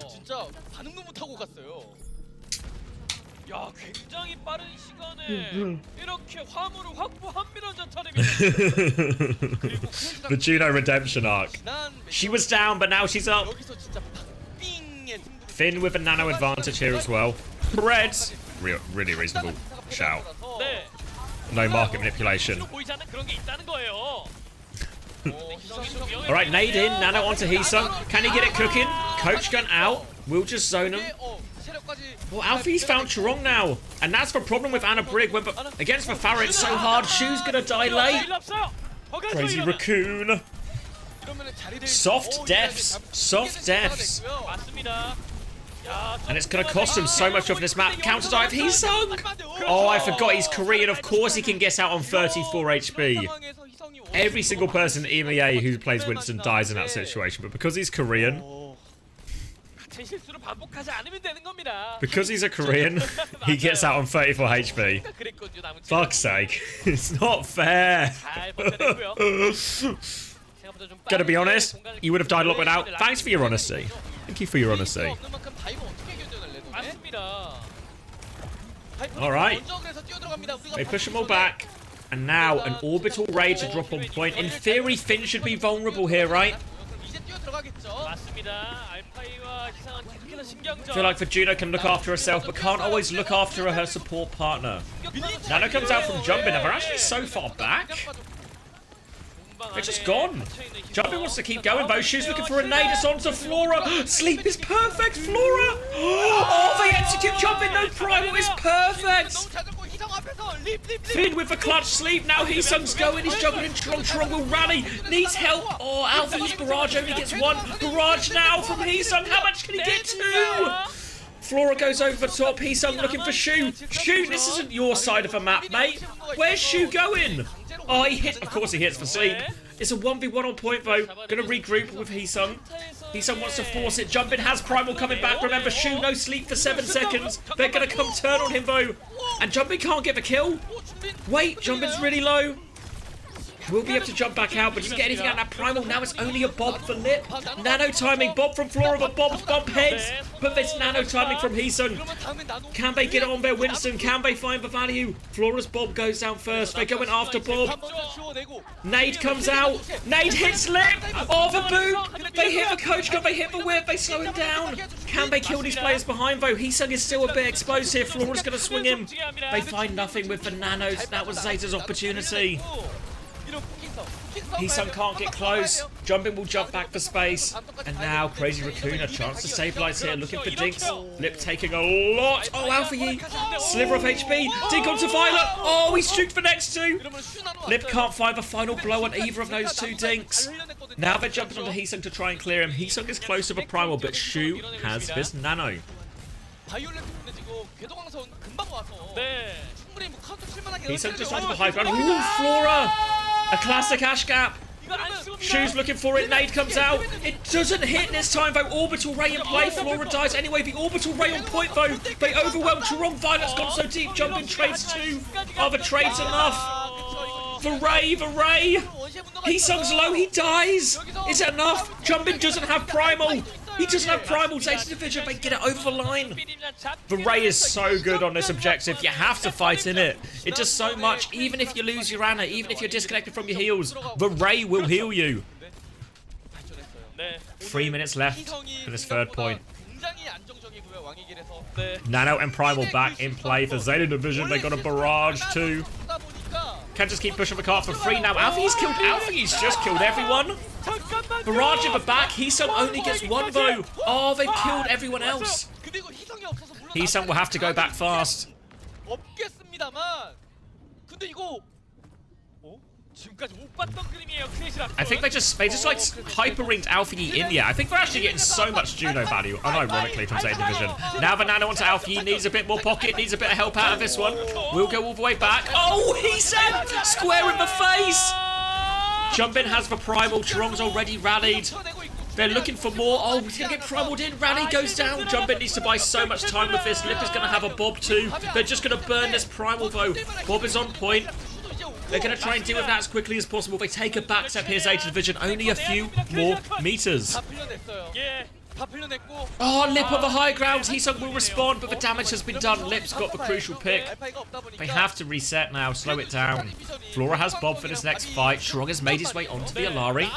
진짜 반응도 못 하고 갔어요. 야, 굉장히 빠른 시간에 이렇게 화물을 확보합니다, 자타림이. The Juno redemption arc. She was down, but now she's up. 여기서 진짜 박빙의 승부를 Finn with a nano advantage here as well. Reds, really reasonable shout. 네. No market manipulation. 보이지 않는 그런 게 있다는 거예요. Alright, nade in, nano onto Hisung. Can he get it cooking? Coach gun out. We'll just zone him. Well, Alfie's found Chirong now. And that's the problem with Anna Brigg. When against the Farah, it's so hard. Shu's gonna die late. Crazy Raccoon. Soft deaths. Soft deaths. And it's gonna cost him so much off this map. Counter dive, Hisung! Oh, I forgot he's Korean. Of course he can guess out on 34 HP. Every single person in EMEA who plays Winston dies in that situation, but because he's Korean, because he's a Korean, he gets out on 34 HP. Fuck's sake. It's not fair. Gotta be honest, you would have died a lot without. Thanks for your honesty. Thank you for your honesty. Alright. They push them all back. And now an orbital raid to drop on point. In theory, Finn should be vulnerable here, right? I feel like Juno can look after herself, but can't always look after her support partner. Nano comes out from jumping, and they're actually so far back. They're just gone. Jumping wants to keep going, though. Shu's looking for a nade. It's onto Flora. Sleep is perfect, Flora. Oh, they execute Jumping. No primal is perfect. Finn with the clutch sleep. Now Hisung's going. He's juggling Chirong. Chirong will rally. Needs help. Oh, Alpha's barrage only gets one. Barrage now from Hisung. How much can he get? Two. Flora goes over the top. Hisung looking for Shu. Shu, this isn't your side of the map, mate. Where's Shu going? Oh, he hits. Of course he hits for sleep. It's a 1v1 on point, though. Gonna regroup with Hisung. Hisung wants to force it. Jumping has Primal coming back. Remember, Shu no sleep for 7 seconds. They're gonna come turn on him, though. And Jumping can't get the kill. Wait, Jumping's really low. We'll be able to jump back out, but doesn't get anything out of that Primal. Now it's only a Bob for Lip. Nano timing. Bob from Flora, but Bob's bump heads. But there's nano timing from Hisung. Can they get it on their Winston? Can they find the value? Flora's Bob goes down first. They're going after Bob. Nade comes out. Nade hits Lip. Oh, the boot. They hit the coach gun. They hit the whip. They slow him down. Can they kill these players behind, though? Hisung is still a bit exposed here. Flora's going to swing him. They find nothing with the nanos. That was ZETA's opportunity. Hisung can't get close. Jumping will jump back for space. And now Crazy Raccoon, a chance to stabilize here, looking for Dinks. Lip taking a lot. Oh, Alpha Yi. Sliver of HP. Dink onto Violet. Oh, he's juked for next two. Lip can't find the final blow on either of those two Dinks. Now they're jumping onto Hisung to try and clear him. Hisung is close to the Primal, but Shu has this nano. Hisung just onto the high ground. Ooh, Flora! A classic Ash gap. Shu's looking for it. Nade comes out. It doesn't hit this time, though. Orbital Ray in play. Flora dies anyway. The Orbital Ray on point, though. They overwhelm Chirong. Violet's gone so deep. Jumping trades two. Are the trades enough? The Ray. Hisung's low. He dies. Is it enough? Jumping doesn't have Primal. He doesn't have Primal. ZETA Division. They get it over the line. The Ray is so good on this objective. You have to fight in it. It does so much. Even if you lose your Ana, even if you're disconnected from your heals, the Ray will heal you. 3 minutes left for this third point. Nano and Primal back in play for ZETA Division. They got a barrage too. Can just keep pushing the cart for free now. Alfie's killed. Alfie's just killed everyone. Barrage in the back. Hisung only gets one though. Oh, they've killed everyone else. Hisung will have to go back fast. I think they just like hyper ringed Alpha Yi in here. I think they're actually getting so much Juno value, unironically, from ZETA Division. Now the nano onto Alpha Yi needs a bit more pocket, needs a bit of help out of this one. We'll go all the way back. Oh, he said square in the face. Jumpin has the Primal. Chirong's already rallied. They're looking for more. Oh, he's going to get primaled in. Rally goes down. Jumpin needs to buy so much time with this. Lip is going to have a Bob too. They're just going to burn this primal though. Bob is on point. They're going to try and deal with that as quickly as possible. They take a back step here, ZETA Division. Only a few more meters. Oh, Lip on the high ground. Heesung will respond, but the damage has been done. Lip's got the crucial pick. They have to reset now, slow it down. Flora has Bob for this next fight. Strong has made his way onto the Alari.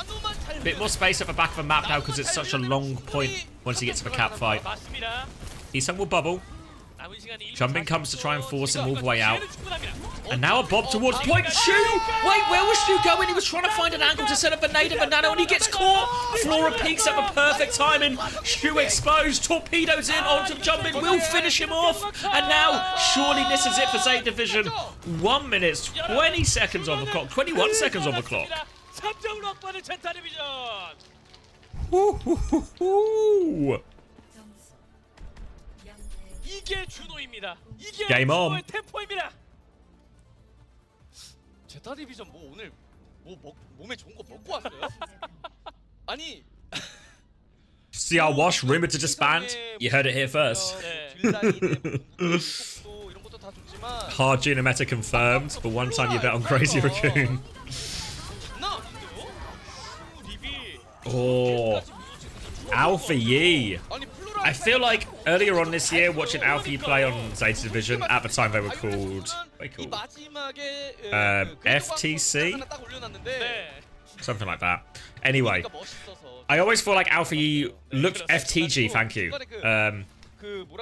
Bit more space at the back of the map now because it's such a long point once he gets to the cap fight. Heesung will bubble. Jumping comes to try and force him all the way out. And now a Bob towards point. Shu! Wait, where was Shu going? He was trying to find an angle to set up a nade of a nano and he gets caught. Flora peeks at the perfect timing. Shu exposed. Torpedoes in onto Jumping. Will finish him off. And now, surely this is it for ZETA Division. 1 minute, 20 seconds on the clock. 21 seconds on the clock. Woo-hoo-hoo-hoo. Game on. 제타 디비전 뭐 오늘 몸에 좋은 거 먹고 왔어요? 아니 CR Wash rumored to disband. You heard it here first. Hard Juna meta confirmed. For one time you bet on Crazy Raccoon. Oh, Alpha Yee. I feel like earlier on this year, watching Alpha Yee play on ZETA Division, at the time they were called, FTC? Something like that. Anyway, I always feel like Alpha Yee looked FTG, thank you.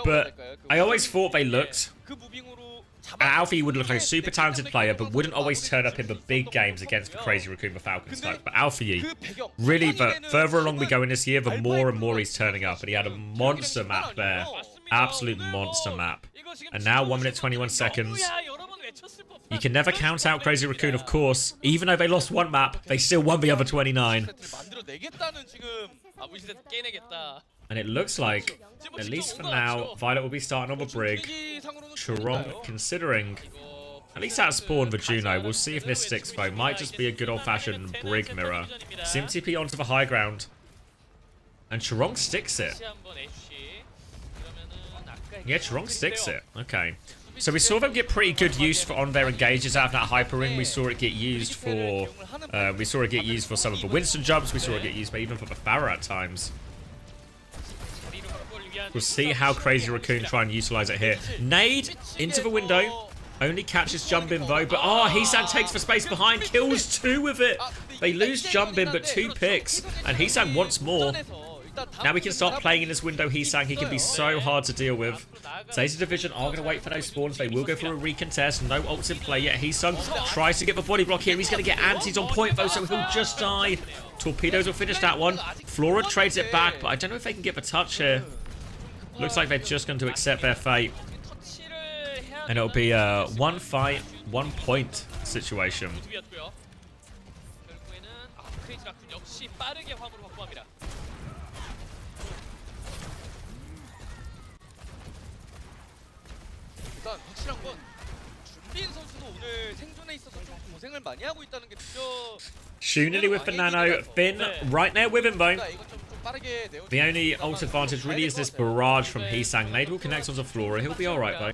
But I always thought they looked... Alfie would look like a super talented player, but wouldn't always turn up in the big games against the Crazy Raccoon, the Falcons type. But Alfie, really, the further along we go in this year, the more and more he's turning up. And he had a monster map there. Absolute monster map. And now 1 minute 21 seconds. You can never count out Crazy Raccoon, of course. Even though they lost one map, they still won the other 29. And it looks like, at least for now, Violet will be starting on the Brig. Churong considering, at least out of spawn the Juno. We'll see if this sticks though. Might just be a good old-fashioned Brig mirror. Sim TP onto the high ground. And Churong sticks it. Yeah, Churong sticks it. Okay. So we saw them get pretty good use for on their engages out of that hyper ring. We saw it get used for some of the Winston jumps. We saw it get used even for the Pharah at times. We'll see how Crazy Raccoon try and utilize it here. Nade into the window. Only catches Jumpin though. But Heesan takes the space behind. Kills 2 with it. They lose Jumpin but 2 picks. And Heesan wants more. Now we can start playing in this window Heesan. He can be so hard to deal with. ZETA Division are going to wait for those spawns. They will go for a recontest. No ults in play yet. Heesan tries to get the body block here. He's going to get antis on point though, so he'll just die. Torpedoes will finish that one. Flora trades it back, but I don't know if they can get the touch here. Looks like they're just going to accept their fate. And it'll be a 1 fight, 1 point situation. 일단 확실한 건 준빈 선수도 오늘 생존에 있어서 좀 고생을 많이 하고 있다는 게 느껴. Shunily with the nano. Finn right there with him though. The only ult advantage really is this barrage from Heesan. Nade will connect onto Flora. He'll be alright though.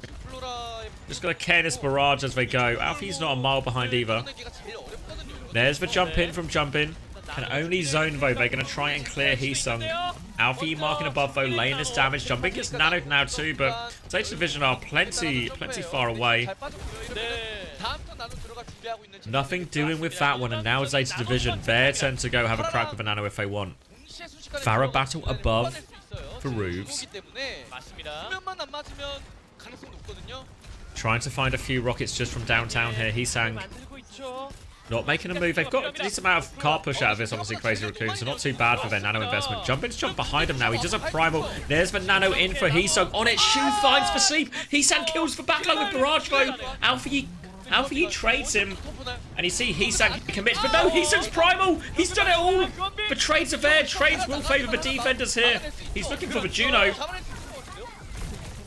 Just gotta care this barrage as they go. Alfie's not a mile behind either. There's the jump in from Jumpin. Can only zone though. They're gonna try and clear Heesan. Alfie marking above though, laying this damage. Jumpin gets nanoed now too, but ZETA Division are plenty far away. Nothing doing with that one, and now ZETA Division, their turn to go have a crack with a nano if they want. Pharah battle above for roofs. Trying to find a few rockets just from downtown here. Heesan not making a move. They've got a decent amount of car push out of this, obviously, Crazy Raccoon, so not too bad for their nano investment. Jumpin's jump behind him now. He does a primal. There's the nano in for Heesan. On it, Shu finds for sleep. Heesan kills for backline with barrage though. Alfie trades him, and you see Heesan commits, but no, Heesan's primal! He's done it all! The trades are there, trades will favour the defenders here. He's looking for the Juno.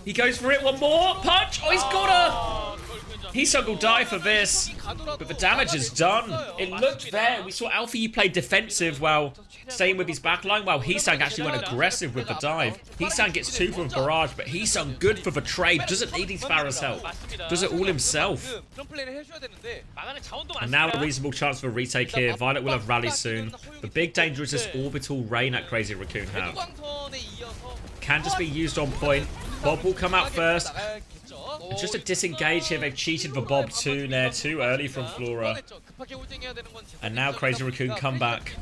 He goes for it, one more, punch! Oh, he's got her! Hisung will die for this, but the damage is done. It looked there. We saw Alfie play defensive while staying with his backline, while Hisung actually went aggressive with the dive. Hisung gets 2 from Barrage, but Hisung good for the trade. Doesn't need his Pharah's help. Does it all himself. And now a reasonable chance for a retake here. Violet will have rally soon. The big danger is this orbital rain that Crazy Raccoon have. Can just be used on point. Bob will come out first. Just a disengage here. They've cheated the Bob too there, too early from Flora. And now Crazy Raccoon come back.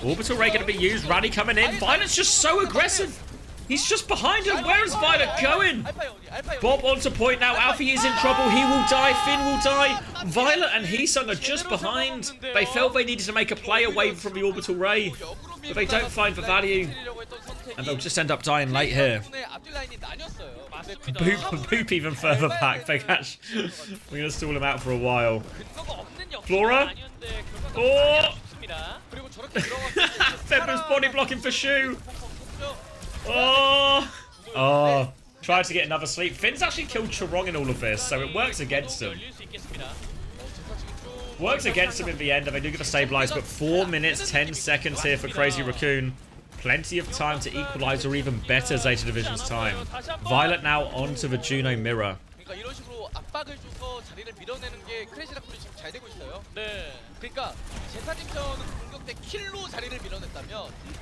Orbital Ray going to be used. Rally coming in. Violet's just so aggressive. He's just behind him. Where is Violet going? Bob onto point now. Alfie is in trouble. He will die. Finn will die. Violet and Hisung are just behind. They felt they needed to make a play away from the Orbital Ray, but they don't find the value. And they'll just end up dying late here. Boop even further back. They catch. We're going to stall him out for a while. Flora. Oh! Febr's body blocking for Shu. Oh! Oh. Tried to get another sleep. Finn's actually killed Chorong in all of this, so it works against him. Works against him in the end, and they do get the stabilize, but 4 minutes, 10 seconds here for Crazy Raccoon. Plenty of time to equalize, or even better Zeta Division's time. Violet now onto the Juno mirror.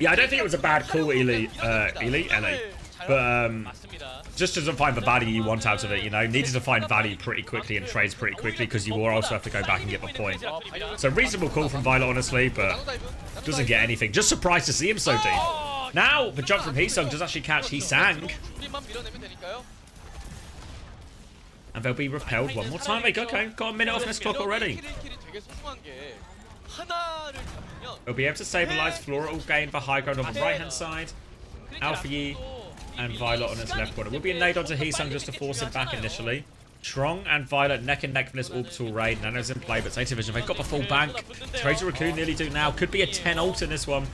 Yeah, I don't think it was a bad call, Ely, but just doesn't find the value you want out of it, you know. Needed to find value pretty quickly and trades pretty quickly, because you will also have to go back and get the point. So reasonable call from Violet, honestly, but doesn't get anything. Just surprised to see him so deep. Now the jump from Hisung does actually catch Hisang. And they'll be repelled one more time. They got a minute off this clock already. They'll be able to stabilize. Flora will gain the high ground on the right hand side. Alfie and Violet on its left corner. Will be a nade onto Hisung just to force him back initially. Trong and Violet neck and neck for this orbital raid. Nano's in play, but Zeta Division, they've got the full bank. Crazy Raccoon nearly do now. Could be a 10 ult in this one.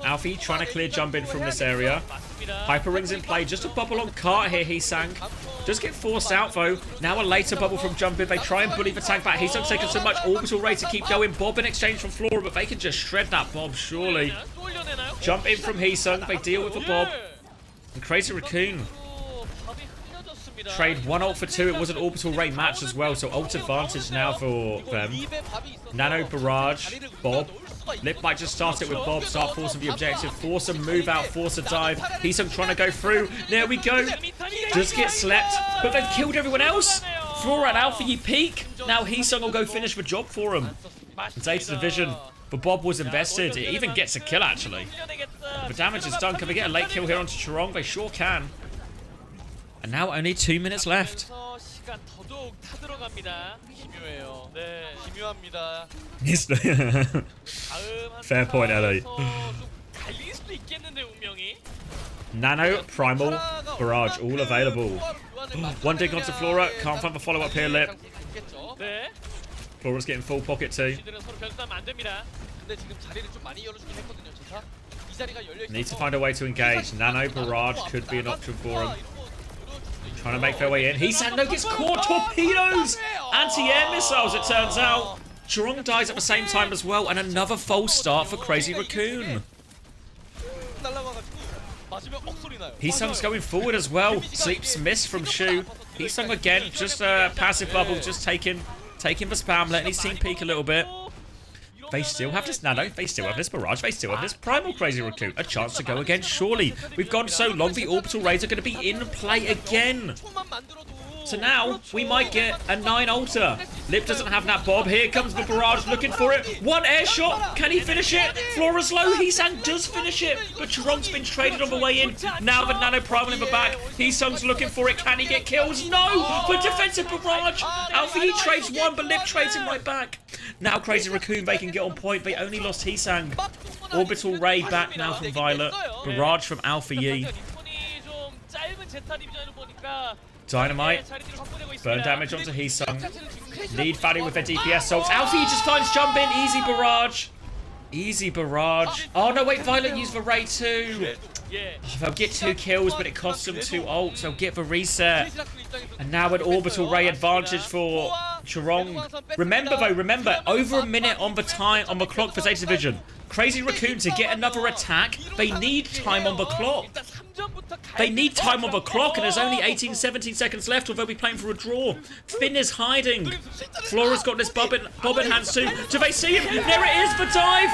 Alfie trying to clear jump in from this area. Hyper Ring's in play. Just a bubble on cart here, Hisang. Just get forced out though. Now a later bubble from jump in. They try and bully the tank back. Hisang's taken so much orbital raid to keep going. Bob in exchange from Flora, but they can just shred that Bob, surely. Jump in from Hisung. They deal with the Bob. And Crazy Raccoon trade 1 ult for 2. It was an orbital raid match as well, so ult advantage now for them. Nano barrage, Bob. Lip might just start it with Bob, start forcing the objective, force a move out, force a dive. Hisung trying to go through. There we go. Just get slept, but they've killed everyone else. Flora and Alfie peak. Now Hisung will go finish the job for him. Zeta Division. But Bob was invested. It even gets a kill actually. The damage is done. Can they get a late kill here onto Chorong? They sure can. And now only 2 minutes left. Fair point, Ellie. Nano, Primal, Barrage, all available. One dig onto Flora. Can't find the follow-up here, Lip. Flora's getting full pocket too. Need to find a way to engage. Nano, Barrage could be an option for him. Trying to make their way in. Hisang gets caught. Torpedoes! Anti-air missiles, it turns out. Chorong dies at the same time as well, and another false start for Crazy Raccoon. Hisung's going forward as well. Sleeps miss from Shu. Hisung again, just a passive bubble, just taking the spam, letting his team peek a little bit. They still have this Nano, they still have this Barrage, they still have this Primal Crazy Raccoon. A chance to go again, surely. We've gone so long, the orbital raids are going to be in play again. So now, we might get a 9 ulter. Lip doesn't have that Bob. Here comes the Barrage looking for it. One air shot. Can he finish it? Flora's low. Hisang does finish it. But Chorong's been traded on the way in. Now the Nano Primal in the back. Hisang's looking for it. Can he get kills? No! For defensive Barrage. Alfie trades one, but Lip trades him right back. Now Crazy Raccoon, they can get on point. They only lost Hisang. Orbital Ray back now from Violet. Barrage from Alfie. Dynamite. Burn damage onto Hisung. Need value with their DPS salts. Alfie just finds jump in. Easy Barrage. Easy Barrage. Oh no, wait, Violet used the Ray too. Oh, they'll get 2 kills, but it costs them 2 ults. They'll get the reset. And now an orbital ray advantage for Chorong. Remember, over a minute on the clock for Zeta Division. Crazy Raccoon, to get another attack, they need time on the clock. They need time on the clock, and there's only 18, 17 seconds left, or they'll be playing for a draw. Finn is hiding. Flora's got this bob in hands too. Do they see him? There it is, the dive.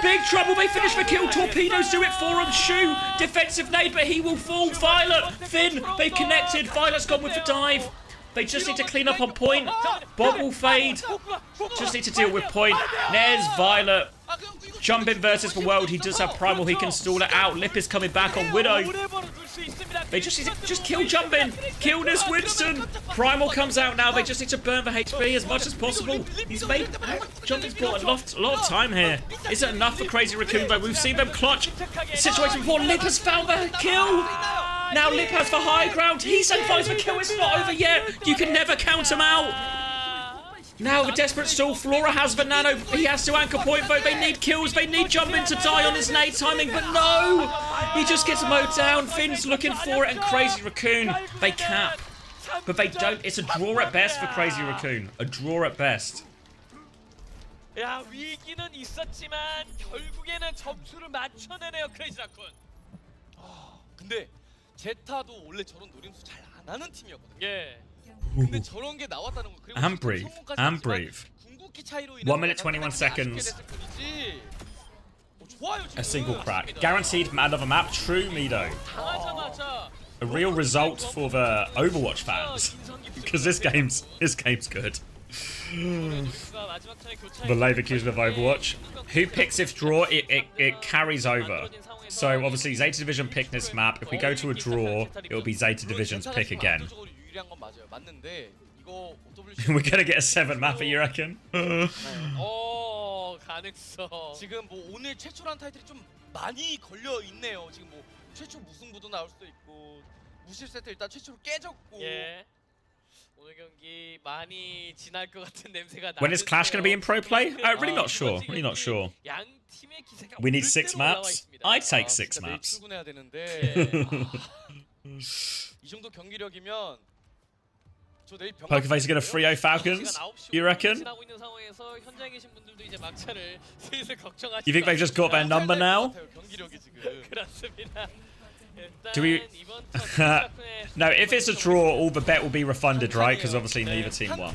Big trouble, they finish the kill. Torpedoes do it for him. Shu, defensive nade, but he will fall. Violet, Finn, they've connected. Violet's gone with the dive. They just need to clean up on point. Bob will fade. Just need to deal with point. There's Violet. Jumping versus the world. He does have Primal. He can stall it out. Lip is coming back on Widow. They just kill Jumping. Kill this Winston. Primal comes out now. They just need to burn the HP as much as possible. He's made... Jumping's brought a lot of time here. Is it enough for Crazy Raccoon though? We've seen them clutch the situation before. Lip has found the kill. Now Lip has the high ground. Heesang finds the kill. It's not over yet. You can never count him out. Now the desperate stall. Flora has the nano. He has to anchor point though. They need kills. They need Jumping to die on his nade timing. But no! He just gets mowed down. Finn's looking for it. And Crazy Raccoon, they cap. But they don't. It's a draw at best for Crazy Raccoon. A draw at best. 야, 위기는 있었지만 결국에는 점수를 맞춰내네요, 크레이지 라쿤. 근데 제타도 원래 저런 노림수 잘 안 하는 팀이었거든요. 예. 근데 저런 게 나왔다는 거. 그리고 And breathe. And breathe. 궁극기 차이로 1 minute 21 seconds. A single crack. Guaranteed from another map. True Mido. A real result for the Overwatch fans. Because this game's good. The Leverkusen of Overwatch. Who picks if draw? It carries over. So obviously Zeta Division picked this map. If we go to a draw, it will be Zeta Division's pick again. We're gonna get a 7 mapper, you reckon? 가능성. 지금 뭐 오늘 최초란 타이틀이 좀 많이 걸려 있네요. 지금 뭐 최초 무승부도 나올 수도 있고 무실 세트 일단 최초로 깨졌고. 예. 오늘 경기 많이 지날 것 같은 냄새가 나. When is Clash gonna be in pro play? Really not sure. Really not sure. 양 팀의 기세가 We need 6 maps. I'd take 6 maps. 출근해야 되는데. 이 정도 경기력이면. Pokerface is going to 3-0 Falcons, you reckon? You think they've just got their number now? Do we... No, if it's a draw, all the bet will be refunded, right? Because obviously neither team won.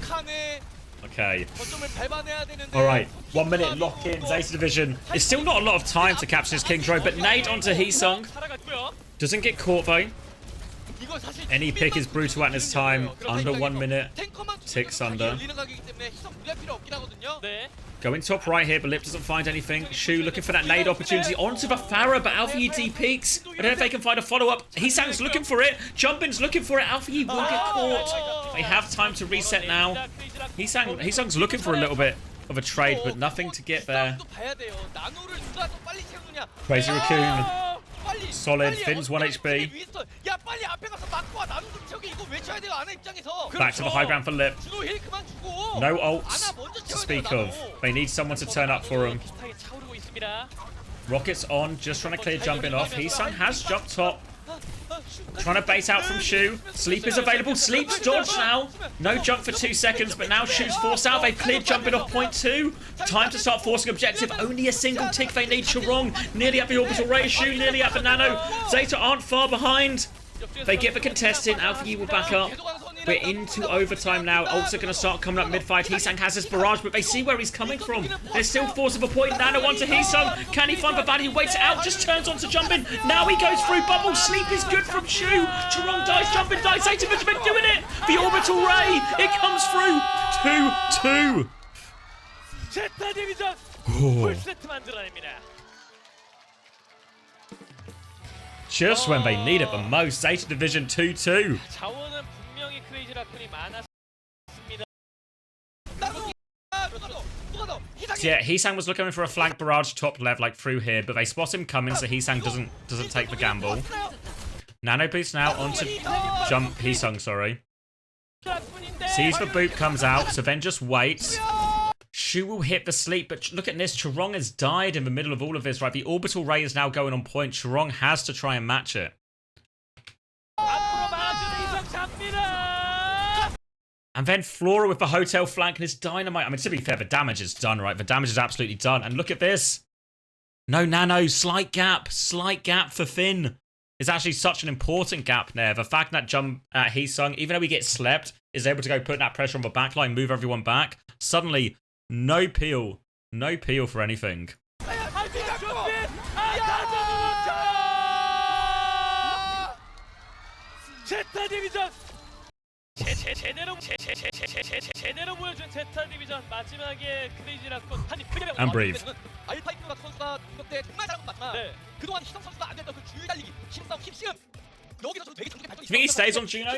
Okay. Alright, 1 minute lock in, Zeta Division. It's still not a lot of time to capture this King's Road, but nade onto Heesung. Doesn't get caught though. Any pick is brutal at this time. Under 1 minute. Ticks under. Going top right here, but Lip doesn't find anything. Shu looking for that nade opportunity onto the Pharah, but Alpha Yi D peaks. I don't know if they can find a follow-up. Heesang's looking for it. Jumpin's looking for it. Alpha Yi will get caught. They have time to reset now. Heesang's looking for a little bit of a trade, but nothing to get there. Crazy Raccoon. Solid. Finn's 1 HP. Back to the high ground for Lip. No ults to speak of. They need someone to turn up for him. Rockets on, just trying to clear Jumping off. Heesung has jumped top. Trying to bait out from Shu. Sleep is available. Sleep's dodged now. No jump for 2 seconds, but now Shu's forced out. They've cleared Jumping off point 2. Time to start forcing objective. Only a single tick they need. Chorong nearly at the orbital ray. Shu nearly at the nano. Zeta aren't far behind. They get the contestant. Alpha Yi will back up. We're into overtime now. Ults are going to start coming up mid-fight. Heesang has his barrage, but they see where he's coming from. There's still force of a point. Nano onto Heesung. Can he find Bavani? Waits it out. Just turns onto Jumping. Now he goes through bubble. Sleep is good from Shu. Chorong dies. Jumping dies. Zeta Division doing it. The orbital ray. It comes through. 2-2. 제타 디비전 풀세트 만들어냅니다. Just when they need it the most. Zeta Division 2-2. 자원은 분명히 크레이지 라쿤이 많았습니다. So yeah, Heesang was looking for a flank barrage top left, like through here, but they spot him coming, so Heesang doesn't take the gamble. Nano boost now onto Heesung, sorry. Sees the boot comes out, so then just waits. Shu will hit the sleep, but look at this. Chorong has died in the middle of all of this, right? The orbital ray is now going on point. Chorong has to try and match it. And then Flora with the hotel flank and his dynamite. I mean, to be fair, the damage is done, right? The damage is absolutely done. And look at this. No nano, slight gap for Finn. It's actually such an important gap there. The fact that jump at Heesung, even though he gets slept, is able to go put that pressure on the backline, move everyone back. Suddenly, no peel for anything. And breathe. Do you think he stays on Juno?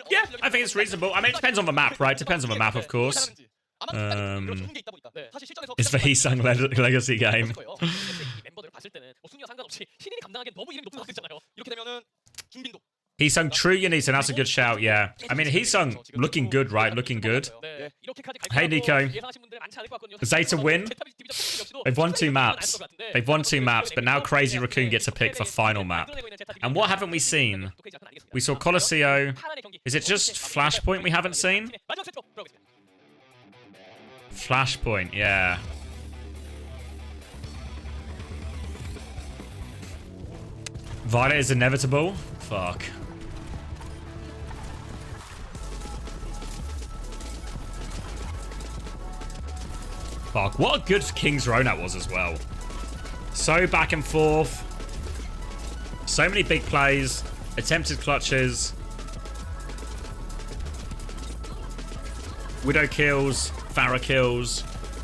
Yeah, I think it's reasonable. I mean, it depends on the map, right? Depends on the map, of course. It's the Heesung legacy game. Heesung, true Yanita, that's a good shout, yeah. I mean, Heesung looking good, right? Looking good. Hey, Nico. Zeta win. They've won 2 maps. They've won 2 maps, but now Crazy Raccoon gets to pick the final map. And what haven't we seen? We saw Colosseo. Is it just Flashpoint we haven't seen? Flashpoint, yeah. Violet is inevitable. Fuck. Fuck, what a good King's Row that was as well. So back and forth. So many big plays. Attempted clutches. Widow kills. Pharah kills.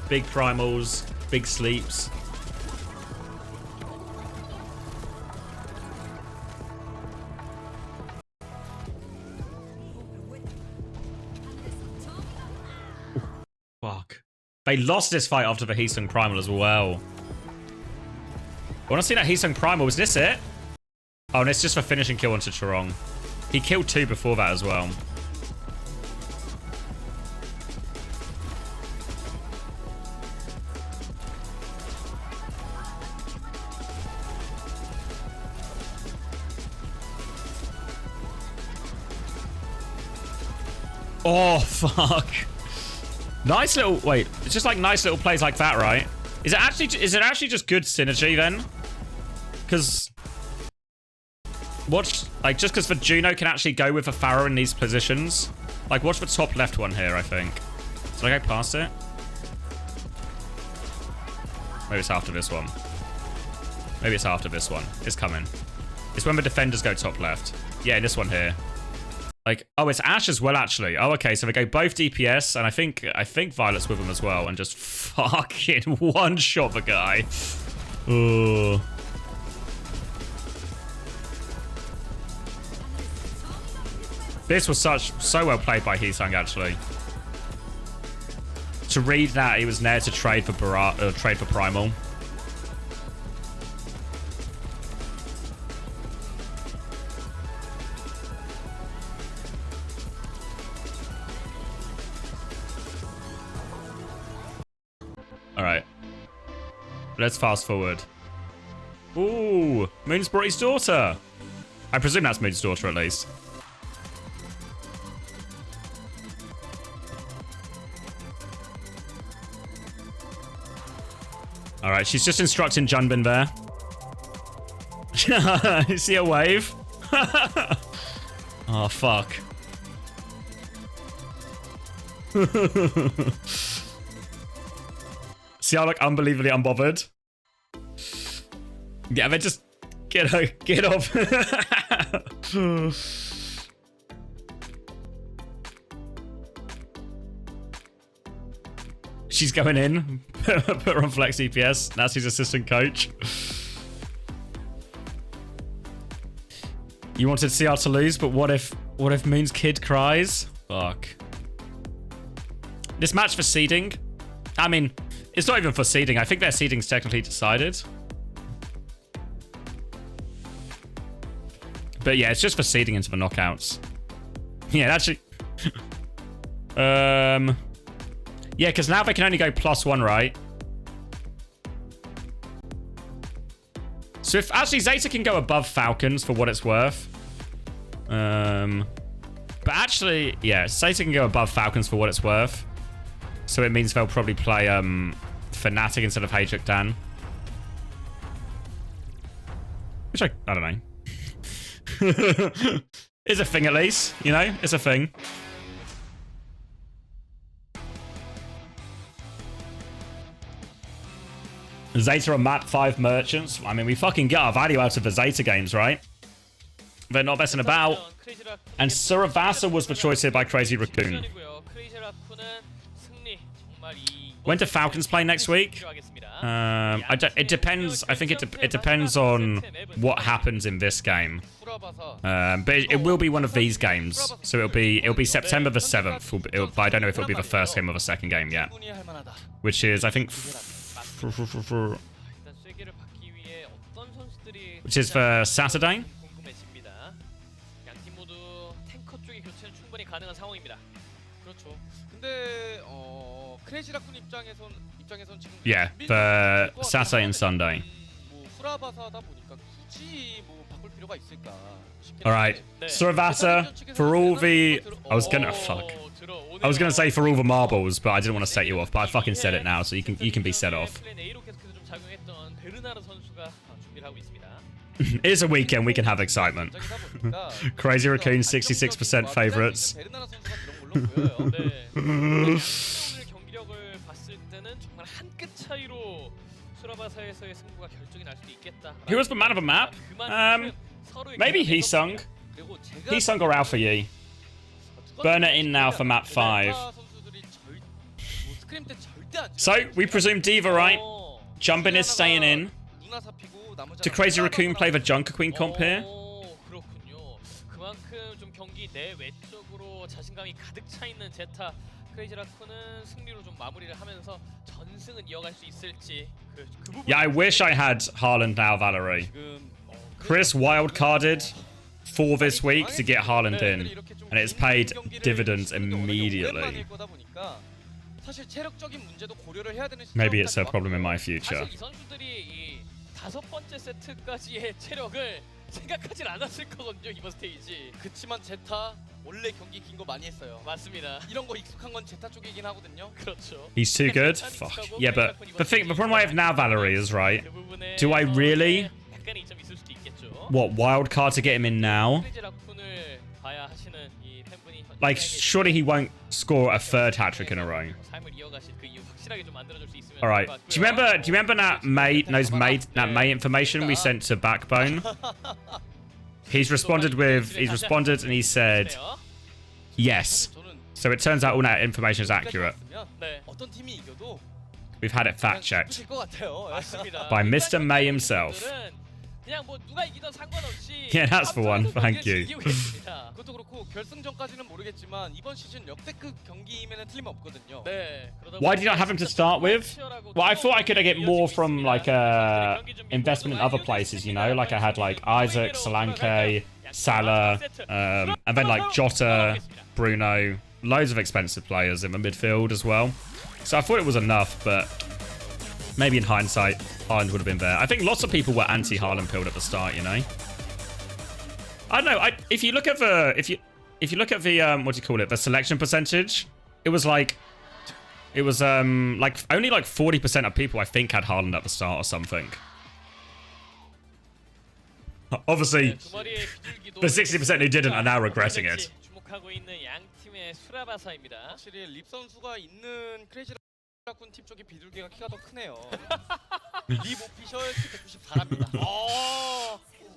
Big primals. Big sleeps. Fuck. They lost this fight after the Heesung Primal as well. I want to see that Heesung Primal. Was this it? Oh, and it's just for finishing kill onto Chorong. He killed 2 before that as well. Oh, fuck. Nice little... Wait, it's just like nice little plays like that, right? Is it actually just good synergy then? Because... Watch... Like, just because the Juno can actually go with a Pharah in these positions. Like, watch the top left one here, I think. Did I go past it? Maybe it's after this one. Maybe it's after this one. It's coming. It's when the defenders go top left. Yeah, this one here. Like, oh, it's Ashe as well, actually. Oh, okay, so they go both DPS, and I think Violet's with them as well, and just fucking one-shot the guy. Ooh. This was so well played by Heesung, actually. To read that, he was there to trade for Primal. Alright. Let's fast forward. Ooh, Moon's brought his daughter. I presume that's Moon's daughter, at least. Alright, she's just instructing Junbin there. You see a wave? Oh, fuck. See how, like, unbelievably unbothered? Yeah, they just... Get off. She's going in. Put her on flex EPS. That's his assistant coach. You wanted CR to lose, but what if Moon's kid cries? Fuck. This match for seeding. I mean, it's not even for seeding. I think their seeding's technically decided. But yeah, it's just for seeding into the knockouts. Yeah, actually. Yeah, because now they can only go +1, right? So if actually ZETA can go above Falcons for what it's worth. But actually, yeah, ZETA can go above Falcons for what it's worth. So it means they'll probably play Fnatic instead of Hajuk Dan. Which I don't know. It's a thing at least, you know? It's a thing. ZETA are map 5 merchants. I mean, we fucking get our value out of the ZETA games, right? They're not messing about. And Suravasa was the choice here by Crazy Raccoon. When do Falcons play next week? It depends. I think it depends on what happens in this game. But it will be one of these games. So it'll be September the 7th. But I don't know if it'll be the first game or the second game yet. Which is, I think, which is for Saturday. Yeah, for Saturday and Sunday. Alright, Suravasa, for all the... I was gonna say for all the marbles, but I didn't want to set you off, but I fucking said it now, so you can be set off. It is a weekend, we can have excitement. Crazy Raccoon, 66% favourites. Who was the man of the map? Maybe Heesung. Heesung or Alpha Yi. Burner in now for map 5. So, we presume Diva, right? Jumping is staying in. Do Crazy Raccoon play the Junker Queen comp here? Yeah, I wish I had Haaland now, Valerie. Chris wildcarded for this week to get Haaland in, and it's paid dividends immediately. Maybe it's a problem in my future. 그치만 제타 원래 경기 긴 거 많이 했어요. 맞습니다. 이런 거 익숙한 건 제타 쪽이긴 하거든요. 그렇죠. He's too good? Fuck. Yeah, but the problem I have now, Valerie, is right. Do I really? What, wild card to get him in now? Like, surely he won't score a 3rd hat-trick in a row. Alright. Do you remember that mate information we sent to Backbone? He's responded and he said yes. So it turns out all that information is accurate. We've had it fact checked by Mr. May himself. Yeah, that's for one. Thank you. Why did I not have him to start with? Well, I thought I could get more from like investment in other places, you know, like I had like Isaac, Solanke, Salah, and then like Jota, Bruno, loads of expensive players in the midfield as well. So I thought it was enough, but maybe in hindsight, Haaland would have been there. I think lots of people were anti-Haaland build at the start, you know. I don't know. If you look at the what do you call it? The selection percentage. It was like only like 40% of people I think had Haaland at the start or something. Obviously, the 60% who didn't are now regretting it. 라쿤 팀 쪽이 비둘기가 키가 더 크네요. 립 오피셜 194랍니다.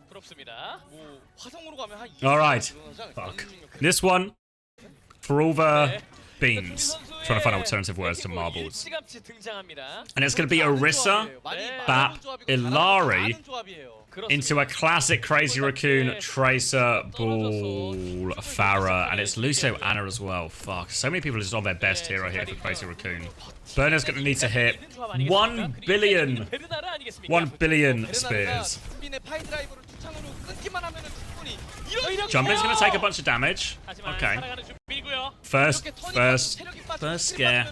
부럽습니다. 뭐 화성으로 가면 한 Alright. Fuck. This one for all the beans. Trying to find alternative words to marbles. And it's going to be Orisa, Bap, Ilari into a classic Crazy Raccoon, Tracer, Ball, Farah, and it's Lucio Anna as well. Fuck. So many people are just on their best hero here for Crazy Raccoon. Burner's going to need to hit 1 billion. 1 billion spears. Jumping's going to take a bunch of damage. Okay. First scare.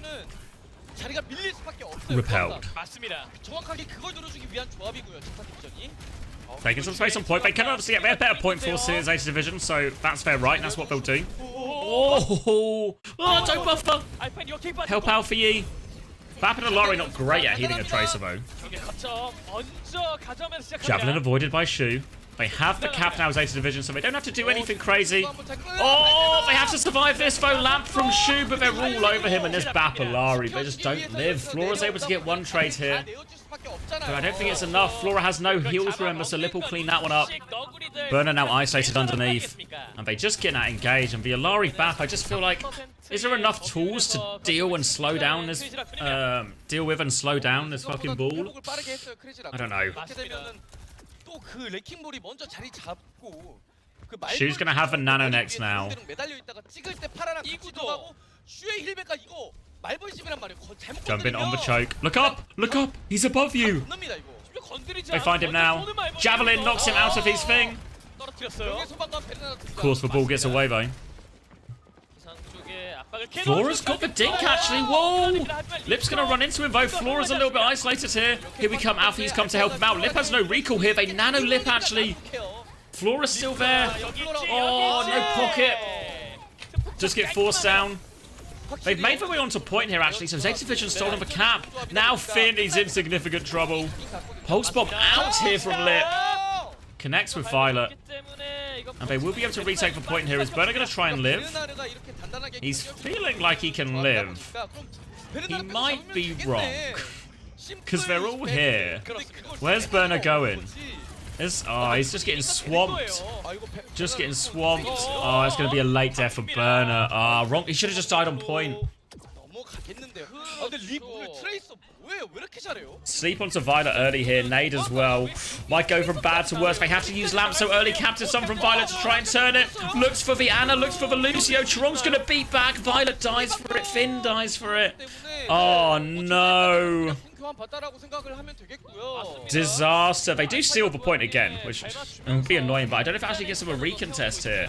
자리가 밀릴 수밖에 없어요. repelled. 맞습니다. 정확하게 그걸 누르주기 위한 조합이고요. 제타 디비전이. Taking some space on point. They can obviously get a better point force here as Zeta Division, so that's fair, right? And that's what they'll do. Oh, don't buffer. Help out for ye. Bap and Alari not great at healing a Tracer though. Javelin avoided by Shu. They have the cap now, Zeta Division, so they don't have to do anything crazy. Oh, they have to survive this though. Lamp from Shu, but they're all over him, and this Bap Alari. They just don't live. Flora's able to get one trade here. But I don't think it's enough. Flora has no heals, remember, so Lip will clean that one up. Burner now isolated underneath. And they just get that engage. And the Alari Bap, I just feel like, is there enough tools to deal and slow down this, deal with and slow down this fucking ball? I don't know. Shu's gonna have a nano next now. Jumping on the choke. Look up! Look up! He's above you! They find him now. Javelin knocks him out of his thing. Of course, the ball gets away though. Flora's got the dink actually. Whoa! Lip's gonna run into him though. Flora's a little bit isolated here. Here we come. Alfie's come to help him out. Lip has no recall here. They nano Lip actually. Flora's still there. Oh, no pocket. Just get forced down. They've made their way onto point here actually, so Zeta Division stolen the cap. Now Finn is in significant trouble. Pulse bomb out here from Lip. Connects with Violet. And they will be able to retake the point here. Is Burner going to try and live? He's feeling like he can live. He might be wrong. Because they're all here. Where's Burner going? Oh, he's just getting swamped. Just getting swamped. Oh, it's going to be a late death for Burner. Ah, wrong. He should have just died on point. Sleep onto Violet early here. Nade as well. Might go from bad to worse. They have to use Lamp so early. Capture some from Violet to try and turn it. Looks for the Ana. Looks for the Lucio. Charong's going to beat back. Violet dies for it. Finn dies for it. Oh, no. Disaster. They do steal the point again, which would be annoying, but I don't know if it actually gets them a recontest here.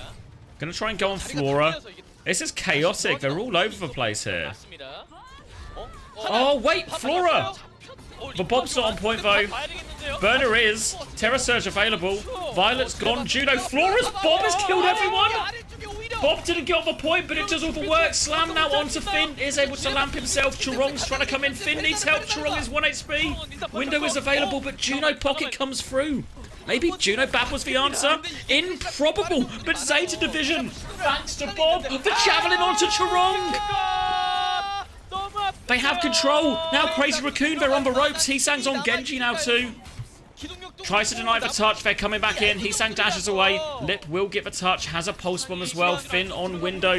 Gonna try and go on Flora. This is chaotic. They're all over the place here. Oh, wait, Flora! The Bob's not on point, though. Burner is. Terra Surge available. Violet's gone. Juno. Flora's Bob has killed everyone! Bob didn't get on the point, but it does all the work. Slam now onto Finn. Is able to lamp himself. Charong's trying to come in. Finn needs help. Charong is 1 HP. Window is available, but Juno Pocket comes through. Maybe Juno Bap was the answer? Improbable, but Zeta Division. Thanks to Bob. The Javelin onto Charong. They have control. Now Crazy Raccoon, they're on the ropes. Heesang's on Genji now too. Tries to deny the touch. They're coming back in. Heesang dashes away. Lip will get the touch. Has a pulse bomb as well. Finn on window.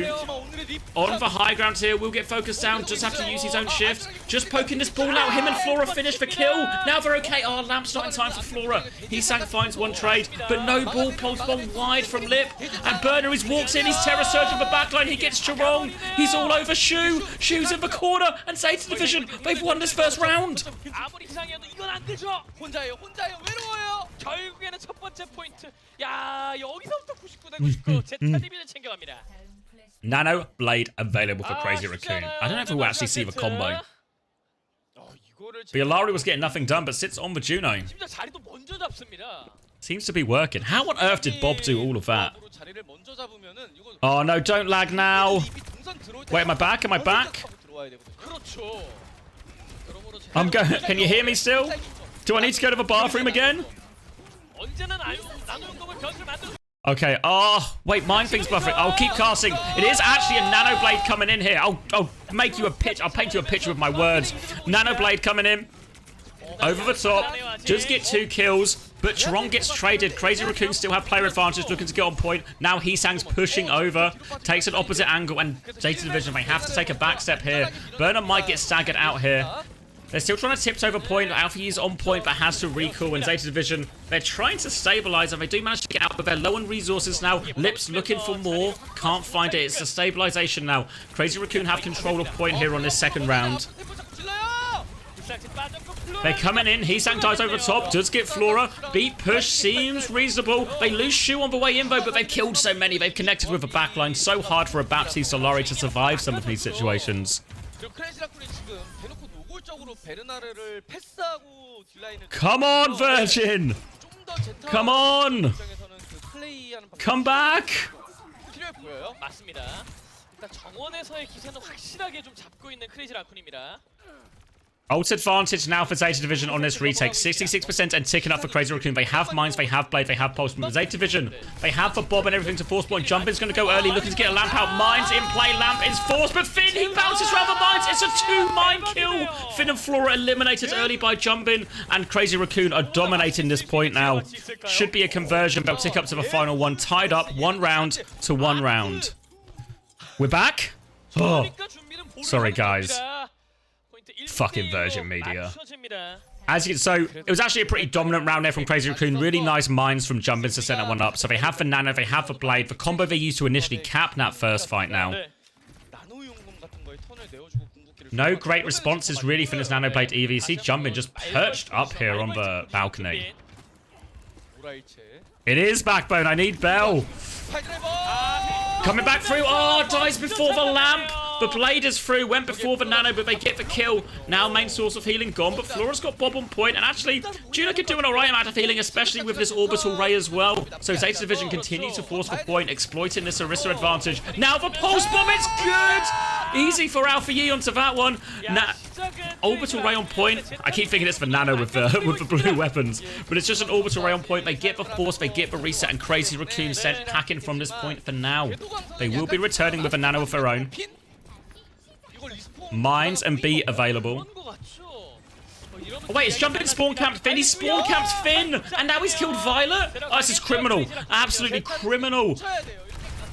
On the high ground here. Will get focused down. Just have to use his own shift. Just poking this ball out. Him and Flora finish the kill. Now they're okay. Oh, Lamp's not in time for Flora. Heesang finds one trade, but no ball. Pulse bomb wide from Lip. And Burner walks in. He's Terra Surge in the backline. He gets Charong. He's all over Shu. Shu's in the corner. And Zeta Division, they've won this first round. 결국에는 첫 번째 포인트. 야, 여기서부터 99 대 99 제타 디비전 챙겨갑니다. Nano Blade available for Crazy Raccoon. I don't know if we'll actually see the combo. The Alari was getting nothing done, but sits on the Juno. Seems to be working. How on earth did Bob do all of that? Oh no, don't lag now. Wait, am I back? Am I back? I'm going. Can you hear me still? Do I need to go to the bathroom again? Okay, oh, wait, mine thing's buffering. I'll keep casting. It is actually a Nano Blade coming in here. I'll make you a pitch. I'll paint you a picture with my words. Nano Blade coming in. Over the top. Just get 2 kills. But Charong gets traded. Crazy Raccoon still have player advantage, looking to get on point. Now Heesang's pushing over. Takes an opposite angle, and Zeta Division, they have to take a back step here. Burner might get staggered out here. They're still trying to tiptoe over point. Alfie is on point, but has to recall. And Zeta Division, they're trying to stabilize, and they do manage to get out, but they're low on resources now. Lip's looking for more. Can't find it. It's a stabilization now. Crazy Raccoon have control of point here on this second round. They're coming in. Heesang dies over the top. Does get Flora. Beat push seems reasonable. They lose Shu on the way in, though, but they've killed so many. They've connected with the backline. So hard for a Baptiste Solari to survive some of these situations. 그리고 크래시라쿤이 지금 대놓고 노골적으로 베르나르를 패스하고 딜라인을 Come on, Virgin! 좀더 제타 Come on! 입장에서는 그 플레이하는 방법이 Come back! 필요해 보여요. 맞습니다. 일단 정원에서의 기세는 확실하게 좀 잡고 있는 크레이지 라쿤입니다. Ult advantage now for Zeta Division on this retake. 66% and ticking up for Crazy Raccoon. They have Mines, they have Blade, they have Pulse. From Zeta Division, they have the Bob and everything to force point. Jumpin's going to go early, looking to get a Lamp out. Mines in play, Lamp is forced, but Finn, he bounces around the Mines. It's a 2-mine kill. Finn and Flora eliminated early by Jumpin, and Crazy Raccoon are dominating this point now. Should be a conversion. They'll tick up to the final one. Tied up, 1 round to 1 round. We're back? Oh, sorry guys. Fucking Virgin Media. As you so it was actually a pretty dominant round there from Crazy Raccoon. Really nice mines from Jumpin to set that one up. So they have the Nano, they have the Blade. The combo they used to initially cap that first fight now. No great responses really from this Nano Blade either. You see Jumpin just perched up here on the balcony. It is Backbone. I need Bell. Coming back through. Oh, dies before the Lamp. The Blade is through, went before the Nano, but they get the kill. Now main source of healing gone, but Flora's got Bob on point. And actually, Juno could do an alright amount of healing, especially with this Orbital Ray as well. So Zeta Division continues to force the point, exploiting this Orisa advantage. Now the Pulse Bomb, it's good! Easy for Alpha Yi onto that one. Orbital Ray on point. I keep thinking it's the Nano with the blue weapons, but it's just an Orbital Ray on point. They get the force, they get the reset, and Crazy Raccoon sent packing from this point for now. They will be returning with a Nano of their own. Mines and B available. Oh wait, it's Jumpin spawn camped Finn. He spawn camped Finn, and now he's killed Violet. Oh, this is criminal. Absolutely criminal.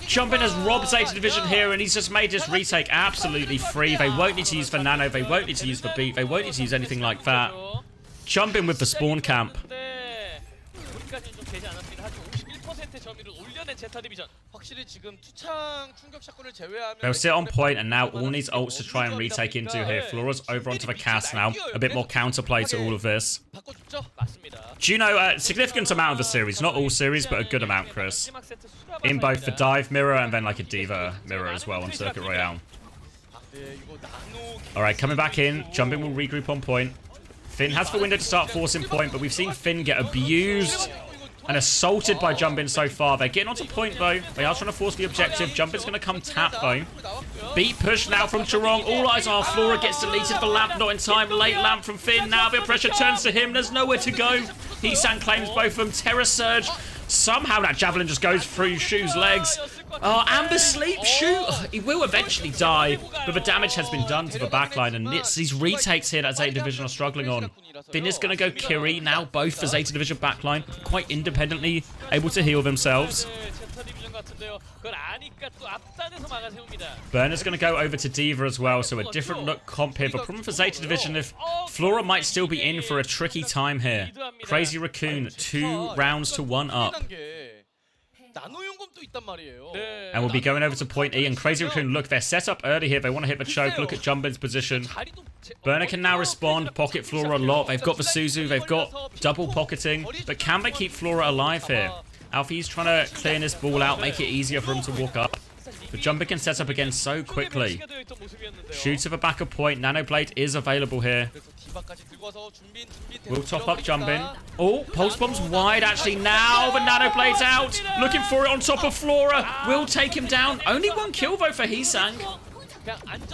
Jumpin has robbed Zeta Division here, and he's just made this retake absolutely free. They won't need to use the Nano. They won't need to use the beat. They won't need to use anything like that. Jumpin with the spawn camp. They'll sit on point, and now all needs ults to try and retake into here. Flora's over onto the cast now. A bit more counterplay to all of this. Juno, a significant amount of the series. Not all series, but a good amount, Chris. In both the dive mirror and then like a diva mirror as well on Circuit Royale. Alright, coming back in. Jumpin will regroup on point. Finn has the window to start forcing point, but we've seen Finn get abused and assaulted by Jumpin so far. They're getting onto point though. They are trying to force the objective. Jumpin's going to come tap though. Beat push now from Chorong. All eyes are Flora gets deleted. The Lamp not in time. Late Lamp from Finn. Now the pressure turns to him. There's nowhere to go. Heesan claims both of them. Terror Surge. Somehow that javelin just goes through Shu's legs. Oh, and the sleep. Shu, he will eventually die, but the damage has been done to the backline, and it's these retakes here that Zeta Division are struggling on. Finn is going to go Kiri, now both for Zeta Division backline, quite independently able to heal themselves. Burner's going to go over to Diva as well, so a different look comp here. The problem for Zeta Division, if Flora might still be in for a tricky time here. Crazy Raccoon, 2 rounds to 1 up. And we'll be going over to point E, and Crazy Raccoon, look, they're set up early here. They want to hit the choke. Look at Jumpin's position. Burner can now respond, pocket Flora a lot. They've got the Suzu, they've got double pocketing, but can they keep Flora alive here? Alfie's trying to clear this ball out, make it easier for him to walk up. But Jumpin can set up again so quickly. Shoot to the back of point. Nano Blade is available here. We'll top up Jumpin. Oh, Pulse Bomb's wide actually now. The Nano Blade's out. Looking for it on top of Flora. Will take him down. Only 1 kill though for Heesang.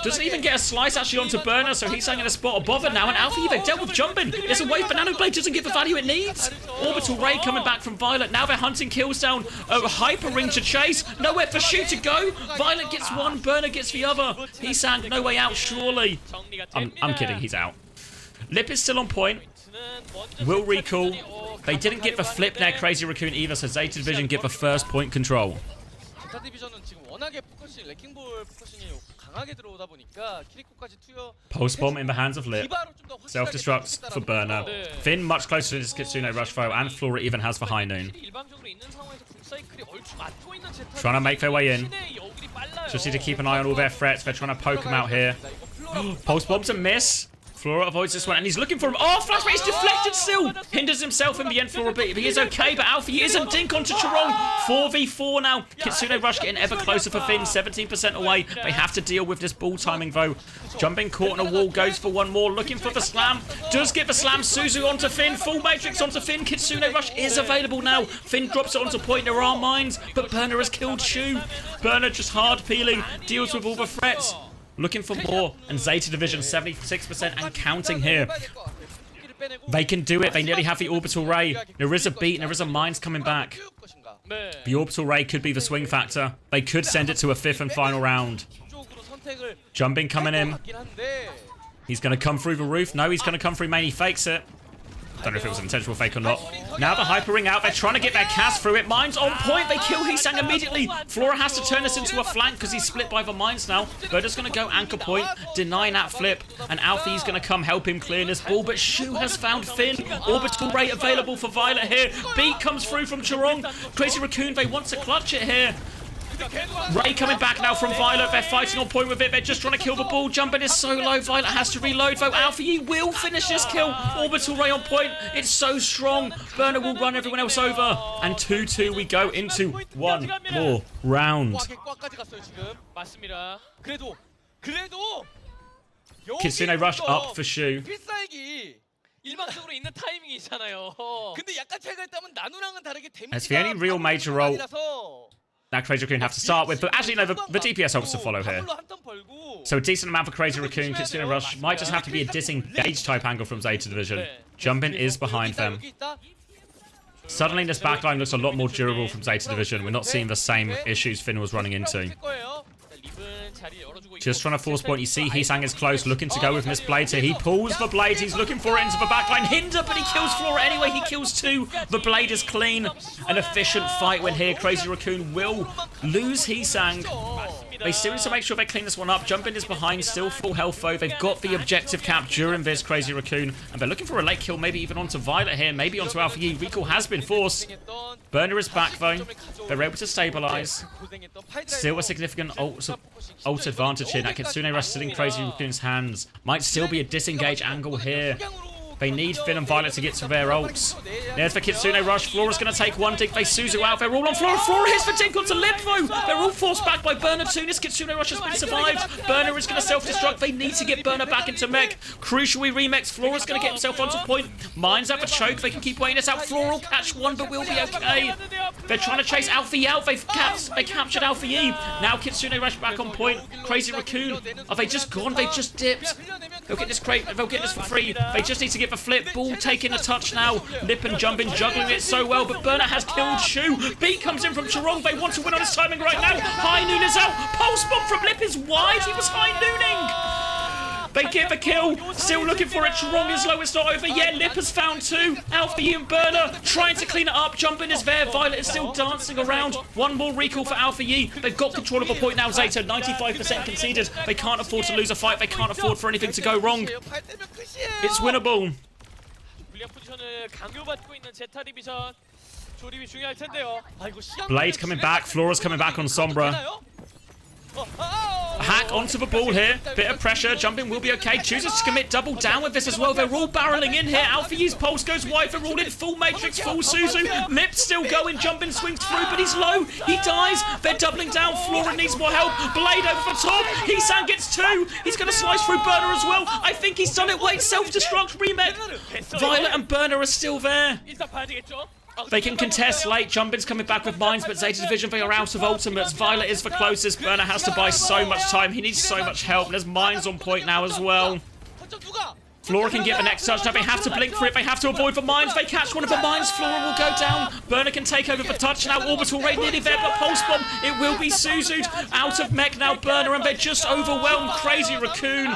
Doesn't even get a slice actually onto Burner, so Heesang in a spot above it now. And Alfie, they've dealt with Jumpin. It's a wave, but Nano Blade doesn't get the value it needs. Orbital Ray coming back from Violet. Now they're hunting kills down. A Hyper Ring to chase. Nowhere for Shu to go. Violet gets one, Burner gets the other. Heesang, no way out, surely. I'm kidding, he's out. Lip is still on point. Will recall. They didn't get the flip there, Crazy Raccoon either, so Zeta Division get the first point control. Pulse Bomb in the hands of Lip. Self-destructs for Burner. Finn much closer to his Kitsune Rush foe, and Flora even has the High Noon. Trying to make their way in. Just need to keep an eye on all their threats. They're trying to poke them out here. Pulse Bomb's a miss. Flora avoids this one, and he's looking for him. Oh, flashback, he's deflected still. Hinders himself in the end, Flora, but he is okay. But Alfie isn't. Dink onto Charong. 4v4 now. Kitsune Rush getting ever closer for Finn. 17% away. They have to deal with this ball timing, though. Jumping, caught in a wall, goes for one more. Looking for the slam. Does get the slam. Suzu onto Finn. Full matrix onto Finn. Kitsune Rush is available now. Finn drops it onto point. There are mines, but Burner has killed Shu. Burner just hard peeling. Deals with all the threats. Looking for more, and ZETA Division 76% and counting here. They can do it. They nearly have the orbital ray. There is a beat, and there is a mines coming back. The orbital ray could be the swing factor. They could send it to a 5th and final round. Jumping coming in. He's going to come through the roof. No, he's going to come through main. He fakes it. Don't know if it was an intentional fake or not. Now the hyper ring out. They're trying to get their cast through it. Mines on point. They kill Heesang immediately. Flora has to turn this into a flank because he's split by the mines now. Burda's going to go anchor point, denying that flip. And Alfie's going to come help him clear this ball. But Shu has found Finn. Orbital ray available for Violet here. Beat comes through from Charong. Crazy Raccoon, they want to clutch it here. Ray coming back now from Violet. They're fighting on point with it. They're just trying to kill the ball. Jumping is so low. Violet has to reload, though. Alfie will finish this kill. Orbital Ray on point. It's so strong. Burner will run everyone else over. And 2-2 we go into one more round. Kitsune Rush up for Shu. 일방적으로 있는 타이밍이잖아요. 근데 약간 차이가 있다면 나누랑은 다르게 That's the only real major role that Crazy Raccoon have to start with, but actually no, the DPS helps to follow here. So a decent amount for Crazy Raccoon. Kitsune Rush might just have to be a disengage type angle from ZETA Division. Jumpin is behind them. Suddenly this backline looks a lot more durable from ZETA Division. We're not seeing the same issues Finn was running into. Just trying to force point. You see Heesang is close, looking to go with Miss Blade here. He pulls the Blade. He's looking for it into the backline. Hinder, but he kills Flora anyway. He kills two. The Blade is clean. An efficient fight when here. Crazy Raccoon will lose Heesang. They still need to make sure they clean this one up. Jumpin is behind, still full health though. They've got the objective cap during this, Crazy Raccoon. And they're looking for a late kill, maybe even onto Violet here, maybe onto Alpha Yi. Recall has been forced. Burner is back though. They're able to stabilize. Still a significant ult advantage here. That Kitsune Rush still in Crazy Raccoon's hands. Might still be a disengage angle here. They need Finn and Violet to get to their ults. There's the Kitsune Rush. Flora's going to take one dink. They Suzu out. They're all on Flora. Flora hits the dink onto Lip though. They're all forced back by Burner too. This Kitsune Rush has been survived. Burner is going to self-destruct. They need to get Burner back into mech. Crucially remix. Flora's going to get himself onto point. Mines out for choke. They can keep waiting this out. Flora will catch one but will be okay. They're trying to chase Alfie out. They captured Alfie Yi. Now Kitsune Rush back on point. Crazy Raccoon. Are they just gone? They just dipped. They'll get this crate. They'll get this for free. They just need to get the flip. Ball taking a touch now. Lip and Jumpin juggling it so well, but Burner has killed Shu. Beat comes in from Charong. They want to win on his timing right now. High Noon is out. Pulse bomb from Lip is wide. He was high nooning. They get the kill. Still looking for it. Charong is low. It's not over yet. Lip has found two. Alfie and Burner trying to clean it up. Jumpin is there. Violet is still dancing around. One more recall for Alpha Yi. They've got control of a point now. ZETA 95% conceded. They can't afford to lose a fight. They can't afford for anything to go wrong. It's winnable. Blade coming back. Flora's coming back on Sombra. Hack onto the ball here. Bit of pressure. Jumping will be okay. Chooses to commit double down with this as well. They're all barreling in here. Alpha Yi's pulse goes wide. They're all in full matrix, full Suzu. Lip still going. Jumping swings through, but he's low. He dies. They're doubling down. Flora needs more help. Blade over the top. Heesang gets two. He's going to slice through Burner as well. I think he's done it. Wait, self-destruct remake. Violet and Burner are still there. They can contest late. Jumpin's coming back with mines, but ZETA Division, they are out of ultimates. Violet is the closest. Burner has to buy so much time. He needs so much help. There's mines on point now as well. Flora can get the next touchdown. They have to blink for it. They have to avoid the mines. They catch one of the mines. Flora will go down. Burner can take over the touch now. Orbital Ray nearly there, but Pulse Bomb. It will be Suzu'd. Out of mech now, Burner, and they're just overwhelmed. Crazy Raccoon.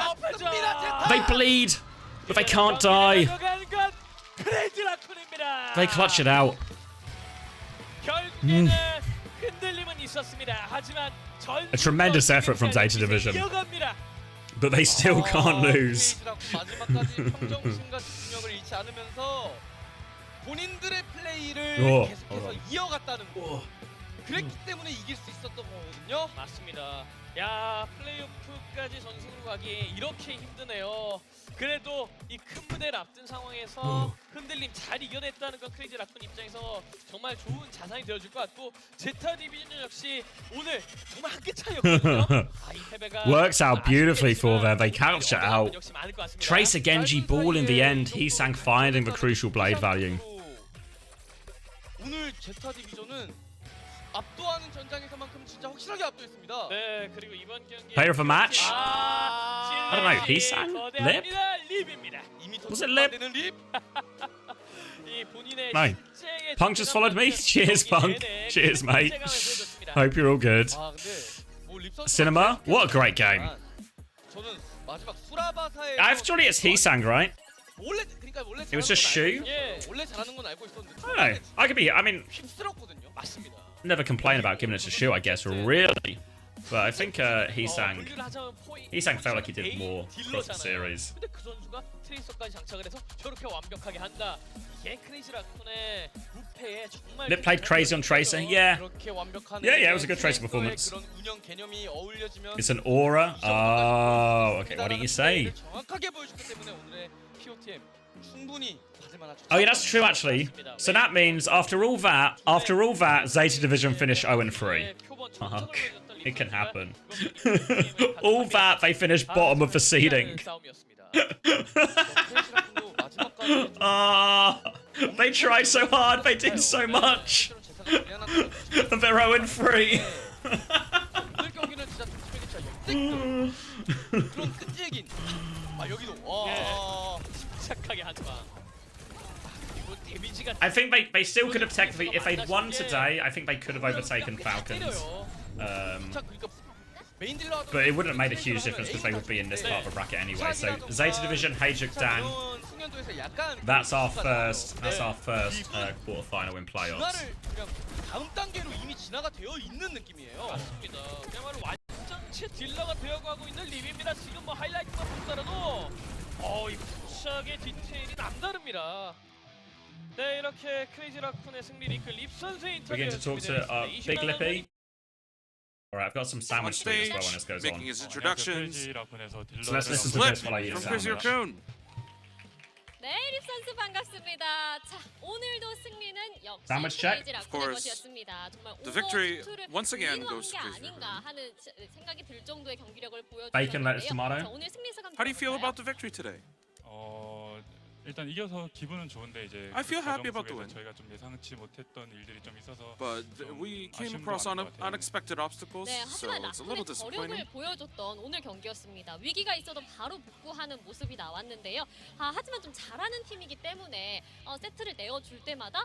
They bleed, but they can't die. They clutch it out. A tremendous effort from ZETA Division. But they still can't lose. 그랬기 때문에 이길 수 있었던 거거든요. 맞습니다. 야, 플레이오프까지 전승으로 가기 이렇게 힘드네요. 그래도 이 큰 무대를 앞둔 상황에서 흔들림 잘 이겨냈다는 건 크레이지 라쿤 입장에서 정말 좋은 자산이 되어줄 것 같고 제타 디비전 역시 오늘 정말 한 끗 차이였거든요. 이 패배가 Works out beautifully for them. They capture out. 역시 많을 것 같습니다. Tracer Genji ball in the end. Heesang finding the crucial blade value. 오늘 제타 디비전은 압도하는 전장에서만큼 진짜 확실하게 압도했습니다. 네, 그리고 이번 경기 Player of the match? I don't know. Heesang? Lip? 립입니다. Was it Lip? 이 본인의 Mate, 실제의 Punk just followed me. Cheers, Punk. 내내 Cheers, mate. 존재감을 보여줬습니다. Hope you're all good. 근데 뭐 립선수가 Cinema? What a great game. 저는 마지막 수라바사의 Surely it's Heesang, right? 원래 원래 It was just Shu? 원래 잘하는 건 알고 있었는데 I don't know. I could be. I mean, 힘들었거든요. 맞습니다. never complain about giving it to Shu, I guess, really. But I think Heesang felt like he did more across the series. 근데 그 선수가 트레이서까지 장착을 해서 저렇게 완벽하게 한다. 이게 크레이지 라쿤의 무패에 정말 Lip played crazy on Tracer. Yeah. 그렇게 완벽한 Yeah, it was a good Tracer performance. 그런 운영 개념이 어울려지면 It's an aura. Oh, okay. What didn't you say? 정확하게 보여줬기 때문에 오늘의 POTM 충분히 받을 만하죠. Oh, yeah, that's true actually. So that means after all that, Zeta Division finish 0-3. It can happen. All that, they finish bottom of the seeding. They tried so hard, they did so much. And they're 0-3. 오늘 경기는 진짜 역대급 그런 끈질긴 여기도 와 침착하게 한 방. I think they still could have technically, if they'd won today, I think they could have overtaken Falcons. But it wouldn't have made a huge difference because they would be in this part of the bracket anyway. So Zeta Division, Haejuk Dan. That's our first quarterfinal in playoffs. 다음 단계로 이미 진화가 되어 있는 느낌이에요. 맞습니다. 그야말로 완전체 딜러가 되어가고 있는 립입니다. 지금 뭐 하이라이트만 보더라도 이 부착의 디테일이 남다릅니다. 네, 이렇게 크레이지 라쿤의 승리를 이끌 립 선수의 Begin to talk to Big Lippy. Alright, I've got some sandwich food as well when this goes on. Making his introductions. So let's listen to this while I eat a From Crazy sandwich. Raccoon. 네, 립 선수 반갑습니다. 자, 오늘도 승리는 역시 Sandwich check? 크레이지 Of 라쿤의 course. 것이었습니다. 정말 The victory 오버투를 once again 이겨낸 goes 게 to Crazy 아닌가 하는 생각이 들 정도의 경기력을 Bacon, lettuce, 보여주셨는데요. tomato. 자, 오늘 승리 소감 How do you feel 들어볼까요? about the victory today? 일단 이겨서 기분은 좋은데 이제 I feel happy about the win. 저희가 좀 예상치 못했던 일들이 좀 있어서 But we came across unexpected obstacles, 네, so 하지만 it's a little 라쿤의 disappointing. 저력을 보여줬던 오늘 경기였습니다. 위기가 있어도 바로 복구하는 모습이 나왔는데요. 하지만 좀 잘하는 팀이기 때문에 세트를 내어줄 때마다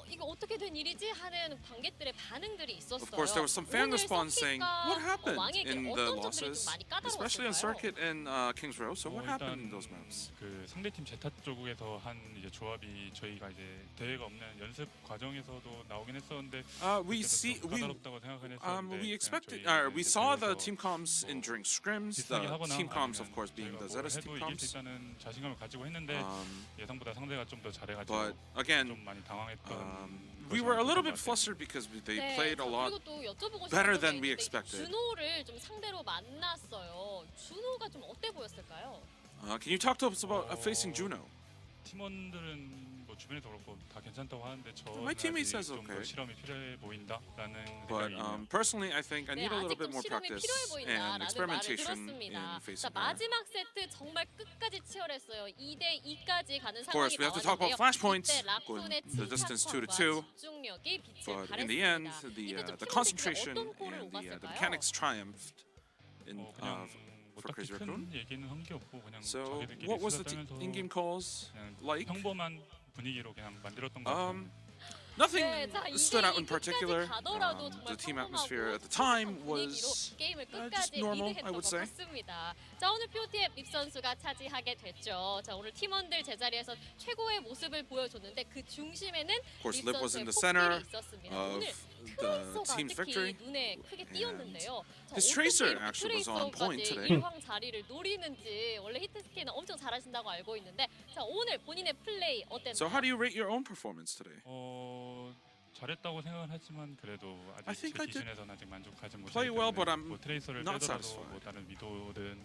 이거 어떻게 된 일이지 하는 관객들의 반응들이 있었어요. Of course, there was some fan 오늘 response saying, "What happened 왕에게 in the 어떤 점들이 좀 losses, 많이 especially on 까다로웠을까요? circuit and Kings Row? So what happened in those maps?" 그 상대팀 제타 쪽에서 한 이제 조합이 저희가 이제 대회가 없는 연습 과정에서도 나오긴 했었는데 We expected, we saw the team comms in during scrims. The team comms, of course, being the ZETA team 이길 수 comms. 있다는 자신감을 가지고 했는데 예상보다 상대가 좀 더 잘해가지고 But again, 좀 많이 당황했던. we were a little bit flustered because they played a lot 그리고 또 여쭤보고 better 싶은 than 게 we 있는데 expected. 준호를 좀 상대로 만났어요. 준호가 좀 어때 보였을까요? Can you talk to us about facing Juno? 팀원들은 뭐 주변에서 그렇고 다 괜찮다고 하는데 My teammate says 좀더 okay. 실험이 필요해 보인다라는 But 생각이 있네요. personally, I think I need a little 아직 bit 좀 more 실험이 practice 필요해 and 보인다라는 말을 experimentation 들었습니다. in 자, facing her. 마지막 세트 정말 끝까지 치열했어요. 2대2까지 가는 Of course, 상황이 we have to talk about 나왔는데요. flashpoints. 이때 라쿤의 The distance 2 to 2. 집중력이 빛을 But in the end, 발했습니다. the 이때 좀 concentration 팀원들끼리 어떤 골을 and the 오갔을까요? mechanics triumphed in 그냥 뭐 for 딱히 Crazy 큰 Raccoon. 얘기는 한 게 없고 그냥 So, 자기들끼리 what was 수다 the 떨면서 in-game calls 그냥 like? 평범한 분위기로 그냥 만들었던 것 같아요. Nothing 네, 자, stood out in 2대2 particular. 끝까지 가더라도 정말 The team 평범하고 atmosphere at the 따뜻한 time 분위기로 was 게임을 just 끝까지 normal, I 리드했던 would 것 say. 같습니다. 자, 오늘 POTF 립 선수가 차지하게 됐죠. 자, 오늘 팀원들 제자리에서 최고의 모습을 보여줬는데 그 중심에는 Of course, 립 Lip was 선수의 in the 폭딜이 center 있었습니다. of 오늘 the 트레이서가 team's 특히 victory. 눈에 크게 띄었는데요. 자, His 어떻게 tracer 이렇게 actually was on point 트레이서까지 today. 일황 자리를 노리는지 원래 히트스케이는 엄청 잘하신다고 알고 있는데 자, 오늘 본인의 플레이 어땠나요? So how do you rate your own performance today? 잘했다고 생각은 하지만 그래도 I 아직 think 제 I did- 기준에서는 아직 만족하지 I play well, but I'm 뭐 트레이서를 not 빼더라도 satisfied. 뭐 다른 위도든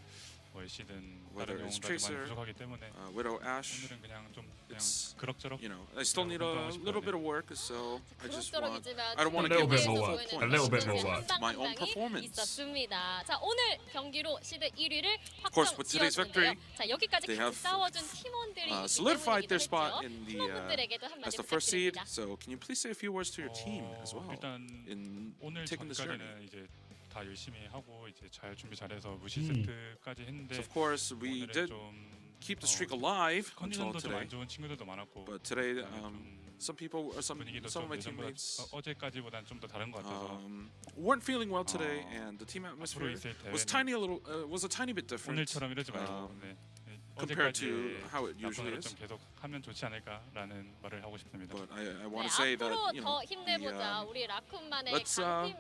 뭐 애쉬든 Whether 다른 it's 영웅들이 많이 Tracer, 부족하기 때문에 Widow, Ash, 오늘은 그냥 좀 그냥 it's, 그럭저럭 you know, I still need a little bit of work, so I just want. 그럭저럭이지만 I don't want A to little give bit more myself work. points. A little bit more It's work. my own performance. 있었습니다. 자, 오늘 경기로 시드 1위를 course, 확정 with today's 지었는데요. victory, 자, 여기까지 they 같이 have, 싸워준 팀원들이 있기 solidified their 때문이기도 spot 했죠. in the 팀원분들에게도 한마디 as the first seed. 부탁드립니다. So can you please say a few words to your team as well 일단 in 오늘 taking this journey? 전까지는 이제 다 열심히 하고 이제 잘 준비 잘해서 무시 음. 세트까지 했는데 So of course we 오늘은 did 좀 keep the streak alive until 컨디션도 좀 안 today. 좋은 친구들도 많았고 But today, 그다음에 좀 some people or some 분위기도 of 좀 my 예전보다 teammates 어제까지보다는 좀 더 다른 것 같아서 weren't feeling well today, and the team 앞으로 atmosphere 있을 was was a tiny bit different 오늘처럼 이러지 말고 네. compared to 어제까지 how it usually 앞으로 is. 좀 계속 하면 좋지 않을까라는 말을 하고 싶습니다. But I 네, want to say that 앞으로 you 더 know 힘내보자. 우리 라쿤만의 let's, 강팀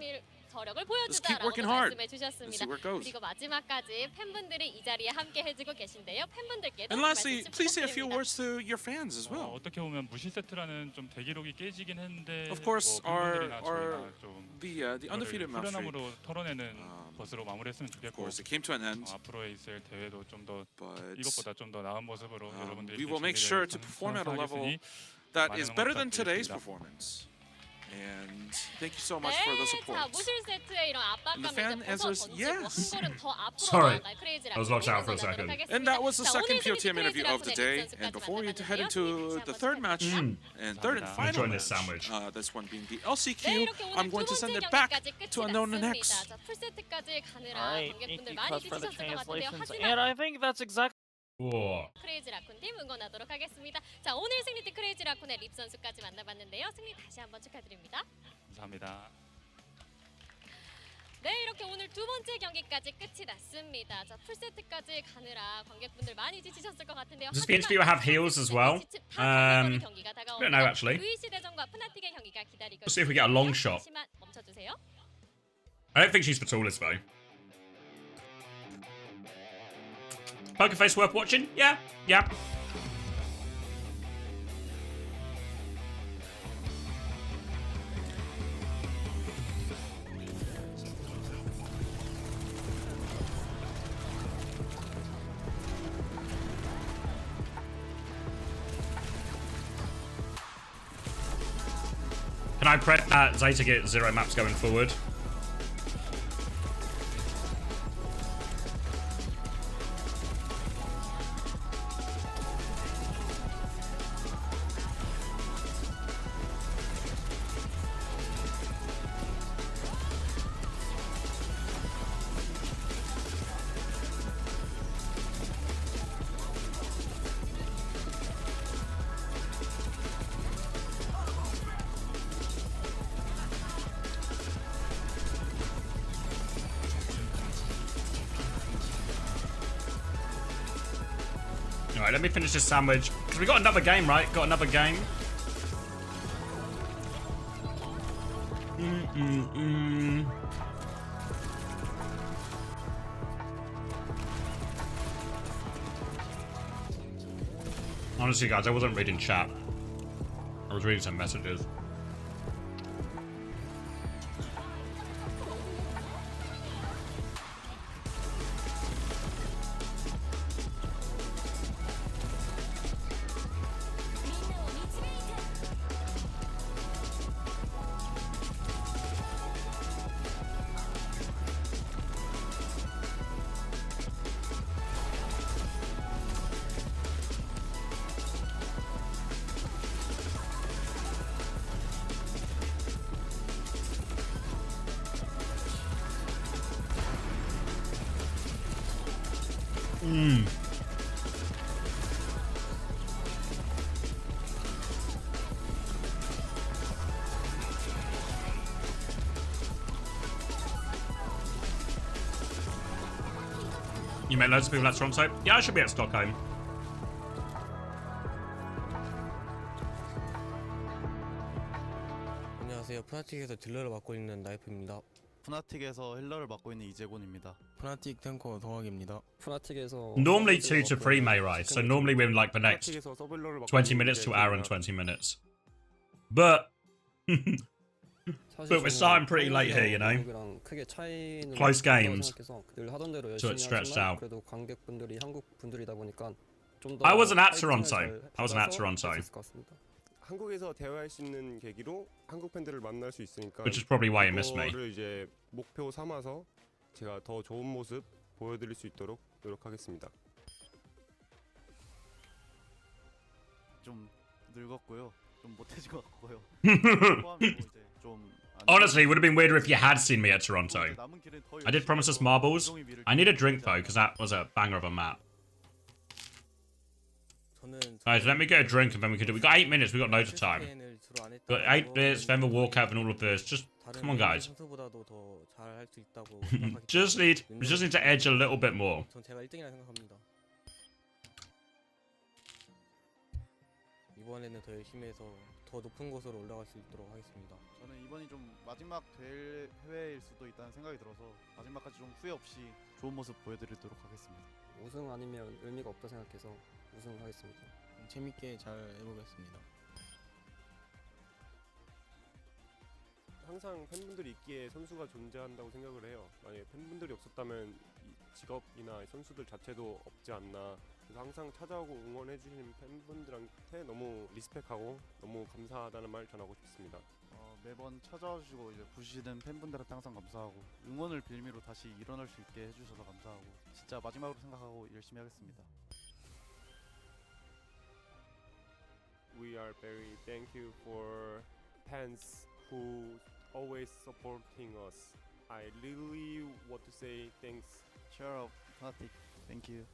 저력을 let's keep 보여주자라고 working hard. 말씀해 Let's 주셨습니다. see where it goes. 그리고 마지막까지 팬분들이 이 자리에 함께 해주고 계신데요. 팬분들께도 And lastly, 말씀 please say a few 부탁드립니다. words to your fans as well. 어떻게 보면 무시 세트라는 좀 대기록이 깨지긴 했는데 Of course, 뭐 팬분들이나 저희가 좀 the undefeated match streak. 후련함으로 털어내는 것으로 마무리했으면 Of 좋겠고 course, it came to an end. 앞으로에 있을 대회도 좀 더 But 이것보다 좀 더 나은 모습으로 여러분들이 we will make sure to perform at a level that is better than today's performance. And thank you so much for the 자, support. 무실 세트의 이런 And 압박감을 the fan 이제 벗어 answers 던지고 yes. 한 걸음 더 앞으로 Sorry. 나아갈 크레이지 I was locked out for a 라쿤을 second. 응원하도록 And that was the 하겠습니다. 자, second 오늘 POTM 승리 interview of the 크레이지 day. 라쿤의 And before we 선수까지 head 만나봤는데요. into 다시 the 한번 third 축하드립니다. match and third and I'm final enjoying this match, sandwich. this one being the 네, LCQ, 이렇게 오늘 I'm going 두 to send 번째 it back 경기까지 끝이 to unknown and 났습니다. X. 자, 풀세트까지 가느라 Alright, 관객분들 thank you, 많이 Cuz, for the 지치셨을 것 같은데요. translations. 하지만 And I think that's exactly Whoa. 크레이지 라쿤 팀 응원하도록 하겠습니다. 자, 오늘 승리팀 크레이지 라쿤의 립 선수까지 만나봤는데요. 승리 다시 한번 축하드립니다. 감사합니다. 네, 이렇게 오늘 두 번째 경기까지 끝이 났습니다. 자, 풀세트까지 가느라 관객분들 많이 지치셨을 것 같은데요. Does the interviewer have heals as well? I don't know actually. VC 대전과 프나틱의 경기가 기다리고 Let's see if we get a long shot. 잠시만 멈춰주세요. I don't think she's the tallest though. Poker face worth watching? Yeah, yeah. Can I prep Zeta get 0 maps going forward? Alright, let me finish this sandwich. Because we got another game, right? Got another game. Honestly, guys, I wasn't reading chat. I was reading some messages. You met loads of people at Toronto? Yeah, I should be at Stockholm. 안녕하세요. 푸나틱에서 딜러를 맡고 있는 나이프입니다. 푸나틱에서 힐러를 맡고 있는 이재곤입니다. 푸나틱 탱커 동학입니다. 푸나틱에서 Normally 2 to 3 may rise, so normally we're in like the next 20 minutes to hour and 20 minutes. But But we're starting pretty late here, you know. Close games. So it's stretched out. I wasn't at Toronto. 한국에서 대화할 수 있는 계기로 한국 팬들을 만날 수 있으니까 Which is probably why you missed me. 그거를 이제 목표 삼아서 제가 더 좋은 모습 보여드릴 수 있도록 노력하겠습니다. 좀 늙었고요. 좀 못해진 것 같고요. Honestly, it would have been weirder if you had seen me at Toronto. I did promise us marbles. I need a drink though, because that was a banger of a map. Guys, let me get a drink and then we can do. We got 8 minutes. We got loads of time. Got 8 minutes. Then we'll walk out and all of this. Just come on, guys. just need to edge a little bit more. 이번에는 더 열심히 해서 더 높은 곳으로 올라갈 수 있도록 하겠습니다. 저는 이번이 좀 마지막 대회일 수도 있다는 생각이 들어서 마지막까지 좀 후회 없이 좋은 모습 보여드리도록 하겠습니다. 우승 아니면 의미가 없다 생각해서 우승하겠습니다. 재밌게 잘 해보겠습니다. 항상 팬분들이 있기에 선수가 존재한다고 생각을 해요. 만약에 팬분들이 없었다면 이 직업이나 선수들 자체도 없지 않나. 그래서 항상 찾아오고 응원해주시는 팬분들한테 너무 리스펙하고 너무 감사하다는 말 전하고 싶습니다. 매번 찾아와주시고 이제 보시는 팬분들한테 항상 감사하고 응원을 빌미로 다시 일어날 수 있게 해주셔서 감사하고 진짜 마지막으로 생각하고 열심히 하겠습니다. We are very thank you for fans who always supporting us. I really want to say thanks. Cheer up, Fnatic. Thank you.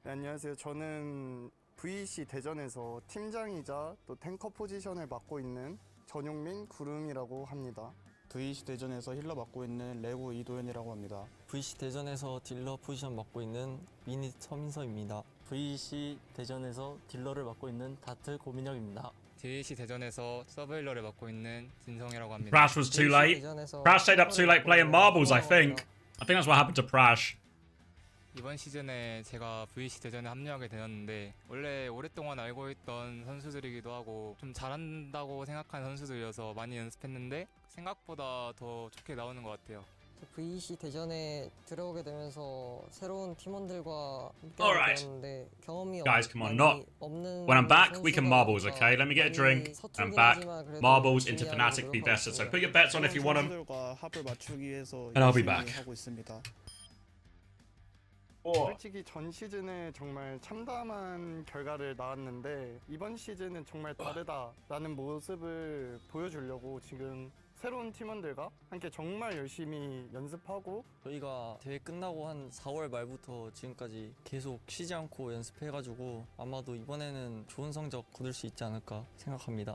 네, 안녕하세요. 저는 VEC 대전에서 팀장이자 또 탱커 포지션을 맡고 있는 전용민 구름이라고 합니다. VEC 대전에서 힐러 맡고 있는 레고 이도현이라고 합니다. VEC 대전에서 딜러 포지션 맡고 있는 미니 서민서입니다. VEC 대전에서 딜러를 맡고 있는 다트 고민혁입니다. VEC 대전에서 서브힐러를 맡고 있는 진성이라고 합니다. Prash was too late. Prash stayed up too late playing marbles, I think. I think that's what happened to Prash. 이번 시즌에 제가 VEC 대전에 합류하게 되었는데 원래 오랫동안 알고 있던 선수들이기도 하고 좀 잘한다고 생각하는 선수들이어서 많이 연습했는데 생각보다 더 좋게 나오는 것 같아요. VEC 대전에 들어오게 되면서 새로운 팀원들과 함께 되었는데 경험이 Guys, come on, not. When I'm back, we can marbles, okay? Let me get a drink. I'm back. Marbles into Fnatic v Vesta. So put your bets on if you want them. And I'll be back. 솔직히 전 시즌에 정말 참담한 결과를 나왔는데 이번 시즌은 정말 다르다라는 모습을 보여주려고 지금 새로운 팀원들과 함께 정말 열심히 연습하고 저희가 대회 끝나고 한 4월 말부터 지금까지 계속 쉬지 않고 연습해가지고 아마도 이번에는 좋은 성적 거둘 수 있지 않을까 생각합니다.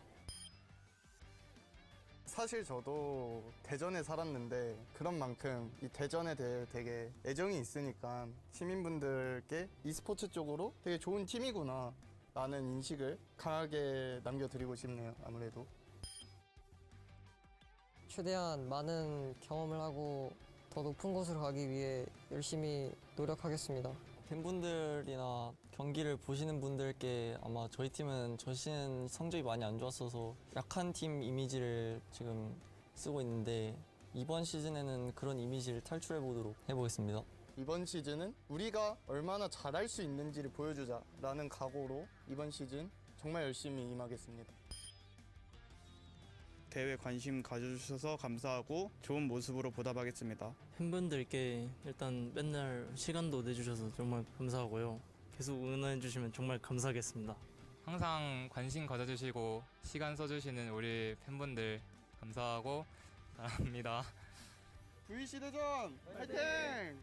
사실 저도 대전에 살았는데 그런 만큼 이 대전에 대해 되게 애정이 있으니까 시민분들께 e스포츠 쪽으로 되게 좋은 팀이구나 라는 인식을 강하게 남겨드리고 싶네요. 아무래도 최대한 많은 경험을 하고 더 높은 곳으로 가기 위해 열심히 노력하겠습니다. 팬분들이나 경기를 보시는 분들께 아마 저희 팀은 저 시즌 성적이 많이 안 좋았어서 약한 팀 이미지를 지금 쓰고 있는데 이번 시즌에는 그런 이미지를 탈출해 보도록 해보겠습니다. 이번 시즌은 우리가 얼마나 잘할 수 있는지를 보여주자라는 각오로 이번 시즌 정말 열심히 임하겠습니다. 대회 관심 가져주셔서 감사하고 좋은 모습으로 보답하겠습니다. 팬분들께 일단 맨날 시간도 내주셔서 정말 감사하고요. 계속 응원해주시면 정말 감사하겠습니다. 항상 관심 가져주시고 시간 써주시는 우리 팬분들 감사하고 사랑합니다. VEC 대전 화이팅!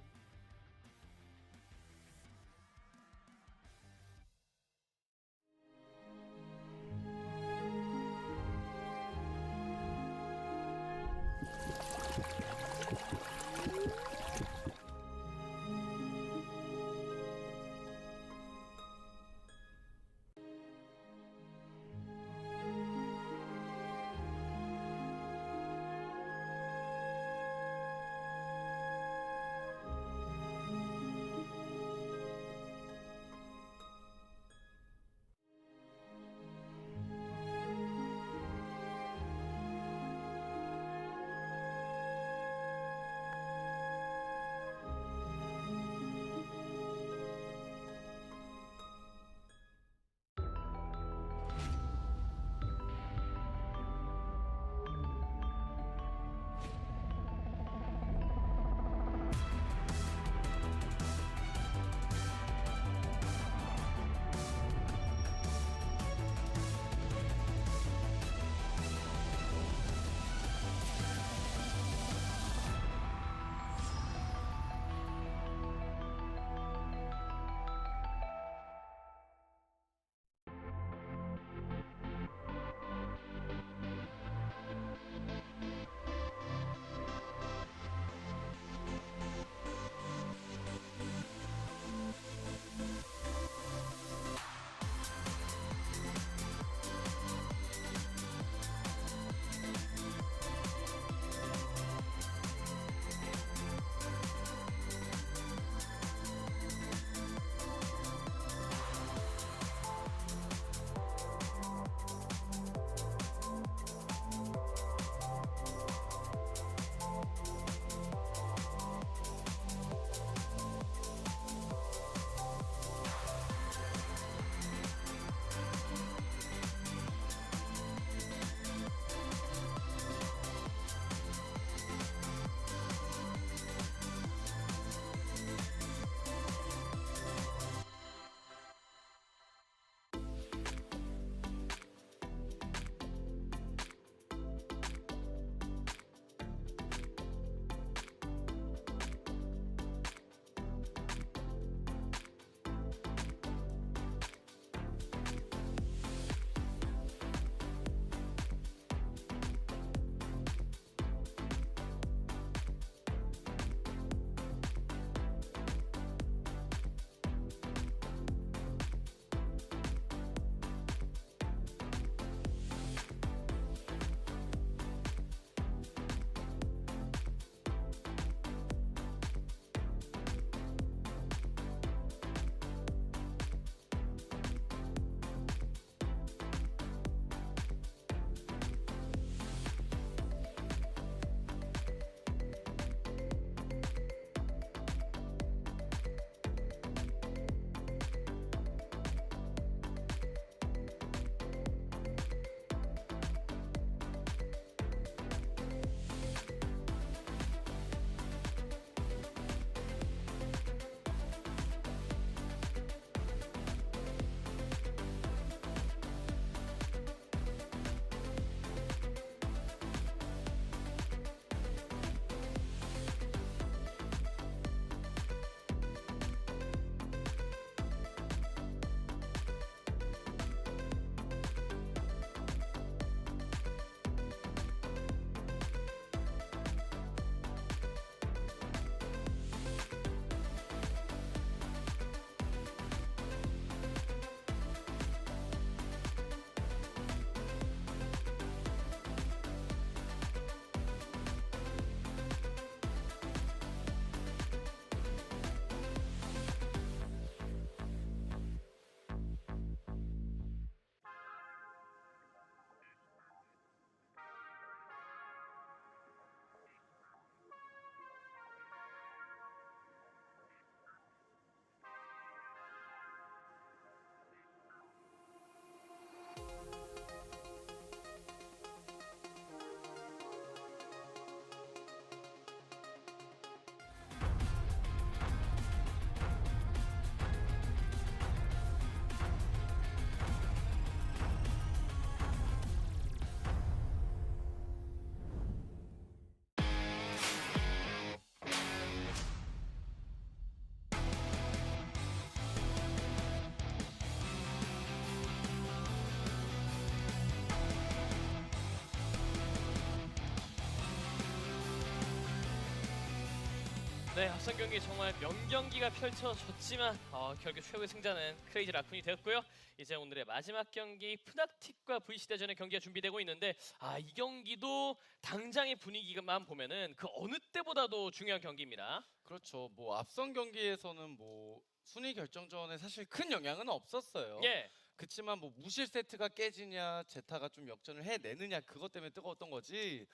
네, 앞선 경기 정말 명경기가 펼쳐졌지만 결국 최고의 승자는 크레이지 라쿤이 되었고요. 이제 오늘의 마지막 경기 프나틱과 VC 대전의 경기가 준비되고 있는데 이 경기도 당장의 분위기만 보면은 그 어느 때보다도 중요한 경기입니다. 그렇죠. 뭐 앞선 경기에서는 뭐 순위 결정전에 사실 큰 영향은 없었어요. 예. 그치만 뭐 무실 세트가 깨지냐, 제타가 좀 역전을 해내느냐 그것 때문에 뜨거웠던 거지.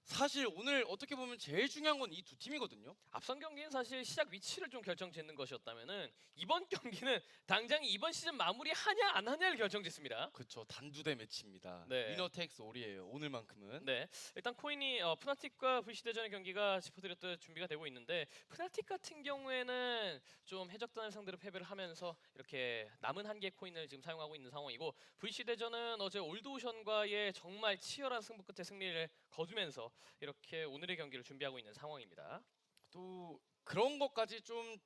사실 오늘 어떻게 보면 제일 중요한 건 이 두 팀이거든요. 앞선 경기는 사실 시작 위치를 좀 결정짓는 것이었다면은 이번 경기는 당장 이번 시즌 마무리하냐 안 하냐를 결정짓습니다. 그렇죠. 단두대 매치입니다. 네. 위너 테이크스 올이에요. 오늘만큼은. 네, 일단 코인이 푸나틱과 VC 대전의 경기가 짚어드렸듯 준비가 되고 있는데 푸나틱 같은 경우에는 좀 해적단을 상대로 패배를 하면서 이렇게 남은 한 개의 코인을 지금 사용하고 있는 상황이고 VC 대전은 어제 올드오션과의 정말 치열한 승부 끝에 승리를 거두면서 이렇게 오늘의 경기를 준비하고 있는 상황입니다. 또 그런 것까지 좀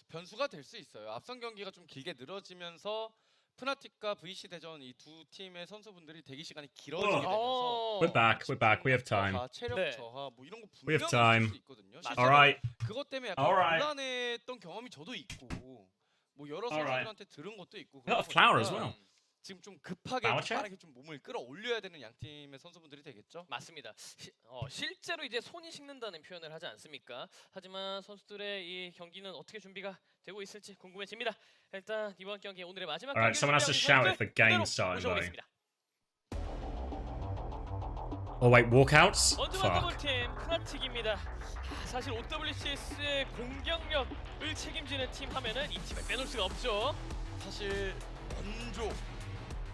변수가 될 수 있어요. 앞선 경기가 좀 길게 늘어지면서 푸나틱과 VC 대전 이 두 팀의 선수분들이 대기 시간이 길어지게 되면서 We're back. We're back. We have time. 체력 네. 저하 뭐 이런 거 We 분명히 have 있을 time. 수 있거든요. All right. 그것 때문에 약간 All right. 곤란했던 경험이 저도 있고 뭐 여러 All right. 선수들한테 들은 것도 있고 We got a flower as 그러다 well. 보니까 지금 좀 급하게 Flower chat? 빠르게 좀 몸을 끌어올려야 되는 양 팀의 선수분들이 되겠죠. 맞습니다. 실제로 이제 손이 식는다는 표현을 하지 않습니까? 하지만 선수들의 이 경기는 어떻게 준비가 되고 있을지 궁금해집니다. 일단 이번 경기 오늘의 마지막 Alright, 경기 someone has to shout if the game started, though. Oh wait, walkouts? 먼저 Fuck. 만나볼 팀 푸나틱입니다. 사실 OWCS의 공격력을 책임지는 팀 하면은 이 팀을 빼놓을 수가 없죠. 사실 원조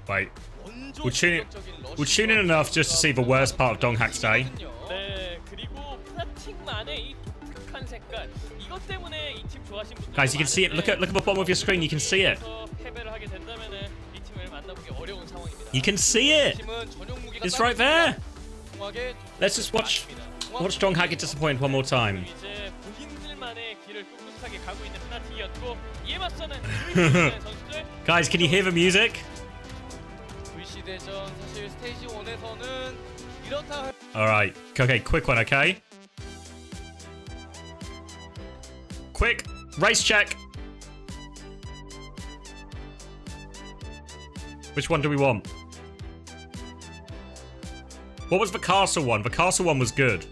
Wait. We'll tune in enough just to see the worst part of Donghack's day. 네, 그리고 푸나틱만의 이 독특한 색깔 이것 때문에 이 팀 좋아하시는 분들 Guys, you can see it. Look at the bottom of your screen. You can see it. 패배를 하게 된다면은 이 팀을 만나보기 어려운 상황입니다. You can see it. It's right there. Let's just watch Donghack get disappointed one more time. 이제 본인들만의 길을 꿋꿋하게 가고 있는 푸나틱이었고 이에 맞서는 선수들. Guys, can you hear the music? VC 대전 사실 스테이지 1에서는 이렇다. Alright. Okay, quick one, okay? Quick race check. Which one do we want? What was the castle one? The castle one was good.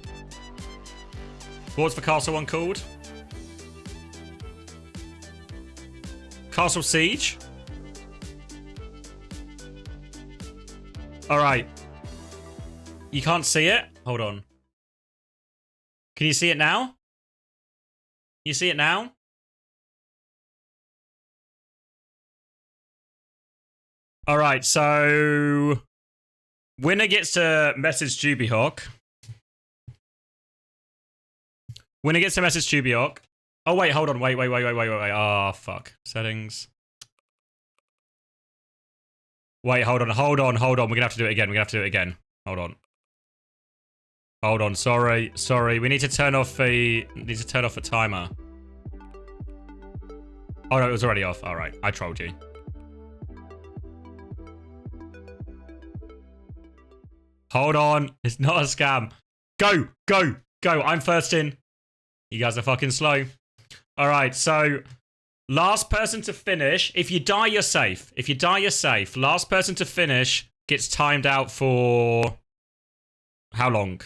What was the castle one called? Castle Siege? Alright. You can't see it? Hold on. Can you see it now? You see it now? Alright, so winner gets to message Jubyhawk. Winner gets to message Jubyhawk. Oh wait, hold on, wait. Oh fuck. Settings. Wait, hold on. We're gonna have to do it again. Hold on, sorry. We need to turn off the timer. Oh no, it was already off. Alright, I trolled you. Hold on, it's not a scam. Go! I'm first in. You guys are fucking slow. Alright, so last person to finish. If you die, you're safe. Last person to finish gets timed out for how long?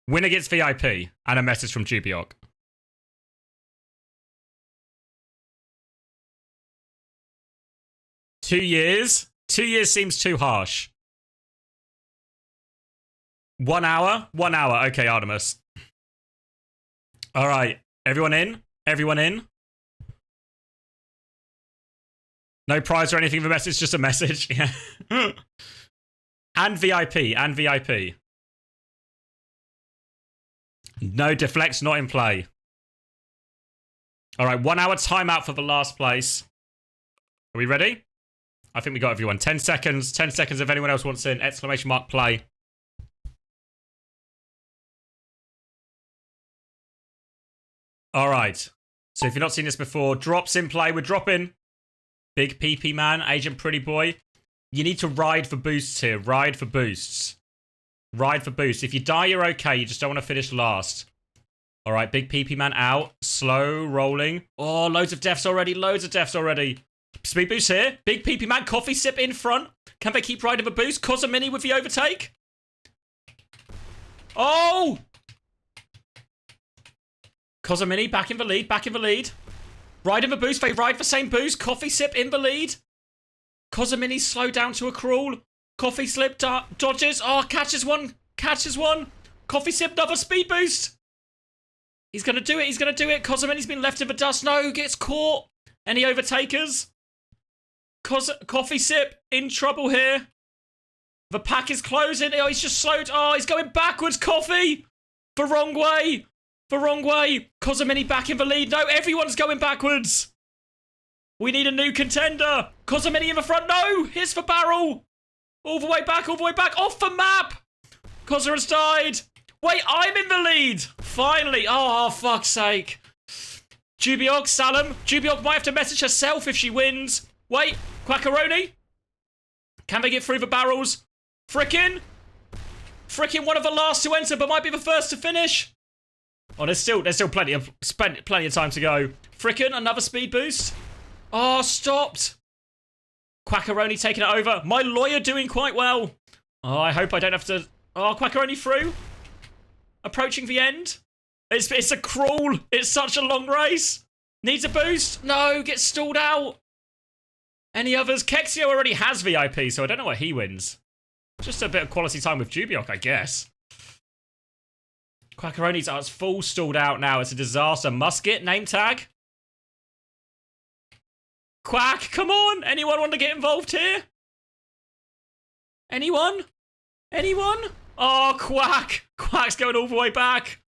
Winner gets VIP and a message from Jubyhawk. Two years? 2 years seems too harsh. 1 hour? 1 hour. Okay, Artemis. Alright. Everyone in? No prize or anything for message, just a message. Yeah. And VIP. No deflects not in play. Alright, 1 hour timeout for the last place. Are we ready? I think we got everyone. 10 seconds. 10 seconds if anyone else wants in. Exclamation mark play. Alright. So if you've not seen this before, drops in play. We're dropping. Big PP man, Agent Pretty Boy. You need to ride for boosts here. Ride for boosts. If you die, you're okay. You just don't want to finish last. All right, big PP man out. Slow rolling. Oh, loads of deaths already. Loads of deaths already. Speed boost here. Big PP man. Coffee sip in front. Can they keep riding the boost? Mini with the overtake. Oh! Mini back in the lead. Back in the lead. Riding the boost. They ride the same boost. Coffee sip in the lead. Mini slow down to a crawl. Coffee slip dodges. Oh, catches one. Catches one. Coffee sip another speed boost. He's going to do it. He's going to do it. Mini's been left in the dust. No, gets caught. Any overtakers? Coffee sip in trouble here. The pack is closing. Oh, he's just slowed. Oh, he's going backwards. Coffee. The wrong way. The wrong way. Mini back in the lead. No, everyone's going backwards. We need a new contender. Mini in the front. No, here's the barrel. All the way back. All the way back. Off the map. Koza has died. Wait, I'm in the lead. Finally. Oh, fuck's sake. Jubiog, Salem. Jubiog might have to message herself if she wins. Wait, Quackaroni. Can they get through the barrels? Frickin' one of the last to enter, but might be the first to finish. Oh, there's still plenty of time to go. Frickin', another speed boost. Oh, stopped. Quackaroni taking it over. My lawyer doing quite well. Oh, I hope I don't have to... Oh, Quackaroni through. Approaching the end. It's a crawl. It's such a long race. Needs a boost. No, gets stalled out. Any others? Kexio already has VIP, so I don't know what he wins. Just a bit of quality time with Jubiok, I guess. Quackaroni's it's full stalled out now. It's a disaster. Musket, name tag. Quack, come on. Anyone want to get involved here? Anyone? Anyone? Oh, Quack. Quack's going all the way back.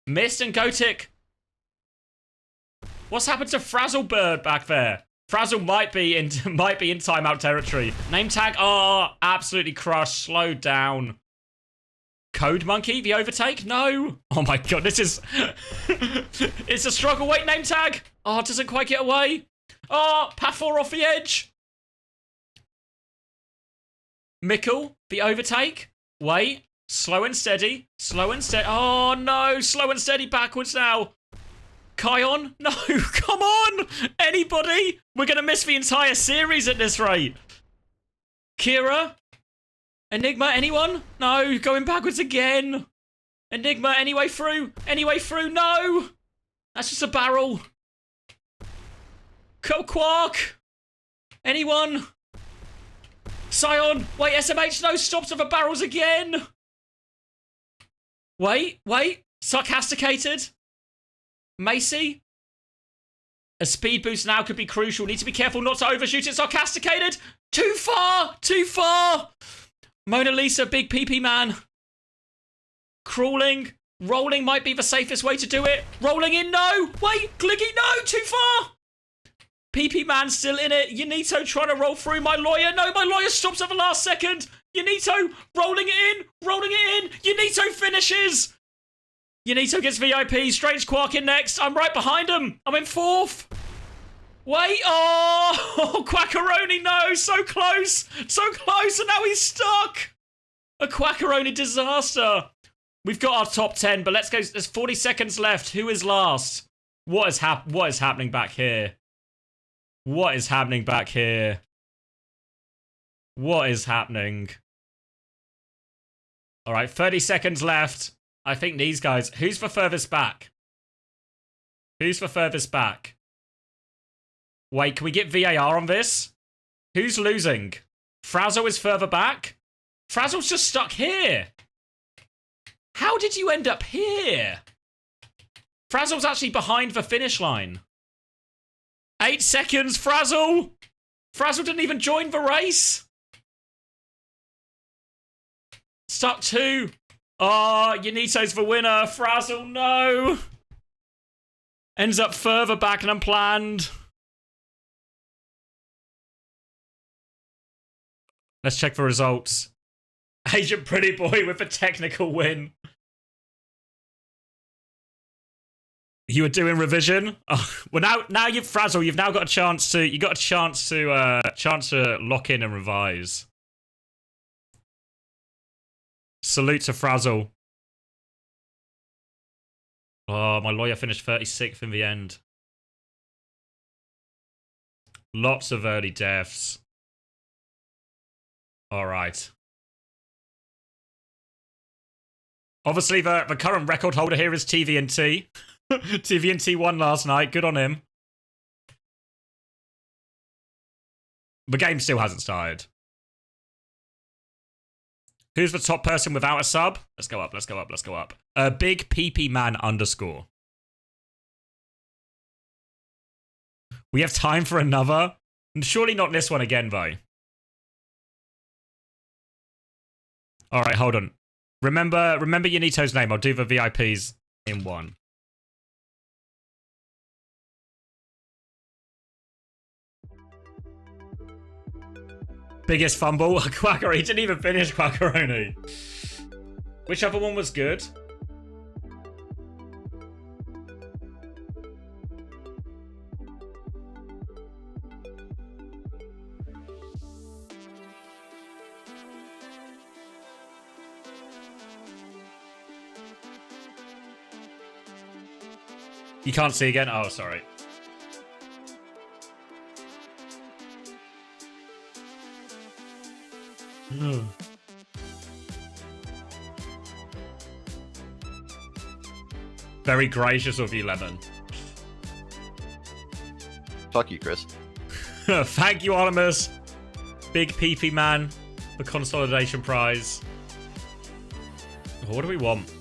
Mist and Gotik. What's happened to Frazzlebird back there? Frazzle might be in timeout territory. Name tag. Oh, absolutely crushed. Slowed down. Code Monkey, the overtake? No. Oh my god, this is... It's a struggle. Wait, name tag. Oh, it doesn't quite get away. Oh, Pathor off the edge. Mickle, the overtake. Wait. Slow and steady. Slow and steady. Oh, no. Slow and steady backwards now. Kion? No, come on. Anybody? We're going to miss the entire series at this rate. Kira? Enigma? Anyone? No, going backwards again. Enigma, any way through? Any way through? No. That's just a barrel. Quark? Anyone? Scion? Wait, SMH? No, stops with the barrels again. Wait. Sarcasticated. Macy? A speed boost now could be crucial. Need to be careful not to overshoot it. Sarcasticated. Too far. Too far. Mona Lisa, big PP man. Crawling. Rolling might be the safest way to do it. Rolling in. No. Wait. Gliggy. No. Too far. PP man still in it. Yanito trying to roll through. My lawyer. No, my lawyer stops at the last second. Yanito rolling it in. Rolling it in. Yanito finishes. Yanito gets VIP. Strange Quark in next. I'm right behind him. I'm in fourth. Wait. Oh, Quackaroni. No, so close. So close. And now he's stuck. A Quackaroni disaster. We've got our top 10, but let's go. There's 40 seconds left. Who is last? What is happening back here? What is happening back here? What is happening? All right, 30 seconds left. I think these guys... Who's the furthest back? Who's the furthest back? Wait, can we get VAR on this? Who's losing? Frazzle is further back? Frazzle's just stuck here. How did you end up here? Frazzle's actually behind the finish line. 8 seconds, Frazzle! Frazzle didn't even join the race. Stuck 2. Oh, Yanito's the winner. Frazzle, no. Ends up further back than planned. Let's check the results. Agent Pretty Boy with a technical win. You were doing revision. Oh, well, now you've Frazzle. You've now got a chance to. You got a chance to lock in and revise. Salute to Frazzle. Oh, my lawyer finished 36th in the end. Lots of early deaths. All right. Obviously, the current record holder here is TVNT. TVNT won last night. Good on him. The game still hasn't started. Who's the top person without a sub? Let's go up, let's go up, let's go up. Big PP man _ We have time for another? Surely not this one again, though. Alright, hold on. Remember Yanito's name. I'll do the VIPs in one. Biggest fumble? Quacker, he didn't even finish Quackeroni. Which other one was good? You can't see again? Oh, sorry. Very gracious of you, Lemon. Fuck you, Chris. Thank you, Artemis. Big PP man. The consolidation prize. What do we want?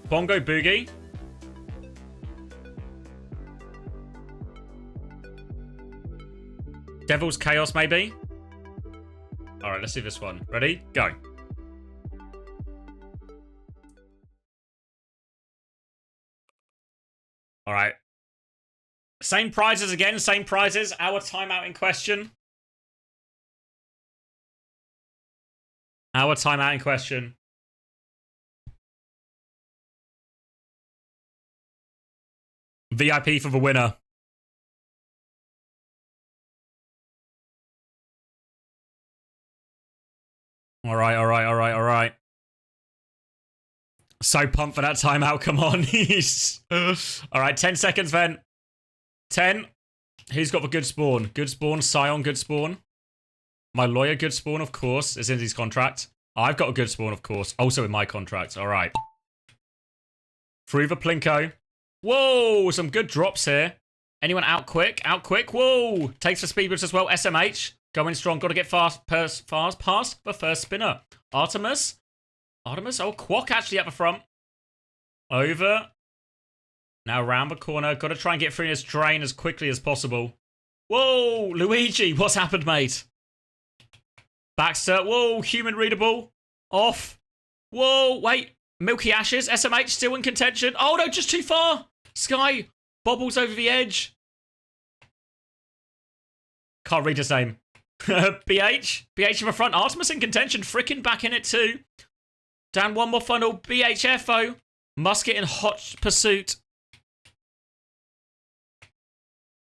Bongo Boogie. Devil's Chaos, maybe? Alright, let's see this one. Ready? Go. Alright. Same prizes again, same prizes. Our timeout in question. Our timeout in question. VIP for the winner. All right. So pumped for that timeout. Come on. All right, 10 seconds then. 10. Who's got the good spawn? Good spawn. Scion, good spawn. My lawyer, good spawn, of course. It's in his contract. I've got a good spawn, of course. Also in my contract. All right. Through the Plinko. Whoa, some good drops here. Anyone out quick? Out quick. Whoa. Takes the speed boost as well. SMH. Going strong. Got to get fast past the first spinner. Artemis. Oh, Quack actually at the front. Over. Now round the corner. Got to try and get through this drain as quickly as possible. Whoa. Luigi. What's happened, mate? Baxter. Whoa. Human readable. Off. Whoa. Wait. Milky Ashes. SMH still in contention. Oh, no. Just too far. Sky bobbles over the edge. Can't read his name. BH in the front. Artemis in contention. Frickin' back in it too. Down one more funnel. BHF though. Musket in hot pursuit.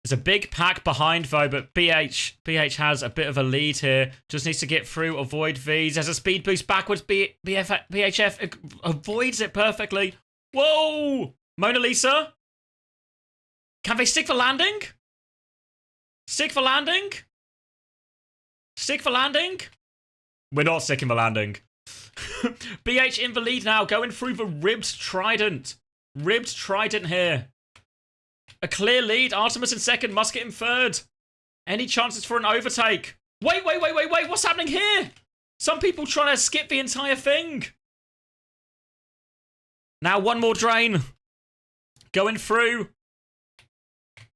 There's a big pack behind though, but BH has a bit of a lead here. Just needs to get through, avoid V's. There's a speed boost backwards. BHF avoids it perfectly. Whoa! Mona Lisa. Can they stick for landing? Stick for landing? Stick for landing? We're not sticking for landing. BH in the lead now, going through the ribbed trident. Ribbed trident here. A clear lead. Artemis in second, Musket in third. Any chances for an overtake? Wait. What's happening here? Some people trying to skip the entire thing. Now one more drain. Going through.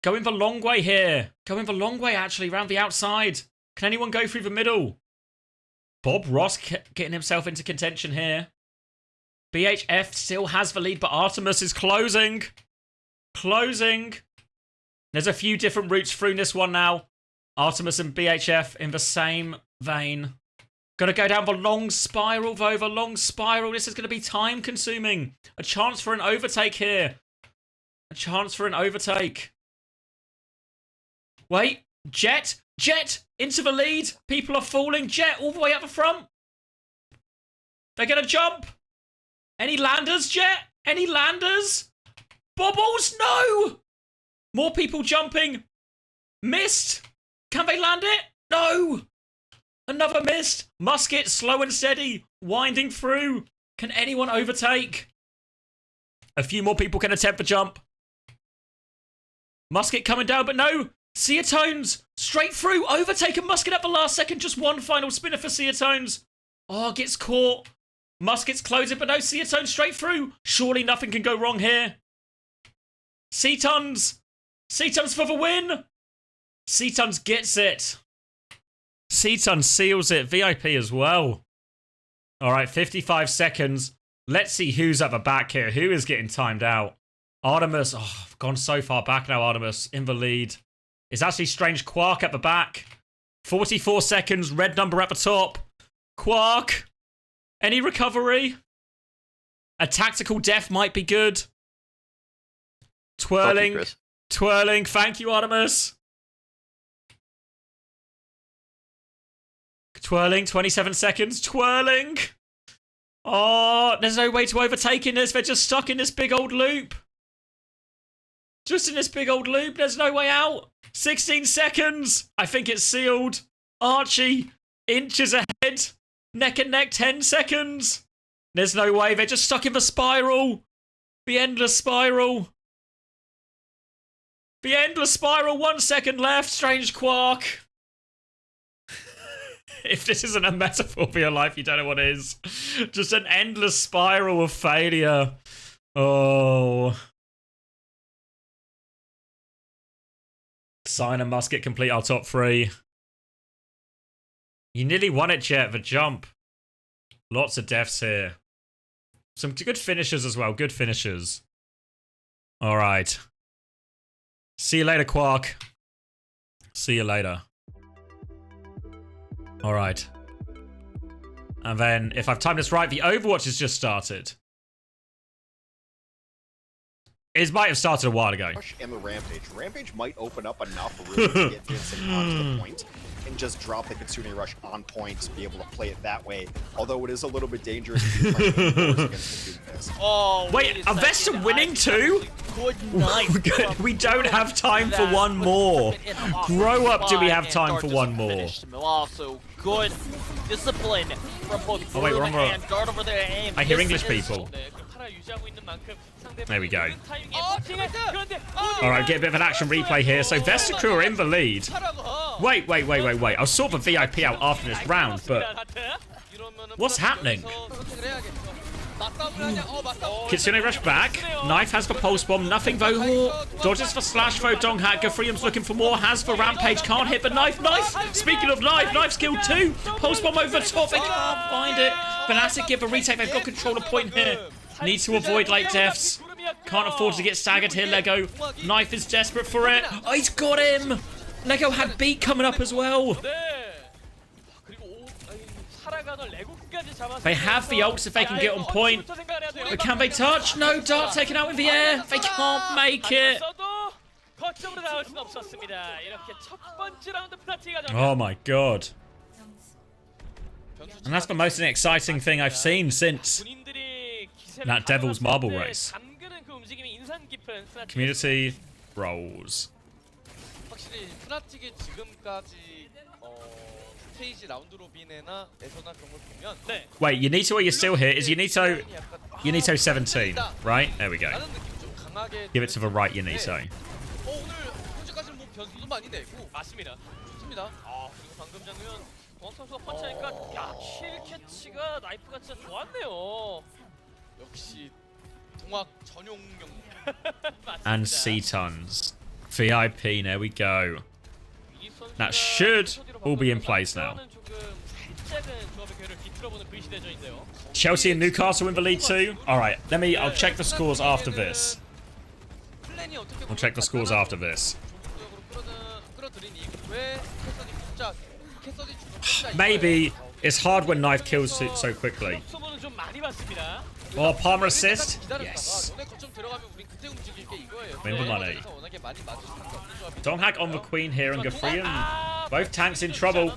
Going the long way here. Going the long way, actually, round the outside. Can anyone go through the middle? Bob Ross getting himself into contention here. BHF still has the lead, but Artemis is closing. There's a few different routes through this one now. Artemis and BHF in the same vein. Gonna go down the long spiral, though. The long spiral. This is gonna be time consuming. A chance for an overtake here. A chance for an overtake. Wait. Jet. Jet into the lead. People are falling. Jet all the way up the front. They're going to jump. Any landers, Jet? Any landers? Bobbles? No! More people jumping. Missed. Can they land it? No! Another missed. Musket, slow and steady. Winding through. Can anyone overtake? A few more people can attempt the jump. Musket coming down, but no. Seatones straight through. Overtaken Musket at the last second. Just one final spinner for Seatones. Oh, gets caught. Musket's closing, but no. Seatones straight through. Surely nothing can go wrong here. Seatones. Seatones for the win. Seatones gets it. Seatones seals it. VIP as well. All right, 55 seconds. Let's see who's at the back here. Who is getting timed out? Artemis. Oh, I've gone so far back now, Artemis. In the lead. It's actually Strange Quark at the back. 44 seconds. Red number at the top. Quark. Any recovery? A tactical death might be good. Twirling. Twirling. Thank you, Artemis. Twirling. 27 seconds. Twirling. Oh, there's no way to overtake in this. They're just stuck in this big old loop. Just in this big old loop. There's no way out. 16 seconds. I think it's sealed. Archie. Inches ahead. Neck and neck. 10 seconds. There's no way. They're just stuck in the spiral. The endless spiral. The endless spiral. 1 second left. Strange Quark. If this isn't a metaphor for your life, you don't know what is. Just an endless spiral of failure. Oh. Sign and Musket complete our top 3. You nearly won it, Jet, the jump. Lots of deaths here. Some good finishers as well. Good finishers. All right. See you later, Quark. See you later. All right. And then, if I've timed this right, the Overwatch has just started. It might have started a while ago. And the Rampage. Rampage might open up enough really to get Vincent onto the point and just drop the Kitsune Rush on point to be able to play it that way. Although it is a little bit dangerous to try to against the Doomfist. Oh, wait, are Vesta winning too? We don't have time for one more. Grow up, do we have time for one more? Also, good discipline from both Bloom and Guard over there. And I hear English people. There we go. Alright, get a bit of an action replay here. So Vesta crew are in the lead. Wait. I'll sort the VIP out after this round, but what's happening? Kitsune Rush back. Knife has the pulse bomb. Nothing though. Dodges for slash though. Donghack. Gafrium's looking for more. Has for Rampage. Can't hit the knife. Speaking of knife, knife's killed too. Pulse bomb over the top. They can't find it. Fnatic give a retake. They've got control of point here. Need to avoid late deaths. Can't afford to get staggered here, Lego. Knife is desperate for it. Oh, he's got him. Lego had beat coming up as well. They have the ults if they can get on point. But can they touch? No, Dart taken out in the air. They can't make it. Oh my god. And that's the most exciting thing I've seen since that Devil's Marble race. Community roles. 확실히 프나틱이 지금까지 스테이지 라운드 로빈이나 에서나 그런 걸 보면 Wait, Unito, are you still here? Is Unito 17, right? There we go. Give it to the right Unito. 오늘 현재까지는 뭐 변수도 많이 내고 맞습니다. 좋습니다. 아, 그리고 방금 장면 동학 선수가 펀치하니까 야, 킬 캐치가 나이프가 진짜 좋았네요. 역시 동학 전용용. And C-Tons. VIP, there we go. That should all be in place now. Chelsea and Newcastle in the lead too. Alright, I'll check the scores after this. I'll check the scores after this. Maybe it's hard when Knife kills so quickly. Oh, Palmer assist? Yes. Win the money. Donghack on the Queen here and Gafrium. Both tanks in trouble.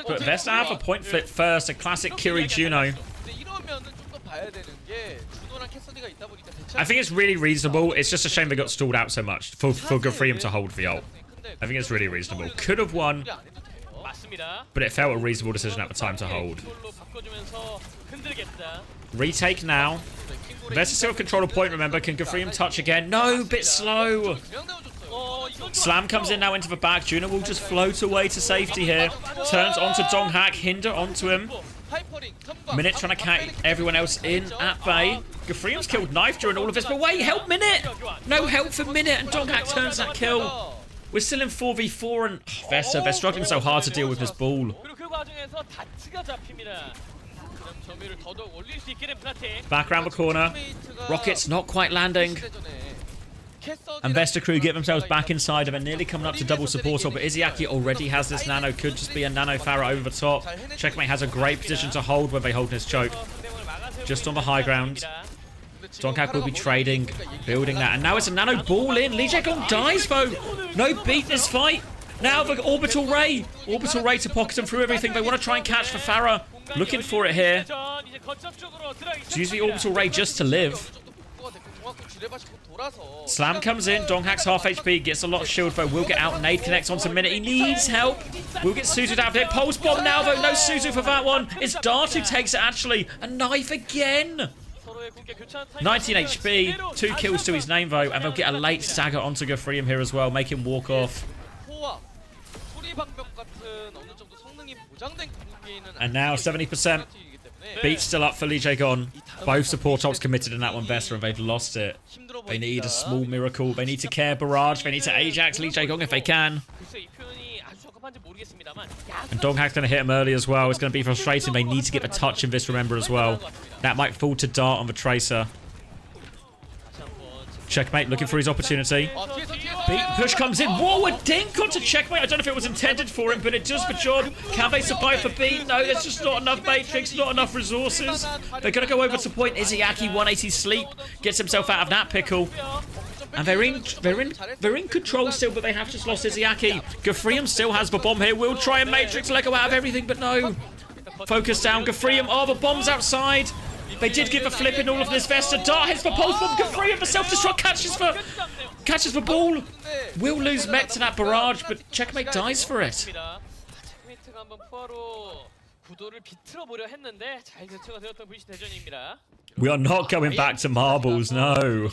But Vesta have a point flip first, a classic Kiri Juno. I think it's really reasonable. It's just a shame they got stalled out so much for Gafrium to hold the ult. I think it's really reasonable. Could have won, but it felt a reasonable decision at the time to hold. Retake now. Vesta still control a point, remember. Can Gafrium touch again? No, bit slow. Slam comes in now into the back. Juno will just float away to safety here. Turns onto Donghak. Hinder onto him. Minute trying to catch everyone else in at bay. Gafrium's killed Knife during all of this, but wait, help Minute! No help for Minute, and Donghak turns that kill. We're still in 4v4, and Vesta, they're struggling so hard to deal with this ball. Back around the corner. Rockets not quite landing. And Vesta crew get themselves back inside and they're nearly coming up to double support, but Izzyaki already has this nano. Could just be a nano Pharah over the top. Checkmate has a great position to hold when they hold this choke. Just on the high ground. Donghak will be trading, building that. And now it's a nano ball in. Lee Jae-gong dies though. No beat this fight. Now the orbital ray. Orbital ray to pocket them through everything. They want to try and catch for Pharah. Looking for it here. To use the orbital ray just to live. Slam comes in, Donghak's half HP, gets a lot of shield though, will get out, nade connects onto Minute, he needs help, will get Suzu out of it, pulse bomb now though, no Suzu for that one, it's Dart who takes it actually, a Knife again! 19 HP, 2 kills to his name though, and they'll get a late stagger onto Gafrium here as well, make him walk off. And now 70%. Beat still up for Lee Jae-gong. Both support ults committed in that one, Vesta, and they've lost it. They need a small miracle. They need to care Barrage. They need to Ajax Lee Jae-gong if they can. And Donghak's going to hit him early as well. It's going to be frustrating. They need to get the touch in this, remember, as well. That might fall to Dart on the Tracer. Checkmate looking for his opportunity. Beat push comes in. Whoa, a dink onto Checkmate. I don't know if it was intended for him, but it does the job. Can they survive for beat? No, there's just not enough Matrix, not enough resources. They're going to go over to point. Izzyaki 180 sleep. Gets himself out of that pickle. And they're in control still, but they have just lost Izzyaki. Gafrium still has the bomb here. Will try and Matrix Lego out of everything, but no. Focus down. Gafrium. Oh, the bomb's outside. They did give a flip in all of this. Vesta. Dart hits for pulse bomb. Gafrium, the self-destruct catches the ball. Will lose mech to that barrage, but Checkmate dies for it. We are not going back to marbles, no.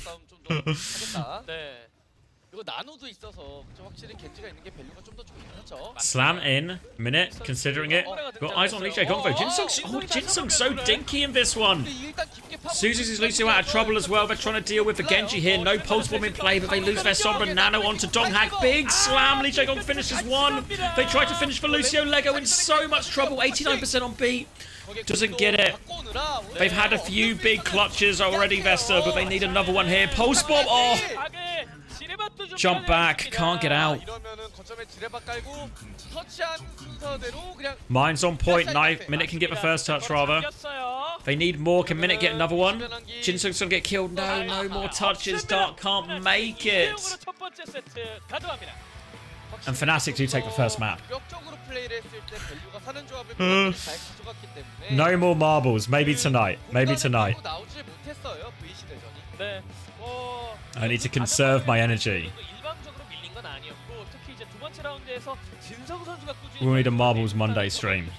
Slam in, Minute, considering it. Got eyes on Lee Jae-gong though. Jinsung's so dinky in this one. Suzu's Lucio out of trouble as well. They're trying to deal with the Genji here. No pulse bomb in play, but they lose their Sombra Nano onto Donghak. Big slam. Lee Jae-gong finishes one. They try to finish for Lucio. Lego in so much trouble. 89% on beat. Doesn't get it. They've had a few big clutches already, Vesta, but they need another one here. Pulse bomb. Oh. Jump back, can't get out. Mine's on point, Knife. Minute can get the first touch, rather. They need more. Can Minute get another one? Jinsung's gonna get killed. No, no more touches. Dart can't make it. And Fnatic do take the first map. No more marbles. Maybe tonight. Maybe tonight. I need to conserve my energy. We'll need a Marbles Monday stream.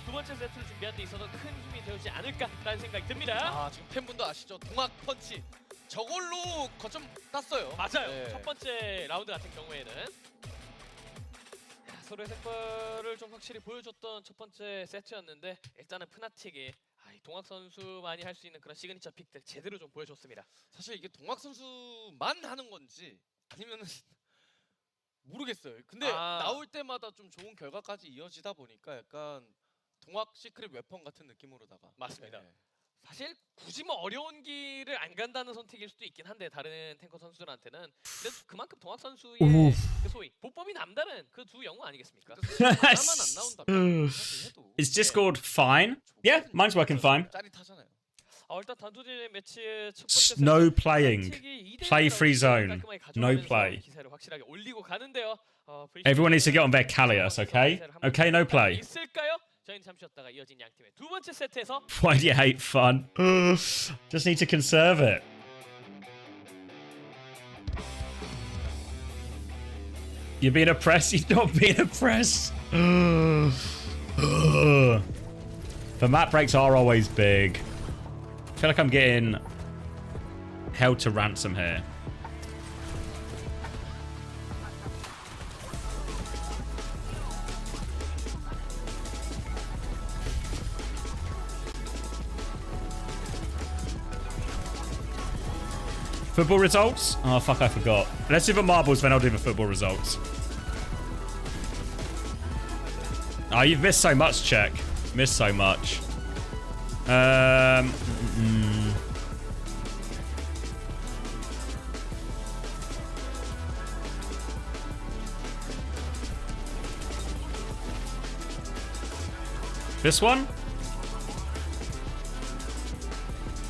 서로의 색깔을 좀 확실히 보여줬던 첫 번째 세트였는데 일단은 프나틱이 동학 선수만이 할 수 있는 그런 시그니처 픽들 제대로 좀 보여줬습니다. 사실 이게 동학 선수만 하는 건지 아니면은 모르겠어요. 근데 나올 때마다 좀 좋은 결과까지 이어지다 보니까 약간 동학 시크릿 웨펀 같은 느낌으로다가 맞습니다. 네. 사실 굳이 뭐 어려운 길을 안 간다는 선택일 수도 있긴 한데 다른 탱커 선수들한테는 그래도 그만큼 동학 선수의 그 소위 보법이 남다른 그 두 영웅 아니겠습니까? Is Discord fine? Yeah, mine's working fine. 짜릿하잖아요. 일단 단두지 매치의 첫 번째 No playing. Play free zone. No play. 기세를 확실하게 올리고 가는데요. Everyone needs to get on their Callias, okay? Okay, no play. 있을까요? 저희는 잠시 쉬었다가 이어진 양 팀의 두 번째 세트에서 Why do you hate fun? Just need to conserve it. You're being oppressed? You're not being oppressed. The map breaks are always big. I feel like I'm getting held to ransom here. Football results? Oh, fuck, I forgot. Let's do the marbles, then I'll do the football results. Oh, you've missed so much, Czech. Missed so much. This one?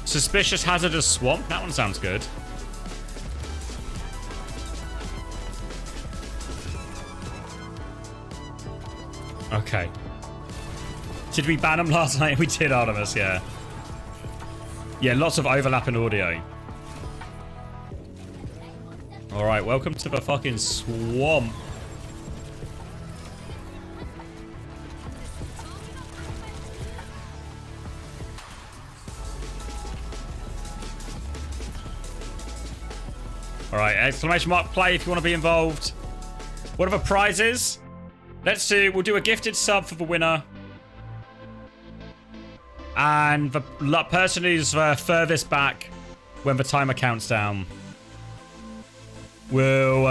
Suspicious hazardous swamp? That one sounds good. Okay. Did we ban them last night? We did, Artemis, yeah. Yeah, lots of overlapping audio. Alright, welcome to the fucking swamp. Alright, exclamation mark play if you want to be involved. What are the prizes? We'll do a gifted sub for the winner. And the person who's furthest back when the timer counts down will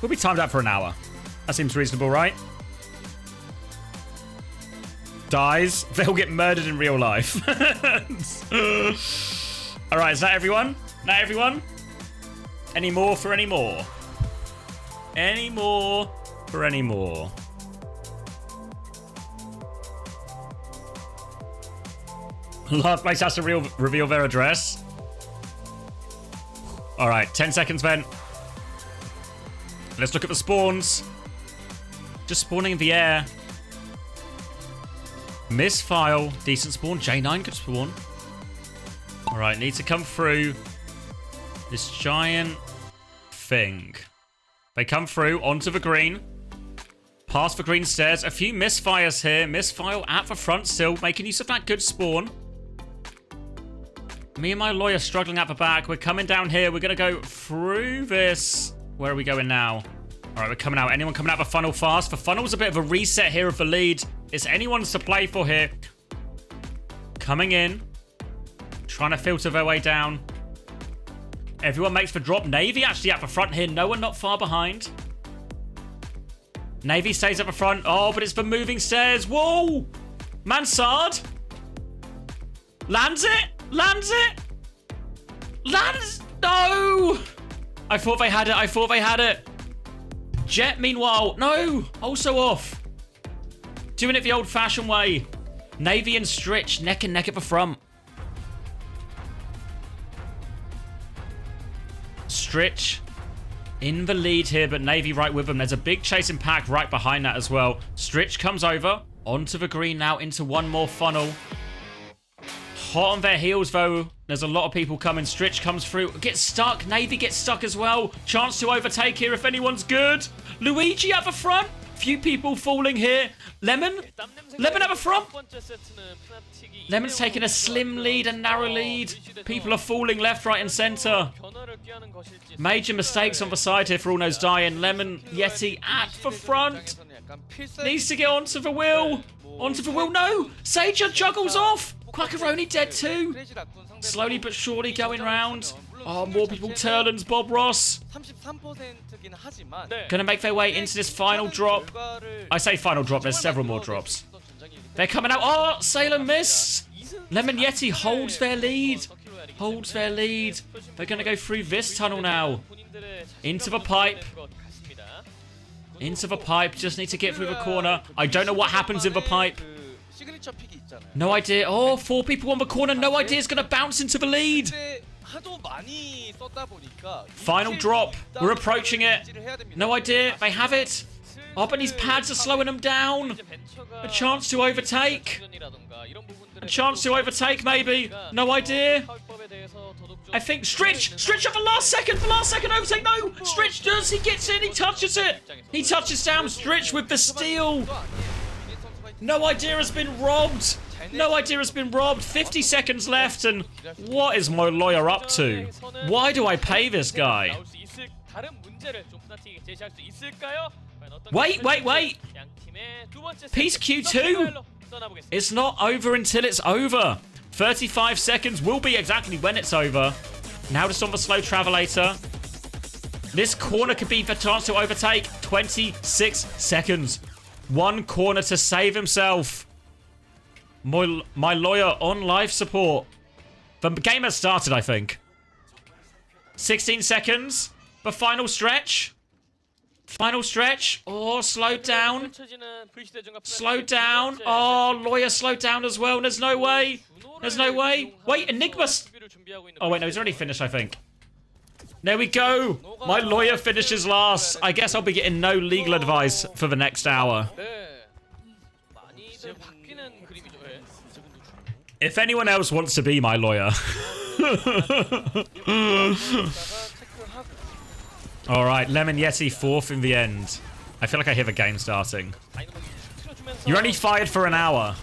be timed out for an hour. That seems reasonable, right? Dies. They'll get murdered in real life. Alright, is that everyone? Not everyone? Any more for any more? Any more for any more? Last place has to reveal their address. Alright, 10 seconds then. Let's look at the spawns. Just spawning in the air. Misfile. Decent spawn. J9 could spawn. Alright, need to come through this giant thing. They come through onto the green. Past the green stairs. A few misfires here. Misfile at the front still. Making use of that good spawn. Me and my lawyer struggling at the back. We're coming down here. We're going to go through this. Where are we going now? All right, we're coming out. Anyone coming out the funnel fast? The funnel's a bit of a reset here of the lead. It's anyone's to play for here. Coming in. Trying to filter their way down. Everyone makes the drop. Navy actually at the front here. No one not far behind. Navy stays at the front. Oh, but it's the moving stairs. Whoa! Mansard. Lands it. Lands it. Lands. No. I thought they had it. I thought they had it. Jet, meanwhile. No. Also off. Doing it the old-fashioned way. Navy and Stritch neck and neck at the front. Stritch in the lead here, but Navy right with them. There's a big chasing pack right behind that as well. Stritch comes over onto the green now into one more funnel. Hot on their heels though. There's a lot of people coming. Stritch comes through. Gets stuck. Navy gets stuck as well. Chance to overtake here if anyone's good. Luigi at the front. Few people falling here. Lemon. Lemon at the front. Lemon's taking a slim lead, a narrow lead. People are falling left, right, and center. Major mistakes on the side here for all those dying. Lemon, Yeti at the front. Needs to get onto the wheel. Onto the wheel. No! Sager juggles off. Quackaroni dead too. Slowly but surely going round. Oh, more people. Turlins, Bob Ross. Gonna make their way into this final drop. I say final drop, there's several more drops. They're coming out. Oh, Salem missed. Lemon Yeti holds their lead. Holds their lead. They're gonna go through this tunnel now. Into the pipe. Into the pipe. Just need to get through the corner. I don't know what happens in the pipe. No idea. Oh, 4 people on the corner. No idea. It's gonna bounce into the lead. 하도 많이 썼다 보니까 Final drop. We're approaching it. No idea. They have it. Oh, but these pads are slowing them down. A chance to overtake. A chance to overtake, maybe. No idea. I think Stritch at the last second overtake. No, Stritch does. He gets in. He touches it. He touches down Stritch with the steal. No idea has been robbed. No idea has been robbed. 50 seconds left, and what is my lawyer up to? Why do I pay this guy? Wait. Piece Q2. It's not over until it's over. 35 seconds will be exactly when it's over. Now just on the slow travelator. This corner could be the chance to overtake. 26 seconds. One corner to save himself. My lawyer on life support. The game has started, I think. 16 seconds. The final stretch. Final stretch. Oh, slowed down. Slowed down. Oh, lawyer slowed down as well. There's no way. There's no way. Wait, Enigma. Oh, wait, no, he's already finished, I think. There we go. My lawyer finishes last. I guess I'll be getting no legal advice for the next hour. If anyone else wants to be my lawyer. Alright, Lemon Yeti 4th in the end. I feel like I hear the game starting. You're only fired for an hour.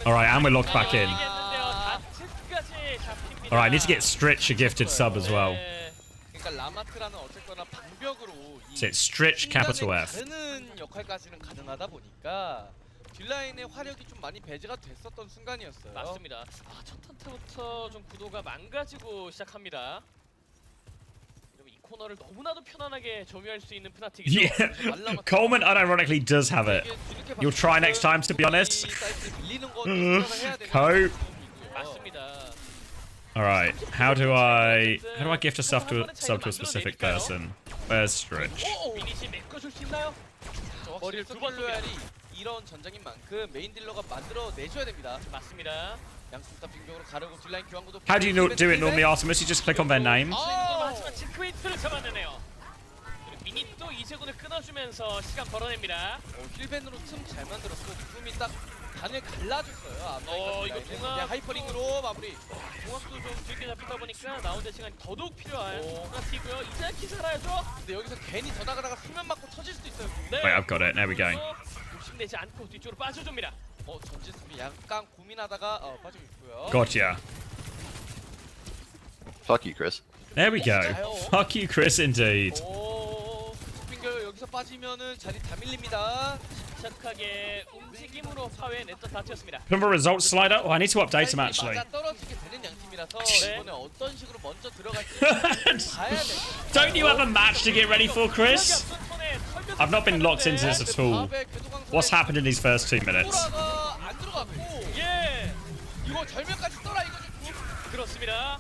Alright, and we're locked back in. Alright, I need to get Stritch a gifted sub as well. So it's Stritch, capital F. 딜라인의 화력이 좀 많이 배제가 됐었던 순간이었어요. 맞습니다. 첫 턴부터 좀 구도가 망가지고 시작합니다. 이 코너를 너무나도 편안하게 점유할 수 있는 프나틱이죠. Yeah, Coleman unironically does have it. You'll try next time, to be honest. Cope. 맞습니다. Alright, how do I gift a sub to a specific person? Where's Stritch? 미니시 메꿔줄 수 있나요? 머리를 두발로야리 이런 전장인 만큼 메인 딜러가 만들어 내줘야 됩니다. 맞습니다. 양쪽 다 빙벽으로 가르고 딜라인 교환구도. How do you do it normally, Artemis? You just click on their name. 하지만 징크웨이트를 잡아내네요. 미니 또 이세군을 끊어주면서 시간 벌어냅니다. 힐밴으로 틈 잘 만들었고 구름이 딱 단을 갈라줬어요. 이거 그냥 하이퍼링으로 마무리. 공학도 좀 길게 잡히다 보니까 나오는 시간이 더더욱 필요한 프나틱이고요. 이제 키 살아야죠. 근데 여기서 괜히 더 나가다가 수면 맞고 터질 수도 있어요. Wait, I've got it. There we go. 욕심내지 않고 뒤쪽으로 빠져줍니다. 전진 수비 약간 고민하다가 빠지고 있고요. Gotcha. Fuck you, Chris. There we go. Fuck you, Chris, indeed. 빙결 여기서 빠지면은 자리 다 밀립니다. 침착하게 움직임으로 파괴 냈던 다트였습니다. Remember results slider? Oh, I need to update him actually. 떨어지게 되는 양팀이라서 이번에 어떤 식으로 먼저 들어갈지 봐야 되고. Don't you have a match to get ready for, Chris? I've not been locked into this at all. What's happened in these first 2 minutes? 안 들어갔고. 이거 절벽까지 떠라 이거죠. 그렇습니다.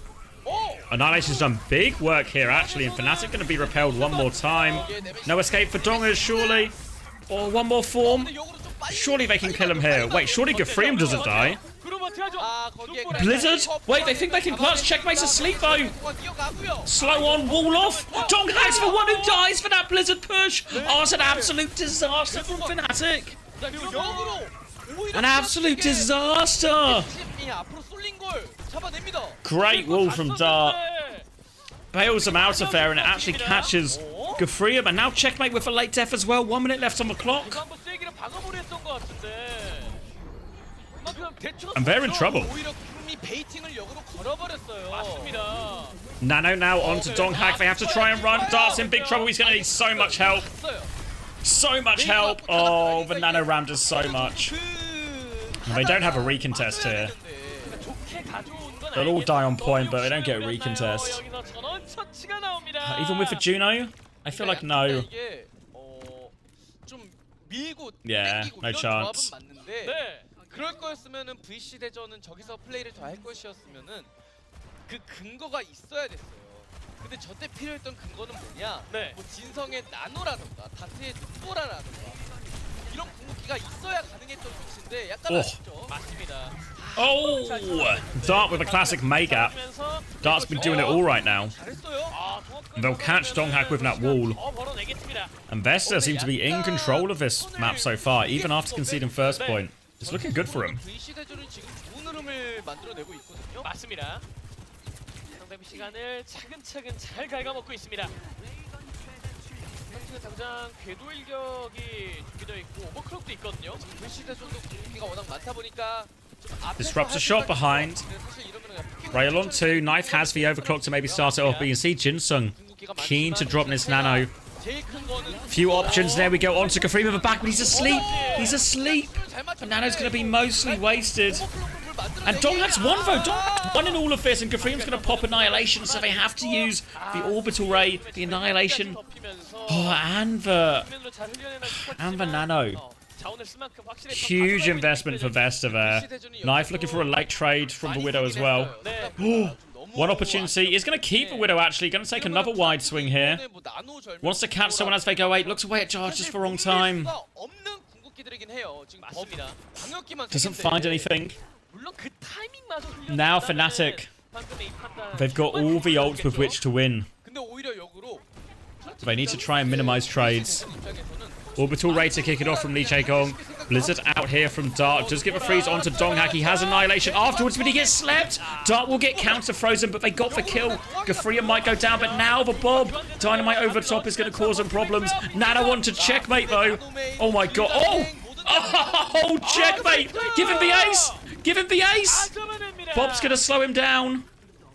Annihilation's done big work here actually, and Fnatic going to be repelled one more time. No escape for Dongers, surely. Or one more form. Surely they can kill him here. Wait, surely Gafreem doesn't die. Blizzard? Wait, they think they can clutch. Checkmate's asleep though. Slow on, wall off. Dong Hag's the one who dies for that Blizzard push. Oh, it's an absolute disaster from Fnatic. An absolute disaster. Great wall from Dart. Bails them out of there and it actually catches Gafreem. And now Checkmate with a late death as well. 1 minute left on the clock. And they're in trouble. Nano now onto Donghak. They have to try and run. Dart's in big trouble. He's going to need so much help. So much help. Oh, the Nano Ram does so much. And they don't have a recontest here. They'll all die on point, but they don't get a recontest. Even with the Juno? I feel like no. Yeah, no chance. 그럴 거였으면은 VC 대전은 저기서 플레이를 더 할 것이었으면은 그 근거가 있어야 됐어요. 근데 저때 필요했던 근거는 뭐냐? 뭐 진성의 나노라던가 다트의 눈보라라던가 이런 궁극기 경기가 있어야 가능했던 위치인데 약간 아쉽죠. 맞습니다. Oh! Dart with a classic May gap. Dart's been doing it all right now. They'll catch Donghak with that wall. And Vesta seem to be in control of this map so far, even after conceding first point. It's looking good for him. VC 대전은 지금 좋은 흐름을 만들어내고 있거든요. 맞습니다. 상대의 시간을 차근차근 잘 갉아먹고 있습니다. 현지는 당장 궤도 일격이 준비되어 있고 오버클럭도 있거든요. VC 대전도 공기가 워낙 많다 보니까 Disrupts a shot behind. Rail on 2. Knife has the overclock to maybe start it off, but you can see Jinsung keen to drop this nano. Few options. There we go. On to Gafree with a back, but he's asleep. He's asleep. And Nano's going to be mostly wasted. And Donghak's one though. Donghak's one in all of this, and Gafree's going to pop Annihilation, so they have to use the Orbital Ray, the Annihilation, and the Nano. Huge investment for Vesta there. Knife looking for a late trade from the Widow as well. One opportunity. Is going to keep the Widow actually. Going to take another wide swing here. Wants to catch someone as they go 8. Looks away at Jar just for wrong time. Doesn't find anything. Now Fnatic. They've got all the ults with which to win. They need to try and minimize trades. Orbital Ray to kick it off from Lee Chae-gong. Blizzard out here from Dart. Does give a freeze onto Donghak. He has Annihilation afterwards, but he gets slept. Dart will get counter-frozen, but they got the kill. Gafree might go down, but now the Bob. Dynamite over the top is going to cause them problems. Nano on to checkmate, though. Oh, my God. Oh! Oh, checkmate! Give him the ace! Give him the ace! Bob's going to slow him down.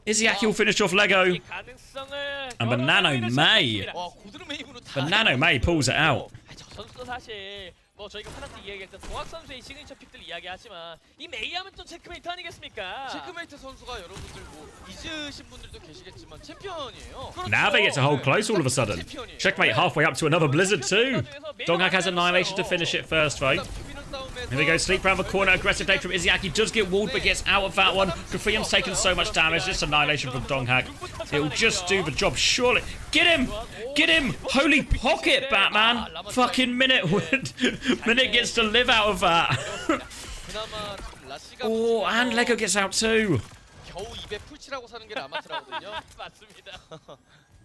Iziaki will finish off Lego. And the Nano May. The Nano May pulls it out. 선수도 사실 뭐 저희가 파나틱 이야기했던 동학 선수의 시그니처 픽들을 이야기하지만 이 메이하면 또 체크메이트 아니겠습니까? 체크메이트 선수가 여러분들 뭐 잊으신 분들도 계시겠지만 챔피언이에요. Now they get to hold close all of a sudden. Checkmate halfway up to another Blizzard too. Donghak has Annihilation to finish it first though. Here we go, sleep around the corner, aggressive take from Iziaki, does get walled but gets out of that one. Gafree's taken so much damage, just Annihilation from Donghak. It'll just do the job, surely. Get him! Get him! Holy pocket, Batman! Fucking Minute Minute gets to live out of that. Oh, and Lego gets out too.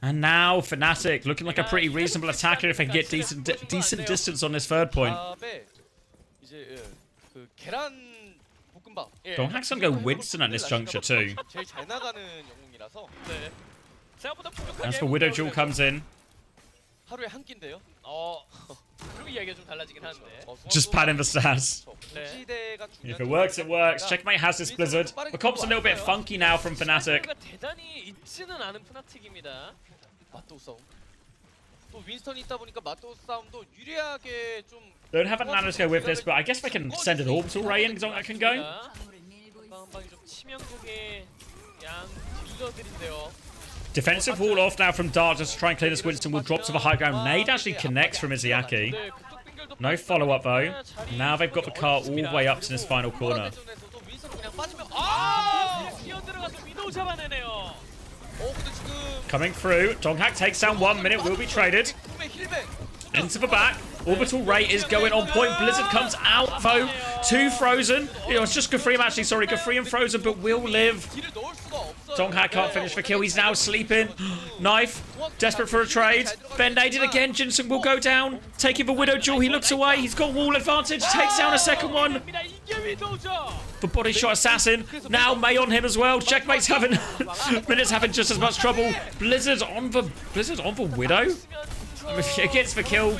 And now Fnatic looking like a pretty reasonable attacker if they can get decent distance on this third point. Donghak's gonna go Winston at this juncture too. As the Widow Jewel comes in. Just padding the stats. If it works, it works. Checkmate has this Blizzard. The comp's a little bit funky now from Fnatic. Don't have a Nano to go with this, but I guess they can send an Orbital Ray in, Donghak can go. Defensive wall off now from Dart just to try and clear this. Winston will drop to the high ground. Nade actually connects from Iziaki. No follow-up though. Now they've got the car all the way up to this final corner. Coming through. Donghak takes down 1 minute. Will be traded. Into the back. Orbital Ray is going on point. Blizzard comes out though. 2 frozen. It's just Gafree actually. Sorry, Gafree and frozen, but will live. Donghak can't finish the kill. He's now sleeping. Knife. Desperate for a trade. Ben-aided again. Jinsung will go down. Taking the Widow Jewel. He looks away. He's got wall advantage. Takes down a second one. The body shot assassin. Now May on him as well. Checkmate's having Minute's having just as much trouble. Blizzard on the Widow. It gets the kill.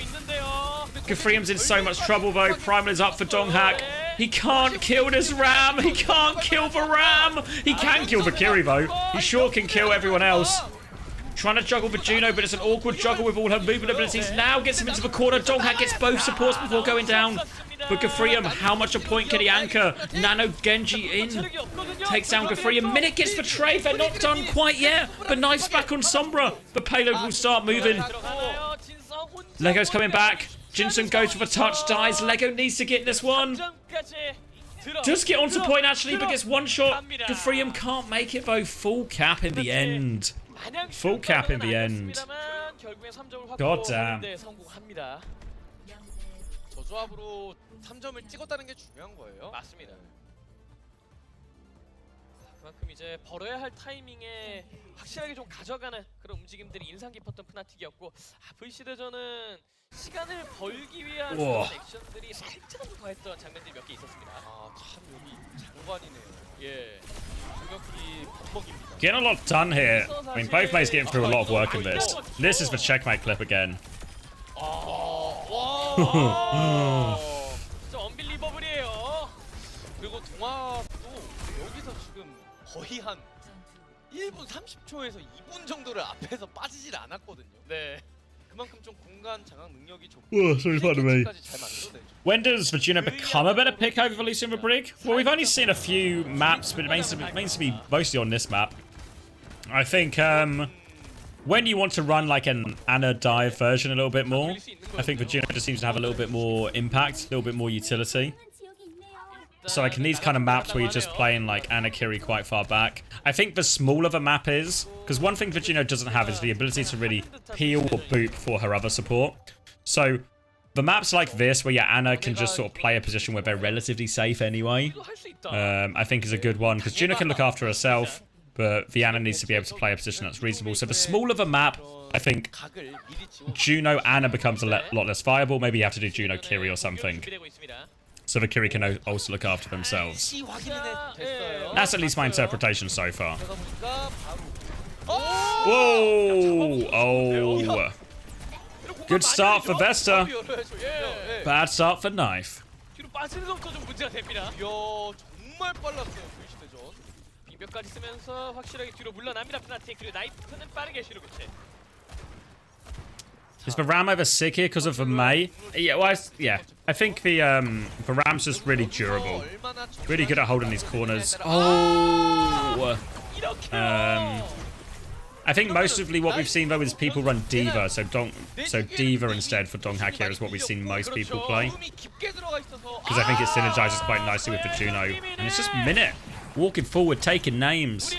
Gafree's in so much trouble though. Primal is up for Donghak. He can't kill this Ram. He can't kill the Ram. He can kill the Kiri though. He sure can kill everyone else. Trying to juggle the Juno, but it's an awkward juggle with all her movement abilities. Now gets him into the corner. Donghak gets both supports before going down. But Gafree, how much a point can he anchor? Nano Genji in. Takes down Gafree. Minute gets the trade. They're not done quite yet. But Knife's back on Sombra. The payload will start moving. Lego's coming back. Jinsung goes for the touch, dies. Lego needs to get this one. Does get onto point actually, but gets one shot. Gafree can't make it though. Full cap in the end. Full cap in the end. God damn. 조합으로 3점을 찍었다는 게 중요한 거예요. 맞습니다. 그만큼 이제 벌어야 할 타이밍에 확실하게 좀 가져가는 그런 움직임들이 인상 깊었던 프나틱이었고, VC 대전은 시간을 벌기 위한 우와. 그런 액션들이 살짝 더했던 장면들이 몇 개 있었습니다. 참 여기 장관이네요. 예, 공격이 범벅입니다. Getting a lot done here. I mean, both players getting through a lot of work in this. This is the checkmate clip again. 와, 진짜 언빌리버블이에요. 그리고 동화도 여기서 지금 거의 한 1분 30초에서 2분 정도를 앞에서 빠지질 않았거든요. 네. 그만큼 좀 공간 장악 능력이 좋고 Oh, sorry, pardon me. 까지 잘 만들어내죠. When does Vegino become a better pick over Valicia and Brig? Well, we've only seen a few maps, but it means to be mostly on this map. I think when you want to run like an Ana dive version a little bit more, I think Vegino just seems to have a little bit more impact, a little bit more utility. So like in these kind of maps where you're just playing like Ana Kiri quite far back, I think the smaller the map is, because one thing Vegino doesn't have is the ability to really heal or boot for her other support. So the maps like this where your Ana can just sort of play a position where they're relatively safe anyway, I think is a good one, because Juno can look after herself, but the Ana needs to be able to play a position that's reasonable. So the smaller the map, I think Juno Ana becomes a lot less viable.Maybe you have to do Juno Kiri or something, so the Kiri can also look after themselves. That's at least my interpretation so far. Whoa! Oh. Good start for Vesta. Bad start for Knife. 뒤로 빠지는 것도 좀 문제가 됩니다. 이야, 정말 빨랐어요. VC 대전. 빙벽까지 쓰면서 확실하게 뒤로 물러납니다. 프나틱. 그리고 나이프는 빠르게 시로 교체. Is the Ram over sick here because of the Mei? Yeah, well, I think the Ram's just really durable. Really good at holding these corners. Oh! I think mostly what we've seen though is people run Diva, so Diva instead for Donghak here is what we've seen most people play. Because I think it synergizes quite nicely with the Juno. And it's just Minute walking forward, taking names.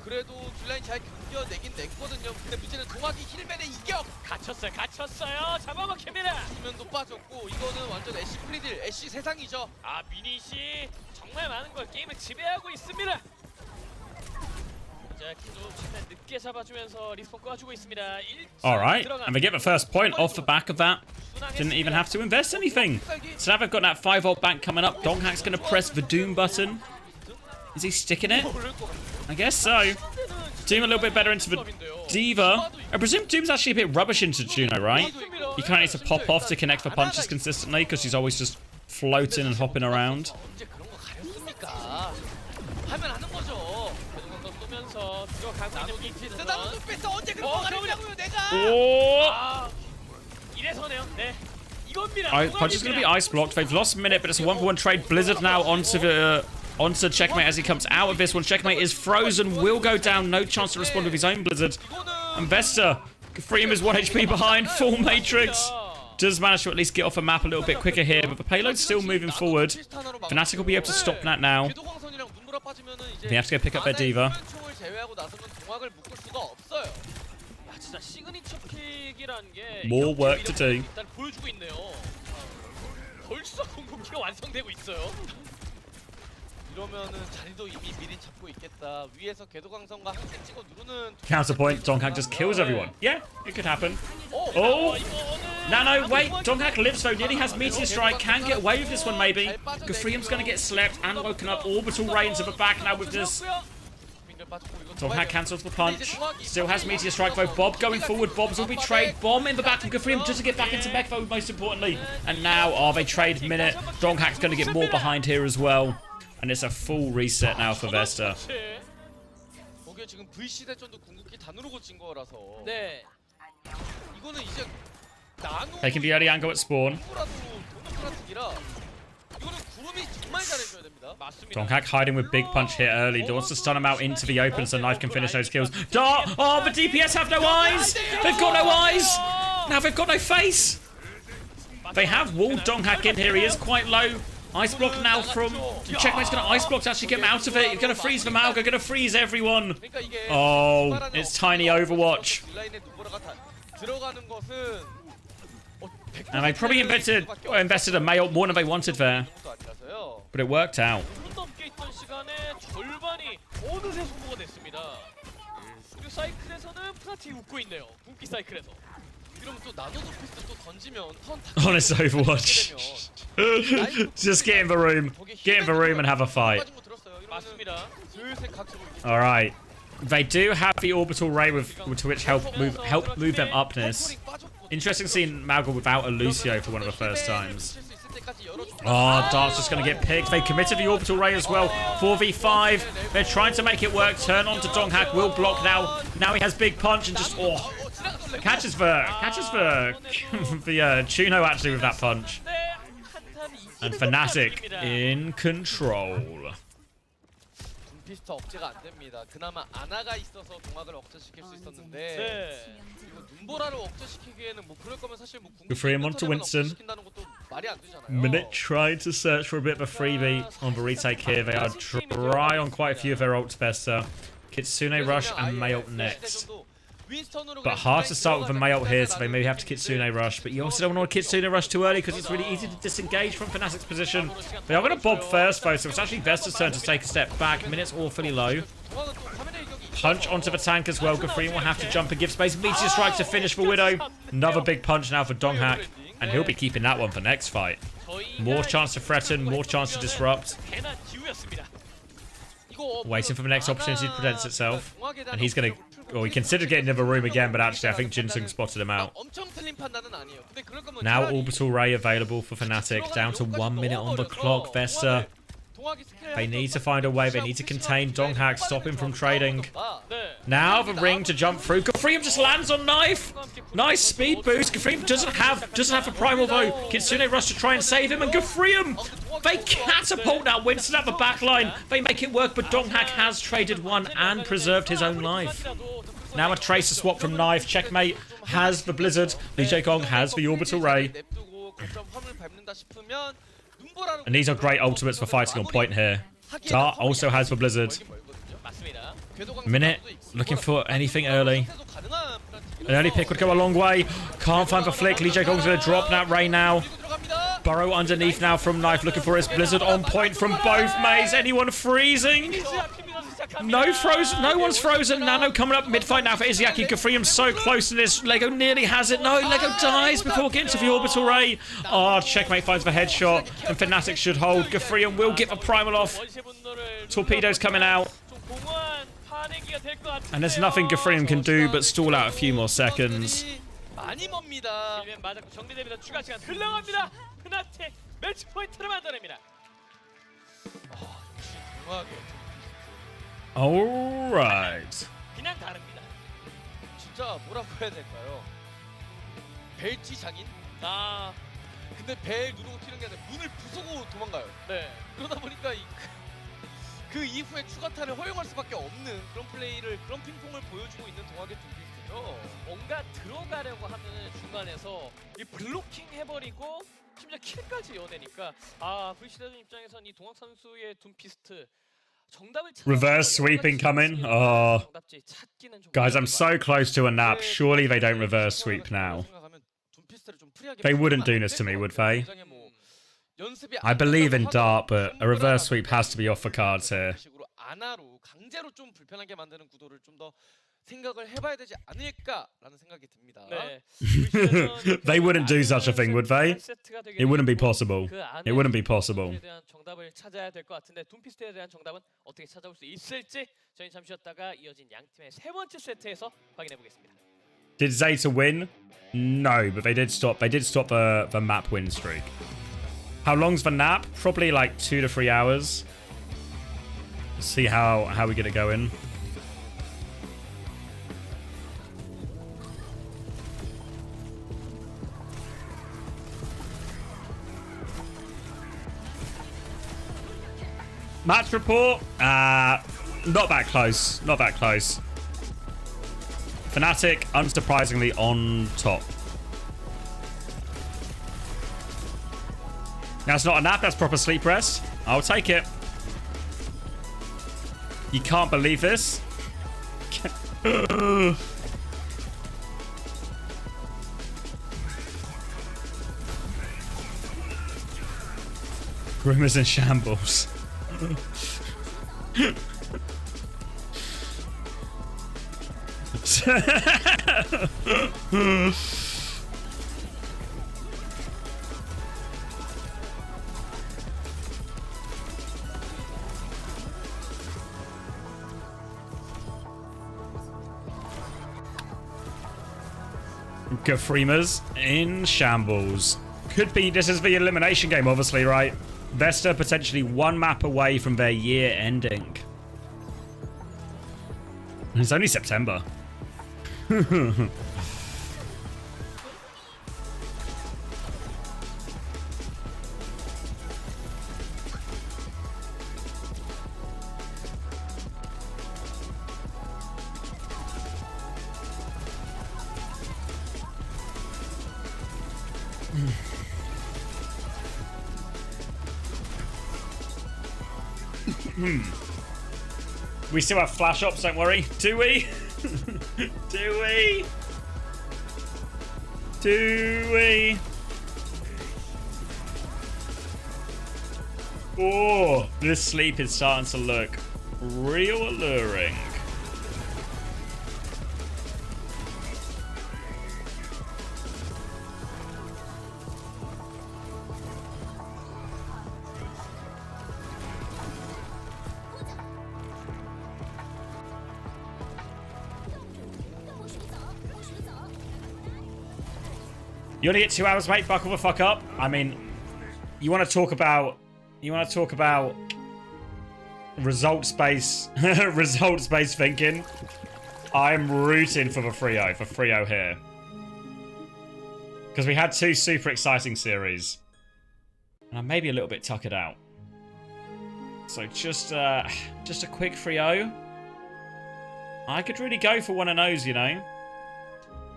그래도 딜라인 잘 견뎌내긴 냈거든요. 근데 문제는 동학이 힐맨의 이격! 갇혔어요. 잡아먹힙니다. 수면도 빠졌고 이거는 완전 애쉬 프리딜, 애쉬 세상이죠. 미닛이 정말 많은 걸 게임을 지배하고 있습니다. 자, 키도 최대한 늦게 잡아주면서 리스폰 꺼주고 있습니다. Alright, and they get the first point off the back of that. Didn't even have to invest anything. So now they've got that 5-volt bank coming up. Donghak's going to press the Doom button. Is he sticking it? I guess so. Doom a little bit better into the Diva. I presume Doom's actually a bit rubbish into Juno, right? He kind of needs to pop off to connect for punches consistently because she's always just floating and hopping around. Punch is going to be ice blocked. They've lost a minute, but it's a 1-for-1 trade. Blizzard now onto Checkmate as he comes out of this one. Checkmate is frozen, will go down. No chance to respond with his own Blizzard. And Vesta, Freem is 1 HP behind. Full Matrix. Does manage to at least get off a map a little bit quicker here, but the payload's still moving forward. Fnatic will be able to stop that now. They have to go pick up their Diva. More work to do. Counterpoint, Donghak just kills everyone. Yeah, it could happen. Oh! Nano, wait, Donghak lives though, nearly has Meteor Strike, can get away with this one maybe. Gafrium's gonna get slept and woken up. Orbital Rains at the back now with this. Donghak cancels the punch. Still has Meteor Strike though. Bob going forward. Bob's will be trade. Bomb in the back from Gafrium just to get back into mech though, most importantly. And now, they trade Minute. Donghak's gonna get more behind here as well. And it's a full reset now for Vesta. Taking the early angle at spawn. Donghak hiding with big punch here early. Wants to stun him out into the open so Knife can finish those kills. Oh, the DPS have no eyes! They've got no eyes! Now they've got no face! They have walled Donghak in here. He is quite low. Ice block now from... Checkmate's going to ice block to actually get him out of it. He's going to freeze the Malga, going to freeze everyone. Oh, it's tiny Overwatch. And they probably invested a Mayop more than they wanted there. But it worked out. 넘게 있던 시간에 절반이 어느새 소모가 됐습니다. 그리고 사이클에서는 프나틱이 웃고 있네요. 분기 사이클에서. 이러면 또 나노 도피스 또 던지면 턴 Honest Overwatch. Just get in the room. Get in the room and have a fight. 맞습니다. 슬슬 각성. Alright. They do have the orbital ray with to which help move them upness. Interesting seeing Malgor without a Lucio for one of the first times. Oh, Dark's just going to get picked. They committed the orbital ray as well. 4v5. They're trying to make it work. Turn on to Donghak. Will block now. Now he has big punch and just catches the Chuno actually with that punch. And Fnatic in control. 둠피스트 억제가 안 됩니다. 그나마 아나가 있어서 동학을 억제시킬 수 있었는데 이거 눈보라를 억제시키기에는 뭐 그럴 거면 사실 뭐 Good for him onto Winston. 시킨다는 것도 말이 안 되잖아요. Minute tried to search for a bit of a freebie on the retake here. They are dry on quite a few of their ults, Vesta. Kitsune rush and Mayop next. But hard to start with a Mayop here, so they maybe have to Kitsune rush. But you also don't want to Kitsune rush too early because it's really easy to disengage from Fnatic's position. They are going to bob first, though, so it's actually Vesta's turn to take a step back. Minutes awfully low. Punch onto the tank as well. Gafreen will have to jump and give space. Meteor strike to finish for Widow. Another big punch now for Donghak. And he'll be keeping that one for next fight. More chance to threaten, more chance to disrupt. Waiting for the next opportunity to present itself. And he's going to... Well, he considered getting into the room again, but actually I think Jinsung spotted him out. Now Orbital Ray available for Fnatic. Down to 1 minute on the clock. Vesta. They need to find a way. They need to contain Donghak, stop him from trading. Now the ring to jump through. Gafreem just lands on Knife. Nice speed boost. Gafreem doesn't have a primal though. Kitsune rush to try and save him, and Gafreem, they catapult now Winston at the back line. They make it work, but Donghak has traded one and preserved his own life. Now a Tracer swap from Knife. Checkmate has the Blizzard. Lee Jae-gong has the Orbital Ray. And these are great ultimates for fighting on point here. Dart also has the Blizzard. Minute, looking for anything early. An early pick would go a long way. Can't find the flick. Lee Jae-gong's going to drop that Ray now. Burrow underneath now from Knife, looking for his Blizzard on point from both maze. Anyone freezing? No frozen. No one's frozen. Nano coming up mid-fight now for Izzyaki. Gafreem so close to this. Lego nearly has it. No, Lego dies before getting to the Orbital Ray. Oh, Checkmate finds the headshot. And Fnatic should hold. Gafreem will get the primal off. Torpedoes coming out. And there's nothing Gafreem can do but stall out a few more seconds. Alright. 그냥 다릅니다. 진짜 뭐라고 해야 될까요? 벨치 장인? 근데 벨 누르고 튀는 게 아니라 문을 부수고 도망가요. 네. 그러다 보니까 그 이후에 추가타를 허용할 수밖에 없는 그런 플레이를, 그런 핑퐁을 보여주고 있는 동학의 둠피스트죠. 뭔가 들어가려고 하면 중간에서 이 블로킹 해버리고 심지어 킬까지 이어내니까 브리시대전 입장에선 이 동학 선수의 둠피스트 Reverse sweeping coming. Oh, guys, I'm so close to a nap. Surely they don't reverse sweep now. They wouldn't do this to me, would they? I believe in Dart, but a reverse sweep has to be off the cards here. 생각을 해봐야 되지 않을까라는 생각이 듭니다. They wouldn't do such a thing, would they? It wouldn't be possible. It wouldn't be possible. 정답을 찾아야 될 것 같은데 둠피스트에 대한 정답은 어떻게 찾아올 수 있을지 저희 잠시 쉬었다가 이어진 양 팀의 세 번째 세트에서 확인해 보겠습니다. Did ZETA win? No, but they did stop. They did stop the map win streak. How long's the nap? Probably like 2 to 3 hours. Let's see how we get it going. Match report. Not that close. Not that close. Fnatic, unsurprisingly, on top. That's not a nap. That's proper sleep rest. I'll take it. You can't believe this. Grim is in shambles. Gafrimas in shambles. Could be, this is the elimination game, obviously, right? Vesta potentially one map away from their year ending. It's only September. We still have flash ops, don't worry. Do we? Do we? Do we? Oh, this sleep is starting to look real alluring. You only get 2 hours, mate. Buckle the fuck up. I mean, you want to talk about results-based results-based thinking. I'm rooting for the Frio here, because we had 2 super exciting series, and I'm maybe a little bit tuckered out. So just a quick Frio. I could really go for one of those, you know.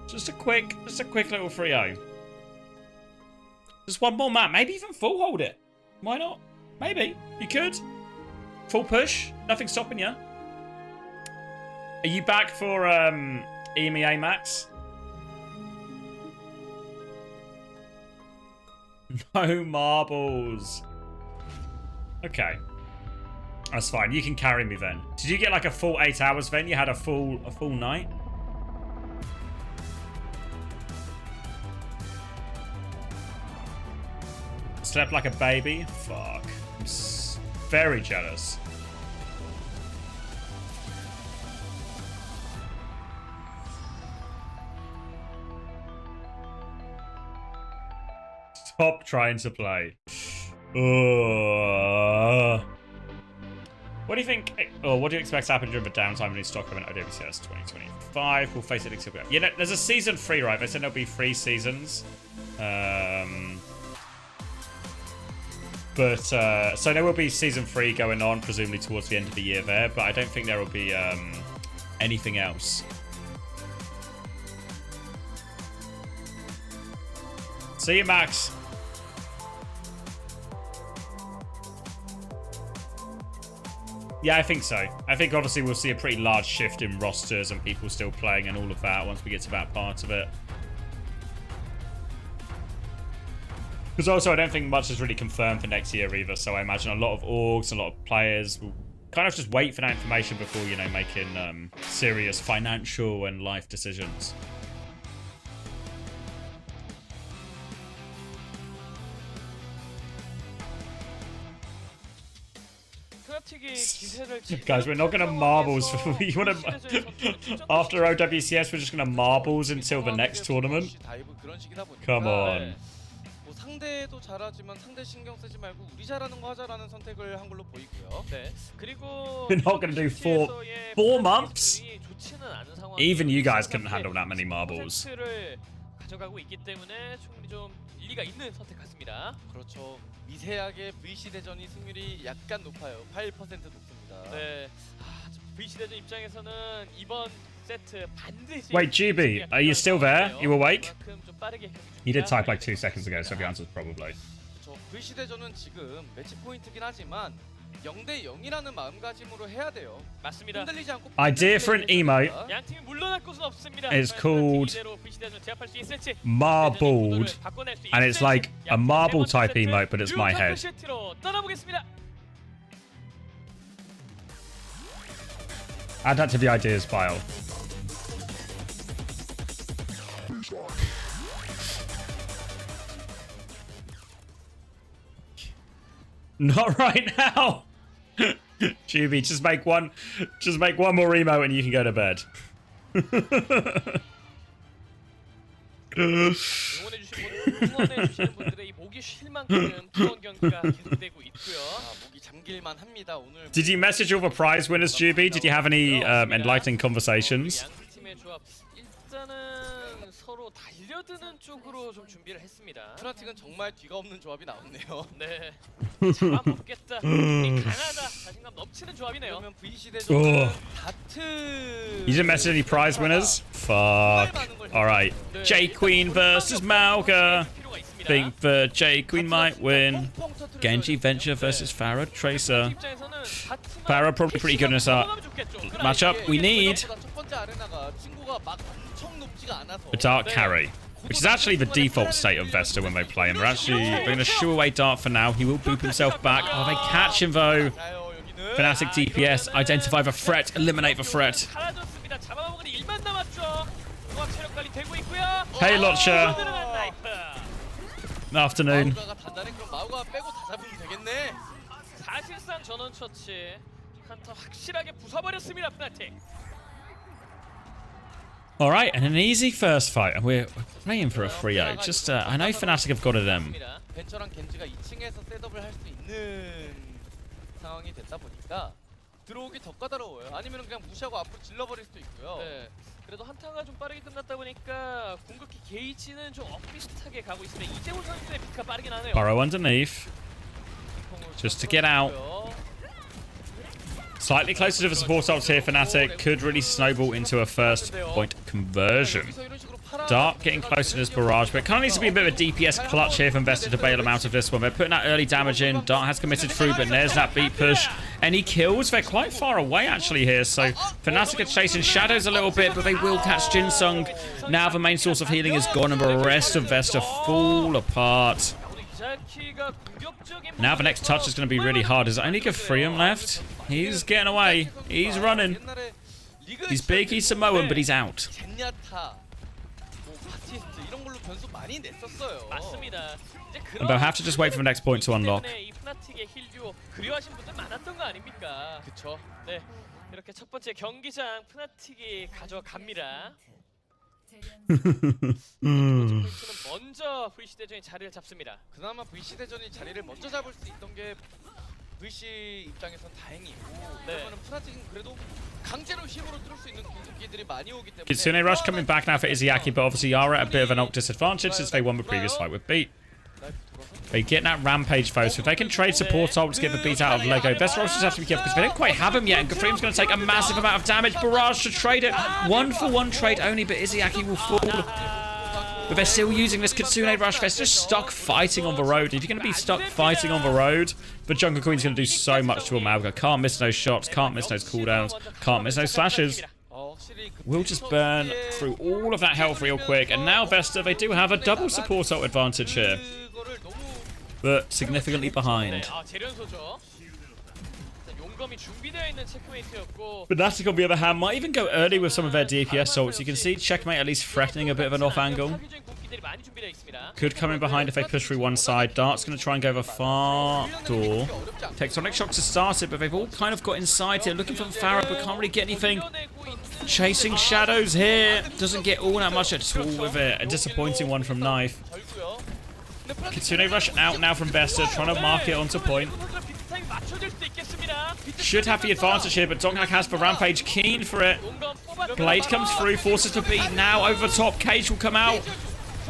Just a quick little Frio. Just one more map. Maybe even full hold it. Why not? Maybe. You could. Full push. Nothing stopping you. Are you back for EMEA Max? No marbles. Okay. That's fine. You can carry me then. Did you get like a full 8 hours then? You had a full night? Slept like a baby? Fuck. I'm very jealous. Stop trying to play. What do you think? Or what do you expect to happen during the downtime in Stockholm and OWCS 2025? We'll face it next year. Yeah, there's a season 3, right? They said there'll be 3 seasons. But, so there will be season 3 going on, presumably towards the end of the year there, but I don't think there will be anything else. See you, Max. Yeah, I think so. I think obviously we'll see a pretty large shift in rosters and people still playing and all of that once we get to that part of it. Because also I don't think much is really confirmed for next year either, so I imagine a lot of orgs, a lot of players will kind of just wait for that information before, you know, making serious financial and life decisions. Guys, we're not gonna marbles. You wanna after OWCS, we're just gonna marbles until the next tournament. Come on. 상대도 잘하지만 상대 신경 쓰지 말고 우리 잘하는 거 하자라는 선택을 한 걸로 보이고요. 네. 그리고 We're not gonna do 4 months. Even you guys couldn't handle that many marbles. 가져가고 있기 때문에 충분히 좀 일리가 있는 선택 같습니다. 그렇죠. 미세하게 VC 대전이 승률이 약간 높아요. 8% 높습니다. 네. VC 대전 입장에서는 이번 세트 반드시. Wait, GB, are you still there? You awake? You did type like 2 seconds ago, so the answer's probably. VC 대전은 지금 매치 포인트긴 하지만 0대 0이라는 마음가짐으로 해야 돼요. 맞습니다. 흔들리지 않고 Idea for an emote 양 팀이 물러날 곳은 없습니다. is called 이대로 VC 대전 제압할 수 있을지. Marbled, and it's like a marble type emote, but it's my head. 시티로 떠나보겠습니다. Add that to the ideas pile. Not right now. Juby, just make one more emote and you can go to bed. 응원해주시는 분들의 이 목이 쉴 만큼 투원 경기가 계속되고 있고요. 목이 잠길만 합니다. 오늘 Did you message all the prize winners, Juby? Did you have any enlightening conversations? 양 팀의 조합 일단은 서로 달려드는 쪽으로 좀 준비를 했습니다. 프나틱은 정말 뒤가 없는 조합이 나왔네요. 네, 잡아먹겠다. 강하다. 자신감 넘치는 조합이네요. 그러면 VC 대전 다트. You didn't message any prize winners? Fuck. Alright. J Queen versus Malga. Think the J Queen might win. Genji Venture versus Farah Tracer. Farah probably pretty good in this matchup. We need a Dark carry, which is actually the default state of Vesta when they play him. They're going to shoo away Dart for now. He will boop himself back. Oh, they catch him though. Fnatic DPS, identify the threat, eliminate the threat. Hey Lotcha. Afternoon. 사실상 전원 처치 한터 확실하게 부숴버렸습니다. 프나틱. All right, and an easy first fight, and we're playing for a 3-0. Just, I know Fnatic have got it. 벤처랑 겐지가 2층에서 셋업을 할 수 있는 상황이 됐다 보니까 들어오기 더 까다로워요. 아니면 그냥 무시하고 앞으로 질러버릴 수도 있고요. 네. 그래도 한타가 좀 빠르게 끝났다 보니까 궁극기 게이지는 좀 엇비슷하게 가고 있습니다. 이재훈 선수의 피가 빠르긴 하네요. Burrow underneath, just to get out. Slightly closer to the support ults here, Fnatic could really snowball into a first point conversion. Dark getting close to this barrage, but it kind of needs to be a bit of a DPS clutch here from Vesta to bail them out of this one. They're putting that early damage in. Dark has committed through, but there's that beat push. Any kills? They're quite far away actually here, so Fnatic are chasing shadows a little bit, but they will catch Jinsung. Now the main source of healing is gone, and the rest of Vesta fall apart. Now the next touch is going to be really hard. There's only Gafrium left. He's getting away. He's running. He's big, he's Samoan, but he's out. And they'll have to just wait for the next point to unlock. 그쵸. 네, 이렇게 첫 번째 경기장 프나틱이 가져갑니다. 먼저 VC 대전이 자리를 잡습니다. 그나마 VC 대전이 자리를 먼저 잡을 수 있던 게 VC 입장에선 다행이고, 그러면 프나틱은 그래도 강제로 힘으로 뚫을 수 있는 공격기들이 많이 오기 때문에. Kitsune Rush coming back now for Izzyaki, but obviously Yara at a bit of an ult disadvantage since they won the previous fight with Beat. They get that Rampage though, so if they can trade support ult to get the beat out of Lego, Best Rollers just have to be careful because they don't quite have him yet, and Gafrium's going to take a massive amount of damage. Barrage to trade it. 1-for-1 trade only, but Izzyaki will fall. But they're still using this Kitsune Rush. They're just stuck fighting on the road. If you're going to be stuck fighting on the road, the Jungle Queen's going to do so much to Amalga. Can't miss those shots, can't miss those cooldowns, can't miss those slashes. We'll just burn through all of that health real quick. And now Vesta, they do have a double support ult advantage here, but significantly behind. Fnatic on the other hand might even go early with some of their DPS ults. You can see Checkmate at least threatening a bit of an off angle. Could come in behind if they push through one side. Dart's going to try and go over far door. Tectonic Shock to start it, but they've all kind of got inside here. Looking for the Farah, but can't really get anything. Chasing shadows here. Doesn't get all that much at all with it. A disappointing one from Knife. Kitsune Rush out now from Vesta, trying to mark it onto point. Should have the advantage here, but Donghak has the Rampage, keen for it. Blade comes through, forces the beat now over the top. Cage will come out.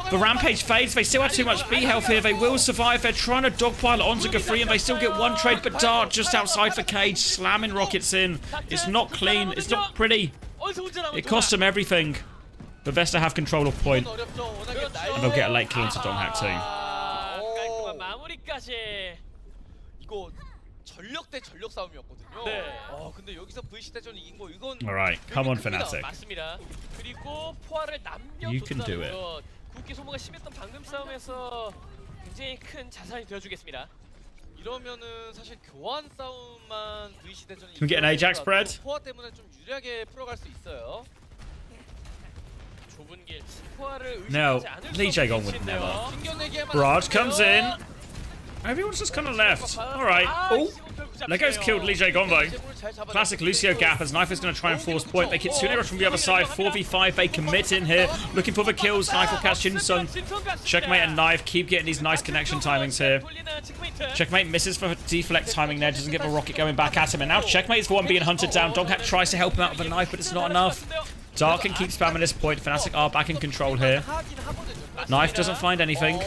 The Rampage fades. They still have too much B health here. They will survive. They're trying to dogpile onto Gafri, and they still get one trade, but Dart just outside the cage, slamming rockets in. It's not clean. It's not pretty. It costs them everything. But Vesta have control of point, and they'll get a late kill into Donghak too. 전력 대 전력 싸움이었거든요. 네. 근데 여기서 VC 대전 이긴 거 이건 Alright, come on, 큽니다. Fnatic. 맞습니다. 그리고 포화를 You can do 남겨둔다는 it. 것. 국기 소모가 심했던 방금 싸움에서 굉장히 큰 자산이 되어주겠습니다. 이러면은 사실 교환 싸움만 VC 대전이 Can we get an Ajax spread? 포화 때문에 좀 유리하게 풀어갈 수 있어요. 좁은 길 포화를 Now, 의식하지 않을 수 DJ 없는 Gong would 위치인데요. never. 튕겨내기에만 Barrage 하는데요. comes in. Everyone's just kind of left. Alright. Oh, Lego's killed Lee Gombo. Classic Lucio gap as Knife is going to try and force point. They Kitsune Rush from the other side. 4v5. They commit in here. Looking for the kills. Knife will catch Shinsun. Checkmate and Knife keep getting these nice connection timings here. Checkmate misses for deflect timing there. Doesn't get the rocket going back at him. And now Checkmate is the one being hunted down. Doghack tries to help him out with a knife, but it's not enough. Dark can keep spamming this point. Fnatic are back in control here. Knife doesn't find anything.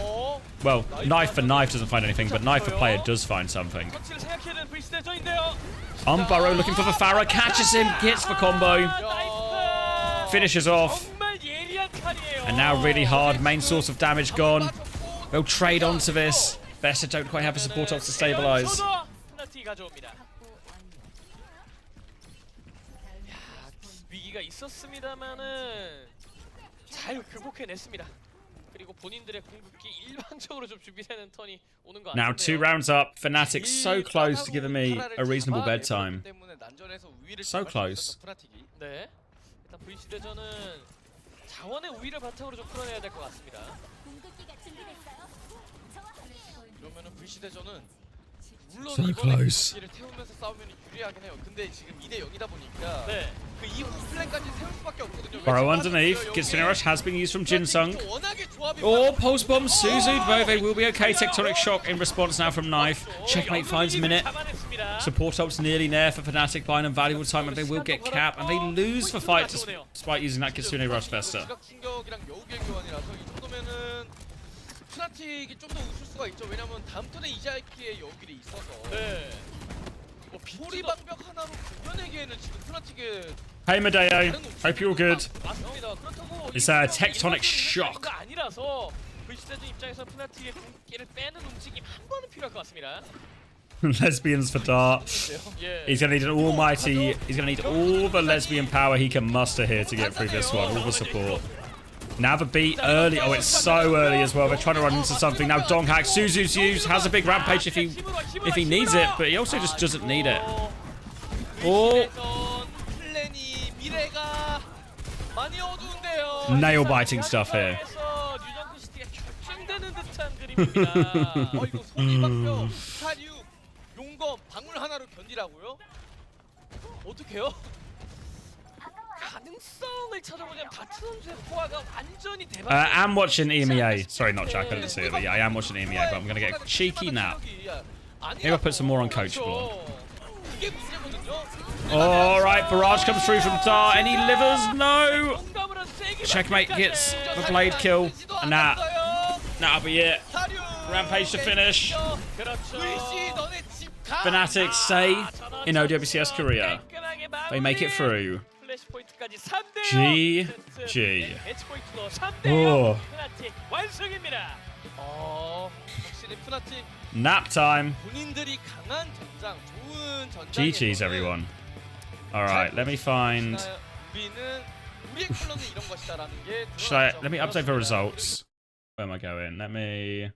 Well, Knife for Knife doesn't find anything, but Knife for Player does find something. Burrow looking for the Farah, catches him, gets the combo, finishes off. And now really hard, main source of damage gone. They'll trade onto this. Vesta don't quite have the support ops to stabilize. 위기가 있었습니다만은 잘 극복해냈습니다. 그리고 본인들의 궁극기 일방적으로 좀 준비되는 턴이 오는 것 Now 같은데요. 2 rounds up. Fnatic so close to giving me a reasonable bedtime. So close. 네, 일단 VC 대전은 자원의 우위를 바탕으로 좀 풀어내야 될 것 같습니다. 이러면은 VC 대전은 물론 So 이번에 close. 경기를 태우면서 싸우면 유리하긴 해요. 근데 지금 2대 0이다 보니까 네. 그 이후 플랜까지 세울 수밖에 없거든요. Burrow underneath. Kitsune Rush has been used from Jinsung. Oh, pulse bomb Suzu, though they will be okay. Tectonic shock in response now from Knife. Checkmate finds minute. Support ults nearly there for Fnatic, buying them valuable time, and they will get capped, and they lose the fight despite using that Kitsune Rush Vesta. 충격이랑 여우길 교환이라서 이 정도면은 프나틱이 좀 더 웃을 수가 있죠. 왜냐면 다음 턴에 이자이키의 여우길이 있어서. 네. 소리 방벽 하나로 구겨내기에는 지금 프나틱의 Hey Medeo, hope you're all good. 맞습니다. 그렇다고 It's a tectonic shock. 가 아니라서 VC 대전 입장에서 프나틱의 궁극기를 빼는 움직임 한 번은 필요할 것 같습니다. Lesbians for Dart. He's gonna need an almighty. He's gonna need all the lesbian power he can muster here to get through this one. All the support. Now the beat early. Oh, it's so early as well. They're trying to run into something. Now Donghack, Suzu's used, has a big rampage if he needs it, but he also just doesn't need it. Oh. Nail biting stuff here. 이거 소리방벽, 사류, 용검, 방울 하나로 견디라고요? 어떡해요? 가능성을 찾아보자면 다트 선수의 포화가 완전히 대박. I'm watching EMEA. Sorry, not Jack. I didn't see it, but yeah, I am watching EMEA. But I'm gonna get a cheeky nap. Maybe I'll put some more uncoachable on. 그게 문제거든요. Alright, Barrage comes through from Dart. Any livers? No! Checkmate gets the blade kill. And that'll be it. Rampage to finish. Fnatic stay in OWCS Korea. They make it through. GG. Oh. Nap time. GG's everyone. Alright, let me find... let me update the results. Where am I going? Let me...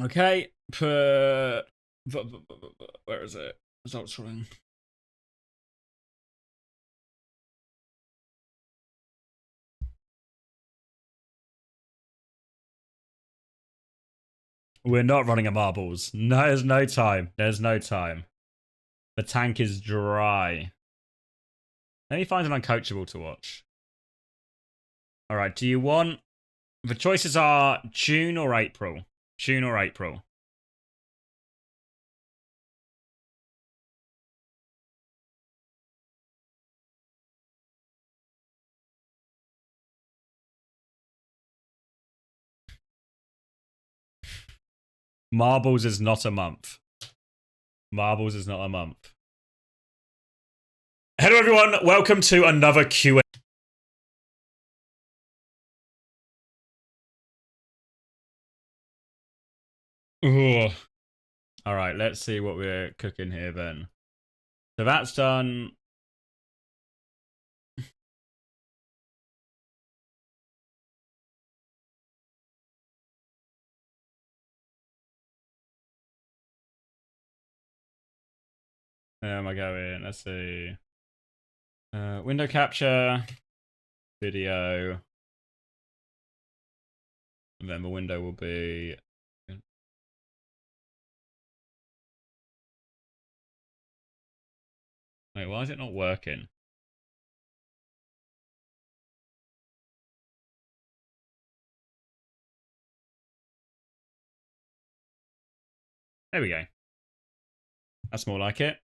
Okay, where is it? Results running. We're not running a marbles. No, there's no time. There's no time. The tank is dry. Let me find an uncoachable to watch. Alright, do you want The choices are June or April. June or April. Marbles is not a month. Marbles is not a month. Hello everyone, welcome to another Q&A. Ooh. All right, let's see what we're cooking here then. So that's done. Where am I going? Let's see. Window capture, video, and then the window will be. Wait, why is it not working? There we go. That's more like it.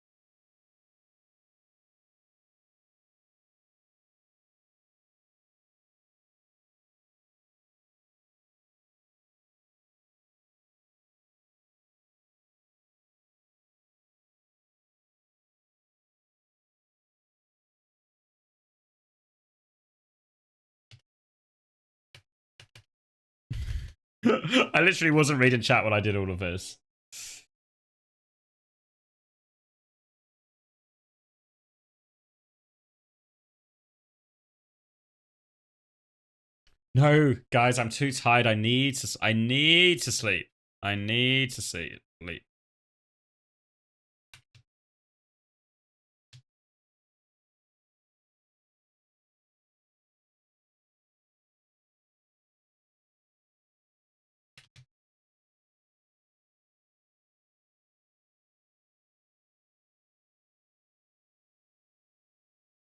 I literally wasn't reading chat when I did all of this. No, guys, I'm too tired. I need to sleep. I need to sleep.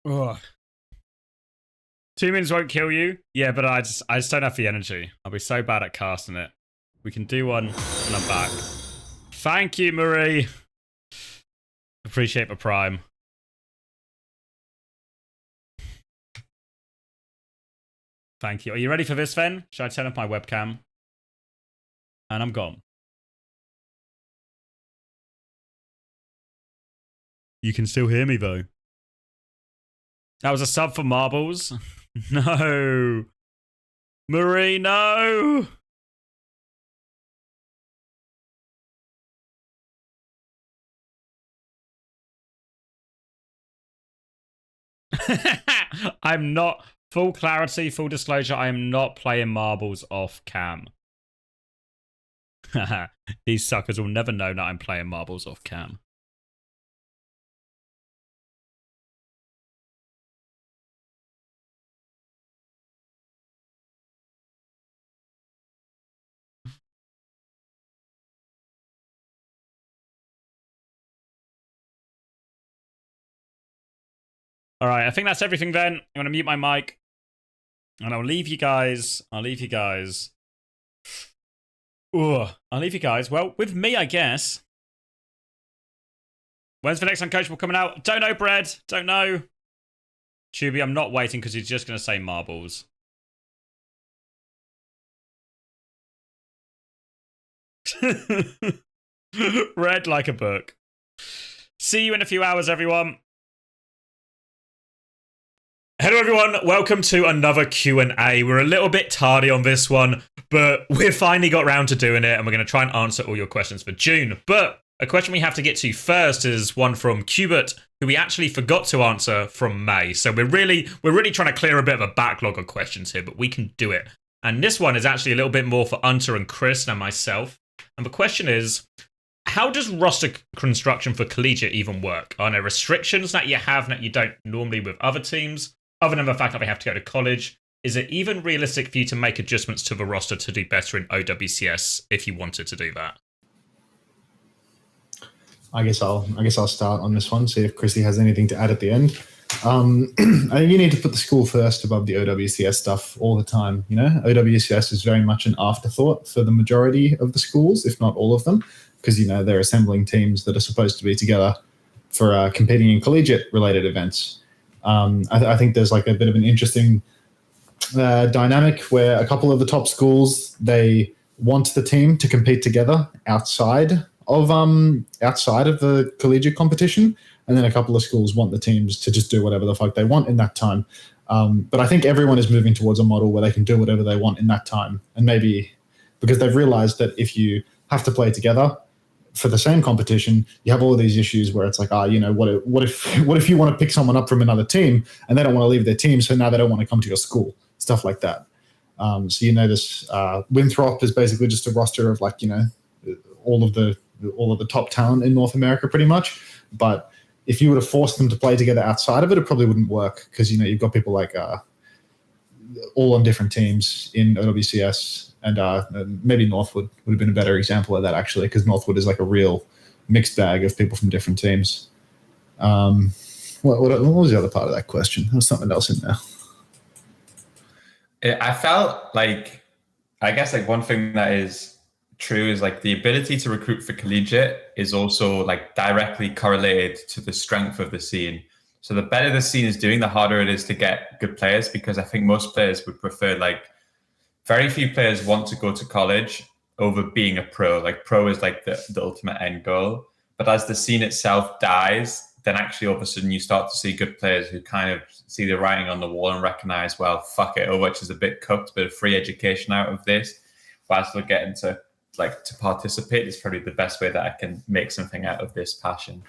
Ugh. 2 minutes won't kill you. Yeah, but I just don't have the energy. I'll be so bad at casting it. We can do one and I'm back. Thank you, Marie. Appreciate the prime. Thank you. Are you ready for this then? Should I turn off my webcam? And I'm gone. You can still hear me though. That was a sub for marbles. No. Marie, no. I'm not, full clarity, full disclosure, I am not playing marbles off cam. These suckers will never know that I'm playing marbles off cam. All right, I think that's everything then. I'm going to mute my mic. And I'll leave you guys. Ooh, I'll leave you guys. Well, with me, I guess. When's the next Uncoachable coming out? Don't know, Bread. Don't know. Tubi, I'm not waiting because he's just going to say marbles. Read like a book. See you in a few hours, everyone. Hello everyone, welcome to another Q&A. We're a little bit tardy on this one, but we've finally got round to doing it and we're going to try and answer all your questions for June. But a question we have to get to first is one from Cubert, who we actually forgot to answer from May. So we're really trying to clear a bit of a backlog of questions here, but we can do it. And this one is actually a little bit more for Unter and Chris and myself. And the question is, how does roster construction for Collegiate even work? Are there restrictions that you have that you don't normally with other teams? Other than the fact that they have to go to college, is it even realistic for you to make adjustments to the roster to do better in OWCS if you wanted to do that? I guess I'll start on this one, see if Chrissy has anything to add at the end. I think you need to put the school first above the OWCS stuff all the time. You know, OWCS is very much an afterthought for the majority of the schools, if not all of them, because you know they're assembling teams that are supposed to be together for competing in collegiate-related events. I think there's like a bit of an interesting dynamic where a couple of the top schools, they want the team to compete together outside of the collegiate competition, and then a couple of schools want the teams to just do whatever the fuck they want in that time. But I think everyone is moving towards a model where they can do whatever they want in that time, and maybe because they've realized that if you have to play together for the same competition, you have all of these issues where it's like, you know, what if you want to pick someone up from another team and they don't want to leave their team, so now they don't want to come to your school, stuff like that. So you know, this Winthrop is basically just a roster of like, you know, all of the top talent in North America pretty much. But if you were to force them to play together outside of it, it probably wouldn't work, because you know you've got people like all on different teams in OWCS. And maybe Northwood would have been a better example of that, actually, because Northwood is like a real mixed bag of people from different teams. What was the other part of that question? There was something else in there. I felt like, I guess like one thing that is true is like the ability to recruit for collegiate is also like directly correlated to the strength of the scene. So the better the scene is doing, the harder it is to get good players, because I think most players would prefer, like, very few players want to go to college over being a pro. Like, pro is like the ultimate end goal. But as the scene itself dies, then actually all of a sudden you start to see good players who kind of see the writing on the wall and recognize, well, fuck it, OWCS is a bit cooked, but a free education out of this, whilst we're getting to participate is probably the best way that I can make something out of this passion.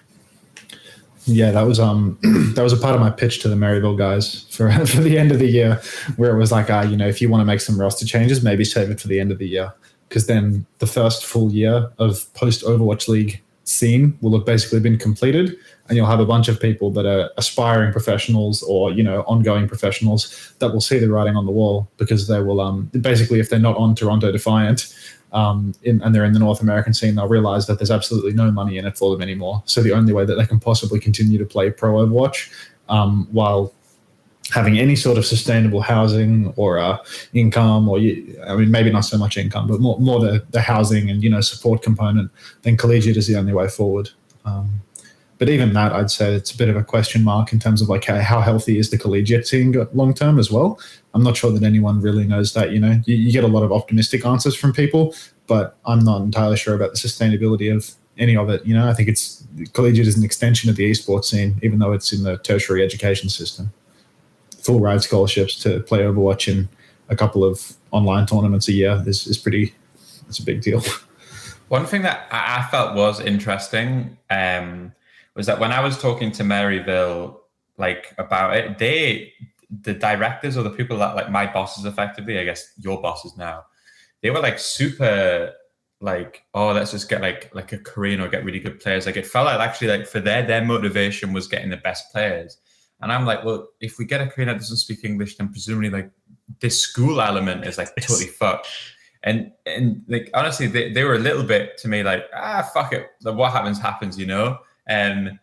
Yeah, that was a part of my pitch to the Maryville guys for the end of the year, where it was like, you know, if you want to make some roster changes, maybe save it for the end of the year, because then the first full year of post Overwatch League scene will have basically been completed, and you'll have a bunch of people that are aspiring professionals or, you know, ongoing professionals that will see the writing on the wall, because they will basically, if they're not on Toronto Defiant, and they're in the North American scene, they'll realize that there's absolutely no money in it for them anymore. So the only way that they can possibly continue to play pro Overwatch while having any sort of sustainable housing or income, or, I mean, maybe not so much income, but more the housing and, you know, support component, then collegiate is the only way forward. But even that, I'd say it's a bit of a question mark in terms of like how healthy is the collegiate scene long term as well. I'm not sure that anyone really knows that. You know, you get a lot of optimistic answers from people, but I'm not entirely sure about the sustainability of any of it. You know, I think collegiate is an extension of the esports scene, even though it's in the tertiary education system. Full ride scholarships to play Overwatch in a couple of online tournaments a year is it's a big deal. One thing that I felt was interesting was that when I was talking to Maryville, like, about it, the directors, or the people that, like, my bosses, effectively, I guess your bosses now, they were like super like, oh, let's just get like a Korean or get really good players. Like, it felt like actually, like, for their motivation was getting the best players. And I'm like, well, if we get a Korean that doesn't speak English, then presumably like this school element is like totally fucked. And like, honestly, they were a little bit to me like, fuck it, like, what happens, you know. And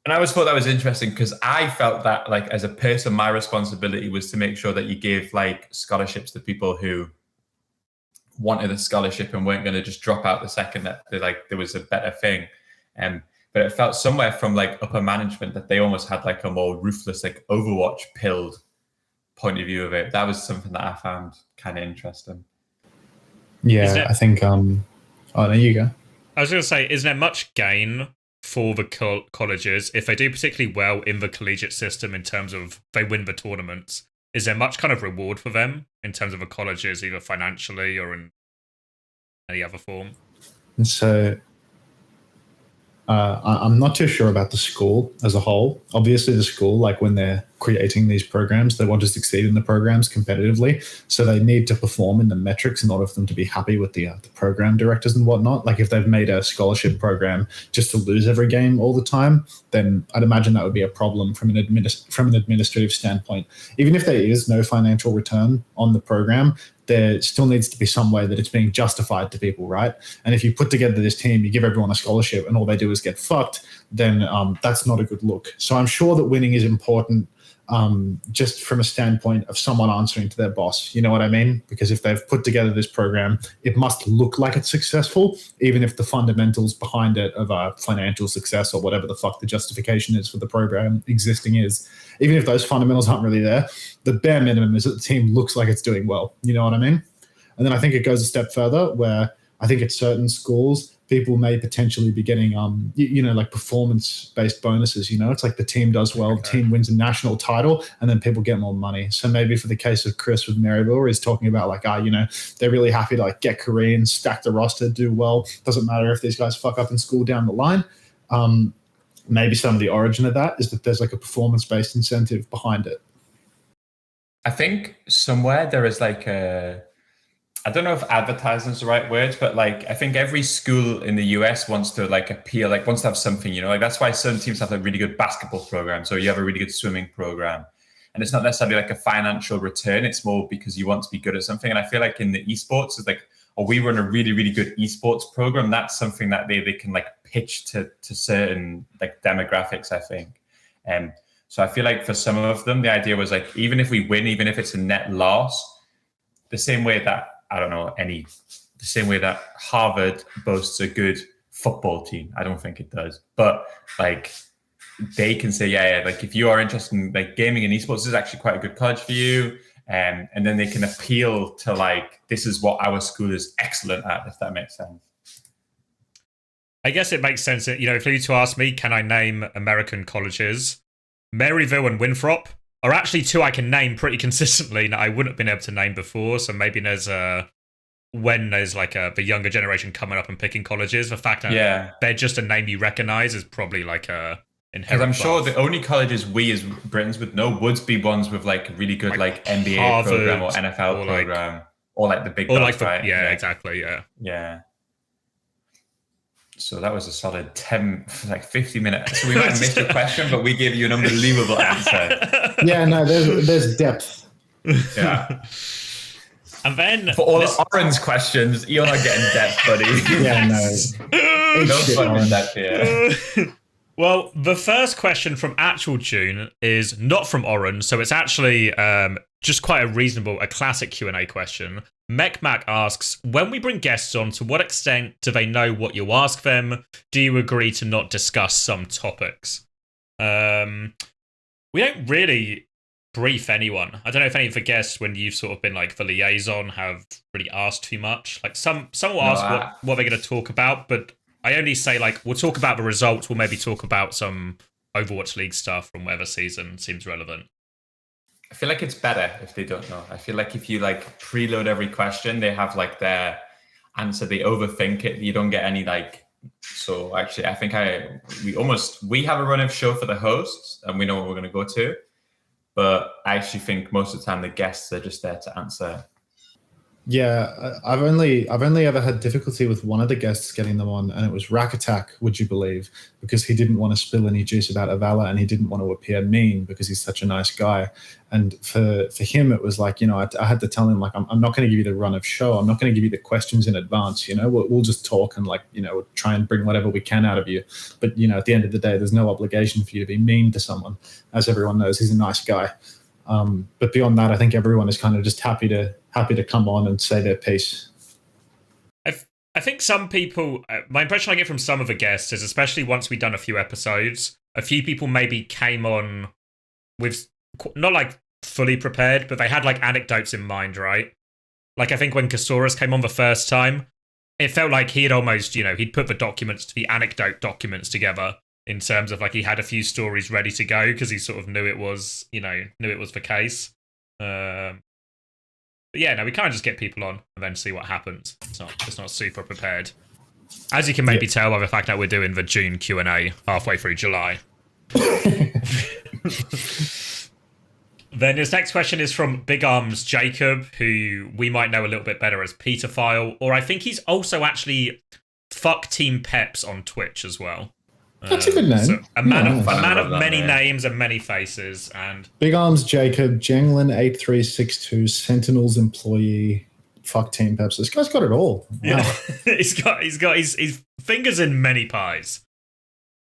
I always thought that was interesting, because I felt that, like, as a person, my responsibility was to make sure that you gave like scholarships to people who wanted a scholarship and weren't going to just drop out the second that there was a better thing. But it felt somewhere from like upper management that they almost had like a more ruthless, like, Overwatch pilled point of view of it. That was something that I found kind of interesting. Yeah, I think. Oh, there you go. I was going to say, is there much gain for the colleges if they do particularly well in the collegiate system in terms of they win the tournaments? Is there much kind of reward for them in terms of the colleges, either financially or in any other form? So I'm not too sure about the school as a whole. Obviously, the school, like, when they're creating these programs. They want to succeed in the programs competitively. So they need to perform in the metrics in order for them to be happy with the program directors and whatnot. Like if they've made a scholarship program just to lose every game all the time, then I'd imagine that would be a problem from an administrative standpoint. Even if there is no financial return on the program, there still needs to be some way that it's being justified to people, right? And if you put together this team, you give everyone a scholarship and all they do is get fucked, then that's not a good look. So I'm sure that winning is important just from a standpoint of someone answering to their boss. You know what I mean? Because if they've put together this program, it must look like it's successful, even if the fundamentals behind it of financial success or whatever the fuck the justification is for the program existing is. Even if those fundamentals aren't really there, the bare minimum is that the team looks like it's doing well. You know what I mean? And then I think it goes a step further where I think at certain schools, people may potentially be getting, like performance-based bonuses. It's like the team does well, the team wins a national title, and then people get more money. So maybe for the case of Chris with Maryville, he's talking about like, they're really happy to like get Koreans, stack the roster, do well. Doesn't matter if these guys fuck up in school down the line. Maybe some of the origin of that is that there's like a performance-based incentive behind it. I think somewhere there is like I don't know if advertising is the right word, but like I think every school in the US wants to like appeal, like wants to have something, like that's why some teams have a really good basketball program. So you have a really good swimming program, and it's not necessarily like a financial return. It's more because you want to be good at something. And I feel like in the esports, it's like, we run a really, really good esports program. That's something that they can like pitch to certain like demographics, I think. So I feel like for some of them, the idea was like, even if we win, even if it's a net loss, the same way that, the same way that Harvard boasts a good football team. I don't think it does, but like they can say, yeah, like if you are interested in like gaming and esports, this is actually quite a good college for you. And then they can appeal to like, this is what our school is excellent at, if that makes sense. I guess it makes sense that, if you were to ask me, can I name American colleges? Maryville and Winthrop are actually two I can name pretty consistently that I wouldn't have been able to name before. So maybe when there's like the younger generation coming up and picking colleges, the fact that they're just a name you recognize is probably like a because I'm sure the only colleges we as Britons would know would be ones with like really good like NBA Harvard, program or NFL program or like the big dogs, right? Yeah, exactly. Yeah. So that was a solid 50 minutes. So we might have missed your question, but we gave you an unbelievable answer. Yeah, no, there's depth. Yeah. And then for all the orange questions, you're not getting depth, buddy. Yeah, no. No fun with that here. Well, the first question from actual June is not from Orange, so it's actually just quite a classic Q&A question. MechMac asks, when we bring guests on, to what extent do they know what you ask them? Do you agree to not discuss some topics? We don't really brief anyone. I don't know if any of the guests, when you've sort of been like the liaison, have really asked too much. Like some will ask what they're going to talk about, but I only say like, we'll talk about the results. We'll maybe talk about some Overwatch League stuff from whatever season seems relevant. I feel like it's better if they don't know. I feel like if you like preload every question, they have like their answer, they overthink it. You don't get any like, so actually I think we have a run of show for the hosts and we know what we're going to go to, but I actually think most of the time the guests are just there to answer. Yeah, I've only ever had difficulty with one of the guests getting them on, and it was Rack Attack, would you believe? Because he didn't want to spill any juice about Avala, and he didn't want to appear mean because he's such a nice guy. And for him, it was like, I had to tell him, like, I'm not going to give you the run of show. I'm not going to give you the questions in advance. We'll just talk and like, we'll try and bring whatever we can out of you. But, at the end of the day, there's no obligation for you to be mean to someone. As everyone knows, he's a nice guy. But beyond that, I think everyone is kind of just happy to come on and say their piece. I think some people, my impression I get from some of the guests is, especially once we've done a few episodes, a few people maybe came on with not like fully prepared, but they had like anecdotes in mind, right? Like I think when Kasaurus came on the first time, it felt like he had almost, he'd put the anecdote documents together in terms of like he had a few stories ready to go because he sort of knew it was the case. But yeah, no, we kind of just get people on and then see what happens. It's not super prepared. As you can maybe tell by the fact that we're doing the June Q&A halfway through July. Then his next question is from Big Arms Jacob, who we might know a little bit better as Peterphile, or I think he's also actually Fuck Team Peps on Twitch as well. That's a good name. So a man of that many name. names and many faces, and Big Arms Jacob, Janglin8362, Sentinels employee, fuck Team Peps. This guy's got it all. Wow. yeah, he's got his fingers in many pies.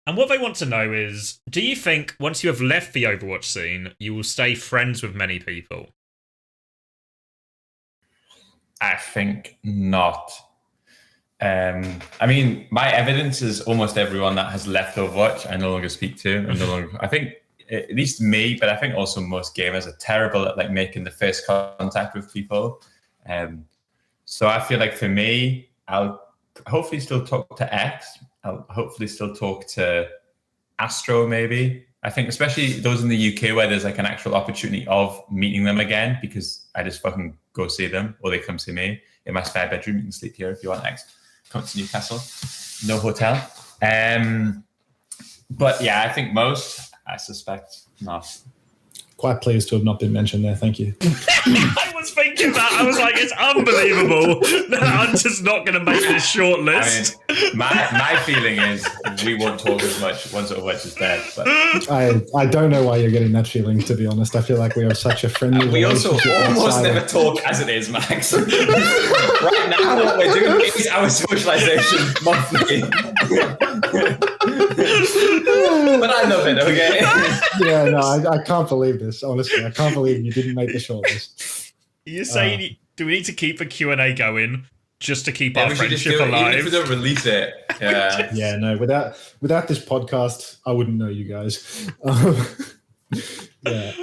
And what they want to know is, do you think once you have left the Overwatch scene, you will stay friends with many people? I think not. I mean, my evidence is almost everyone that has left Overwatch I no longer speak to. I think at least me, but I think also most gamers are terrible at like making the first contact with people. So I feel like for me, I'll hopefully still talk to X. I'll hopefully still talk to Astro maybe. I think especially those in the UK where there's like an actual opportunity of meeting them again, because I just fucking go see them or they come see me in my spare bedroom. You can sleep here if you want. X, come to Newcastle, no hotel. But yeah, I think most, I suspect not. Quite pleased to have not been mentioned there. Thank you. I was thinking that. I was like, it's unbelievable that I'm just not going to make this short list. I mean, my feeling is we won't talk as much once Overwatch is dead. But I don't know why you're getting that feeling, to be honest. I feel like we have such a friendly we also relationship almost outside never of- talk as it is, Max. Right now, what we're doing is our socialization monthly. But I love it, okay? Yeah, no, I can't believe this. Honestly, I can't believe you didn't make the shortlist. You're saying, do we need to keep the Q&A going just to keep Yeah, our we should just friendship do it, even alive? if we don't release it. Yeah. Yeah, no, without this podcast, I wouldn't know you guys. Yeah,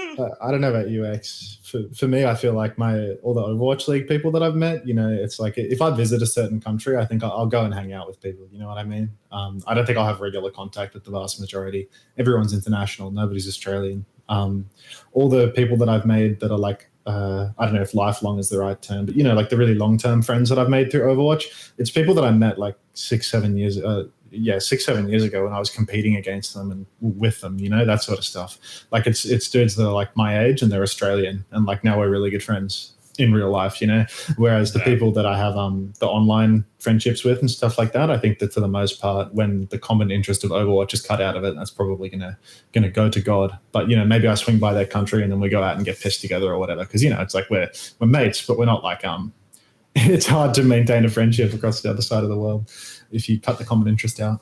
I don't know about UX. For me, I feel like all the Overwatch League people that I've met, you know, it's like if I visit a certain country, I think I'll go and hang out with people. You know what I mean? I don't think I'll have regular contact with the vast majority. Everyone's international. Nobody's Australian. All the people that I've made that are like, I don't know if lifelong is the right term, but you know, like the really long-term friends that I've made through Overwatch, it's people that I met like 6-7 years ago when I was competing against them and with them, you know, that sort of stuff. Like it's dudes that are like my age and they're Australian, and like now we're really good friends in real life, you know. Whereas the people that I have the online friendships with and stuff like that, I think that for the most part, when the common interest of Overwatch is cut out of it, that's probably gonna go to God. But you know, maybe I swing by their country and then we go out and get pissed together or whatever, because you know, it's like we're mates, but we're not like it's hard to maintain a friendship across the other side of the world if you cut the common interest out.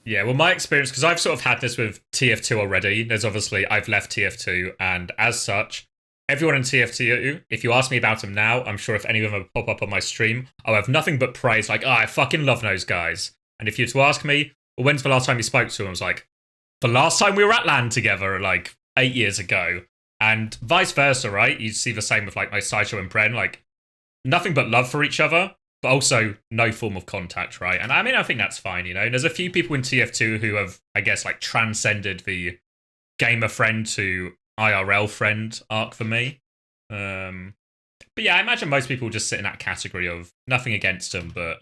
Yeah, well, my experience, because I've sort of had this with TF2 already, there's obviously, I've left TF2, and as such, everyone in TF2, if you ask me about them now, I'm sure if any of them pop up on my stream, I'll have nothing but praise, like, I fucking love those guys. And if you were to ask me, well, when's the last time you spoke to them? I was like, the last time we were at LAN together, like, 8 years ago. And vice versa, right? You see the same with, like, my Sideshow and Bren, like, nothing but love for each other, but also no form of contact, right? And I mean, I think that's fine, you know? There's a few people in TF2 who have, I guess, like, transcended the gamer friend to IRL friend arc for me. But yeah, I imagine most people just sit in that category of nothing against them, but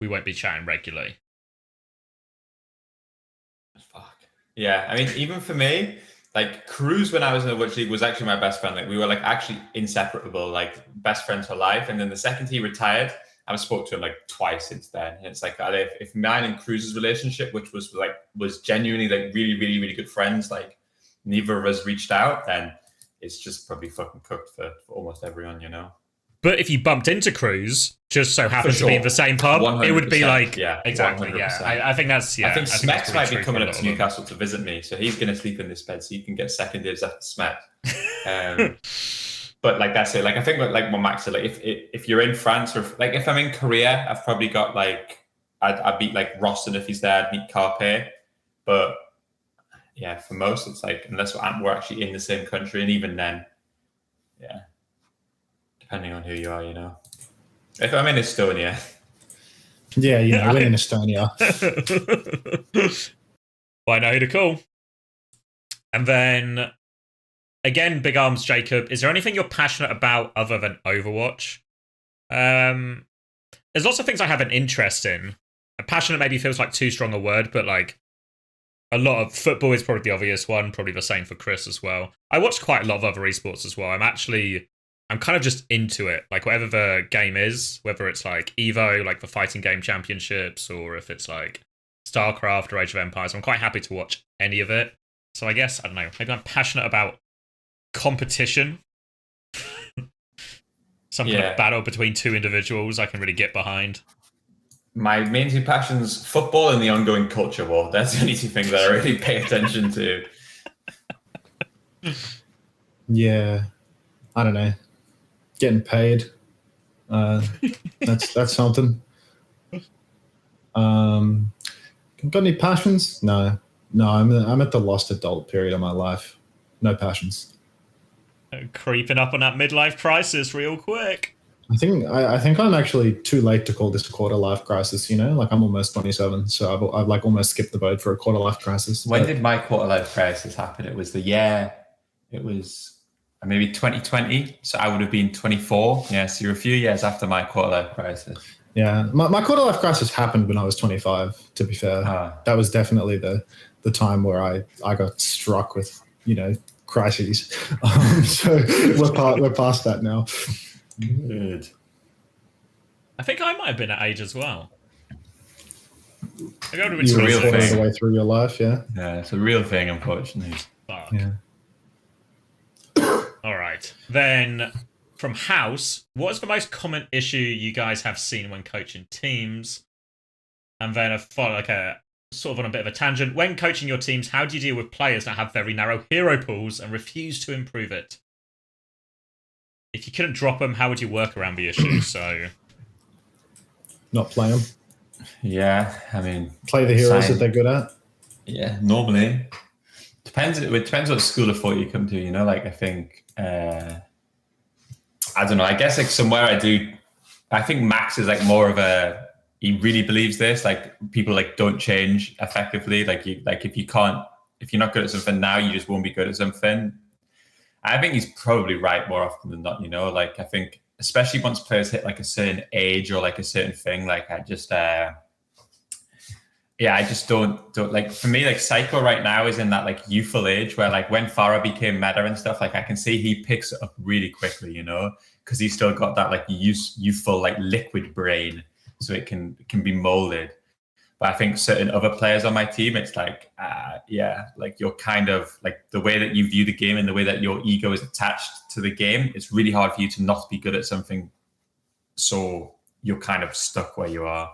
we won't be chatting regularly. Yeah, I mean, even for me, like Cruz when I was in the Overwatch League was actually my best friend. Like we were like actually inseparable, like best friends for life. And then the second he retired, I've spoke to him like twice since then. And it's like if mine and Cruz's relationship, which was genuinely like really, really, really good friends, like neither of us reached out, then it's just probably fucking cooked for almost everyone, you know. But if you bumped into Cruz, just so happened to be in the same pub, it would be like, yeah, exactly, 100%. Yeah. I think that's, yeah. I think Smex might be coming up to Newcastle Newcastle to visit me, so he's going to sleep in this bed, so you can get second dibs after Smex. But like that's it. Like I think like what Max said, like if you're in France or like if I'm in Korea, I've probably got like I'd beat like Roston if he's there, I'd meet Carpe. But yeah, for most it's like unless we're actually in the same country, and even then, yeah. Depending on who you are, you know. If I'm in Estonia. Yeah, you know, we're in Estonia. Well, I know who to call. And then, again, Big Arms Jacob, is there anything you're passionate about other than Overwatch? There's lots of things I have an interest in. Passionate maybe feels like too strong a word, but like, a lot of football is probably the obvious one, probably the same for Chris as well. I watch quite a lot of other esports as well. I'm kind of just into it. Like whatever the game is, whether it's like Evo, like the fighting game championships, or if it's like StarCraft or Age of Empires, I'm quite happy to watch any of it. So I guess, I don't know, maybe I'm passionate about competition. Some kind of battle between two individuals I can really get behind. My main two passions, football and the ongoing culture war. That's the only two things that I really pay attention to. Yeah, I don't know. Getting paid. That's something. Got any passions? No. I'm at the lost adult period of my life. No passions. Creeping up on that midlife crisis real quick. I think I'm actually too late to call this a quarter life crisis. You know, like I'm almost 27, so I've like almost skipped the boat for a quarter life crisis. When did my quarter life crisis happen? It was maybe 2020, so I would have been 24. Yeah, so you're a few years after my quarter life crisis. Yeah, my quarter life crisis happened when I was 25. To be fair, that was definitely the time where I got struck with, you know, crises. So we're past that now. Good. I think I might have been at age as well. I got to be You were all the way through your life, yeah. Yeah, it's a real thing, unfortunately. Fuck. Yeah. All right. Then from House, what is the most common issue you guys have seen when coaching teams? And then a sort of on a bit of a tangent. When coaching your teams, how do you deal with players that have very narrow hero pools and refuse to improve it? If you couldn't drop them, how would you work around the issue? So, not play them. Yeah, I mean, play the heroes that they're good at. Yeah, normally. It depends what school of thought you come to. You know, like I think I don't know. I guess like somewhere I think Max is like more of a. He really believes this. Like people like don't change effectively. Like if you're not good at something now, you just won't be good at something. I think he's probably right more often than not, you know, like I think, especially once players hit like a certain age or like a certain thing, like I just don't like, for me, like Psycho right now is in that like youthful age where like when Farah became meta and stuff, like I can see he picks it up really quickly, you know, because he's still got that like youthful, like liquid brain, so it can be molded. But I think certain other players on my team, it's like, like you're kind of like the way that you view the game and the way that your ego is attached to the game, it's really hard for you to not be good at something. So you're kind of stuck where you are.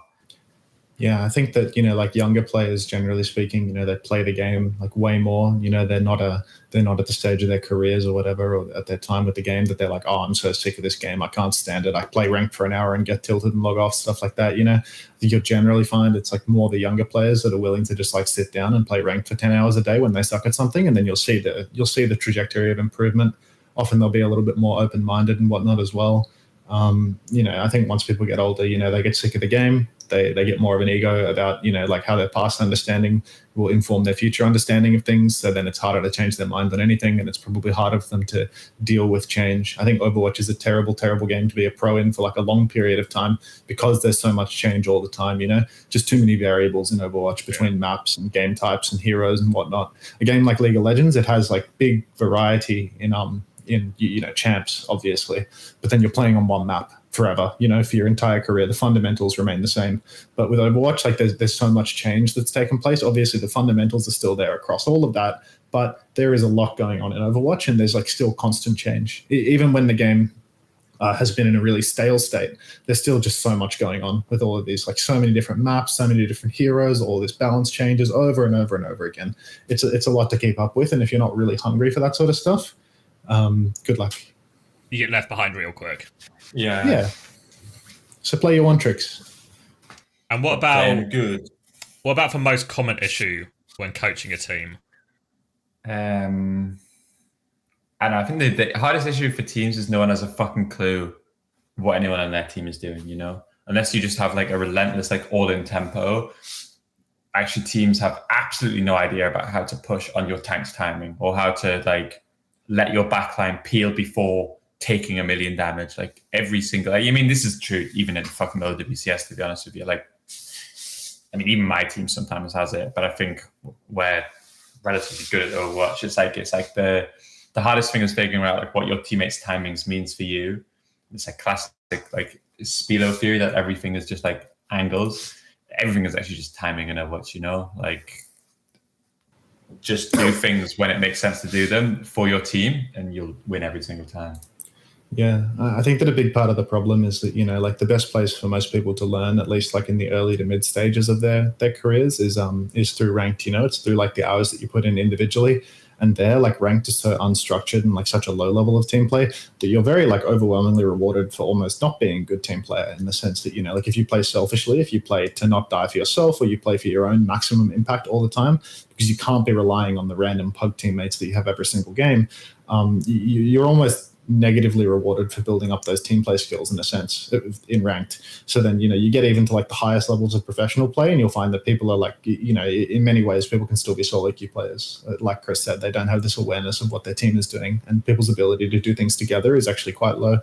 Yeah, I think that, you know, like younger players, generally speaking, you know, they play the game like way more. You know, they're not at the stage of their careers or whatever, or at their time with the game that they're like, oh, I'm so sick of this game, I can't stand it. I play ranked for an hour and get tilted and log off, stuff like that. You know, I think you'll generally find it's like more the younger players that are willing to just like sit down and play ranked for 10 hours a day when they suck at something, and then you'll see the trajectory of improvement. Often they'll be a little bit more open-minded and whatnot as well. You know, I think once people get older, you know, they get sick of the game. They get more of an ego about, you know, like how their past understanding will inform their future understanding of things. So then it's harder to change their mind than anything, and it's probably harder for them to deal with change. I think Overwatch is a terrible, terrible game to be a pro in for like a long period of time because there's so much change all the time, you know, just too many variables in Overwatch between maps and game types and heroes and whatnot. A game like League of Legends, it has like big variety in you know, champs, obviously, but then you're playing on one map forever, you know, for your entire career. The fundamentals remain the same. But with Overwatch, like there's so much change that's taken place. Obviously, the fundamentals are still there across all of that, but there is a lot going on in Overwatch, and there's like still constant change. Even when the game has been in a really stale state, there's still just so much going on with all of these, like so many different maps, so many different heroes, all this balance changes over and over and over again. It's a lot to keep up with, and if you're not really hungry for that sort of stuff, good luck. You get left behind real quick. Yeah. So play your one tricks. And what about the most common issue when coaching a team? And I think the hardest issue for teams is no one has a fucking clue what anyone on their team is doing, you know? Unless you just have like a relentless, like all-in tempo. Actually, teams have absolutely no idea about how to push on your tank's timing or how to like let your backline peel before taking 1 million damage. Like every single, I mean, this is true even in fucking OWCS, to be honest with you. Like I mean, even my team sometimes has it, but I think we're relatively good at Overwatch. It's like the hardest thing is figuring out like what your teammates' timings means for you. It's like classic like Spilo theory that everything is just like angles. Everything is actually just timing in Overwatch, you know? Like just do things when it makes sense to do them for your team and you'll win every single time. Yeah, I think that a big part of the problem is that, you know, like the best place for most people to learn, at least like in the early to mid stages of their careers, is through ranked. You know, it's through like the hours that you put in individually, and there, like ranked is so unstructured and like such a low level of team play that you're very like overwhelmingly rewarded for almost not being a good team player, in the sense that, you know, like if you play selfishly, if you play to not die for yourself, or you play for your own maximum impact all the time, because you can't be relying on the random pug teammates that you have every single game, you're almost negatively rewarded for building up those team play skills in a sense in ranked. So then, you know, you get even to like the highest levels of professional play and you'll find that people are like, you know, in many ways people can still be solo queue players. Like Chris said, they don't have this awareness of what their team is doing, and people's ability to do things together is actually quite low.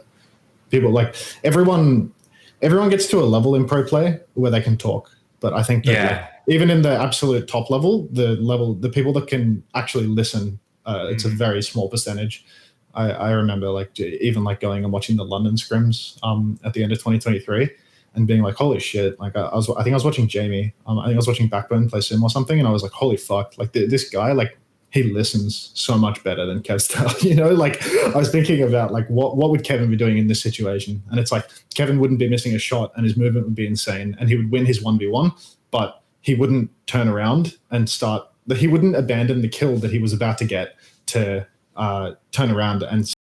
People like everyone gets to a level in pro play where they can talk, but I think that like, even in the absolute top level, the people that can actually listen, it's a very small percentage. I remember like even like going and watching the London scrims at the end of 2023 and being like, holy shit, like I think I was watching Jamie, I think I was watching Backbone play Sim or something, and I was like, holy fuck, like this guy, like he listens so much better than Kevstar, you know? Like I was thinking about like what would Kevin be doing in this situation, and it's like Kevin wouldn't be missing a shot and his movement would be insane and he would win his 1v1, but he wouldn't turn around and he wouldn't abandon the kill that he was about to get to turn around and